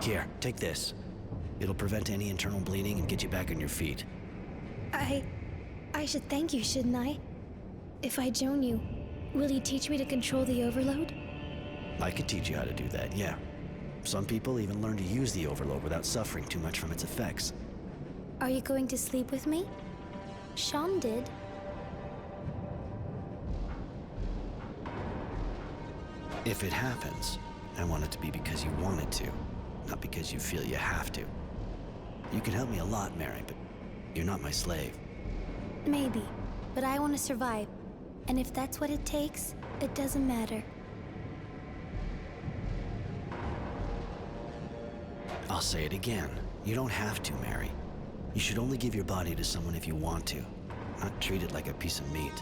Here, take this. It'll prevent any internal bleeding and get you back on your feet. I should thank you, shouldn't I? If I join you, will you teach me to control the overload? I could teach you how to do that, yeah. Some people even learn to use the overload without suffering too much from its effects. Are you going to sleep with me? Sean did. If it happens, I want it to be because you want it to, not because you feel you have to. You can help me a lot, Mary, but you're not my slave. Maybe, but I want to survive. And if that's what it takes, it doesn't matter. I'll say it again. You don't have to, Mary. You should only give your body to someone if you want to, not treat it like a piece of meat.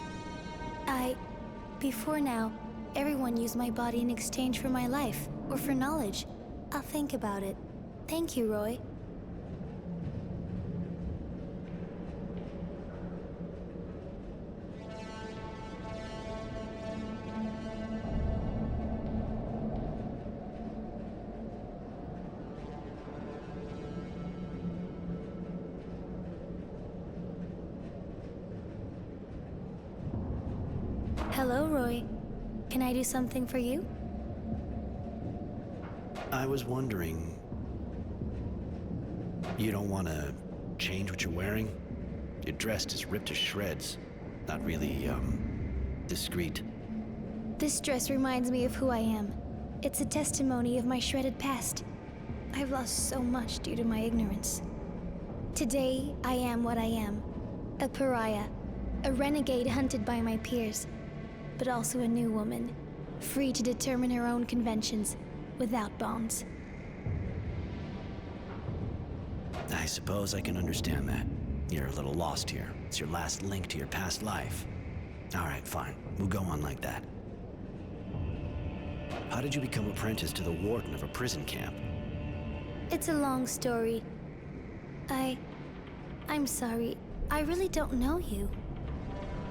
Before now, everyone used my body in exchange for my life, or for knowledge. I'll think about it. Thank you, Roy. Hello, Roy. Can I do something for you? I was wondering... You don't want to change what you're wearing? Your dress is ripped to shreds. Not really, discreet. This dress reminds me of who I am. It's a testimony of my shredded past. I've lost so much due to my ignorance. Today, I am what I am. A pariah. A renegade hunted by my peers. But also a new woman. Free to determine her own conventions, without bonds. I suppose I can understand that. You're a little lost here. It's your last link to your past life. All right, fine. We'll go on like that. How did you become apprentice to the warden of a prison camp? It's a long story. I'm sorry. I really don't know you.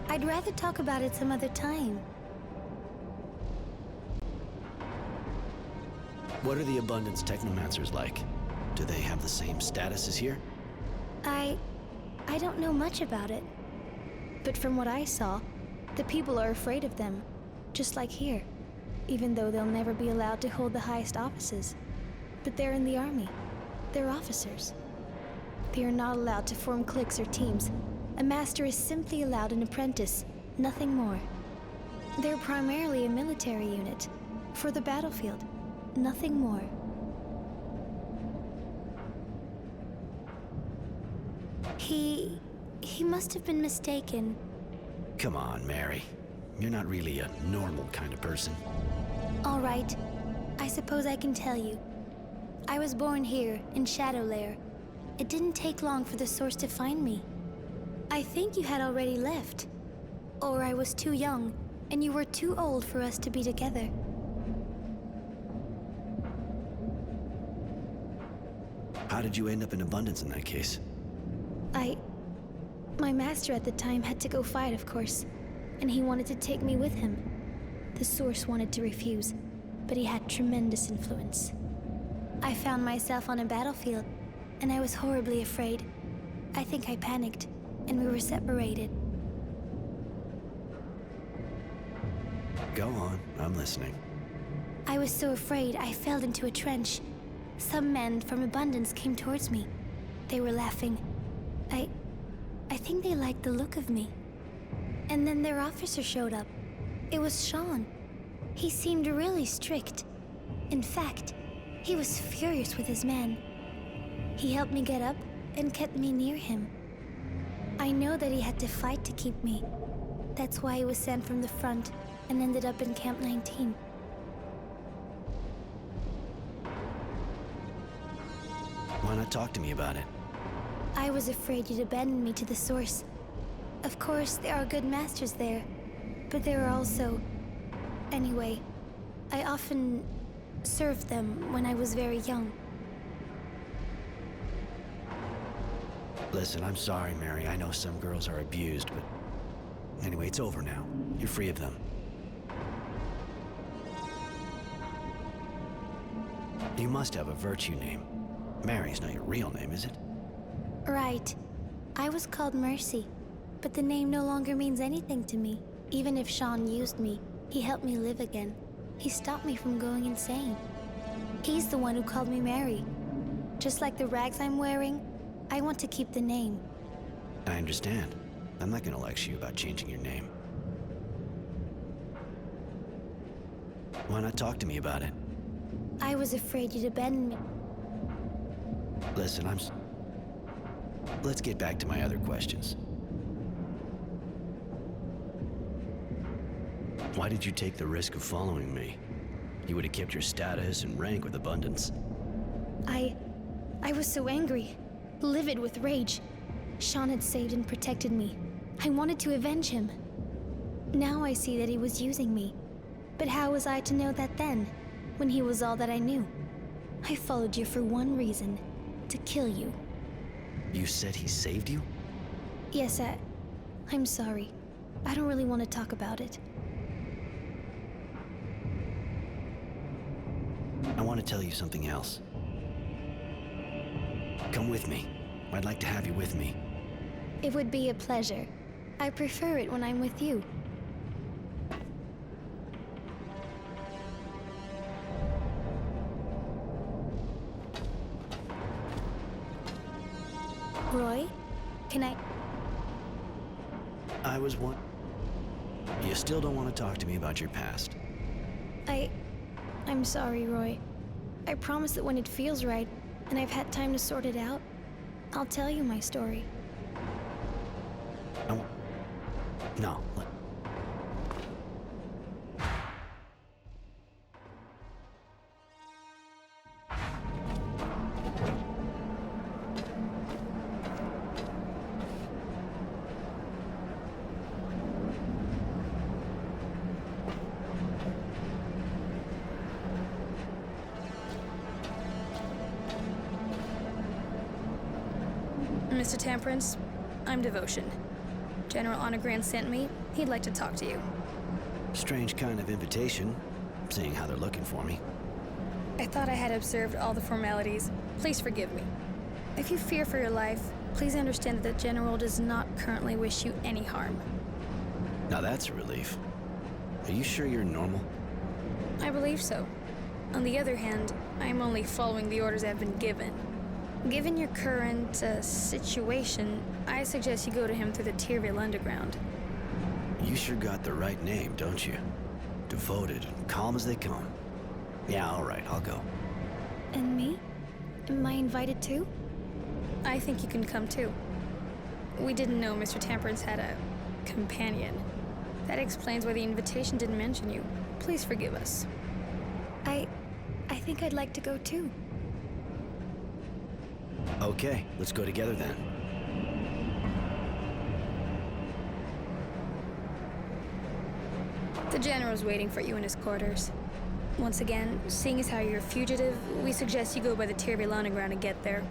I'd rather talk about it some other time. What are the Abundance Technomancers like? Do they have the same status as here? I don't know much about it. But from what I saw, the people are afraid of them, just like here. Even though they'll never be allowed to hold the highest offices. But they're in the army. They're officers. They are not allowed to form cliques or teams. A master is simply allowed an apprentice, nothing more. They're primarily a military unit, for the battlefield, nothing more. He must have been mistaken. Come on, Mary. You're not really a normal kind of person. All right, I suppose I can tell you. I was born here, in Shadowlair. It didn't take long for the Source to find me. I think you had already left. Or I was too young, and you were too old for us to be together. How did you end up in Abundance in that case? My master at the time had to go fight, of course, and he wanted to take me with him. The Source wanted to refuse, but he had tremendous influence. I found myself on a battlefield, and I was horribly afraid. I think I panicked, and we were separated. Go on, I'm listening. I was so afraid I fell into a trench. Some men from Abundance came towards me. They were laughing. I think they liked the look of me. And then their officer showed up. It was Sean. He seemed really strict. In fact, he was furious with his men. He helped me get up and kept me near him. I know that he had to fight to keep me. That's why he was sent from the front and ended up in Camp 19. Why not talk to me about it? I was afraid you'd abandon me to the Source. Of course, there are good masters there, but there are also... Anyway, I often served them when I was very young. Listen, I'm sorry, Mary. I know some girls are abused, but... Anyway, it's over now. You're free of them. You must have a virtue name. Mary's not your real name, is it? Right. I was called Mercy, but the name no longer means anything to me. Even if Sean used me, he helped me live again. He stopped me from going insane. He's the one who called me Mary. Just like the rags I'm wearing, I want to keep the name. I understand. I'm not gonna lecture you about changing your name. Why not talk to me about it? I was afraid you'd abandon me. Listen, Let's get back to my other questions. Why did you take the risk of following me? You would have kept your status and rank with Abundance. I was so angry, livid with rage. Sean had saved and protected me. I wanted to avenge him. Now I see that he was using me. But how was I to know that then, when he was all that I knew? I followed you for one reason, to kill you. You said he saved you? Yes, I'm sorry. I don't really want to talk about it. I want to tell you something else. Come with me. I'd like to have you with me. It would be a pleasure. I prefer it when I'm with you. Roy? Can I was one... You still don't want to talk to me about your past. I'm sorry, Roy. I promise that when it feels right, and I've had time to sort it out, I'll tell you my story. No. Mr. Temperance, I'm Devotion. General Honorgrand sent me. He'd like to talk to you. Strange kind of invitation, seeing how they're looking for me. I thought I had observed all the formalities. Please forgive me. If you fear for your life, please understand that the General does not currently wish you any harm. Now that's a relief. Are you sure you're normal? I believe so. On the other hand, I am only following the orders I've been given. Given your current situation, I suggest you go to him through the Tyrville Underground. You sure got the right name, don't you? Devoted and calm as they come. Yeah, all right, I'll go. And me? Am I invited too? I think you can come too. We didn't know Mr. Temperance had a companion. That explains why the invitation didn't mention you. Please forgive us. I think I'd like to go too. Okay, let's go together then. The General's waiting for you in his quarters. Once again, seeing as how you're a fugitive, we suggest you go by the Tyrville Underground to get there.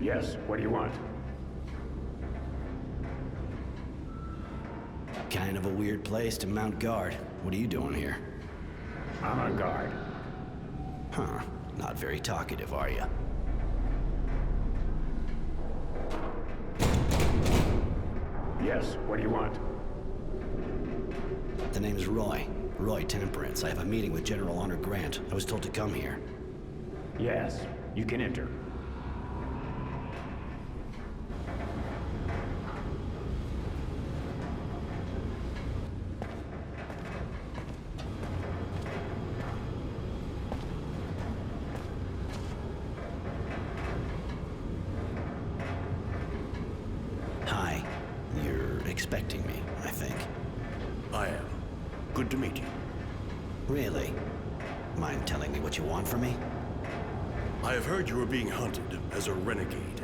Yes, what do you want? Kind of a weird place to mount guard. What are you doing here? I'm on guard. Huh. Not very talkative, are you? Yes, what do you want? The name's Roy. Roy Temperance. I have a meeting with General Honor Grant. I was told to come here. Yes, you can enter. Hi. You're expecting me, I think. I am. Good to meet you. Really? Mind telling me what you want from me? I have heard you are being hunted as a renegade.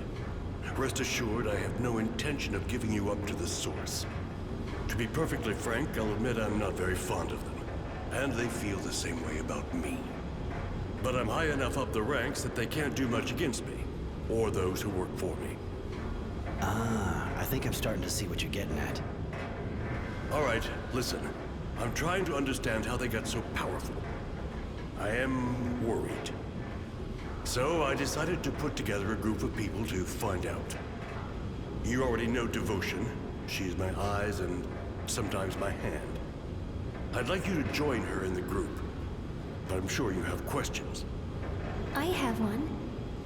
Rest assured, I have no intention of giving you up to the Source. To be perfectly frank, I'll admit I'm not very fond of them. And they feel the same way about me. But I'm high enough up the ranks that they can't do much against me, or those who work for me. Ah, I think I'm starting to see what you're getting at. All right, listen. I'm trying to understand how they got so powerful. I am worried. So I decided to put together a group of people to find out. You already know Devotion. She's my eyes and sometimes my hand. I'd like you to join her in the group, but I'm sure you have questions. I have one.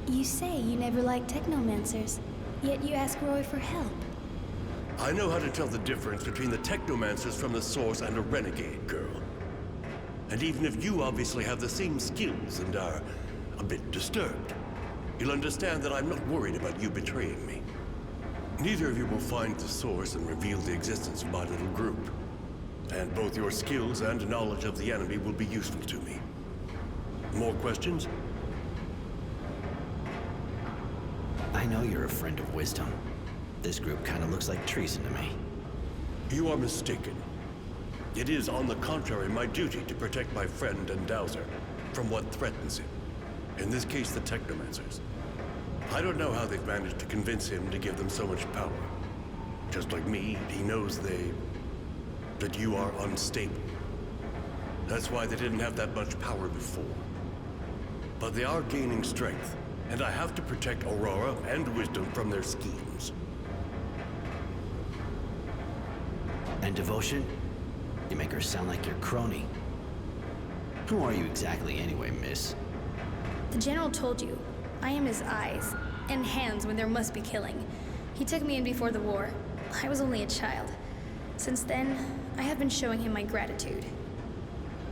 You say you never liked technomancers, yet you ask Roy for help. I know how to tell the difference between the technomancers from the Source and a renegade, girl. And even if you obviously have the same skills and are a bit disturbed, you'll understand that I'm not worried about you betraying me. Neither of you will find the Source and reveal the existence of my little group. And both your skills and knowledge of the enemy will be useful to me. More questions? I know you're a friend of wisdom. This group kind of looks like treason to me. You are mistaken. It is, on the contrary, my duty to protect my friend and Dowser from what threatens him. In this case, the Technomancers. I don't know how they've managed to convince him to give them so much power. Just like me, he knows that you are unstable. That's why they didn't have that much power before. But they are gaining strength, and I have to protect Aurora and Wisdom from their schemes. And Devotion? You make her sound like your crony. Who are you exactly anyway, miss? The General told you, I am his eyes and hands when there must be killing. He took me in before the war. I was only a child. Since then, I have been showing him my gratitude.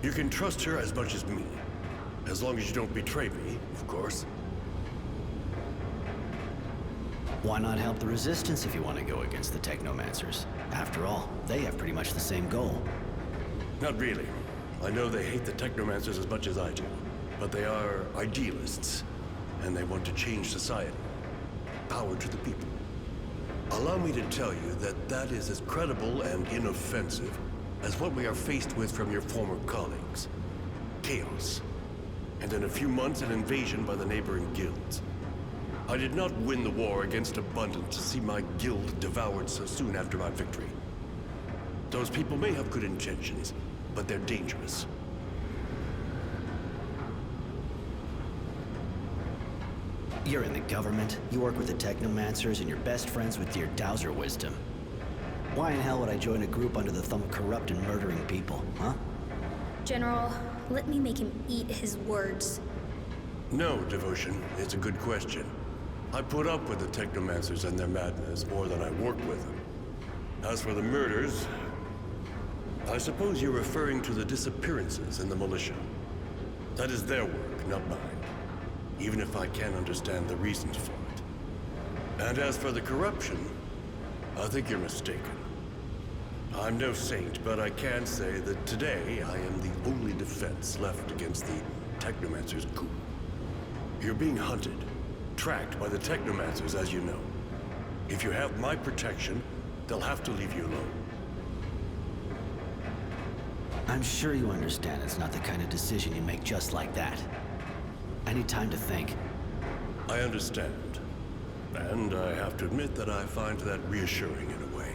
You can trust her as much as me. As long as you don't betray me, of course. Why not help the Resistance if you want to go against the Technomancers? After all, they have pretty much the same goal. Not really. I know they hate the Technomancers as much as I do. But they are idealists, and they want to change society. Power to the people. Allow me to tell you that that is as credible and inoffensive as what we are faced with from your former colleagues. Chaos. And in a few months, an invasion by the neighboring guilds. I did not win the war against Abundant to see my guild devoured so soon after my victory. Those people may have good intentions, but they're dangerous. You're in the government, you work with the Technomancers, and you're best friends with dear Dowser Wisdom. Why in hell would I join a group under the thumb of corrupt and murdering people, huh? General, let me make him eat his words. No, Devotion. It's a good question. I put up with the Technomancers and their madness more than I work with them. As for the murders, I suppose you're referring to the disappearances in the militia. That is their work, not mine. Even if I can understand the reasons for it. And as for the corruption, I think you're mistaken. I'm no saint, but I can say that today I am the only defense left against the Technomancers' coup. You're being hunted, tracked by the Technomancers, as you know. If you have my protection, they'll have to leave you alone. I'm sure you understand it's not the kind of decision you make just like that. I need time to think. I understand. And I have to admit that I find that reassuring in a way.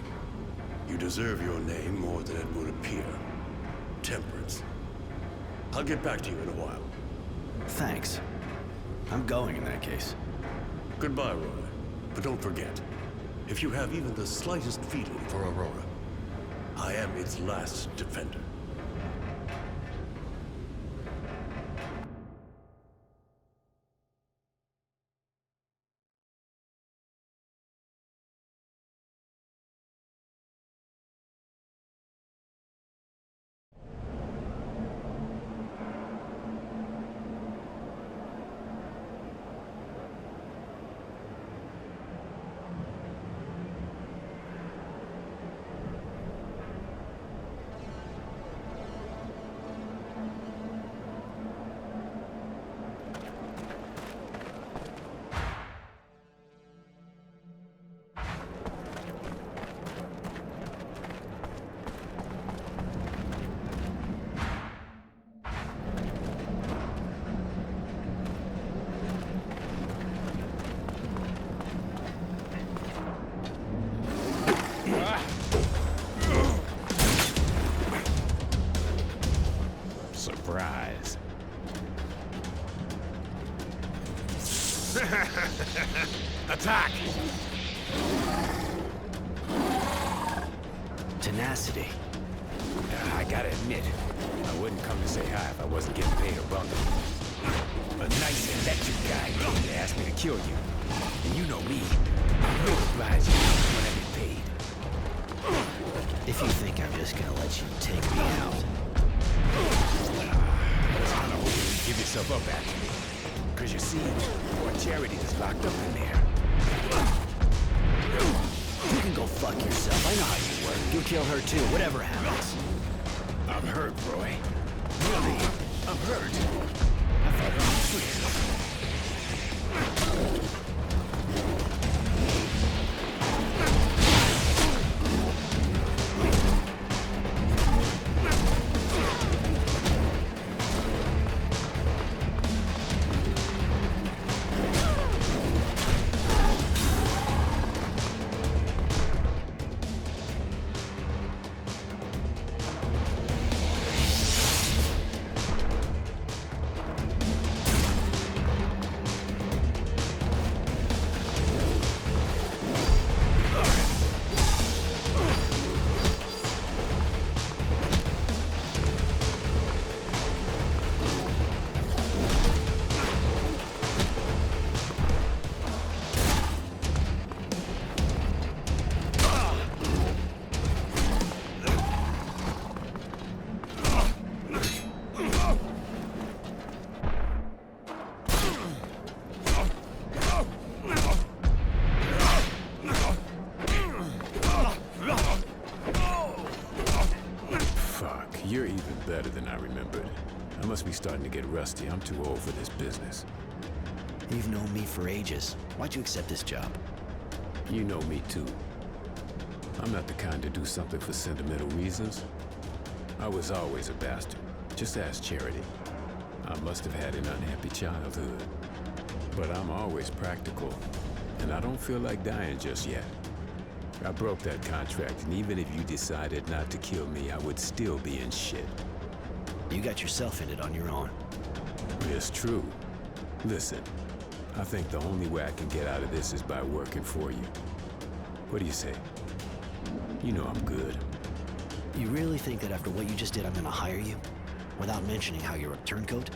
You deserve your name more than it would appear. Temperance. I'll get back to you in a while. Thanks. I'm going in that case. Goodbye, Roy. But don't forget, if you have even the slightest feeling for Aurora, I am its last defender. Surprise. Attack! Tenacity. I gotta admit, I wouldn't come to say hi if I wasn't getting paid a bundle. A nice electric guy came to ask me to kill you. And you know me, I will oblige you when I get paid. If you think I'm just gonna let you take me out. I was kinda hoping you'd give yourself up after me. Cause you see, poor Charity is locked up in there. You can go fuck yourself. I know how you work. You kill her too, whatever happens. I'm hurt, Roy. Really, I'm hurt. I thought I was free. You're even better than I remembered. I must be starting to get rusty. I'm too old for this business. You've known me for ages. Why'd you accept this job? You know me too. I'm not the kind to do something for sentimental reasons. I was always a bastard. Just ask Charity. I must have had an unhappy childhood. But I'm always practical, and I don't feel like dying just yet. I broke that contract, and even if you decided not to kill me, I would still be in shit. You got yourself in it on your own. It's true. Listen, I think the only way I can get out of this is by working for you. What do you say? You know I'm good. You really think that after what you just did, I'm gonna hire you? Without mentioning how you're a turncoat?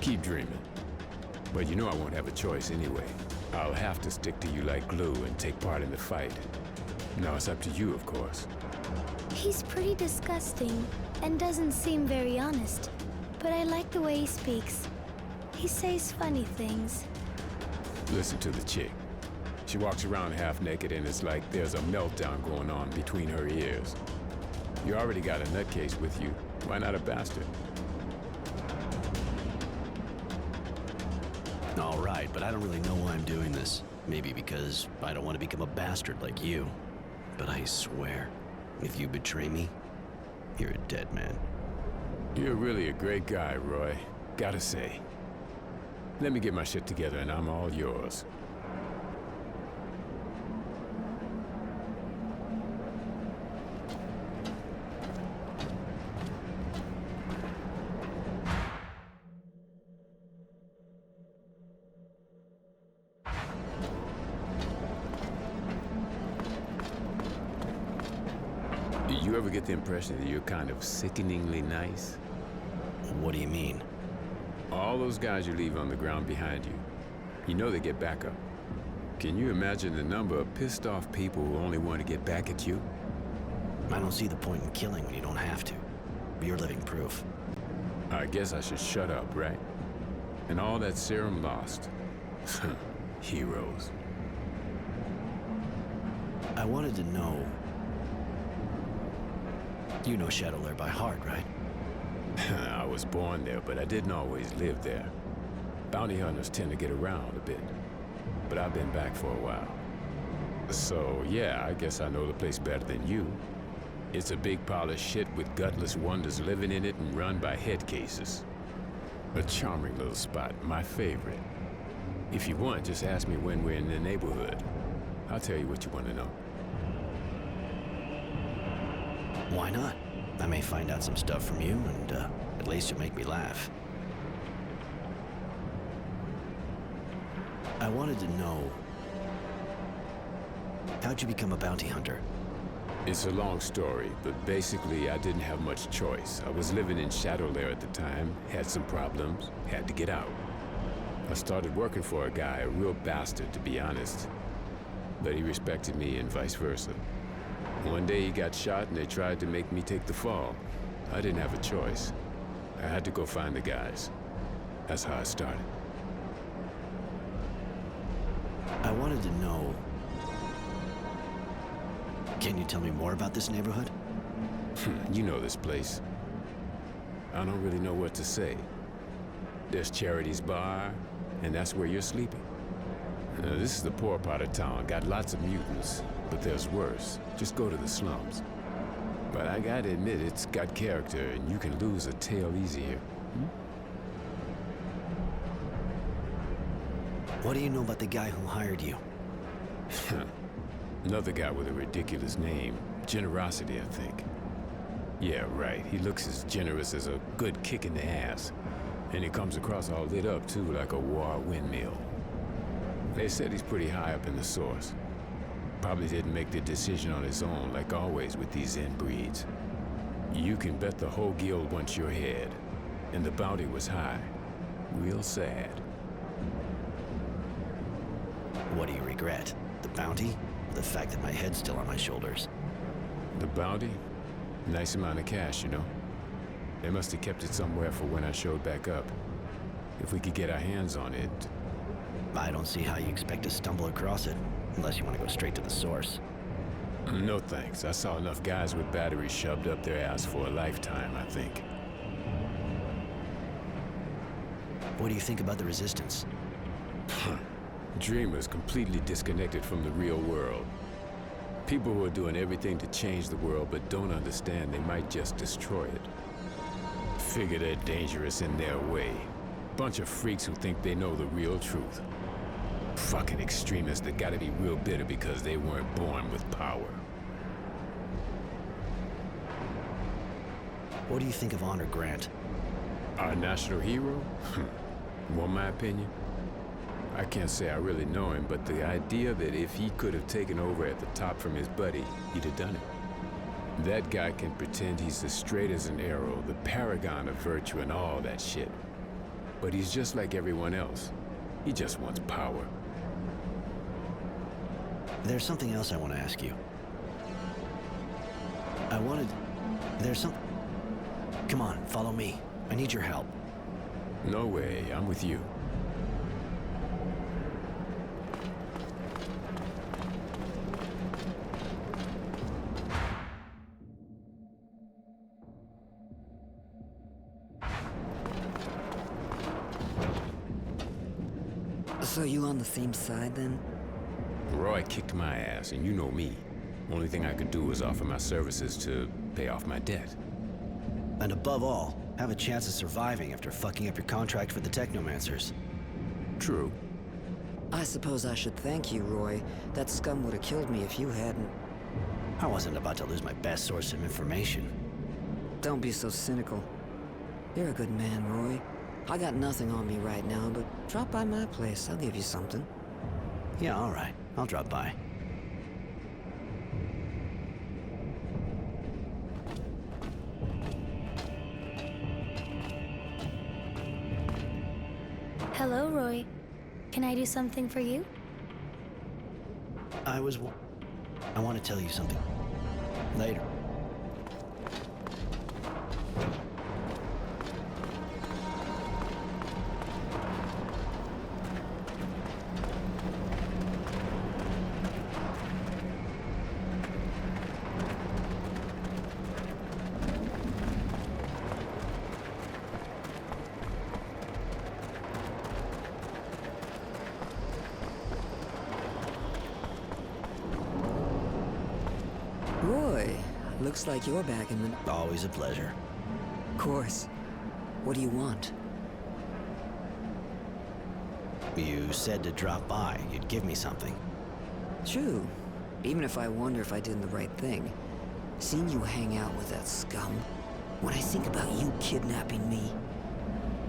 Keep dreaming. But you know I won't have a choice anyway. I'll have to stick to you like glue and take part in the fight. Now it's up to you, of course. He's pretty disgusting and doesn't seem very honest, but I like the way he speaks. He says funny things. Listen to the chick. She walks around half naked and it's like there's a meltdown going on between her ears. You already got a nutcase with you. Why not a bastard? All right, but I don't really know why I'm doing this. Maybe because I don't want to become a bastard like you. But I swear, if you betray me, you're a dead man. You're really a great guy, Roy. Gotta say. Let me get my shit together and I'm all yours. you ever get the impression that you're kind of sickeningly nice? What do you mean? All those guys you leave on the ground behind you, you know they get back up. Can you imagine the number of pissed off people who only want to get back at you? I don't see the point in killing when you don't have to. You're living proof. I guess I should shut up, right? And all that serum lost. Heroes. I wanted to know... You know Shadow Lair by heart, right? I was born there, but I didn't always live there. Bounty hunters tend to get around a bit, but I've been back for a while. So, yeah, I guess I know the place better than you. It's a big pile of shit with gutless wonders living in it and run by head cases. A charming little spot, my favorite. If you want, just ask me when we're in the neighborhood. I'll tell you what you want to know. Why not? I may find out some stuff from you, and at least you'll make me laugh. I wanted to know... How'd you become a bounty hunter? It's a long story, but basically I didn't have much choice. I was living in Shadow Lair at the time, had some problems, had to get out. I started working for a guy, a real bastard to be honest. But he respected me and vice versa. One day he got shot and they tried to make me take the fall. I didn't have a choice. I had to go find the guys. That's how I started. I wanted to know... Can you tell me more about this neighborhood? You know this place. I don't really know what to say. There's Charity's bar, and that's where you're sleeping. This is the poor part of town. Got lots of mutants, but there's worse. Just go to the slums. But I gotta admit, it's got character, and you can lose a tail easy here. What do you know about the guy who hired you? Another guy with a ridiculous name. Generosity, I think. Yeah, right. He looks as generous as a good kick in the ass. And he comes across all lit up, too, like a war windmill. They said he's pretty high up in the source. Probably didn't make the decision on his own, like always with these inbreeds. You can bet the whole guild wants your head. And the bounty was high. Real sad. What do you regret? The bounty? Or the fact that my head's still on my shoulders? The bounty? Nice amount of cash, you know. They must have kept it somewhere for when I showed back up. If we could get our hands on it... I don't see how you expect to stumble across it, unless you want to go straight to the source. No thanks. I saw enough guys with batteries shoved up their ass for a lifetime, I think. What do you think about the Resistance? Dreamers completely disconnected from the real world. People who are doing everything to change the world but don't understand they might just destroy it. Figure they're dangerous in their way. Bunch of freaks who think they know the real truth. Fucking extremists that gotta be real bitter because they weren't born with power. What do you think of Honor Grant? Our national hero? Want my opinion? I can't say I really know him, but the idea that if he could have taken over at the top from his buddy, he'd have done it. That guy can pretend he's as straight as an arrow, the paragon of virtue and all that shit. But he's just like everyone else. He just wants power. There's something else I want to ask you. Come on, follow me. I need your help. No way, I'm with you. So you on the same side, then? Roy kicked my ass, and you know me. Only thing I could do was offer my services to pay off my debt. And above all, have a chance of surviving after fucking up your contract with the Technomancers. True. I suppose I should thank you, Roy. That scum would have killed me if you hadn't. I wasn't about to lose my best source of information. Don't be so cynical. You're a good man, Roy. I got nothing on me right now, but drop by my place. I'll give you something. Yeah, all right. I'll drop by. Hello, Roy. Can I do something for you? I want to tell you something. Later. Roy, looks like you're back in the... Always a pleasure. Of course. What do you want? You said to drop by. You'd give me something. True. Even if I wonder if I did the right thing. Seeing you hang out with that scum. When I think about you kidnapping me...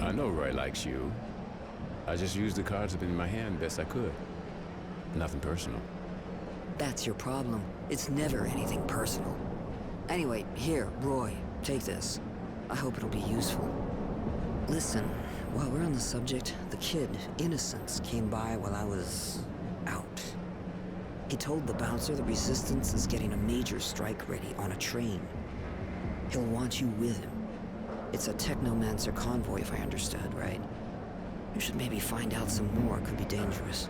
I know Roy likes you. I just used the cards that have been in my hand best I could. Nothing personal. That's your problem. It's never anything personal. Anyway, here, Roy, take this. I hope it'll be useful. Listen, while we're on the subject, the kid, Innocence, came by while I was... out. He told the bouncer the Resistance is getting a major strike ready on a train. He'll want you with him. It's a Technomancer convoy, if I understood, right? You should maybe find out some more. It could be dangerous.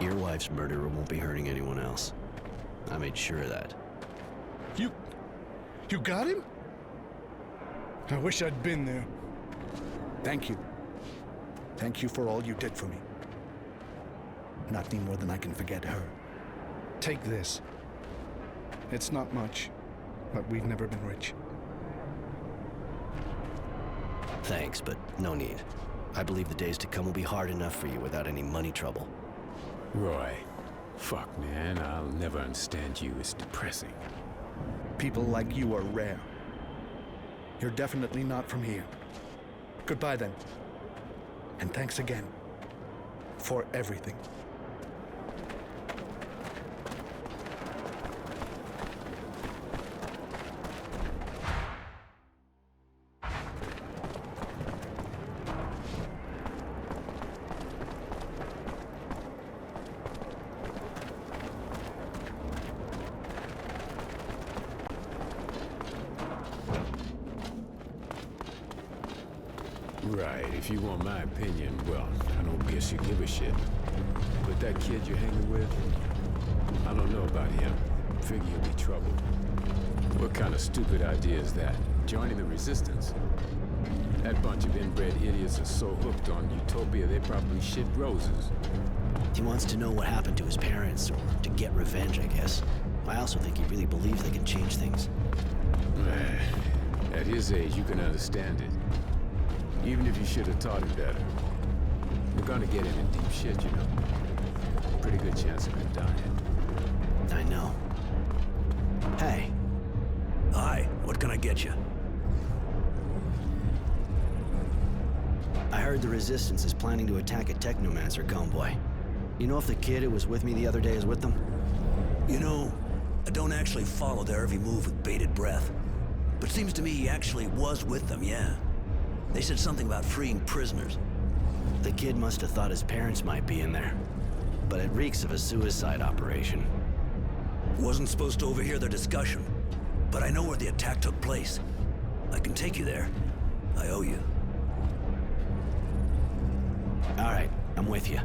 Your wife's murderer won't be hurting anyone else. I made sure of that. You got him? I wish I'd been there. Thank you. Thank you for all you did for me. Not any more than I can forget her. Take this. It's not much, but we've never been rich. Thanks, but no need. I believe the days to come will be hard enough for you without any money trouble. Roy, fuck, man. I'll never understand you. It's depressing. People like you are rare. You're definitely not from here. Goodbye, then. And thanks again for everything. Right, if you want my opinion, well, I don't guess you give a shit. But that kid you're hanging with, I don't know about him. Figure he'll be trouble. What kind of stupid idea is that? Joining the Resistance? That bunch of inbred idiots are so hooked on Utopia, they probably shit roses. He wants to know what happened to his parents, or to get revenge, I guess. I also think he really believes they can change things. At his age, you can understand it. Even if you should have taught him better. You're gonna get him in deep shit, you know. Pretty good chance of him dying. I know. Hey. Hi, what can I get you? I heard the Resistance is planning to attack a Technomancer convoy. You know if the kid who was with me the other day is with them? You know, I don't actually follow their every move with bated breath. But seems to me he actually was with them, yeah. They said something about freeing prisoners. The kid must have thought his parents might be in there. But it reeks of a suicide operation. Wasn't supposed to overhear their discussion. But I know where the attack took place. I can take you there. I owe you. All right, I'm with you.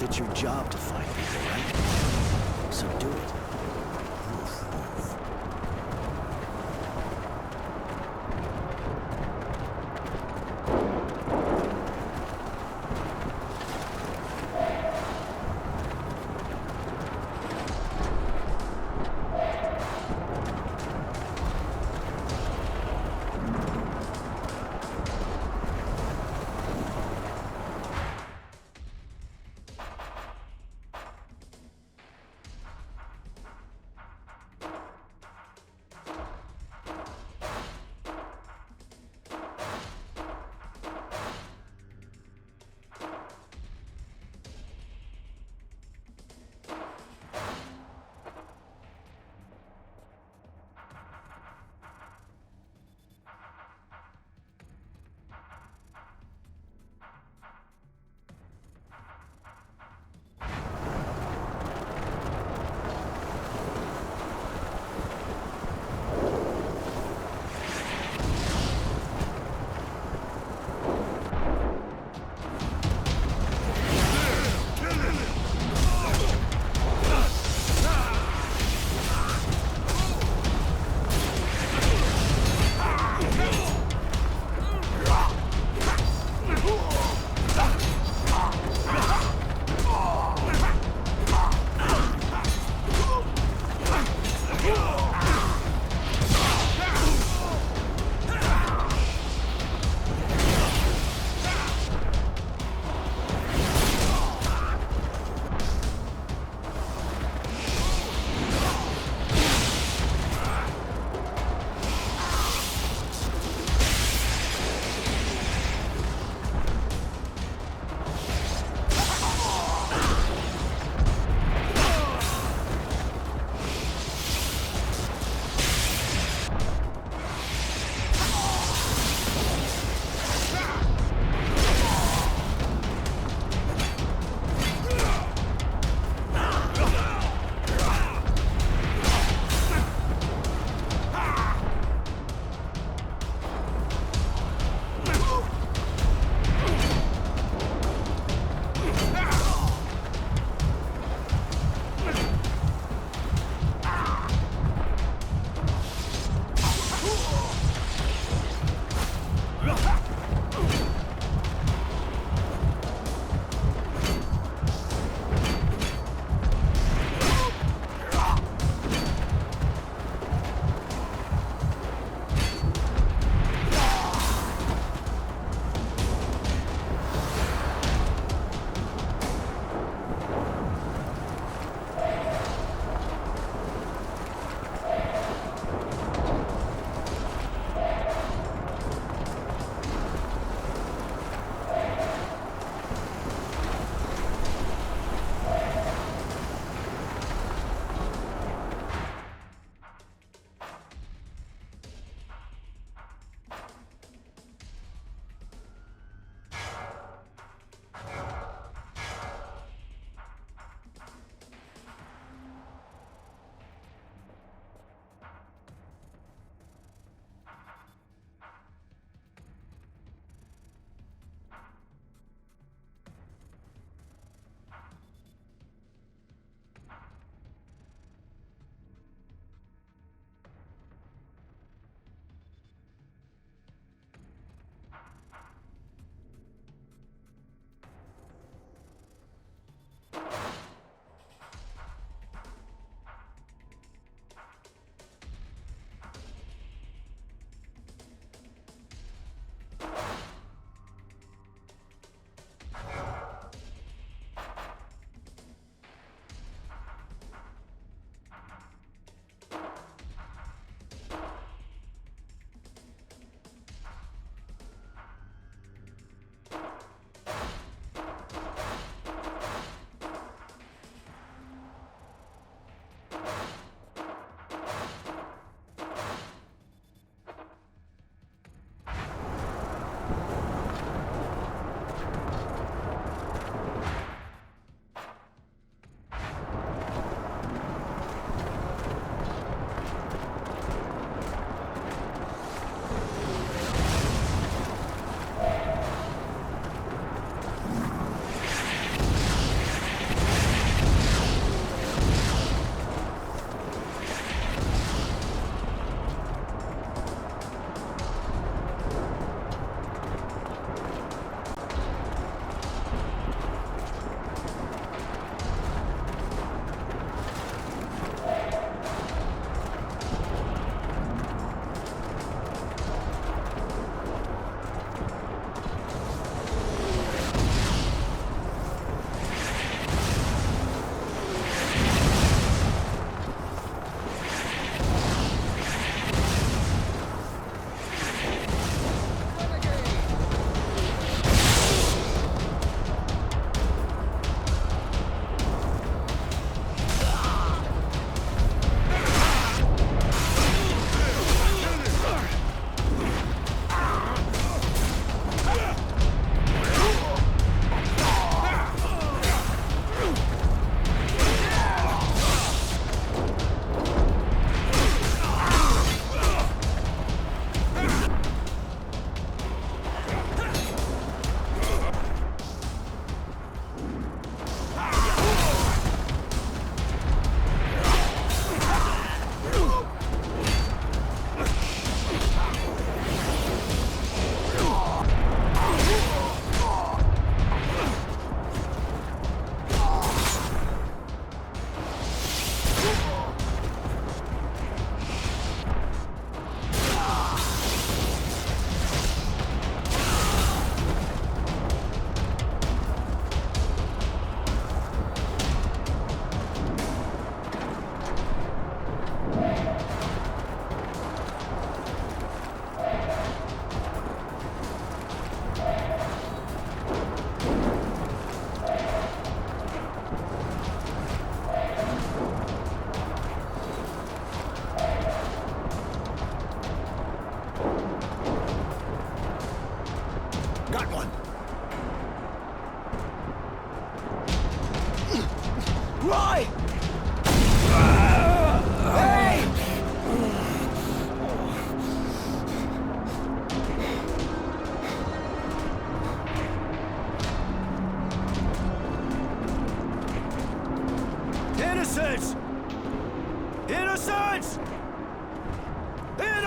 It's your job to find people, right? So do it.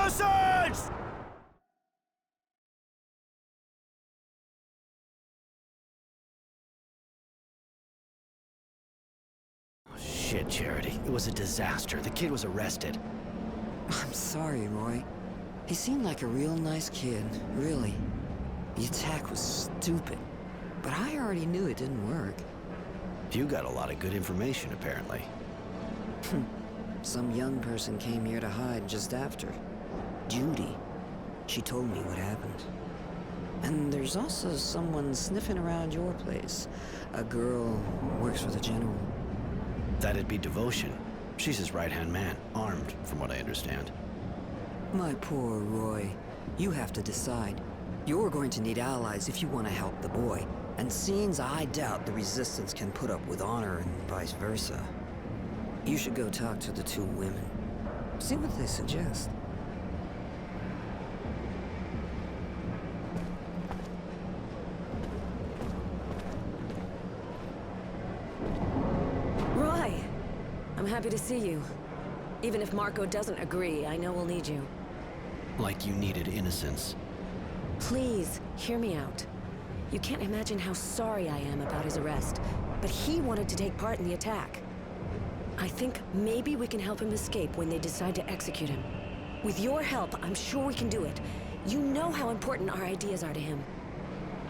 Innocence! Shit, Charity. It was a disaster. The kid was arrested. I'm sorry, Roy. He seemed like a real nice kid, really. The attack was stupid, but I already knew it didn't work. You got a lot of good information, apparently. Some young person came here to hide just after. Judy. She told me what happened. And there's also someone sniffing around your place. A girl who works for the General. That'd be Devotion. She's his right-hand man, armed, from what I understand. My poor Roy. You have to decide. You're going to need allies if you want to help the boy. And seeing I doubt the Resistance can put up with honor and vice versa. You should go talk to the two women. See what they suggest. Roy! I'm happy to see you. Even if Marco doesn't agree, I know we'll need you. Like you needed Innocence. Please, hear me out. You can't imagine how sorry I am about his arrest, but he wanted to take part in the attack. I think maybe we can help him escape when they decide to execute him. With your help, I'm sure we can do it. You know how important our ideas are to him.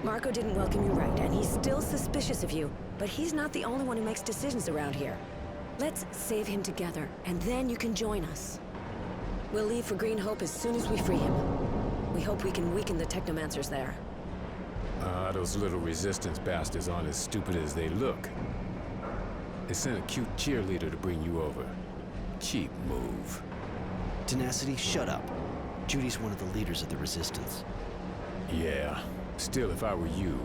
Marco didn't welcome you right, and he's still suspicious of you, but he's not the only one who makes decisions around here. Let's save him together, and then you can join us. We'll leave for Green Hope as soon as we free him. We hope we can weaken the Technomancers there. Those little Resistance bastards aren't as stupid as they look. They sent a cute cheerleader to bring you over. Cheap move. Tenacity, shut up. Judy's one of the leaders of the Resistance. Yeah. Still, if I were you,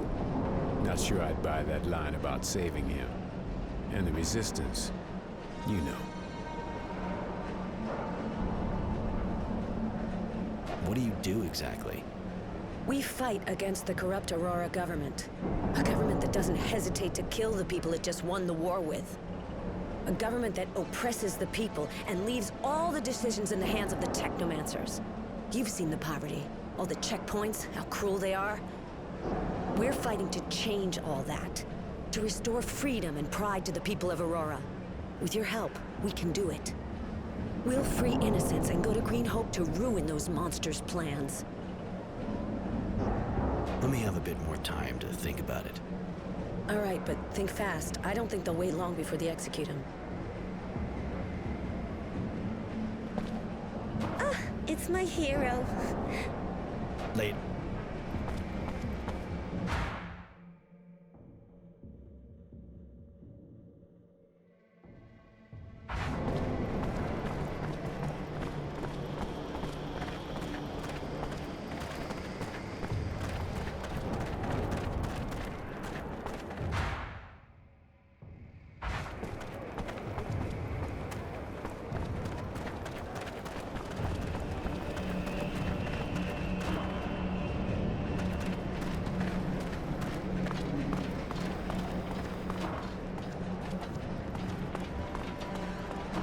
not sure I'd buy that line about saving him. And the Resistance, you know. What do you do exactly? We fight against the corrupt Aurora government. A government that doesn't hesitate to kill the people it just won the war with. A government that oppresses the people and leaves all the decisions in the hands of the Technomancers. You've seen the poverty, all the checkpoints, how cruel they are. We're fighting to change all that. To restore freedom and pride to the people of Aurora. With your help, we can do it. We'll free Innocence and go to Green Hope to ruin those monsters' plans. Let me have a bit more time to think about it. All right, but think fast. I don't think they'll wait long before they execute him. Ah, it's my hero. Late.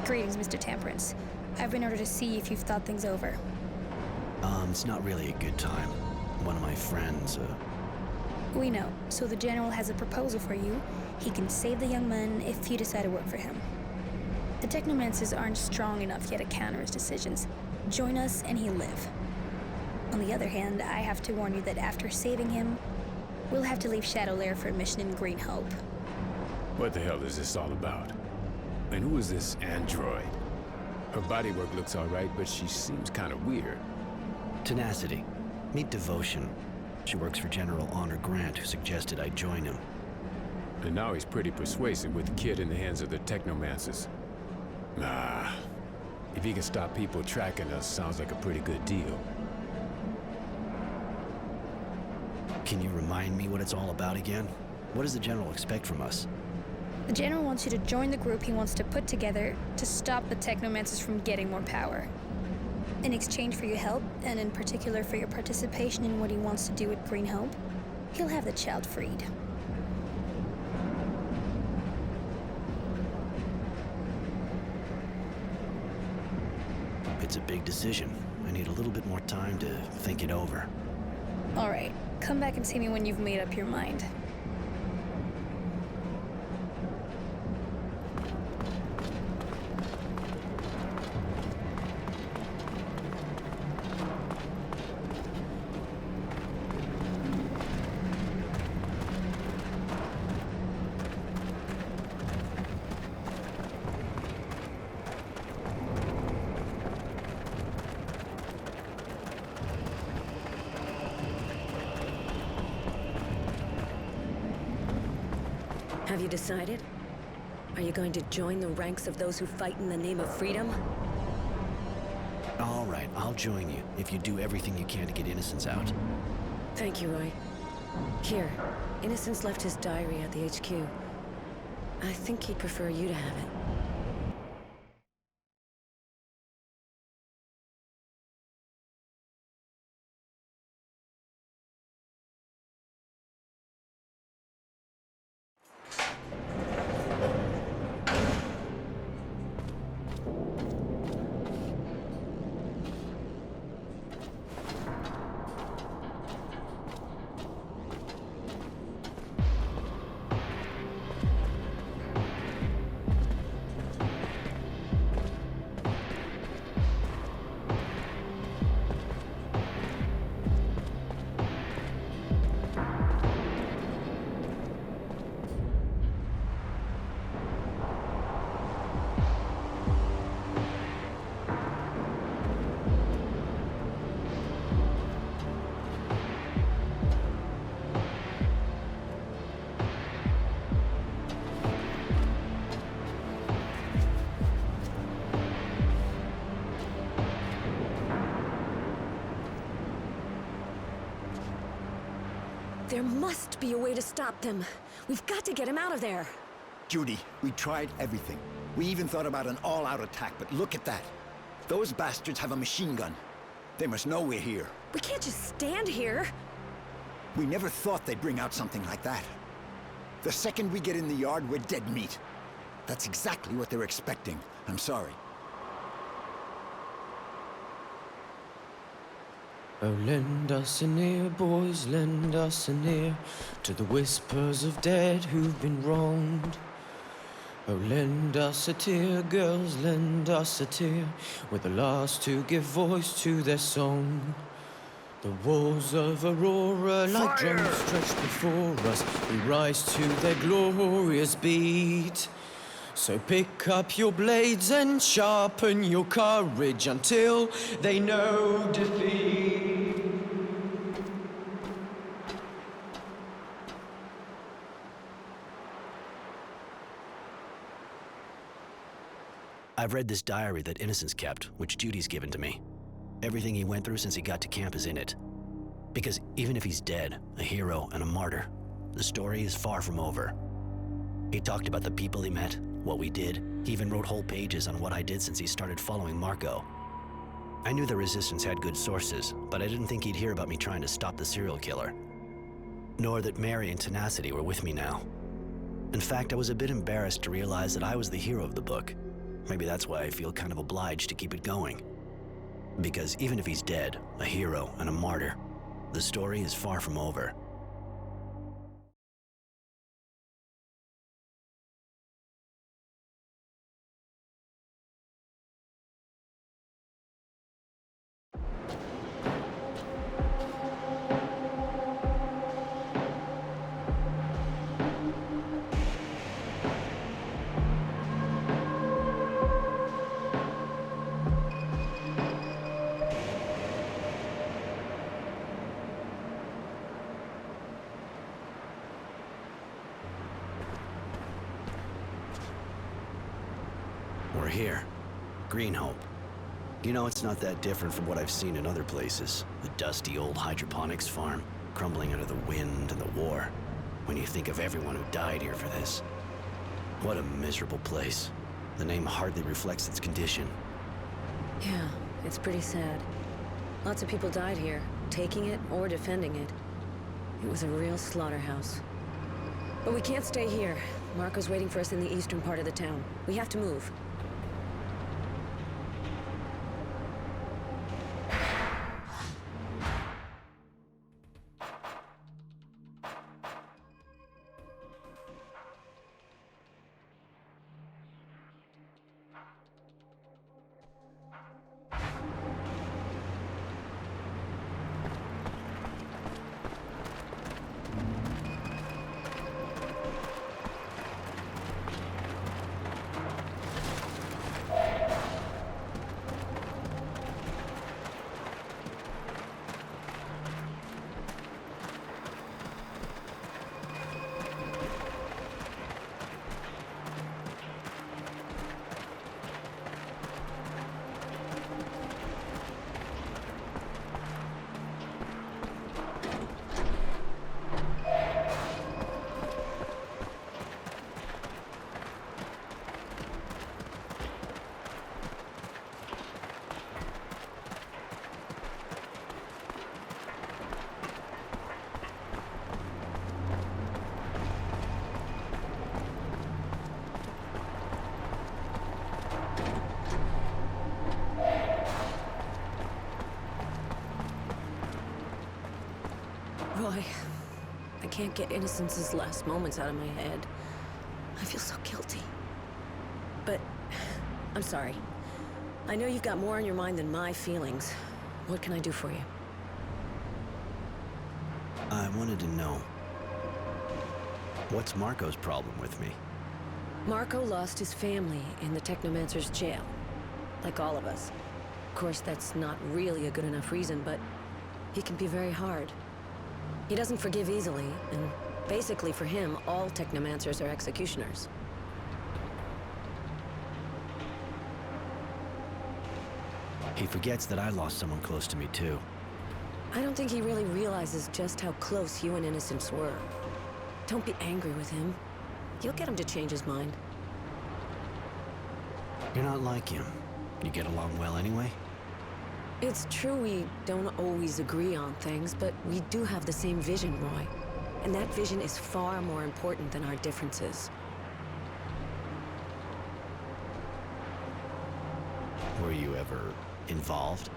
Greetings, Mr. Temperance. I've been ordered to see if you've thought things over. It's not really a good time. One of my friends, We know, so the General has a proposal for you. He can save the young man if you decide to work for him. The Technomancers aren't strong enough yet to counter his decisions. Join us and he'll live. On the other hand, I have to warn you that after saving him, we'll have to leave Shadowlair for a mission in Green Hope. What the hell is this all about? And who is this android? Her bodywork looks all right, but she seems kind of weird. Tenacity. Meet Devotion. She works for General Honor Grant, who suggested I join him. And now he's pretty persuasive with the kid in the hands of the Technomancers. If he can stop people tracking us, sounds like a pretty good deal. Can you remind me what it's all about again? What does the General expect from us? The General wants you to join the group he wants to put together to stop the Technomancers from getting more power. In exchange for your help, and in particular for your participation in what he wants to do at Green Hope, he'll have the child freed. It's a big decision. I need a little bit more time to think it over. All right, come back and see me when you've made up your mind. Have you decided? Are you going to join the ranks of those who fight in the name of freedom? All right, I'll join you if you do everything you can to get Innocence out. Thank you, Roy. Here, Innocence left his diary at the HQ. I think he'd prefer you to have it. There must be a way to stop them. We've got to get him out of there. Judy, we tried everything. We even thought about an all-out attack, but look at that. Those bastards have a machine gun. They must know we're here. We can't just stand here. We never thought they'd bring out something like that. The second we get in the yard, we're dead meat. That's exactly what they're expecting. I'm sorry. Oh, lend us an ear, boys, lend us an ear to the whispers of dead who've been wronged. Oh, lend us a tear, girls, lend us a tear. We're the last to give voice to their song. The walls of Aurora, like drums stretched before us, we rise to their glorious beat. So pick up your blades and sharpen your courage until they know defeat. I've read this diary that Innocence kept, which Judy's given to me. Everything he went through since he got to camp is in it. Because even if he's dead, a hero and a martyr, the story is far from over. He talked about the people he met, what we did. He even wrote whole pages on what I did since he started following Marco. I knew the Resistance had good sources, but I didn't think he'd hear about me trying to stop the serial killer. Nor that Mary and Tenacity were with me now. In fact, I was a bit embarrassed to realize that I was the hero of the book. Maybe that's why I feel kind of obliged to keep it going. Because even if he's dead, a hero and a martyr, the story is far from over. We're here. Greenhope. You know, it's not that different from what I've seen in other places. The dusty old hydroponics farm, crumbling under the wind and the war. When you think of everyone who died here for this. What a miserable place. The name hardly reflects its condition. Yeah, it's pretty sad. Lots of people died here, taking it or defending it. It was a real slaughterhouse. But we can't stay here. Marco's waiting for us in the eastern part of the town. We have to move. Roy, I can't get Innocence's last moments out of my head. I feel so guilty. But I'm sorry. I know you've got more on your mind than my feelings. What can I do for you? I wanted to know, what's Marco's problem with me? Marco lost his family in the Technomancer's jail. Like all of us. Of course, that's not really a good enough reason, but he can be very hard. He doesn't forgive easily, and basically for him, all Technomancers are executioners. He forgets that I lost someone close to me, too. I don't think he really realizes just how close you and Innocence were. Don't be angry with him. You'll get him to change his mind. You're not like him. You get along well anyway? It's true we don't always agree on things, but we do have the same vision, Roy. And that vision is far more important than our differences. Were you ever involved?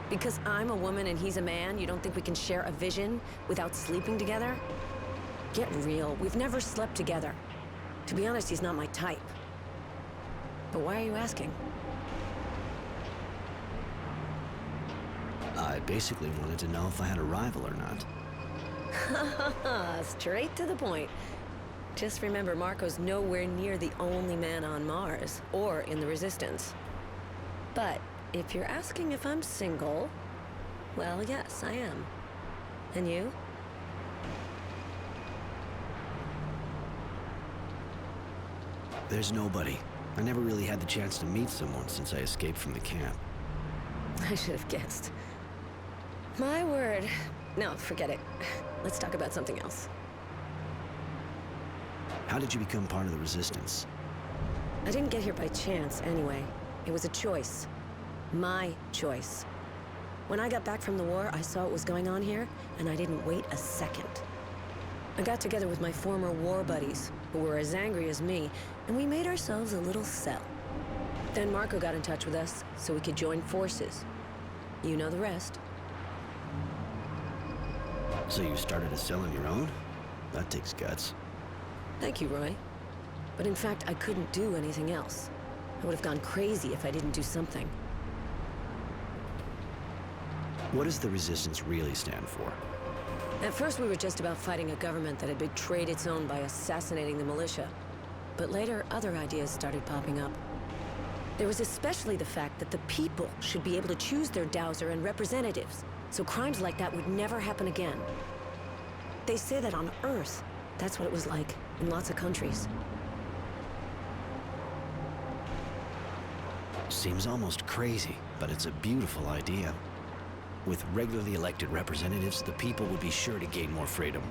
Because I'm a woman and he's a man, you don't think we can share a vision without sleeping together? Get real. We've never slept together. To be honest, he's not my type. But why are you asking? I basically wanted to know if I had a rival or not. Straight to the point. Just remember, Marco's nowhere near the only man on Mars, or in the Resistance. But if you're asking if I'm single, well, yes, I am. And you? There's nobody. I never really had the chance to meet someone since I escaped from the camp. I should have guessed. My word. No, forget it. Let's talk about something else. How did you become part of the Resistance? I didn't get here by chance, anyway. It was a choice. My choice. When I got back from the war, I saw what was going on here, and I didn't wait a second. I got together with my former war buddies, who were as angry as me, and we made ourselves a little cell. Then Marco got in touch with us, so we could join forces. You know the rest. So you started a cell on your own? That takes guts. Thank you, Roy. But in fact, I couldn't do anything else. I would have gone crazy if I didn't do something. What does the Resistance really stand for? At first, we were just about fighting a government that had betrayed its own by assassinating the militia. But later, other ideas started popping up. There was especially the fact that the people should be able to choose their dowser and representatives, so crimes like that would never happen again. They say that on Earth, that's what it was like in lots of countries. Seems almost crazy, but it's a beautiful idea. With regularly elected representatives, the people would be sure to gain more freedom.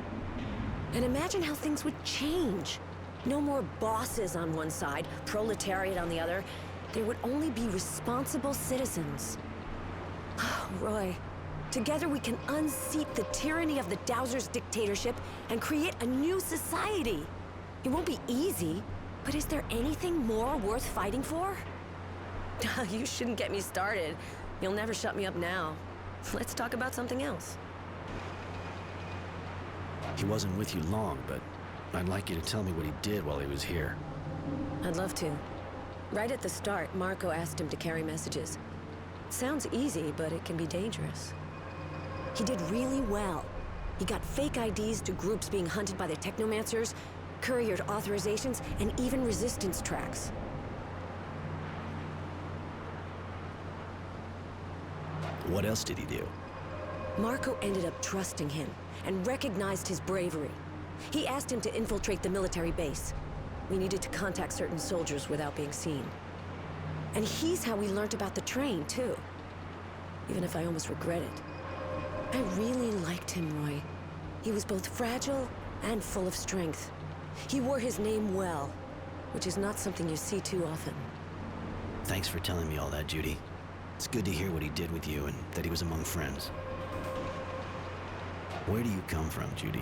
And imagine how things would change. No more bosses on one side, proletariat on the other. There would only be responsible citizens. Roy, together we can unseat the tyranny of the Dowser's dictatorship and create a new society. It won't be easy, but is there anything more worth fighting for? You shouldn't get me started. You'll never shut me up now. Let's talk about something else. He wasn't with you long, but I'd like you to tell me what he did while he was here. I'd love to. Right at the start, Marco asked him to carry messages. Sounds easy, but it can be dangerous. He did really well. He got fake IDs to groups being hunted by the Technomancers, couriered authorizations, and even resistance tracks. What else did he do? Marco ended up trusting him and recognized his bravery. He asked him to infiltrate the military base. We needed to contact certain soldiers without being seen. And he's how we learned about the train, too. Even if I almost regret it. I really liked him, Roy. He was both fragile and full of strength. He wore his name well, which is not something you see too often. Thanks for telling me all that, Judy. It's good to hear what he did with you and that he was among friends. Where do you come from, Judy?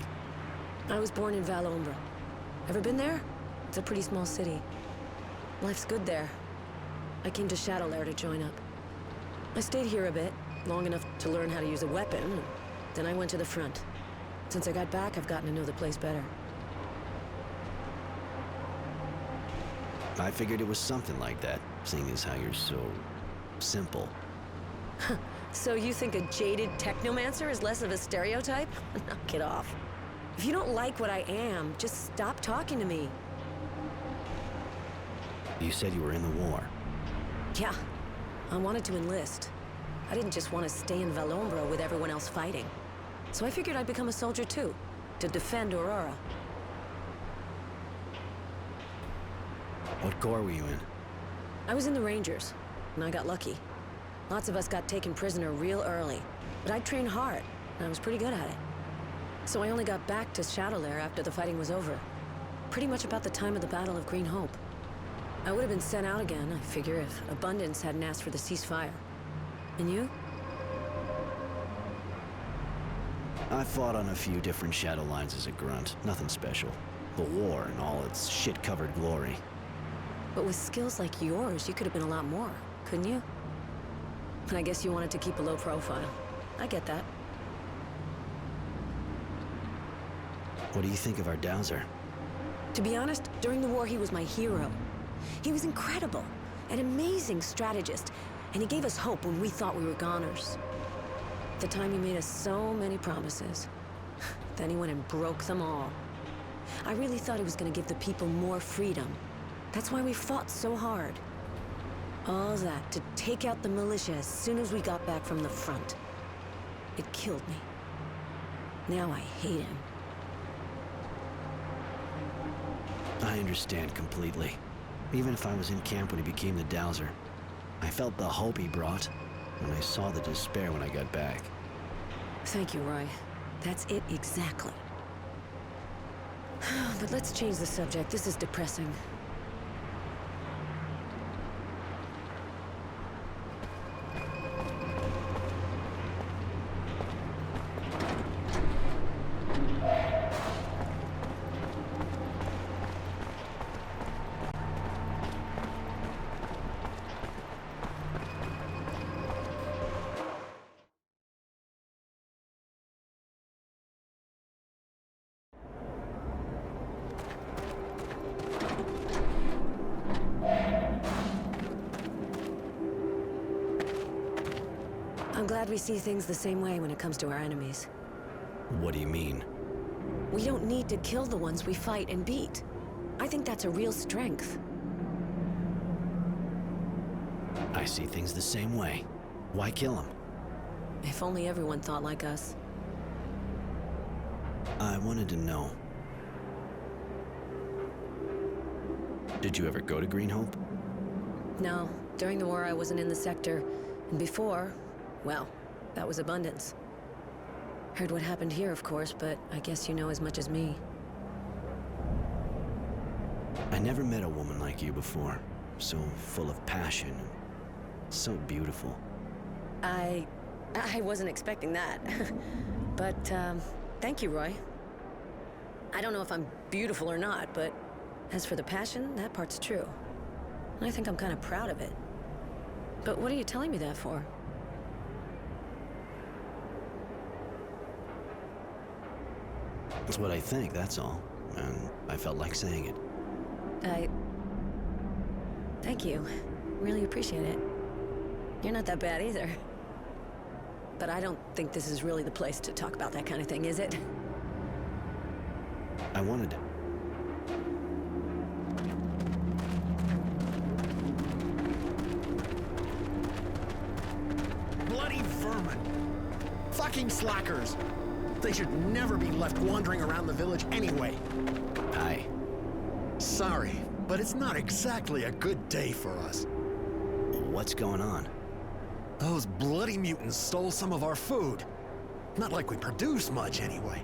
I was born in Valombra. Ever been there? It's a pretty small city. Life's good there. I came to Shadowlair to join up. I stayed here a bit, long enough to learn how to use a weapon, and then I went to the front. Since I got back, I've gotten to know the place better. I figured it was something like that, seeing as how you're so simple. So you think a jaded technomancer is less of a stereotype? Knock it off. If you don't like what I am, just stop talking to me. You said you were in the war. Yeah, I wanted to enlist. I didn't just want to stay in Valombra with everyone else fighting. So I figured I'd become a soldier too, to defend Aurora. What corps were you in? I was in the Rangers, and I got lucky. Lots of us got taken prisoner real early, but I trained hard, and I was pretty good at it. So I only got back to Shadowlair after the fighting was over. Pretty much about the time of the Battle of Green Hope. I would have been sent out again, I figure, if Abundance hadn't asked for the ceasefire. And you? I fought on a few different shadow lines as a grunt. Nothing special. The war and all its shit-covered glory. But with skills like yours, you could have been a lot more, couldn't you? And I guess you wanted to keep a low profile. I get that. What do you think of our Dowser? To be honest, during the war he was my hero. He was incredible, an amazing strategist, and he gave us hope when we thought we were goners. At the time he made us so many promises. Then he went and broke them all. I really thought he was going to give the people more freedom. That's why we fought so hard. All that to take out the militia as soon as we got back from the front. It killed me. Now I hate him. I understand completely. Even if I was in camp when he became the Dowser, I felt the hope he brought, and I saw the despair when I got back. Thank you, Roy. That's it exactly. But let's change the subject. This is depressing. I'm glad we see things the same way when it comes to our enemies. What do you mean? We don't need to kill the ones we fight and beat. I think that's a real strength. I see things the same way. Why kill him? If only everyone thought like us. I wanted to know. Did you ever go to Green Hope? No, during the war I wasn't in the sector. And before, well, that was Abundance. Heard what happened here, of course, but I guess you know as much as me. I never met a woman like you before. So full of passion and so beautiful. I wasn't expecting that. But, thank you, Roy. I don't know if I'm beautiful or not, but as for the passion, that part's true. And I think I'm kind of proud of it. But what are you telling me that for? It's what I think, that's all. And I felt like saying it. Thank you. Really appreciate it. You're not that bad either. But I don't think this is really the place to talk about that kind of thing, is it? I wanted to. Bloody vermin! Fucking slackers! They should never be left wandering around the village anyway. Hi. Sorry, but it's not exactly a good day for us. What's going on? Those bloody mutants stole some of our food. Not like we produce much anyway.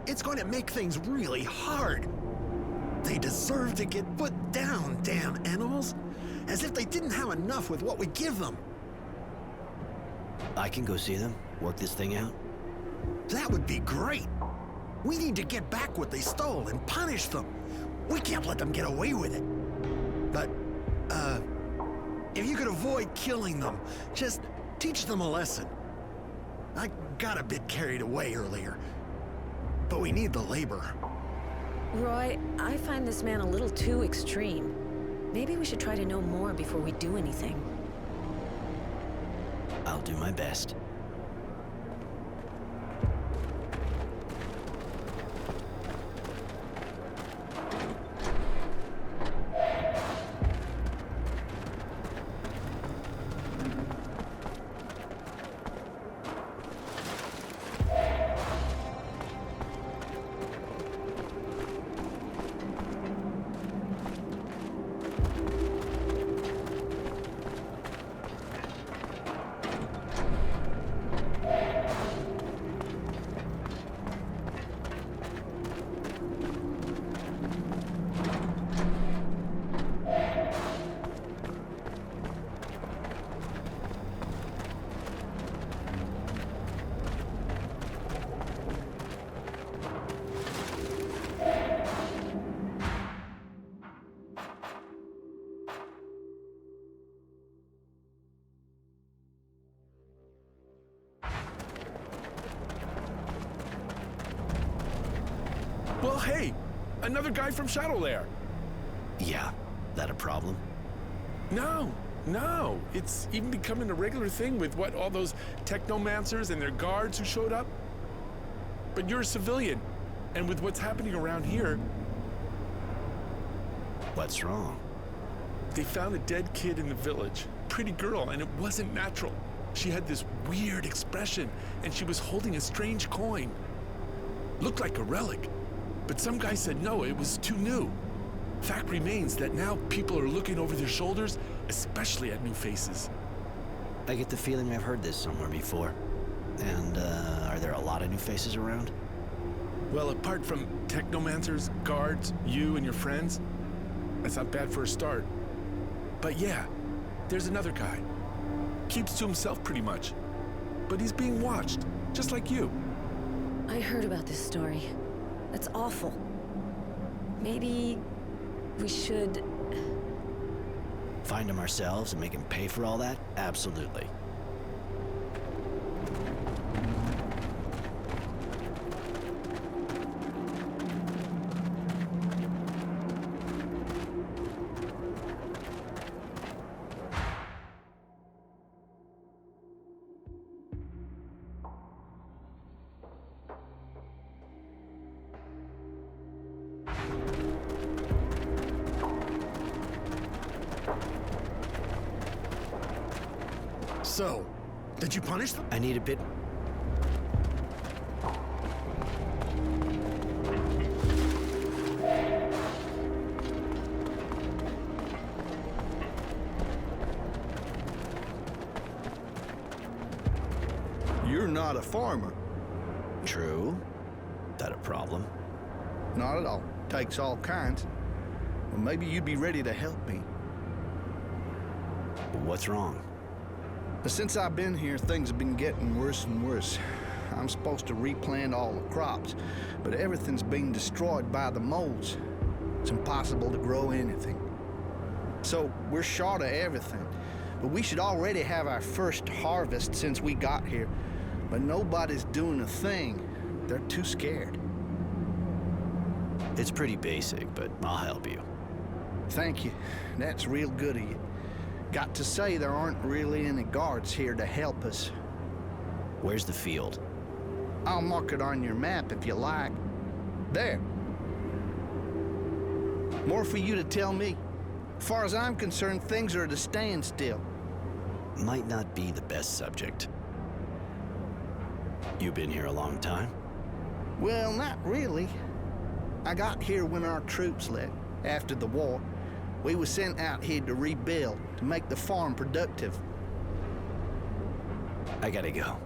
It's going to make things really hard. They deserve to get put down, damn animals. As if they didn't have enough with what we give them. I can go see them, work this thing out. That would be great. We need to get back what they stole and punish them. We can't let them get away with it. But, if you could avoid killing them, just teach them a lesson. I got a bit carried away earlier. But we need the labor. Roy, I find this man a little too extreme. Maybe we should try to know more before we do anything. I'll do my best. Well, hey, another guy from Shadowlair. Yeah, that a problem? No. It's even becoming a regular thing with all those technomancers and their guards who showed up. But you're a civilian, and with what's happening around here... What's wrong? They found a dead kid in the village. Pretty girl, and it wasn't natural. She had this weird expression, and she was holding a strange coin. Looked like a relic. But some guy said no, it was too new. Fact remains that now people are looking over their shoulders, especially at new faces. I get the feeling I've heard this somewhere before. And, are there a lot of new faces around? Well, apart from technomancers, guards, you and your friends, that's not bad for a start. But yeah, there's another guy. Keeps to himself pretty much. But he's being watched, just like you. I heard about this story. That's awful. Maybe we should... Find him ourselves and make him pay for all that? Absolutely. So, did you punish them? I need a bit... You're not a farmer. True. That a problem? Not at all. Takes all kinds. Well, maybe you'd be ready to help me. What's wrong? Since I've been here, things have been getting worse and worse. I'm supposed to replant all the crops, but everything's being destroyed by the moles. It's impossible to grow anything. So we're short of everything. But we should already have our first harvest since we got here. But nobody's doing a thing. They're too scared. It's pretty basic, but I'll help you. Thank you. That's real good of you. Got to say, there aren't really any guards here to help us. Where's the field? I'll mark it on your map if you like. There. More for you to tell me. As far as I'm concerned, things are at a standstill. Might not be the best subject. You been here a long time? Well, not really. I got here when our troops left, after the war. We were sent out here to rebuild, to make the farm productive. I gotta go.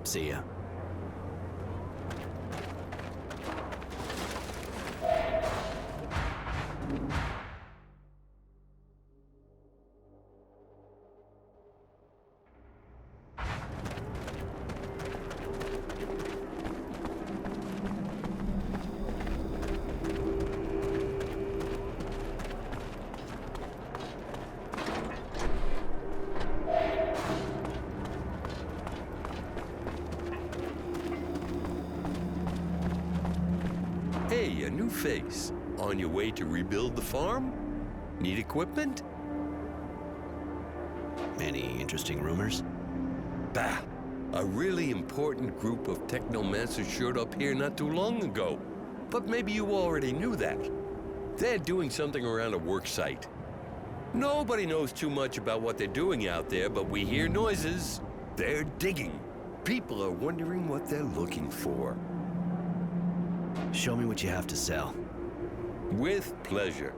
See ya. Hey, a new face. On your way to rebuild the farm? Need equipment? Any interesting rumors? Bah! A really important group of technomancers showed up here not too long ago. But maybe you already knew that. They're doing something around a work site. Nobody knows too much about what they're doing out there, but we hear noises. They're digging. People are wondering what they're looking for. Show me what you have to sell. With pleasure.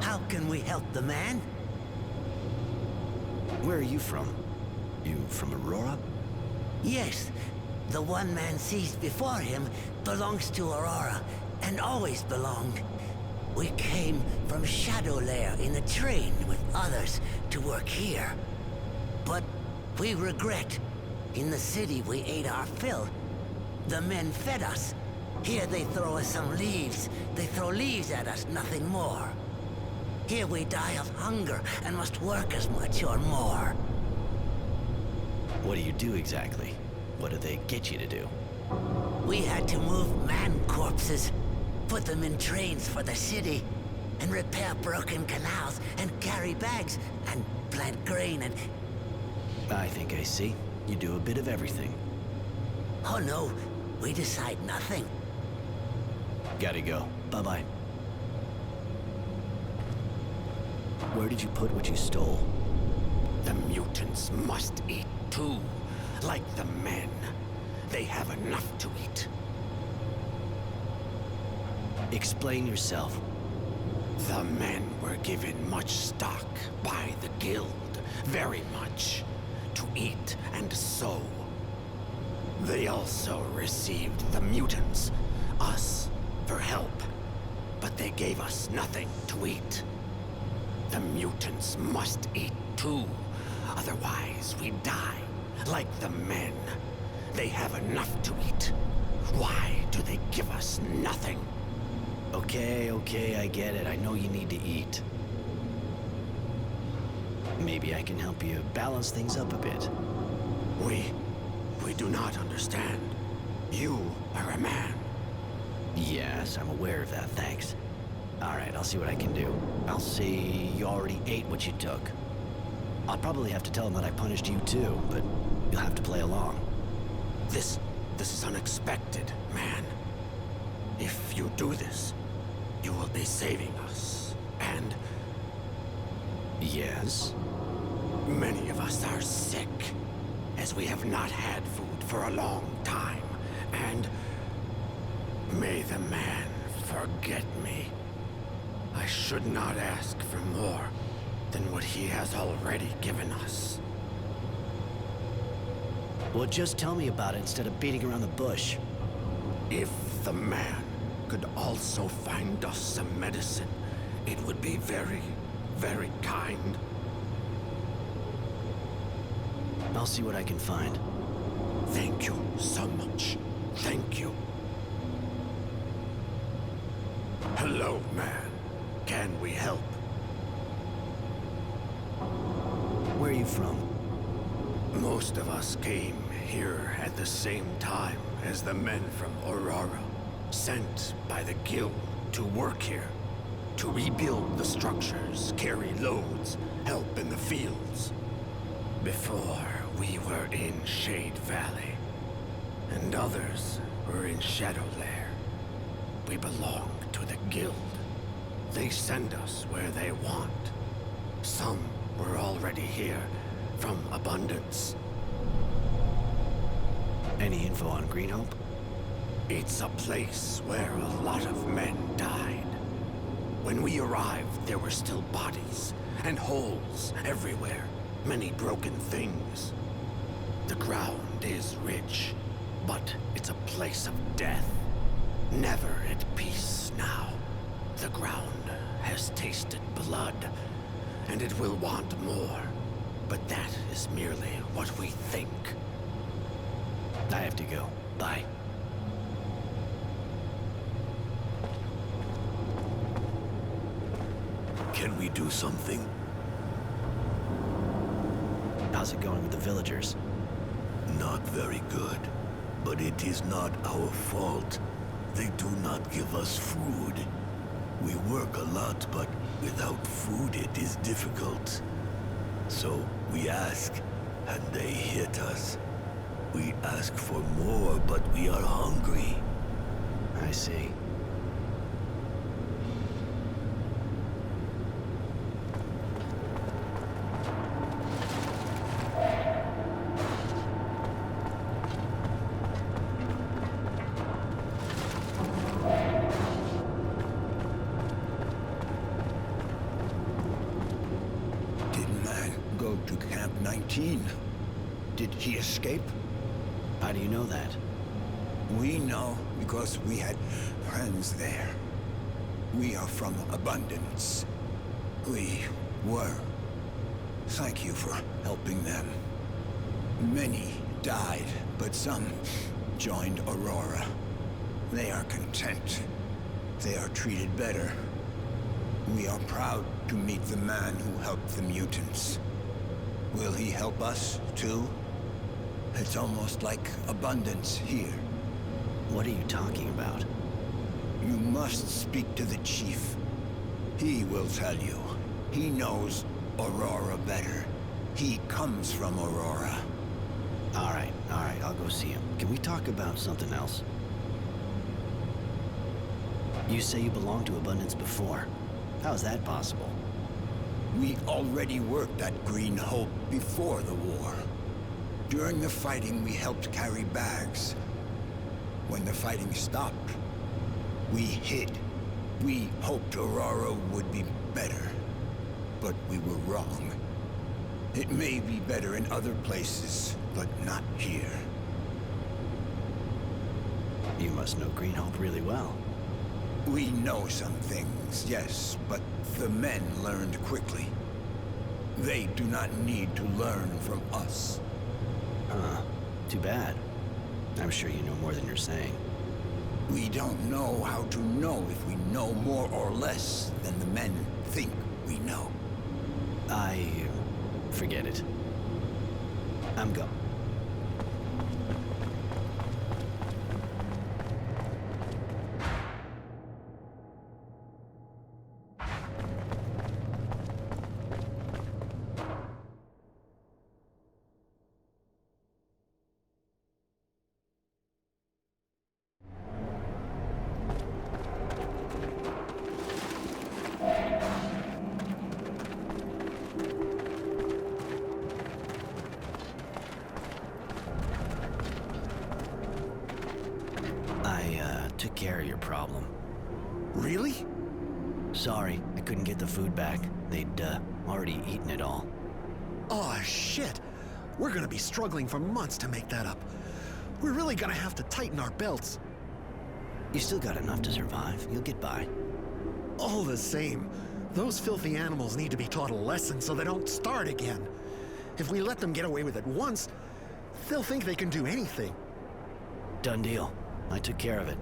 How can we help the man? Where are you from? You from Aurora? Yes. The one man sees before him belongs to Aurora, and always belonged. We came from Shadowlair in a train with others to work here. But we regret. In the city we ate our fill. The men fed us. Here they throw us some leaves. They throw leaves at us, nothing more. Here we die of hunger and must work as much or more. What do you do exactly? What do they get you to do? We had to move man corpses, put them in trains for the city, and repair broken canals, and carry bags, and plant grain, and... I think I see. You do a bit of everything. Oh no, we decide nothing. Gotta go. Bye-bye. Where did you put what you stole? The mutants must eat too, like the men. They have enough to eat. Explain yourself. The men were given much stock by the guild, very much, to eat and sow. They also received the mutants, us, for help, but they gave us nothing to eat. The mutants must eat too, otherwise we die, like the men. They have enough to eat. Why do they give us nothing? Okay, I get it. I know you need to eat. Maybe I can help you balance things up a bit. We do not understand. You are a man. Yes, I'm aware of that, thanks. Alright, I'll see what I can do. I'll see you already ate what you took. I'll probably have to tell them that I punished you too, but you'll have to play along. This is unexpected, man. If you do this, you will be saving us, and... Yes? Many of us are sick, as we have not had food for a long time, and... May the man forget me. I should not ask for more than what he has already given us. Well, just tell me about it instead of beating around the bush. If the man could also find us some medicine, it would be very, very kind. I'll see what I can find. Thank you so much. Thank you. Hello, man. Can we help? Where are you from? Most of us came here at the same time as the men from Aurora, sent by the Guild to work here, to rebuild the structures, carry loads, help in the fields. Before, we were in Shade Valley, and others were in Shadowlair. We belong to the Guild. They send us where they want. Some were already here from Abundance. Any info on Greenhope? It's a place where a lot of men died. When we arrived, there were still bodies and holes everywhere. Many broken things. The ground is rich, but it's a place of death. Never at peace now. The ground has tasted blood, and it will want more. But that is merely what we think. I have to go. Bye. Can we do something? How's it going with the villagers? Not very good. But it is not our fault. They do not give us food. We work a lot, but without food it is difficult. So we ask, and they hit us. We ask for more, but we are hungry. I see. Did man go to Camp 19? Did he escape? How do you know that? We know because we had friends there. We are from Abundance. We were. Thank you for helping them. Many died, but some joined Aurora. They are content. They are treated better. We are proud to meet the man who helped the mutants. Will he help us, too? It's almost like Abundance here. What are you talking about? You must speak to the Chief. He will tell you. He knows Aurora better. He comes from Aurora. All right, I'll go see him. Can we talk about something else? You say you belonged to Abundance before. How is that possible? We already worked at Green Hope before the war. During the fighting, we helped carry bags. When the fighting stopped, we hid. We hoped Aurora would be better, but we were wrong. It may be better in other places, but not here. You must know Green Hope really well. We know some things, yes, but the men learned quickly. They do not need to learn from us. Huh. Too bad. I'm sure you know more than you're saying. We don't know how to know if we know more or less than the men think we know. Forget it. I'm going. Took care of your problem. Really? Sorry, I couldn't get the food back. They'd, already eaten it all. Oh, shit. We're gonna be struggling for months to make that up. We're really gonna have to tighten our belts. You still got enough to survive. You'll get by. All the same, those filthy animals need to be taught a lesson so they don't start again. If we let them get away with it once, They'll think they can do anything. Done deal. I took care of it.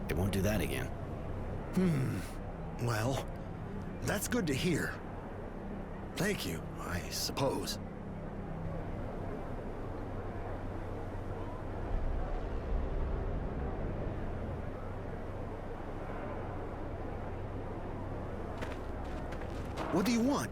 They won't do that again. Well, that's good to hear. Thank you, I suppose. What do you want?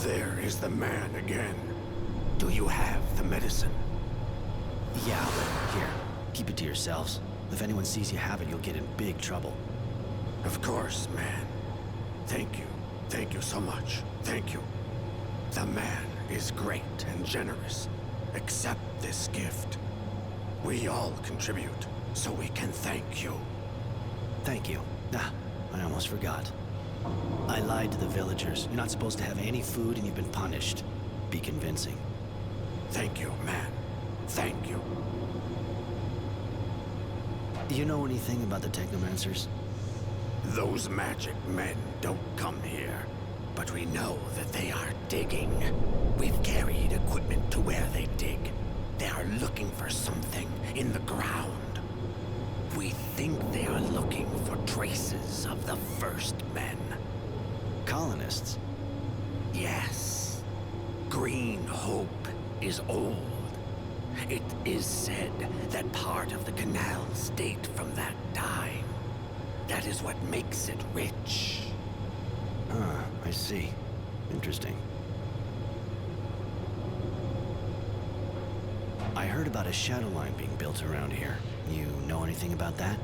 There is the man again. Do you have the medicine? Yeah, but here, keep it to yourselves. If anyone sees you have it, you'll get in big trouble. Of course, man. Thank you. Thank you so much. Thank you. The man is great and generous. Accept this gift. We all contribute, so we can thank you. Thank you. Ah, I almost forgot. I lied to the villagers. You're not supposed to have any food and you've been punished. Be convincing. Thank you, man. Thank you. Do you know anything about the Technomancers? Those magic men don't come here, but we know that they are digging. We've carried equipment to where they dig. They are looking for something in the ground. We think they are looking for traces of the first men. Colonists? Yes. Green Hope is old. It is said that part of the canals date from that time. That is what makes it rich. Huh, I see. Interesting. I heard about a shadow line being built around here. You know anything about that?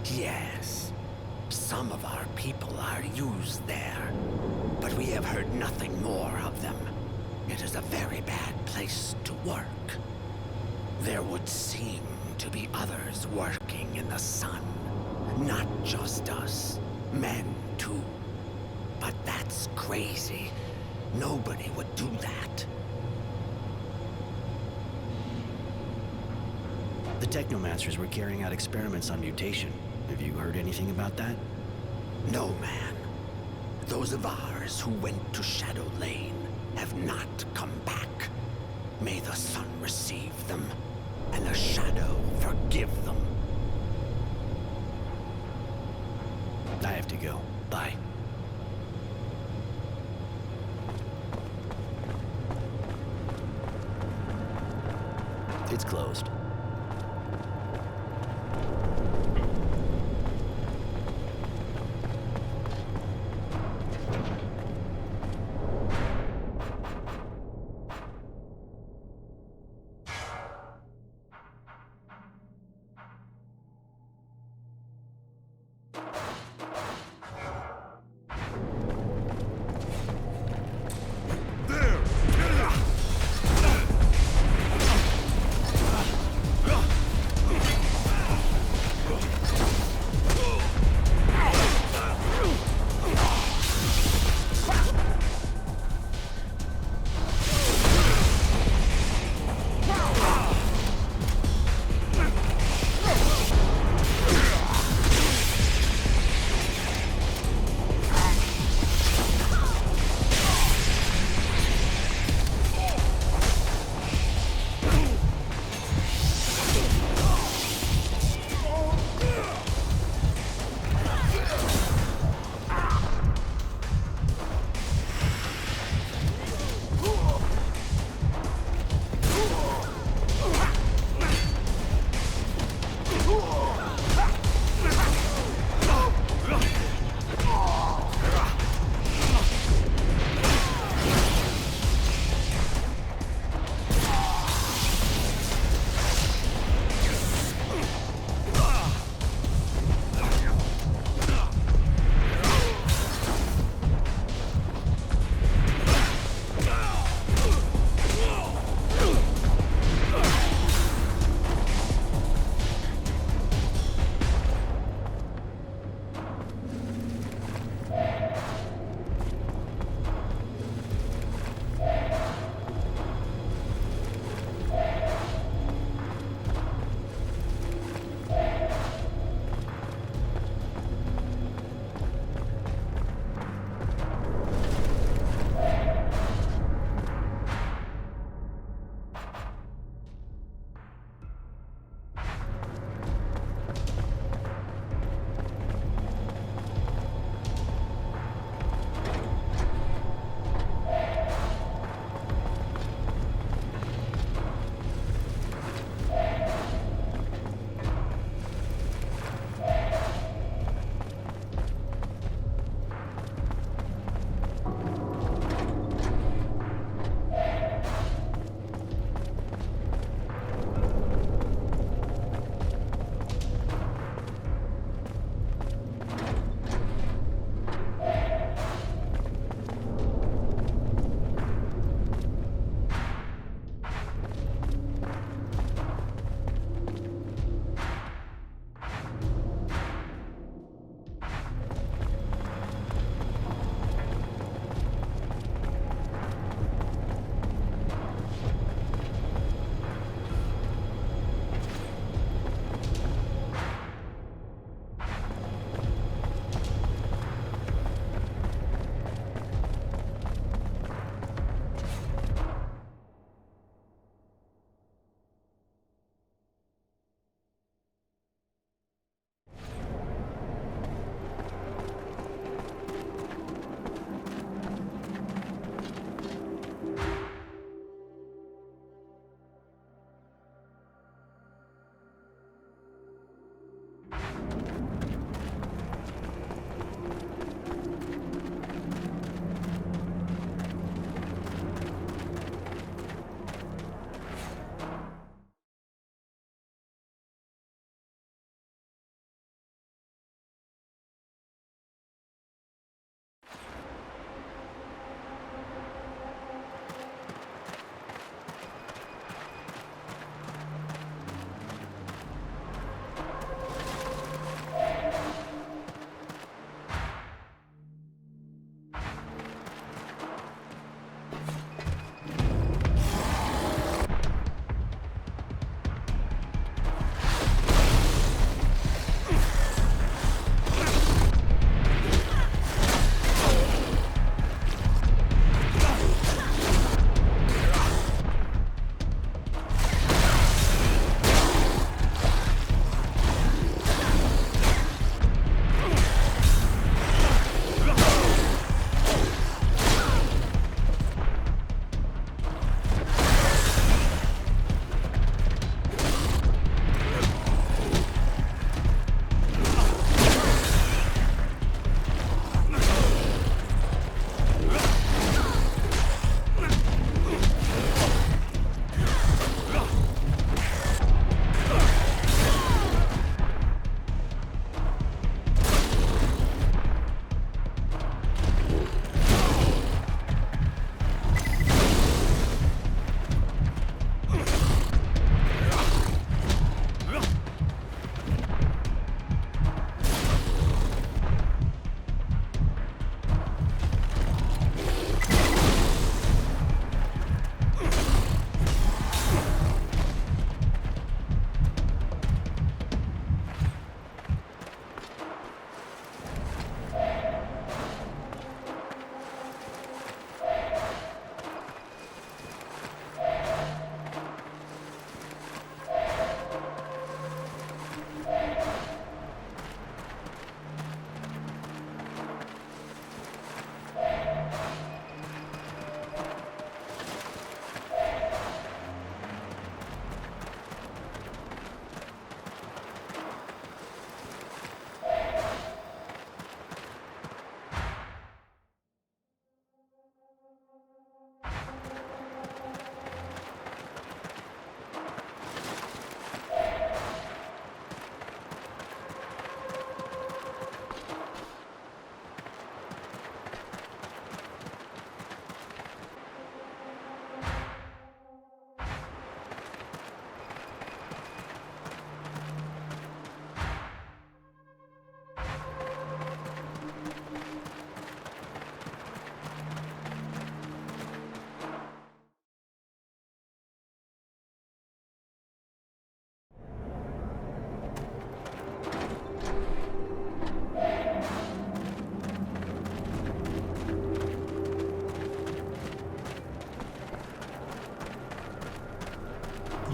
Yes. Some of our people are used there, but we have heard nothing more of them. It is a very bad place to work. There would seem to be others working in the sun. Not just us. Men, too. But that's crazy. Nobody would do that. The Technomancers were carrying out experiments on mutation. Have you heard anything about that? No, man. Those of ours who went to Shadow Lane have not come back. May the sun receive them, and the shadow forgive them. I have to go. Bye. It's closed.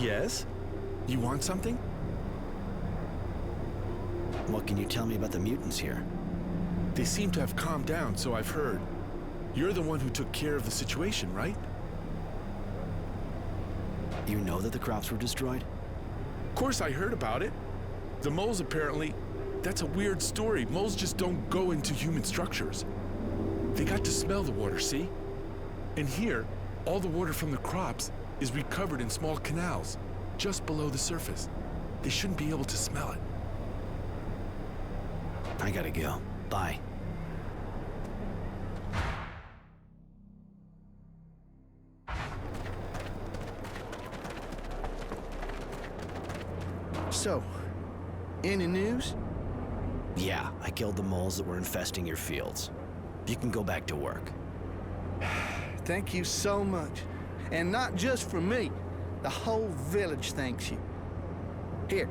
Yes? You want something? What can you tell me about the mutants here? They seem to have calmed down, so I've heard. You're the one who took care of the situation, right? You know that the crops were destroyed? Of course I heard about it. The moles apparently... That's a weird story. Moles just don't go into human structures. They got to smell the water, see? And here, all the water from the crops is recovered in small canals, just below the surface. They shouldn't be able to smell it. I gotta go. Bye. So, any news? Yeah, I killed the moles that were infesting your fields. You can go back to work. Thank you so much. And not just for me. The whole village thanks you. Here,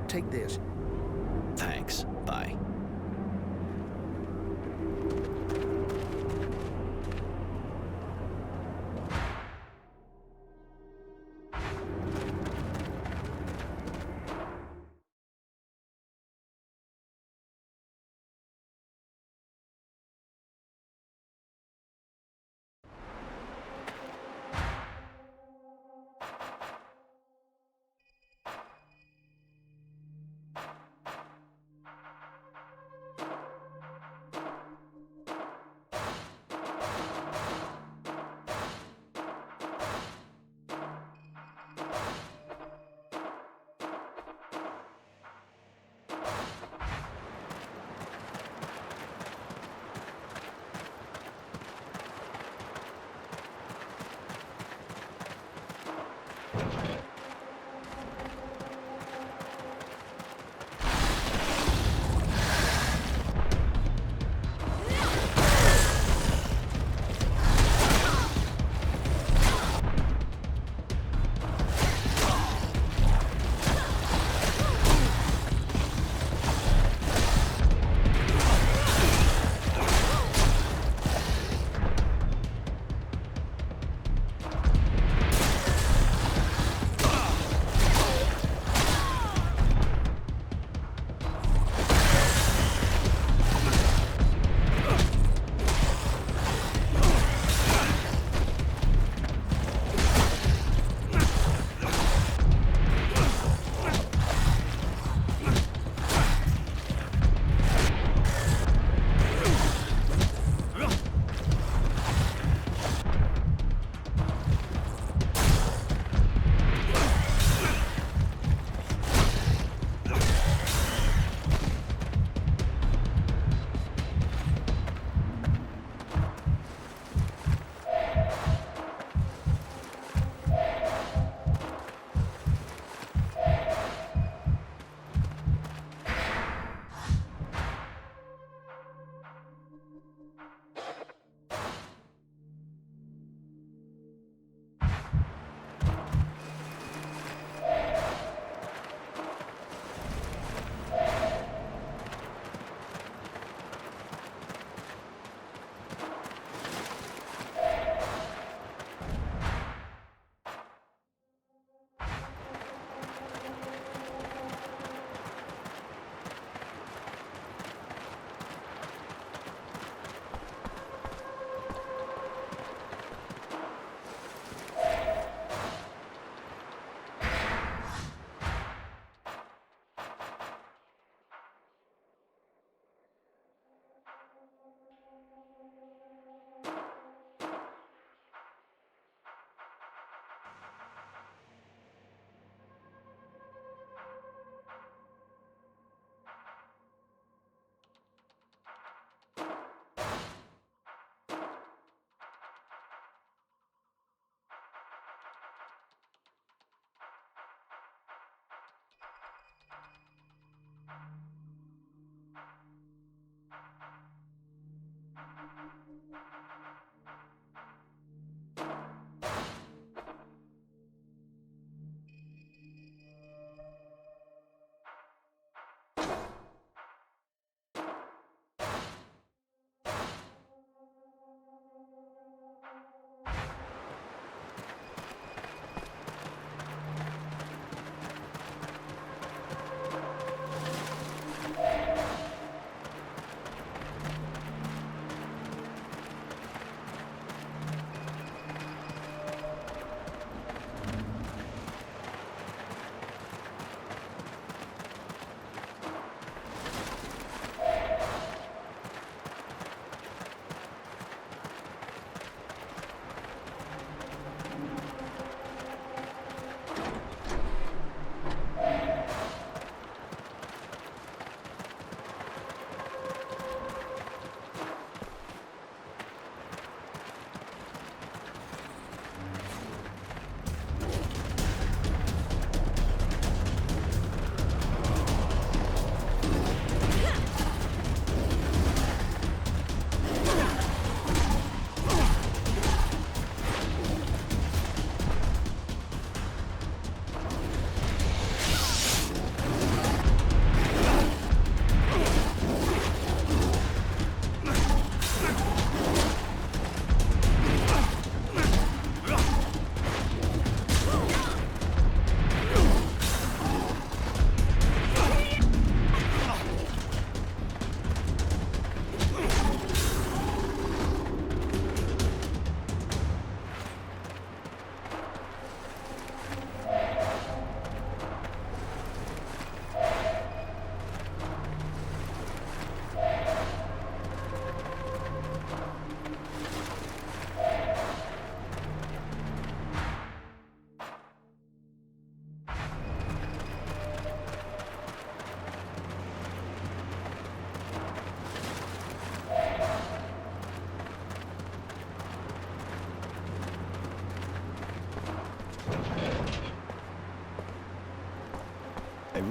take this. Thanks. Bye.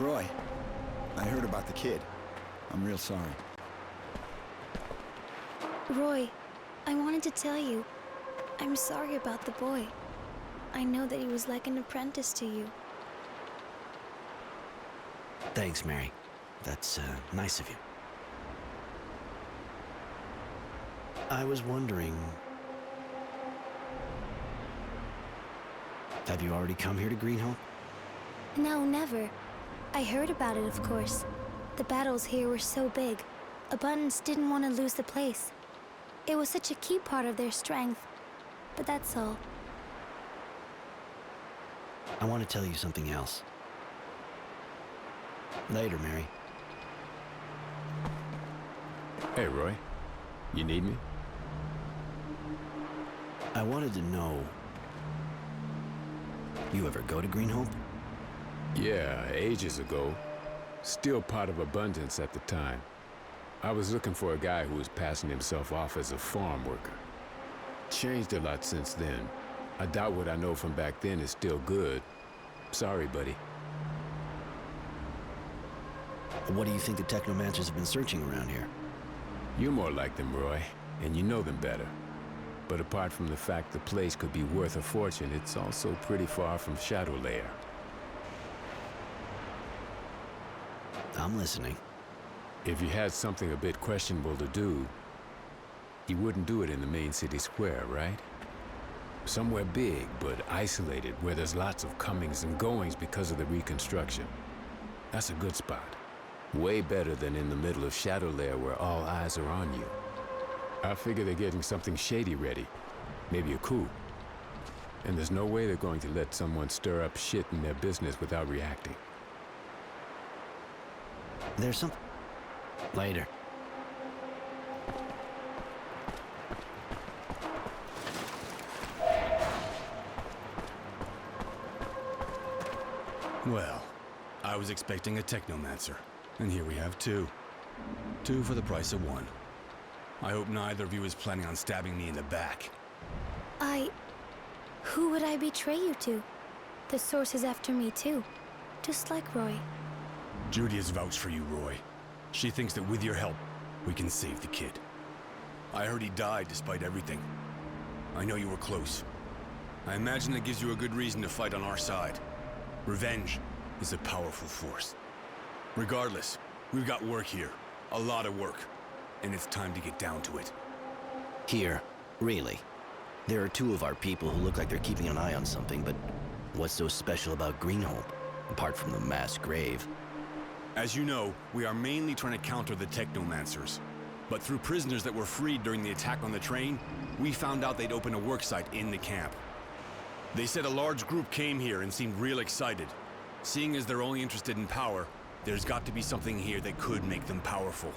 Roy. I heard about the kid. I'm real sorry. Roy, I wanted to tell you, I'm sorry about the boy. I know that he was like an apprentice to you. Thanks, Mary. That's nice of you. I was wondering... Have you already come here to Greenhope? No, never. I heard about it, of course. The battles here were so big. Abundance didn't want to lose the place. It was such a key part of their strength. But that's all. I want to tell you something else. Later, Mary. Hey, Roy. You need me? I wanted to know... You ever go to Greenhope? Yeah, ages ago. Still part of Abundance at the time. I was looking for a guy who was passing himself off as a farm worker. Changed a lot since then. I doubt what I know from back then is still good. Sorry, buddy. What do you think the Technomancers have been searching around here? You're more like them, Roy, and you know them better. But apart from the fact the place could be worth a fortune, it's also pretty far from Shadow Lair. I'm listening. If you had something a bit questionable to do, you wouldn't do it in the main city square, right? Somewhere big, but isolated, where there's lots of comings and goings because of the reconstruction. That's a good spot. Way better than in the middle of Shadow Lair where all eyes are on you. I figure they're getting something shady ready. Maybe a coup. And there's no way they're going to let someone stir up shit in their business without reacting. There's some... Later. Well, I was expecting a Technomancer, and here we have two. Two for the price of one. I hope neither of you is planning on stabbing me in the back. Who would I betray you to? The source is after me too, just like Roy. Judy has vouched for you, Roy. She thinks that with your help, we can save the kid. I heard he died despite everything. I know you were close. I imagine that gives you a good reason to fight on our side. Revenge is a powerful force. Regardless, we've got work here. A lot of work. And it's time to get down to it. Here? Really? There are two of our people who look like they're keeping an eye on something, but what's so special about Greenhope, apart from the mass grave? As you know, we are mainly trying to counter the Technomancers. But through prisoners that were freed during the attack on the train, we found out they'd opened a worksite in the camp. They said a large group came here and seemed real excited. Seeing as they're only interested in power, there's got to be something here that could make them powerful.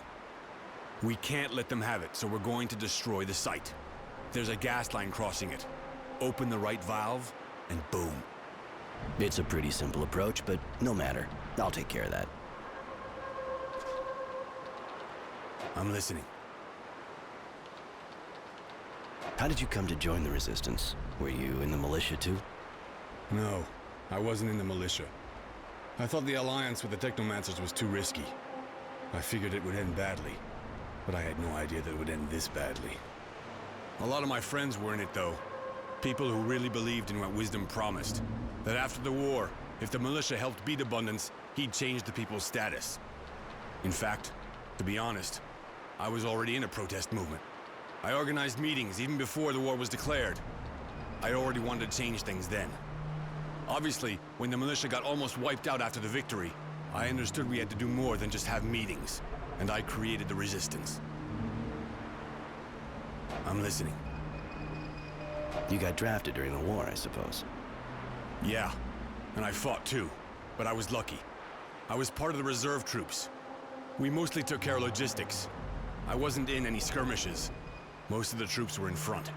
We can't let them have it, so we're going to destroy the site. There's a gas line crossing it. Open the right valve, and boom. It's a pretty simple approach, but no matter. I'll take care of that. I'm listening. How did you come to join the Resistance? Were you in the militia too? No, I wasn't in the militia. I thought the alliance with the Technomancers was too risky. I figured it would end badly, but I had no idea that it would end this badly. A lot of my friends were in it though. People who really believed in what Wisdom promised. That after the war, if the militia helped beat Abundance, he'd change the people's status. In fact, to be honest, I was already in a protest movement. I organized meetings even before the war was declared. I already wanted to change things then. Obviously, when the militia got almost wiped out after the victory, I understood we had to do more than just have meetings, and I created the Resistance. I'm listening. You got drafted during the war, I suppose. Yeah, and I fought too, but I was lucky. I was part of the reserve troops. We mostly took care of logistics. I wasn't in any skirmishes. Most of the troops were in front.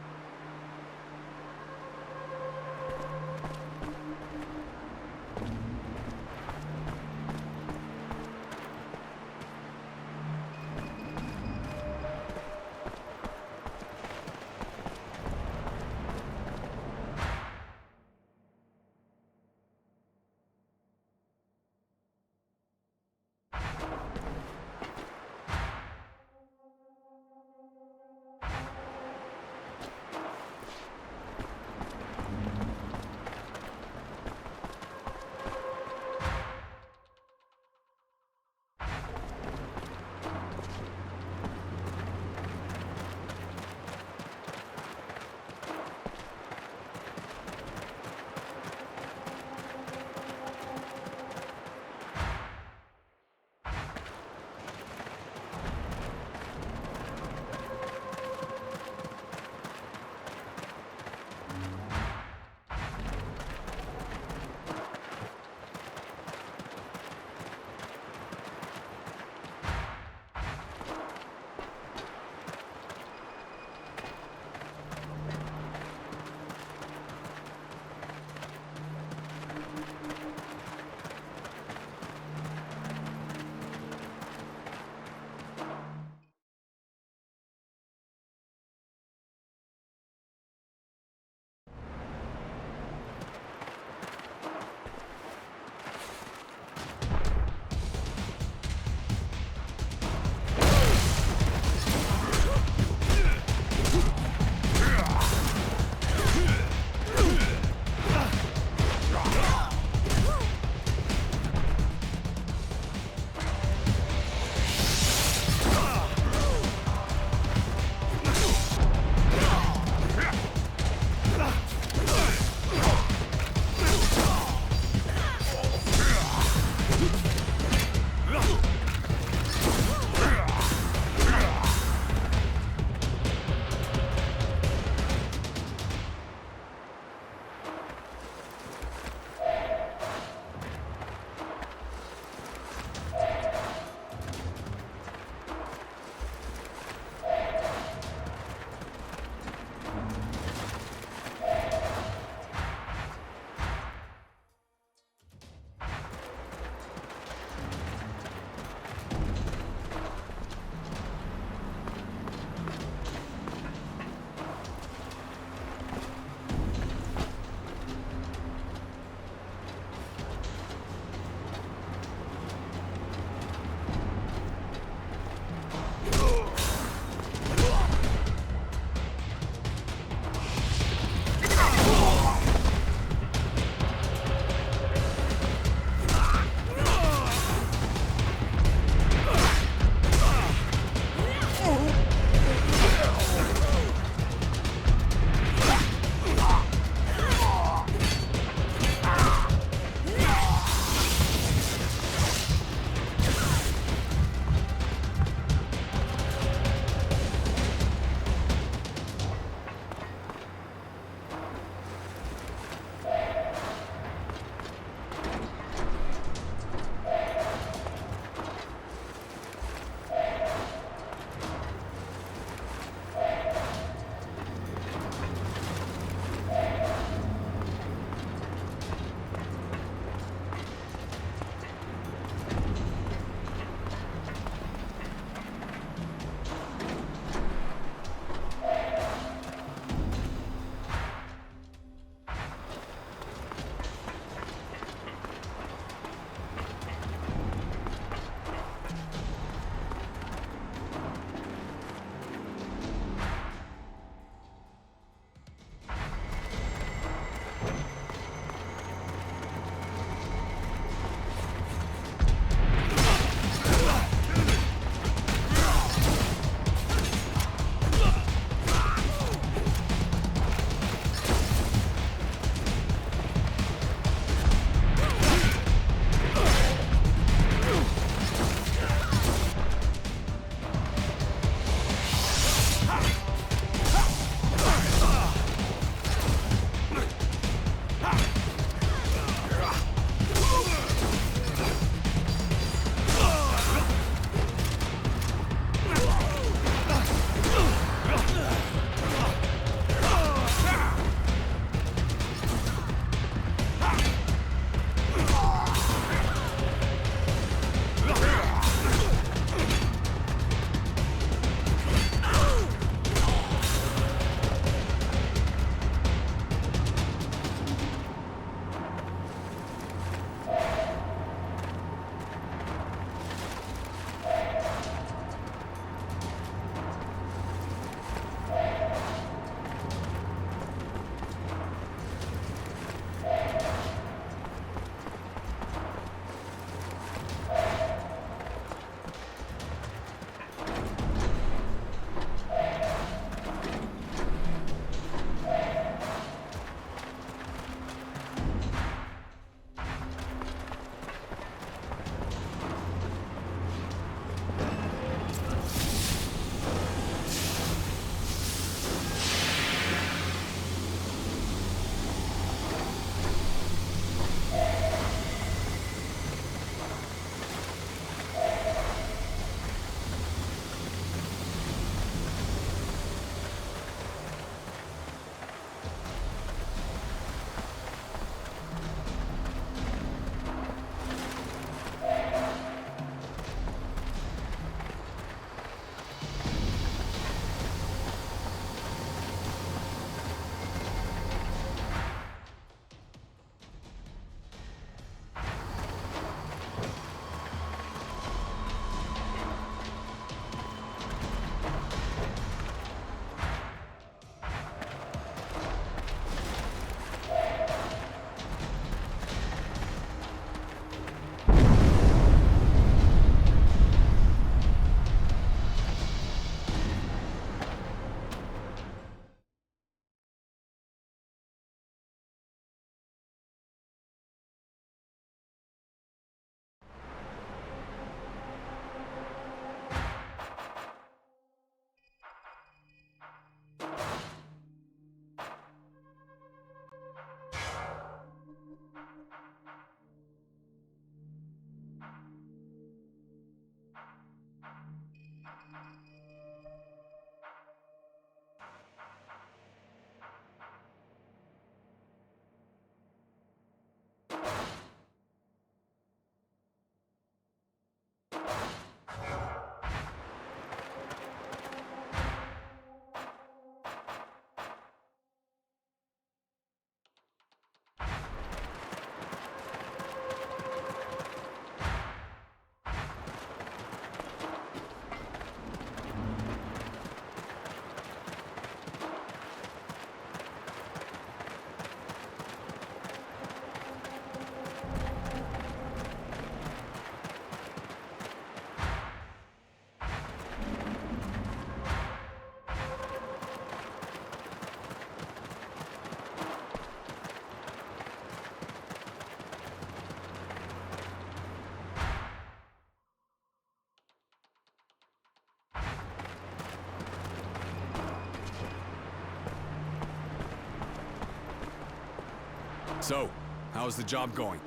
So, how's the job going?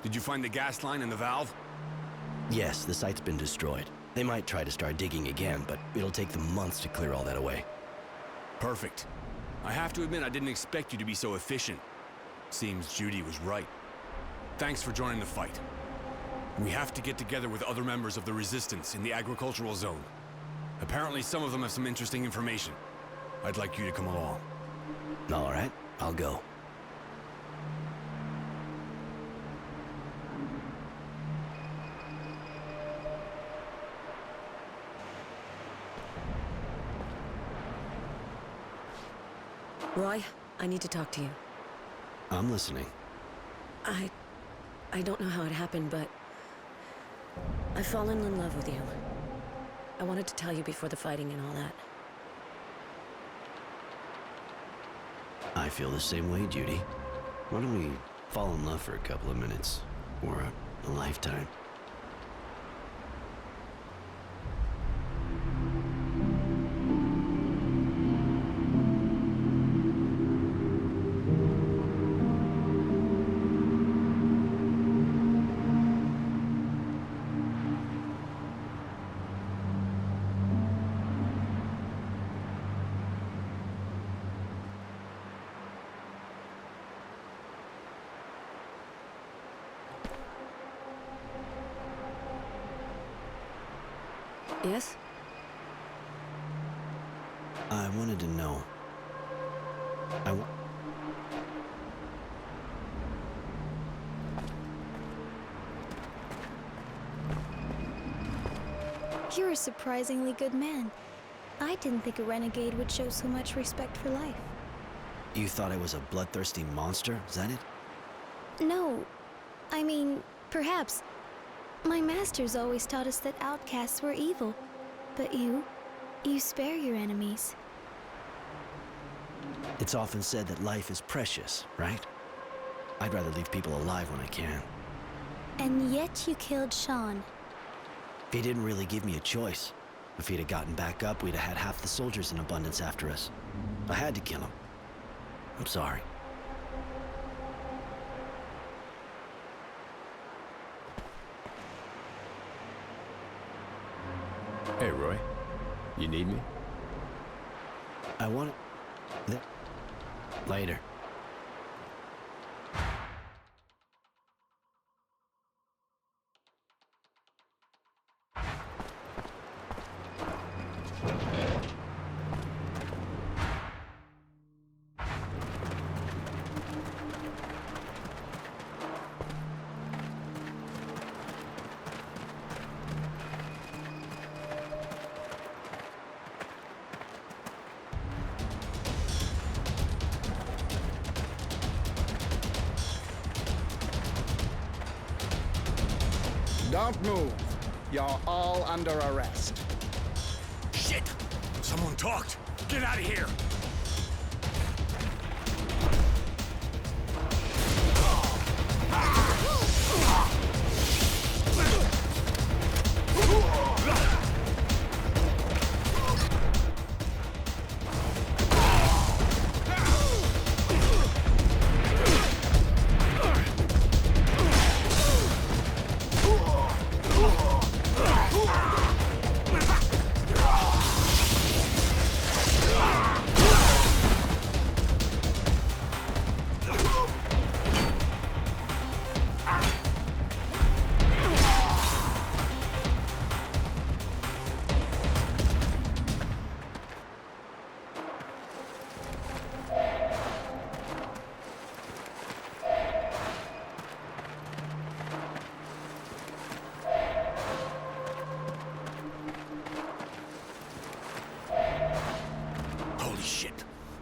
Did you find the gas line and the valve? Yes, the site's been destroyed. They might try to start digging again, but it'll take them months to clear all that away. Perfect. I have to admit I didn't expect you to be so efficient. Seems Judy was right. Thanks for joining the fight. We have to get together with other members of the Resistance in the agricultural zone. Apparently some of them have some interesting information. I'd like you to come along. All right, I'll go. Roy, I need to talk to you. I'm listening. I don't know how it happened, but I've fallen in love with you. I wanted to tell you before the fighting and all that. I feel the same way, Judy. Why don't we fall in love for a couple of minutes? Or a lifetime? Yes? I wanted to know. You're a surprisingly good man. I didn't think a renegade would show so much respect for life. You thought I was a bloodthirsty monster? Is that it? No. I mean, perhaps. My masters always taught us that outcasts were evil. But you spare your enemies. It's often said that life is precious, right? I'd rather leave people alive when I can. And yet you killed Sean. He didn't really give me a choice. If he'd have gotten back up, we'd have had half the soldiers in abundance after us. I had to kill him. I'm sorry. Hey, Roy. You need me? I want it... Later. Don't move. You're all under arrest. Shit! Someone talked! Get out of here!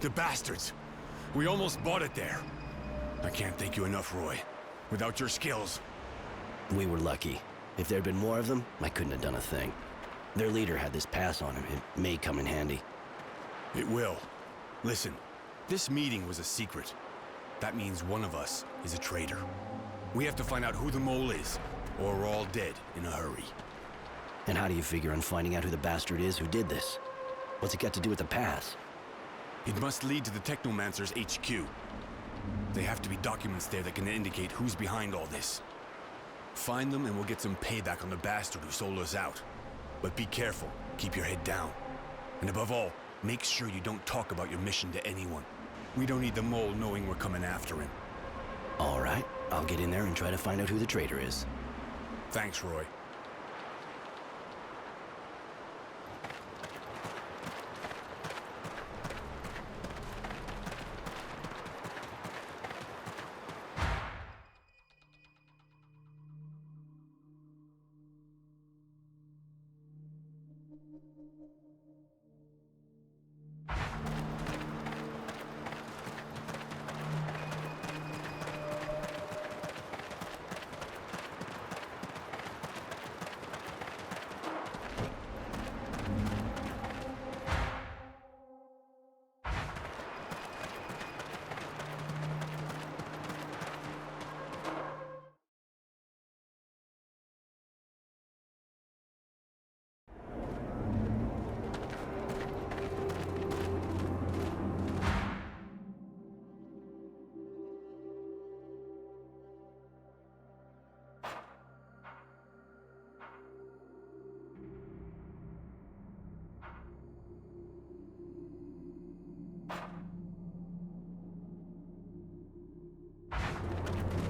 The bastards! We almost bought it there. I can't thank you enough, Roy. Without your skills... We were lucky. If there'd been more of them, I couldn't have done a thing. Their leader had this pass on him. It may come in handy. It will. Listen, this meeting was a secret. That means one of us is a traitor. We have to find out who the mole is, or we're all dead in a hurry. And how do you figure on finding out who the bastard is who did this? What's it got to do with the pass? It must lead to the Technomancer's HQ. There have to be documents there that can indicate who's behind all this. Find them and we'll get some payback on the bastard who sold us out. But be careful. Keep your head down. And above all, make sure you don't talk about your mission to anyone. We don't need the mole knowing we're coming after him. All right, I'll get in there and try to find out who the traitor is. Thanks, Roy.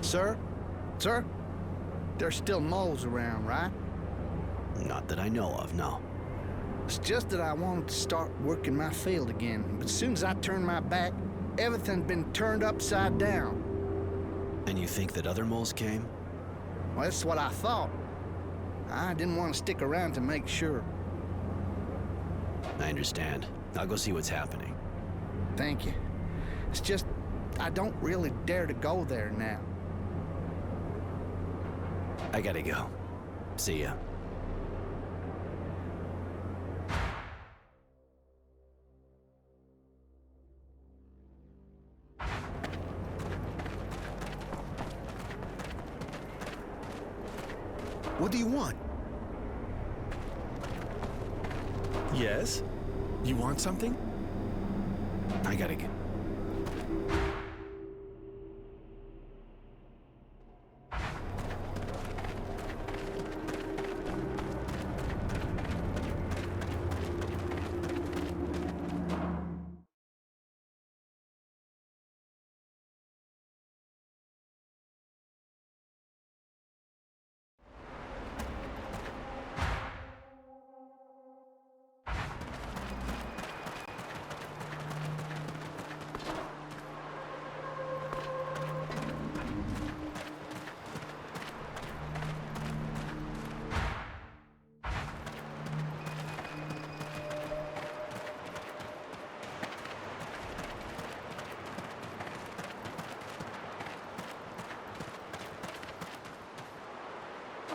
Sir? Sir? There's still moles around, right? Not that I know of, no. It's just that I wanted to start working my field again, but as soon as I turned my back, everything's been turned upside down. And you think that other moles came? Well, that's what I thought. I didn't want to stick around to make sure. I understand. I'll go see what's happening. Thank you. It's just, I don't really dare to go there now. I gotta go. See ya. What do you want? Yes? You want something? I gotta go.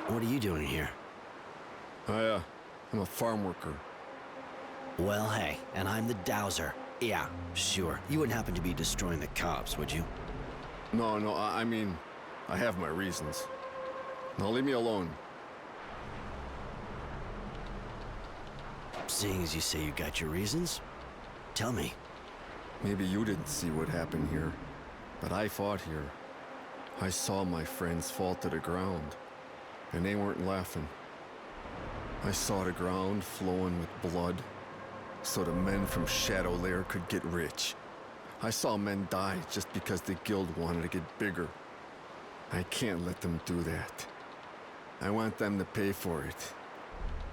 What are you doing here? I'm a farm worker. Well, hey, and I'm the dowser. Yeah, sure. You wouldn't happen to be destroying the cops, would you? No, I mean, I have my reasons. Now leave me alone. Seeing as you say you got your reasons, tell me. Maybe you didn't see what happened here, but I fought here. I saw my friends fall to the ground, and they weren't laughing. I saw the ground flowing with blood, so the men from Shadow Lair could get rich. I saw men die just because the guild wanted to get bigger. I can't let them do that. I want them to pay for it.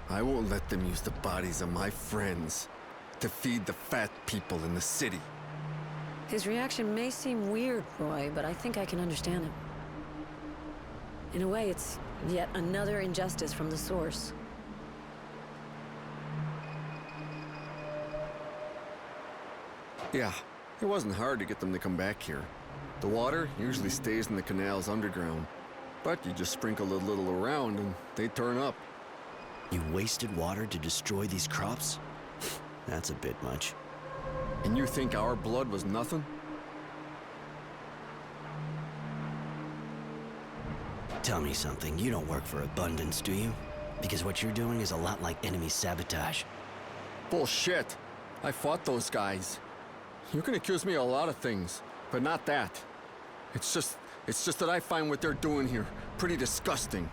I won't let them use the bodies of my friends to feed the fat people in the city. His reaction may seem weird, Roy, but I think I can understand him. In a way, it's yet another injustice from the source. Yeah, it wasn't hard to get them to come back here. The water usually stays in the canals underground, but you just sprinkle a little around and they turn up. You wasted water to destroy these crops? That's a bit much. And you think our blood was nothing? Tell me something. You don't work for Abundance, do you? Because what you're doing is a lot like enemy sabotage. Bullshit. I fought those guys. You can accuse me of a lot of things, but not that. It's just that I find what they're doing here pretty disgusting.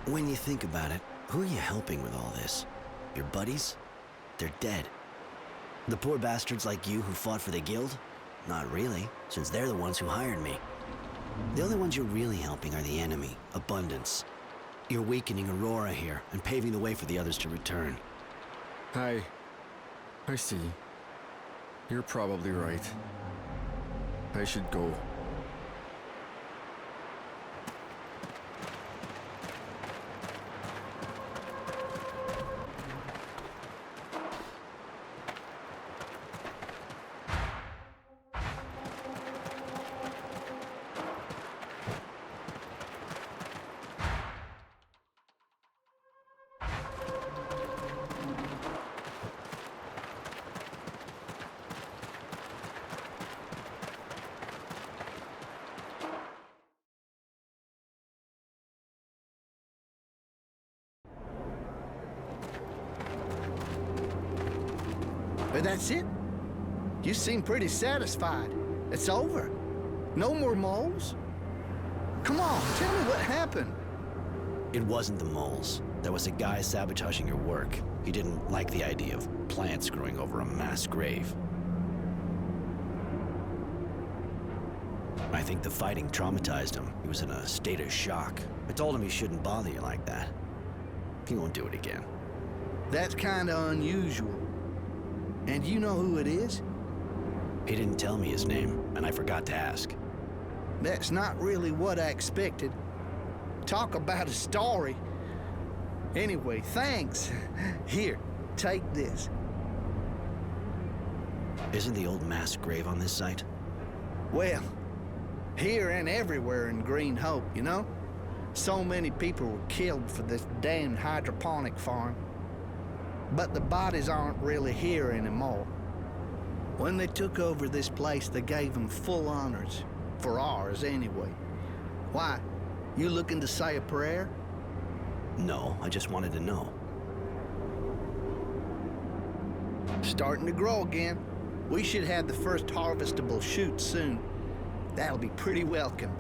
When you think about it, who are you helping with all this? Your buddies? They're dead. The poor bastards like you who fought for the guild? Not really, since they're the ones who hired me. The only ones you're really helping are the enemy, Abundance. You're weakening Aurora here and paving the way for the others to return. I see. You're probably right. I should go. But that's it? You seem pretty satisfied. It's over. No more moles? Come on, tell me what happened. It wasn't the moles. There was a guy sabotaging your work. He didn't like the idea of plants growing over a mass grave. I think the fighting traumatized him. He was in a state of shock. I told him he shouldn't bother you like that. He won't do it again. That's kinda unusual. And you know who it is? He didn't tell me his name, and I forgot to ask. That's not really what I expected. Talk about a story. Anyway, thanks. Here, take this. Isn't the old mass grave on this site? Well, here and everywhere in Green Hope, you know? So many people were killed for this damn hydroponic farm. But the bodies aren't really here anymore. When they took over this place, they gave them full honors. For ours, anyway. Why? You looking to say a prayer? No, I just wanted to know. Starting to grow again. We should have the first harvestable shoot soon. That'll be pretty welcome.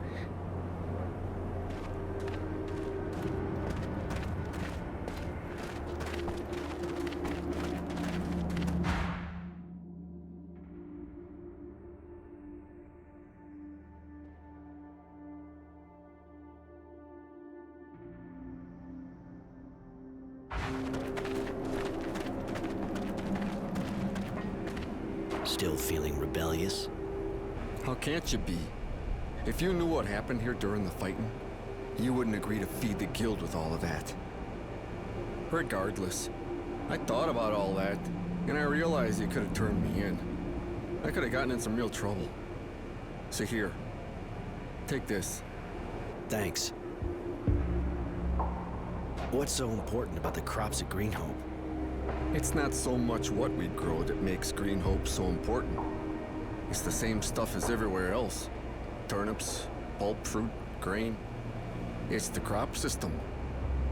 Still feeling rebellious? How can't you be? If you knew what happened here during the fighting, you wouldn't agree to feed the guild with all of that. Regardless, I thought about all that, and I realized you could have turned me in. I could have gotten in some real trouble. So here, take this. Thanks. What's so important about the crops at Green Hope? It's not so much what we grow that makes Green Hope so important. It's the same stuff as everywhere else. Turnips, pulp fruit, grain. It's the crop system.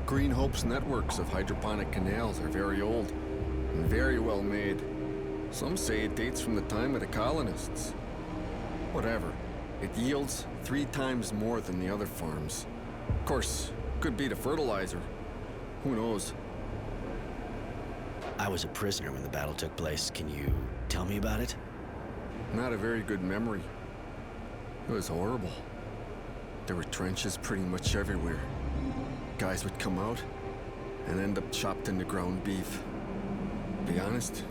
Green Hope's networks of hydroponic canals are very old and very well made. Some say it dates from the time of the colonists. Whatever. It yields 3 times more than the other farms. Of course, could be the fertilizer. Who knows? I was a prisoner when the battle took place. Can you tell me about it? Not a very good memory. It was horrible. There were trenches pretty much everywhere. Guys would come out and end up chopped into ground beef. To be honest,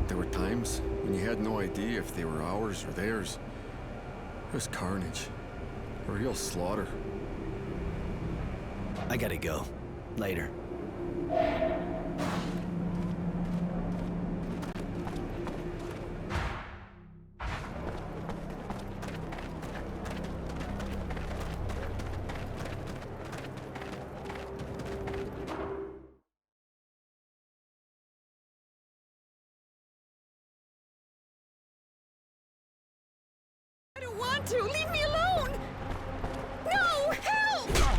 there were times when you had no idea if they were ours or theirs. It was carnage. A real slaughter. I gotta go. Later. I don't want to! Leave me alone! No! Help!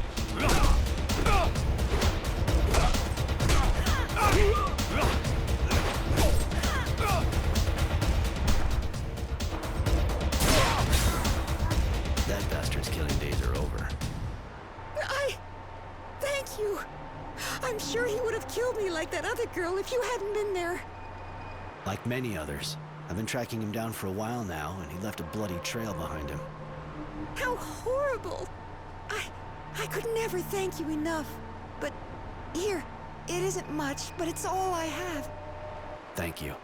like that other girl if you hadn't been there. Like many others. I've been tracking him down for a while now, and he left a bloody trail behind him. How horrible! I could never thank you enough. But here, it isn't much, but it's all I have. Thank you.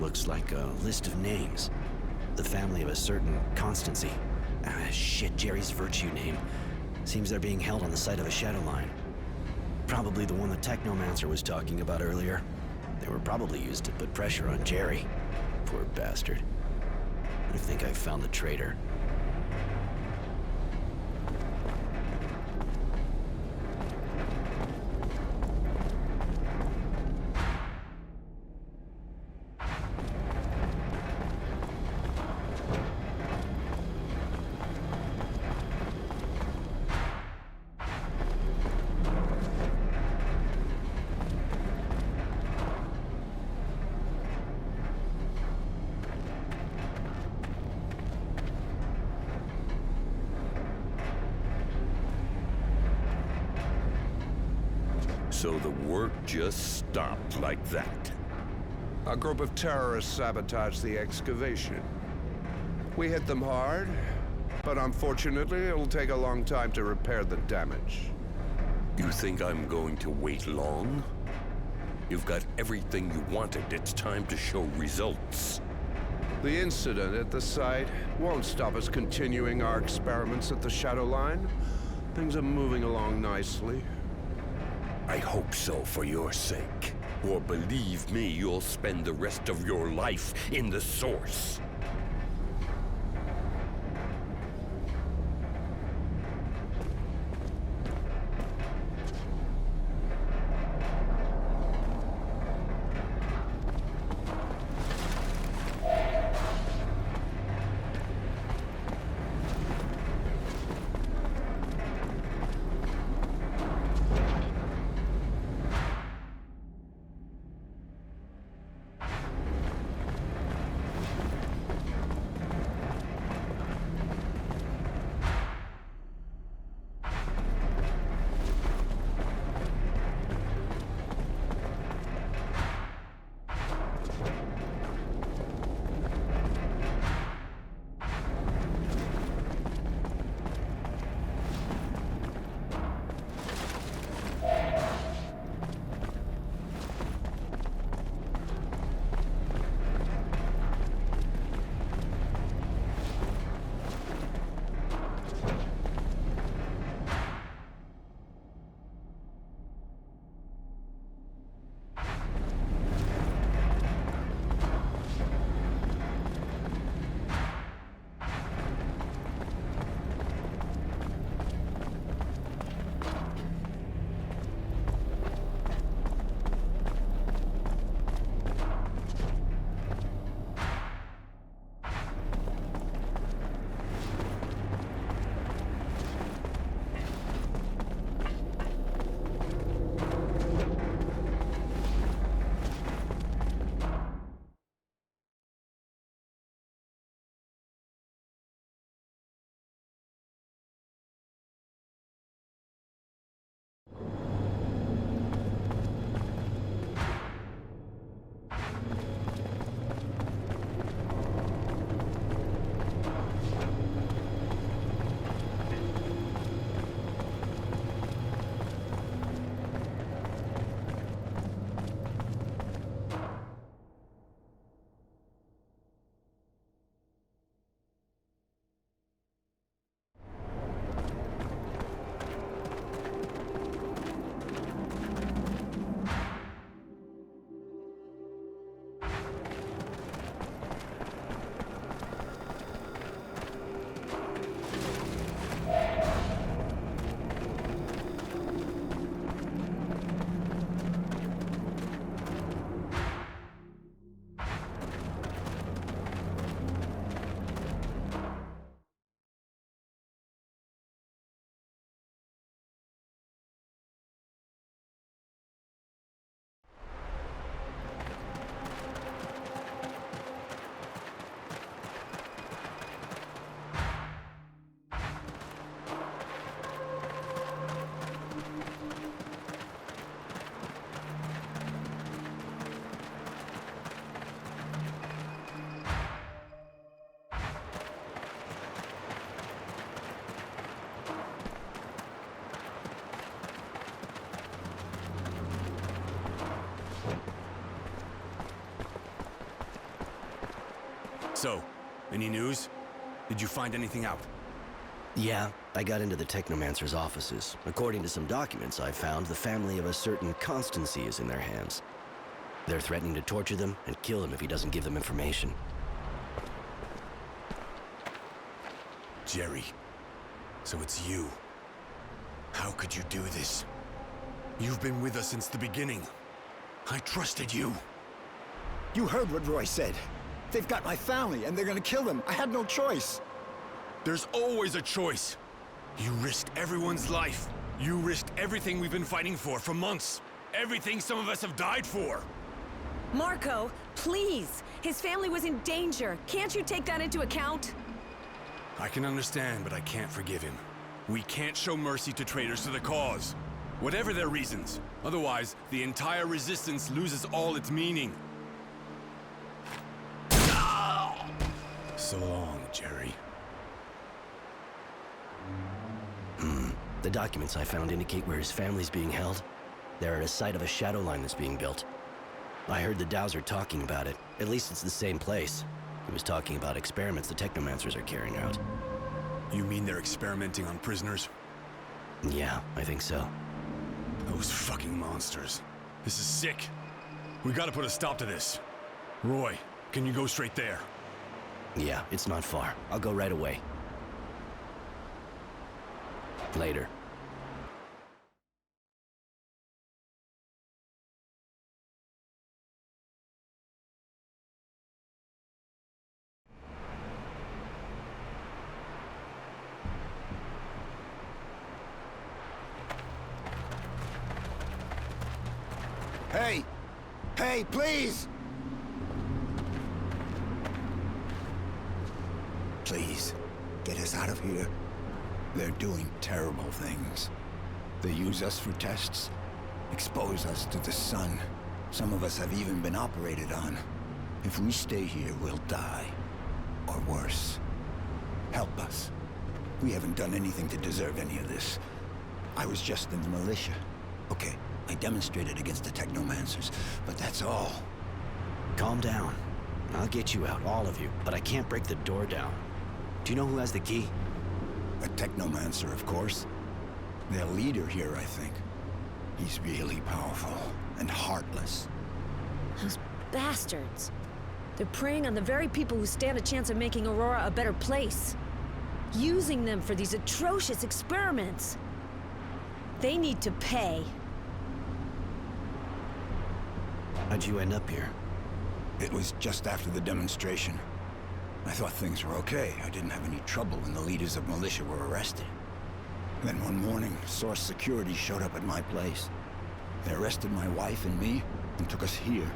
Looks like a list of names. The family of a certain Constancy. Shit, Jerry's virtue name. Seems they're being held on the site of a shadow line. Probably the one the Technomancer was talking about earlier. They were probably used to put pressure on Jerry. Poor bastard. I think I've found the traitor. So the work just stopped like that. A group of terrorists sabotaged the excavation. We hit them hard, but unfortunately it'll take a long time to repair the damage. You think I'm going to wait long? You've got everything you wanted. It's time to show results. The incident at the site won't stop us continuing our experiments at the Shadow Line. Things are moving along nicely. I hope so for your sake. Or believe me, you'll spend the rest of your life in the Source. So, any news? Did you find anything out? Yeah, I got into the Technomancer's offices. According to some documents I found, the family of a certain Constancy is in their hands. They're threatening to torture them and kill him if he doesn't give them information. Jerry, so it's you. How could you do this? You've been with us since the beginning. I trusted you. You heard what Roy said. They've got my family, and they're gonna kill them. I had no choice. There's always a choice. You risked everyone's life. You risked everything we've been fighting for months. Everything some of us have died for. Marco, please! His family was in danger. Can't you take that into account? I can understand, but I can't forgive him. We can't show mercy to traitors to the cause. Whatever their reasons. Otherwise, the entire resistance loses all its meaning. So long, Jerry. The documents I found indicate where his family's being held. They're at a site of a shadow line that's being built. I heard the Dowser talking about it. At least it's the same place. He was talking about experiments the Technomancers are carrying out. You mean they're experimenting on prisoners? Yeah, I think so. Those fucking monsters. This is sick. We gotta put a stop to this. Roy, can you go straight there? Yeah, it's not far. I'll go right away. Later. Hey! Hey, please! Please, get us out of here. They're doing terrible things. They use us for tests, expose us to the sun. Some of us have even been operated on. If we stay here, we'll die. Or worse. Help us. We haven't done anything to deserve any of this. I was just in the militia. Okay, I demonstrated against the Technomancers, but that's all. Calm down. I'll get you out, all of you, but I can't break the door down. Do you know who has the key? A Technomancer, of course. Their leader here, I think. He's really powerful and heartless. Those bastards. They're preying on the very people who stand a chance of making Aurora a better place. Using them for these atrocious experiments. They need to pay. How'd you end up here? It was just after the demonstration. I thought things were okay. I didn't have any trouble when the leaders of militia were arrested. Then one morning, Source Security showed up at my place. They arrested my wife and me and took us here.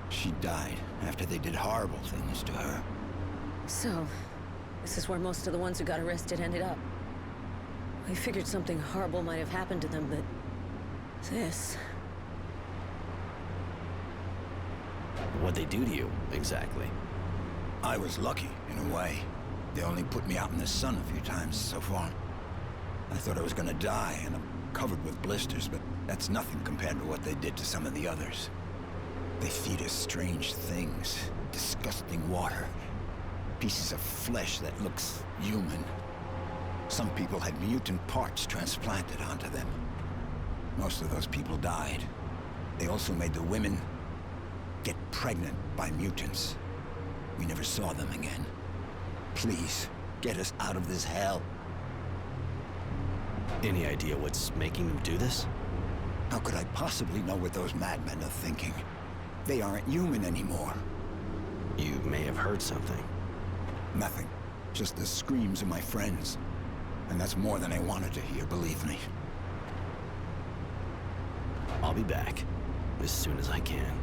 She died after they did horrible things to her. So, this is where most of the ones who got arrested ended up. I figured something horrible might have happened to them, but this... What'd they do to you, exactly? I was lucky, in a way. They only put me out in the sun a few times so far. I thought I was gonna die, and I'm covered with blisters, but that's nothing compared to what they did to some of the others. They feed us strange things, disgusting water, pieces of flesh that looks human. Some people had mutant parts transplanted onto them. Most of those people died. They also made the women get pregnant by mutants. We never saw them again. Please, get us out of this hell. Any idea what's making them do this? How could I possibly know what those madmen are thinking? They aren't human anymore. You may have heard something. Nothing. Just the screams of my friends. And that's more than I wanted to hear, believe me. I'll be back as soon as I can.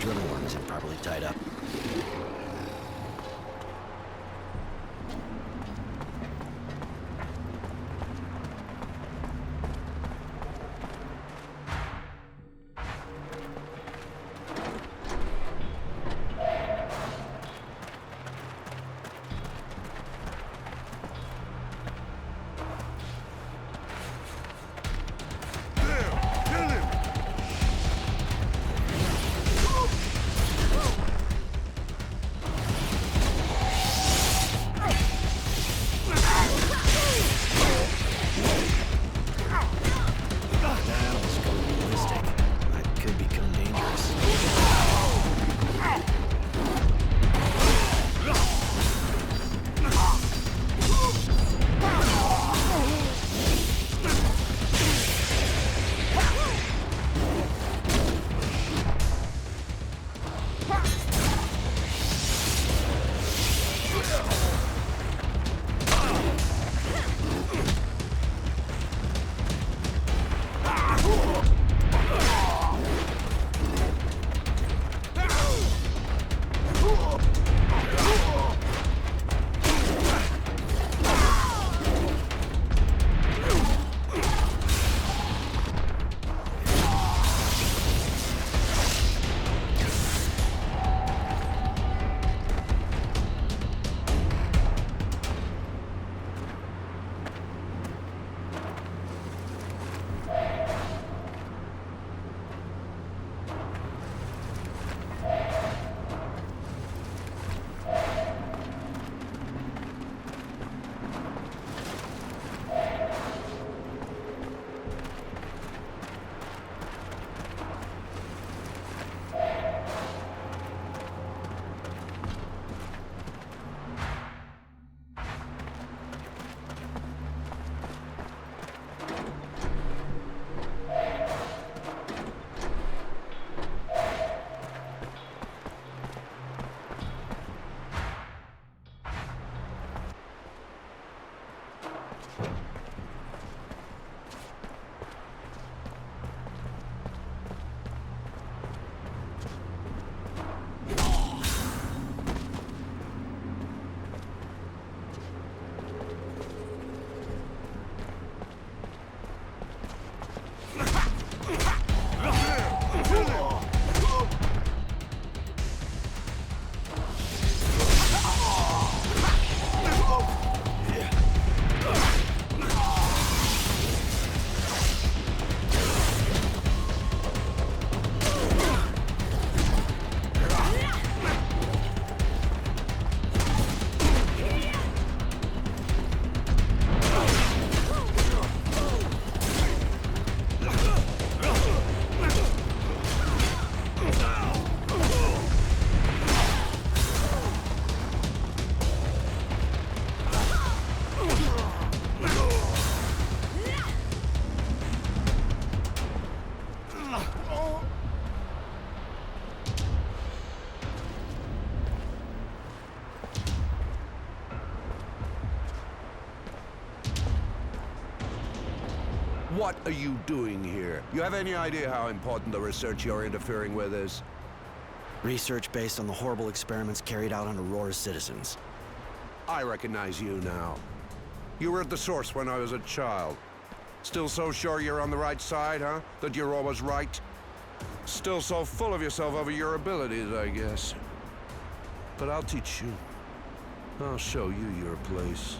drilling worm isn't properly tied up. What are you doing here? You have any idea how important the research you're interfering with is? Research based on the horrible experiments carried out on Aurora's citizens. I recognize you now. You were at the source when I was a child. Still so sure you're on the right side, huh? That you're always right? Still so full of yourself over your abilities, I guess. But I'll teach you. I'll show you your place.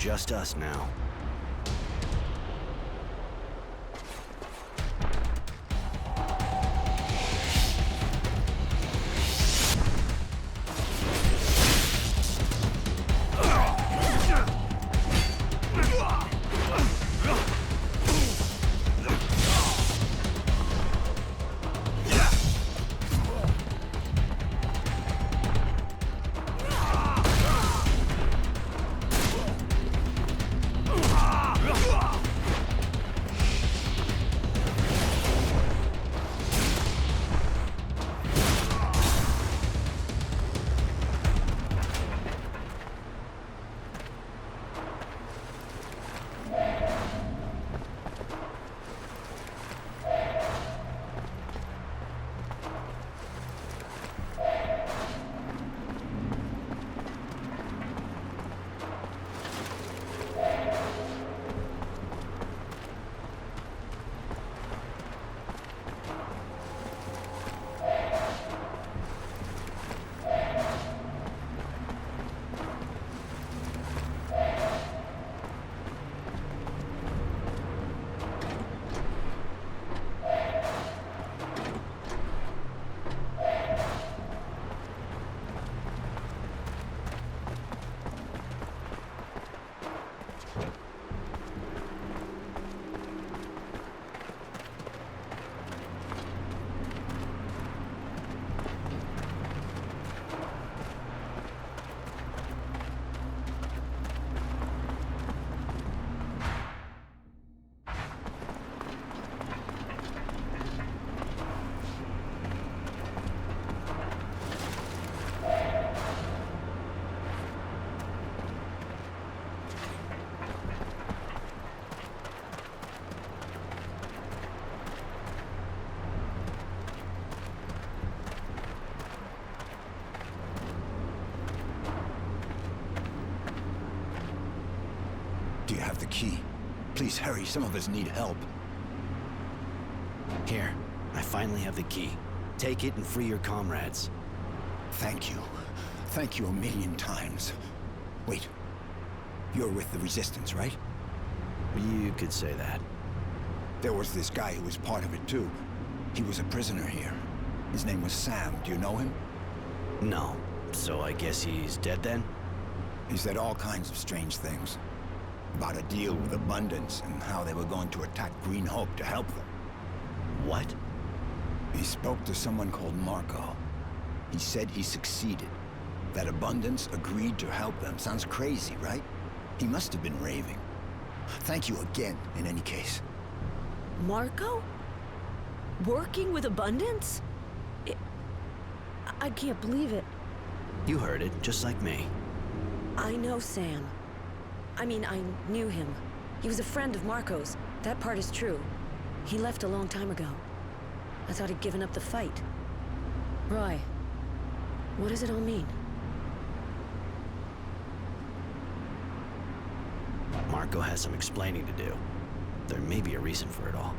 just us now. Do you have the key? Please hurry, some of us need help. Here, I finally have the key. Take it and free your comrades. Thank you. Thank you a million times. Wait. You're with the Resistance, right? You could say that. There was this guy who was part of it too. He was a prisoner here. His name was Sam. Do you know him? No. So I guess he's dead then? He said all kinds of strange things. About a deal with Abundance and how they were going to attack Green Hope to help them. What? He spoke to someone called Marco. He said he succeeded. That Abundance agreed to help them. Sounds crazy, right? He must have been raving. Thank you again, in any case. Marco? Working with Abundance? I can't believe it. You heard it, just like me. I know Sam. I mean, I knew him. He was a friend of Marco's. That part is true. He left a long time ago. I thought he'd given up the fight. Roy, what does it all mean? Marco has some explaining to do. There may be a reason for it all.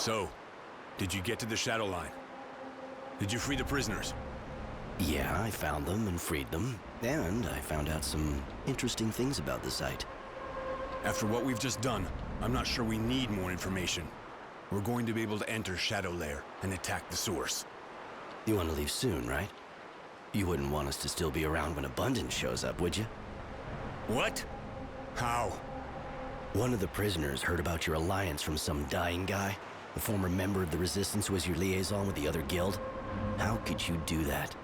So, did you get to the Shadow Line? Did you free the prisoners? Yeah, I found them and freed them. And I found out some interesting things about the site. After what we've just done, I'm not sure we need more information. We're going to be able to enter Shadow Lair and attack the source. You want to leave soon, right? You wouldn't want us to still be around when Abundance shows up, would you? What? How? One of the prisoners heard about your alliance from some dying guy, a former member of the Resistance who was your liaison with the other guild. How could you do that?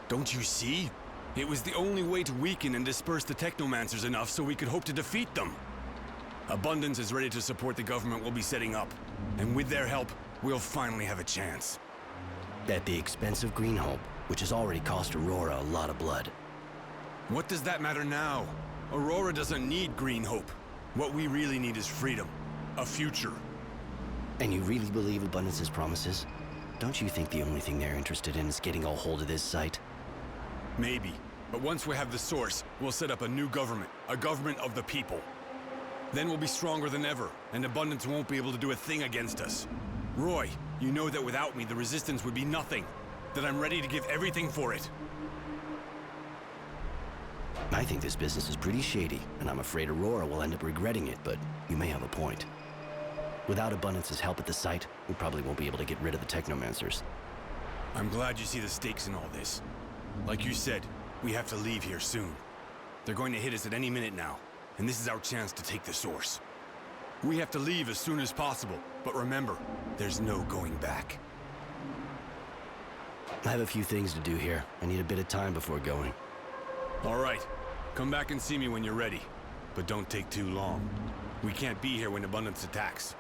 Don't you see? It was the only way to weaken and disperse the Technomancers enough so we could hope to defeat them. Abundance is ready to support the government we'll be setting up, and with their help, we'll finally have a chance. At the expense of Green Hope, which has already cost Aurora a lot of blood. What does that matter now? Aurora doesn't need Green Hope. What we really need is freedom. A future. And you really believe Abundance's promises? Don't you think the only thing they're interested in is getting a hold of this site? Maybe. But once we have the source, we'll set up a new government. A government of the people. Then we'll be stronger than ever, and Abundance won't be able to do a thing against us. Roy, you know that without me, the Resistance would be nothing. That I'm ready to give everything for it. I think this business is pretty shady, and I'm afraid Aurora will end up regretting it, but you may have a point. Without Abundance's help at the site, we probably won't be able to get rid of the Technomancers. I'm glad you see the stakes in all this. Like you said, we have to leave here soon. They're going to hit us at any minute now, and this is our chance to take the source. We have to leave as soon as possible, but remember, there's no going back. I have a few things to do here. I need a bit of time before going. All right. Come back and see me when you're ready. But don't take too long. We can't be here when Abundance attacks.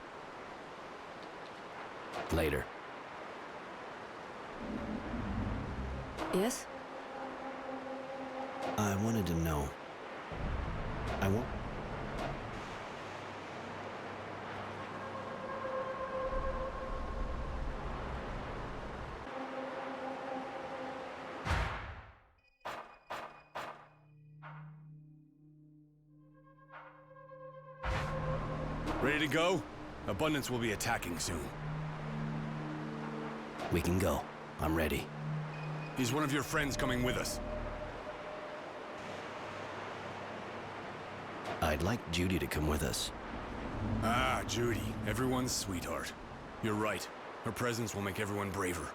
Later. Yes? I wanted to know. Ready to go? Abundance will be attacking soon. We can go. I'm ready. Is one of your friends coming with us? I'd like Judy to come with us. Ah, Judy. Everyone's sweetheart. You're right. Her presence will make everyone braver.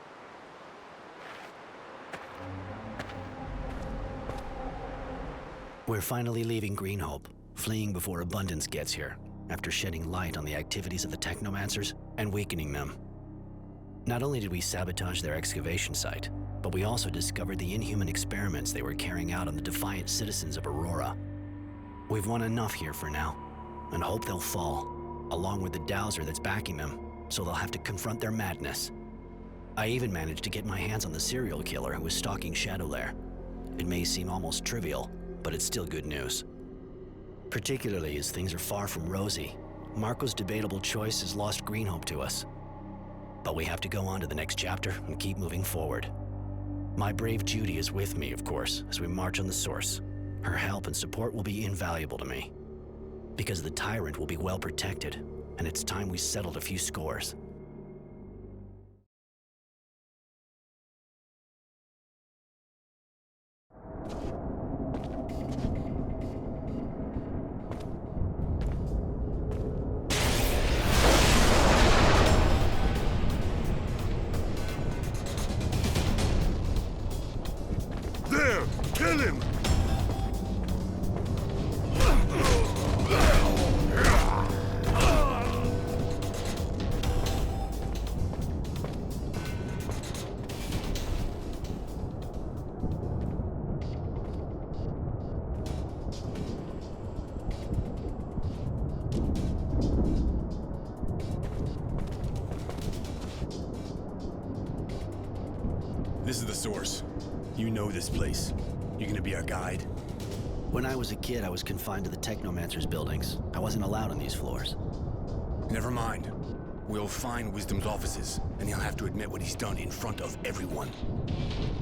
We're finally leaving Green Hope, fleeing before Abundance gets here, after shedding light on the activities of the Technomancers and weakening them. Not only did we sabotage their excavation site, but we also discovered the inhuman experiments they were carrying out on the defiant citizens of Aurora. We've won enough here for now, and hope they'll fall, along with the dowser that's backing them, so they'll have to confront their madness. I even managed to get my hands on the serial killer who was stalking Shadow Lair. It may seem almost trivial, but it's still good news. Particularly as things are far from rosy. Marco's debatable choice has lost Green Hope to us. But we have to go on to the next chapter and keep moving forward. My brave Judy is with me, of course, as we march on the source. Her help and support will be invaluable to me. Because the Tyrant will be well protected, and it's time we settled a few scores. There! Kill him! This is the source. You know this place. You gonna be our guide? When I was a kid, I was confined to the Technomancer's buildings. I wasn't allowed on these floors. Never mind. We'll find Wisdom's offices, and he'll have to admit what he's done in front of everyone.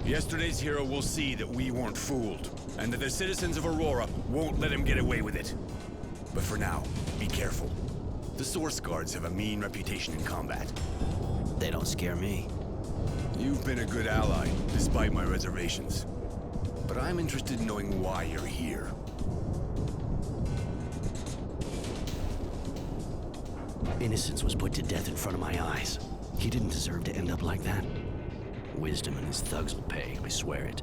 Yesterday's hero will see that we weren't fooled, and that the citizens of Aurora won't let him get away with it. But for now, be careful. The Source Guards have a mean reputation in combat. They don't scare me. You've been a good ally, despite my reservations. But I'm interested in knowing why you're here. Innocence was put to death in front of my eyes. He didn't deserve to end up like that. Wisdom and his thugs will pay, I swear it.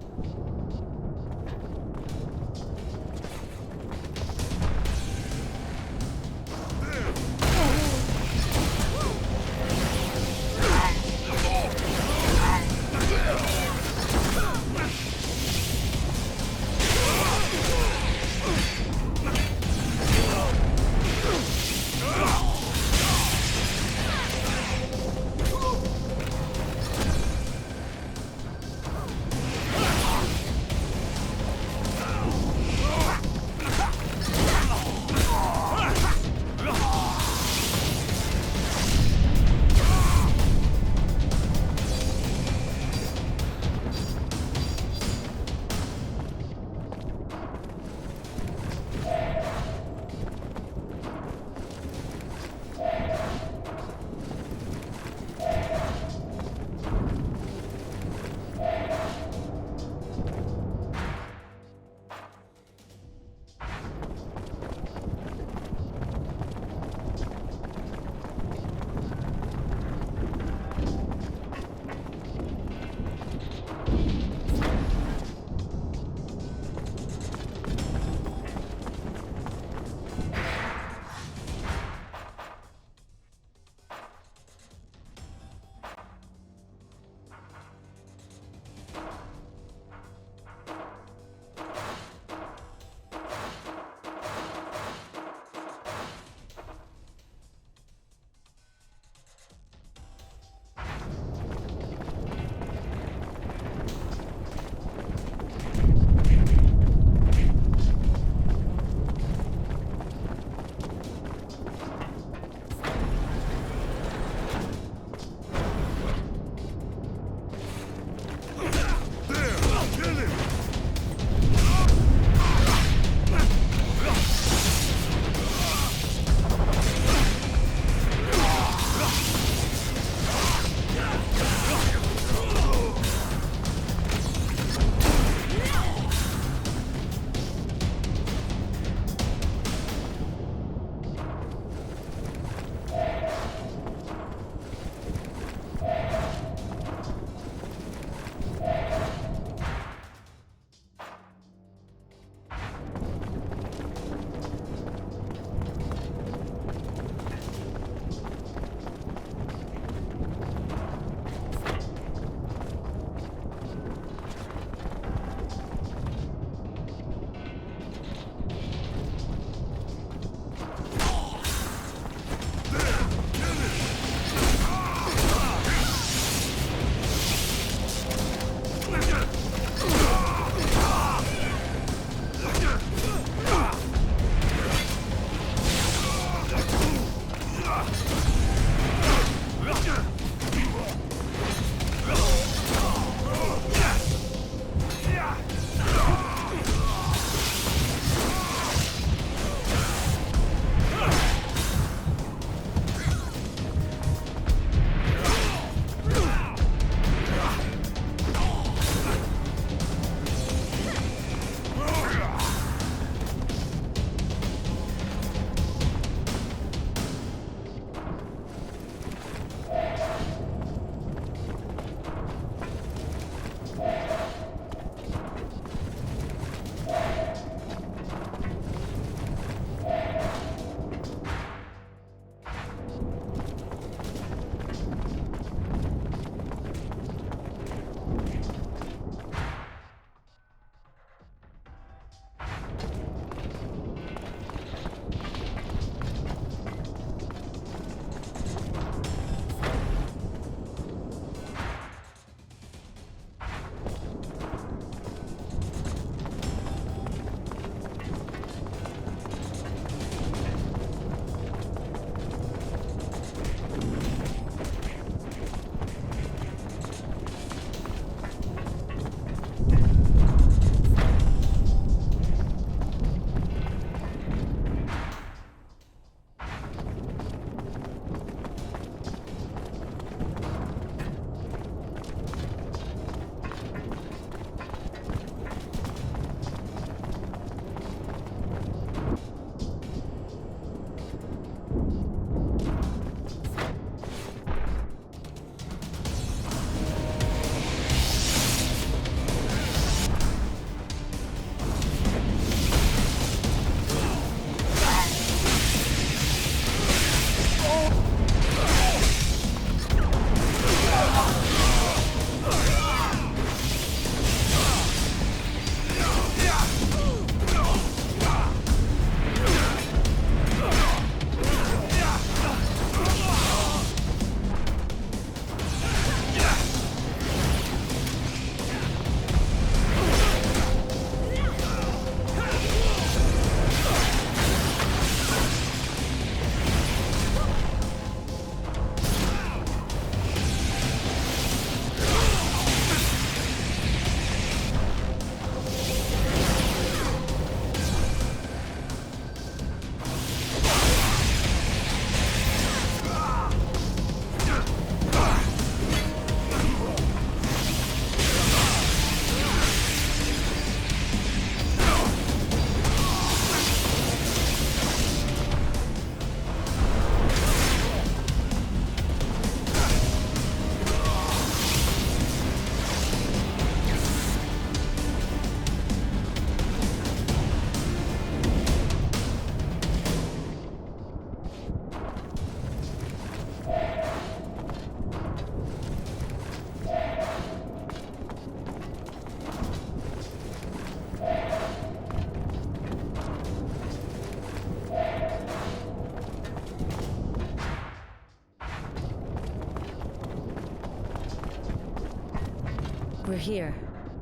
We're here,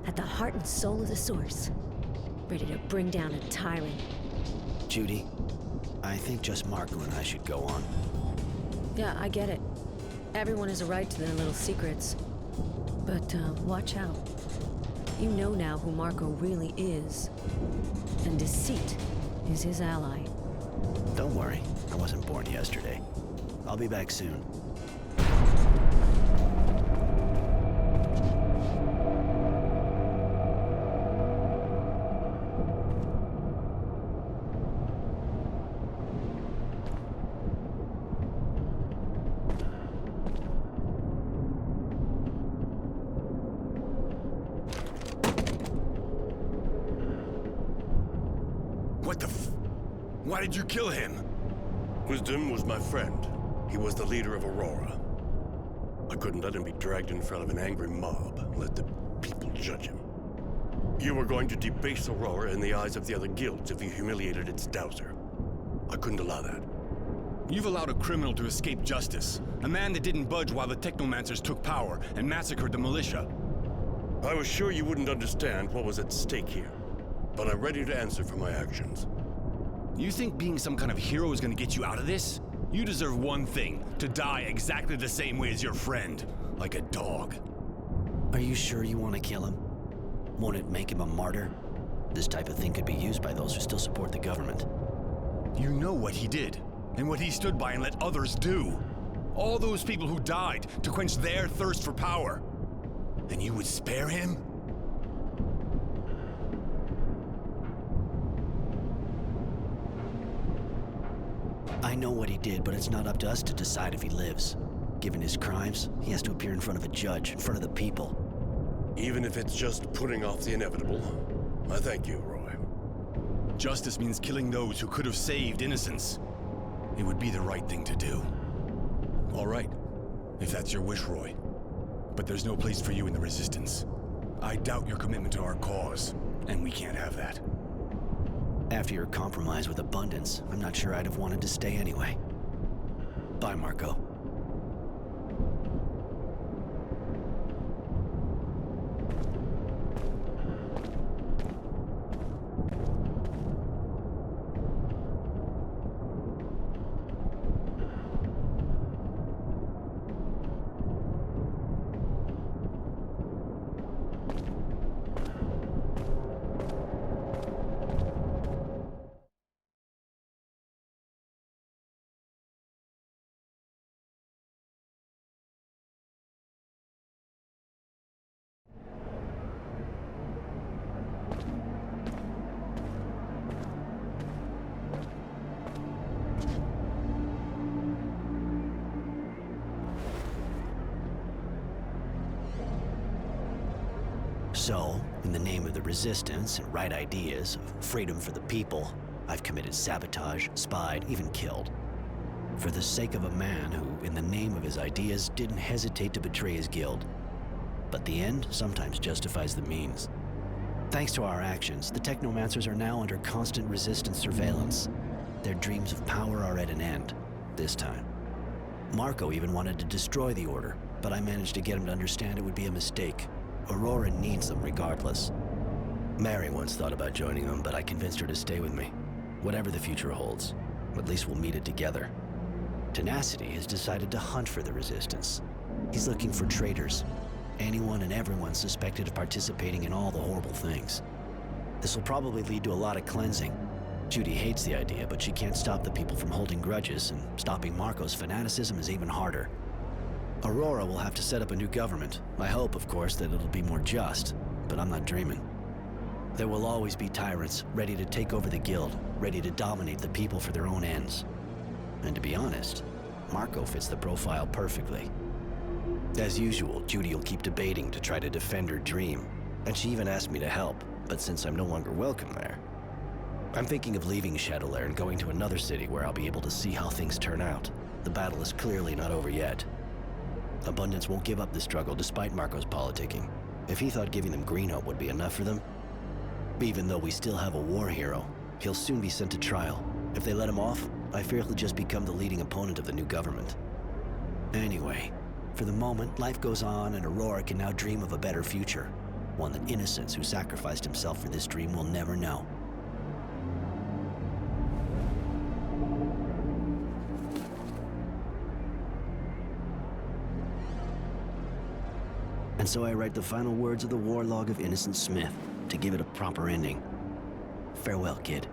at the heart and soul of the Source, ready to bring down a tyrant. Judy, I think just Marco and I should go on. Yeah, I get it. Everyone has a right to their little secrets. But, watch out. You know now who Marco really is. And deceit is his ally. Don't worry, I wasn't born yesterday. I'll be back soon. What the f... Why did you kill him? Wisdom was my friend. He was the leader of Aurora. I couldn't let him be dragged in front of an angry mob. Let the people judge him. You were going to debase Aurora in the eyes of the other guilds if you humiliated its dowser. I couldn't allow that. You've allowed a criminal to escape justice. A man that didn't budge while the Technomancers took power and massacred the militia. I was sure you wouldn't understand what was at stake here, but I'm ready to answer for my actions. You think being some kind of hero is gonna get you out of this? You deserve one thing, to die exactly the same way as your friend, like a dog. Are you sure you want to kill him? Won't it make him a martyr? This type of thing could be used by those who still support the government. You know what he did, and what he stood by and let others do. All those people who died to quench their thirst for power. And you would spare him? I know what he did, but it's not up to us to decide if he lives. Given his crimes, he has to appear in front of a judge, in front of the people. Even if it's just putting off the inevitable, I thank you, Roy. Justice means killing those who could have saved innocence. It would be the right thing to do. All right, if that's your wish, Roy. But there's no place for you in the Resistance. I doubt your commitment to our cause, and we can't have that. After your compromise with Abundance, I'm not sure I'd have wanted to stay anyway. Bye, Marco. So, in the name of the Resistance and right ideas, of freedom for the people, I've committed sabotage, spied, even killed. For the sake of a man who, in the name of his ideas, didn't hesitate to betray his guild. But the end sometimes justifies the means. Thanks to our actions, the Technomancers are now under constant Resistance surveillance. Their dreams of power are at an end, this time. Marco even wanted to destroy the Order, but I managed to get him to understand it would be a mistake. Aurora needs them regardless. Mary once thought about joining them, but I convinced her to stay with me. Whatever the future holds, at least we'll meet it together. Tenacity has decided to hunt for the Resistance. He's looking for traitors. Anyone and everyone suspected of participating in all the horrible things. This will probably lead to a lot of cleansing. Judy hates the idea, but she can't stop the people from holding grudges, and stopping Marco's fanaticism is even harder. Aurora will have to set up a new government. I hope, of course, that it'll be more just, but I'm not dreaming. There will always be tyrants, ready to take over the guild, ready to dominate the people for their own ends. And to be honest, Marco fits the profile perfectly. As usual, Judy will keep debating to try to defend her dream, and she even asked me to help, but since I'm no longer welcome there, I'm thinking of leaving Shadowlair and going to another city where I'll be able to see how things turn out. The battle is clearly not over yet. Abundance won't give up the struggle despite Marco's politicking. If he thought giving them Green Hope would be enough for them, even though we still have a war hero, he'll soon be sent to trial. If they let him off, I fear he'll just become the leading opponent of the new government. Anyway, For the moment, life goes on, and Aurora can now dream of a better future. One that Innocence, who sacrificed himself for this dream, will never know. And so I write the final words of the War Log of Innocent Smith to give it a proper ending. Farewell, kid.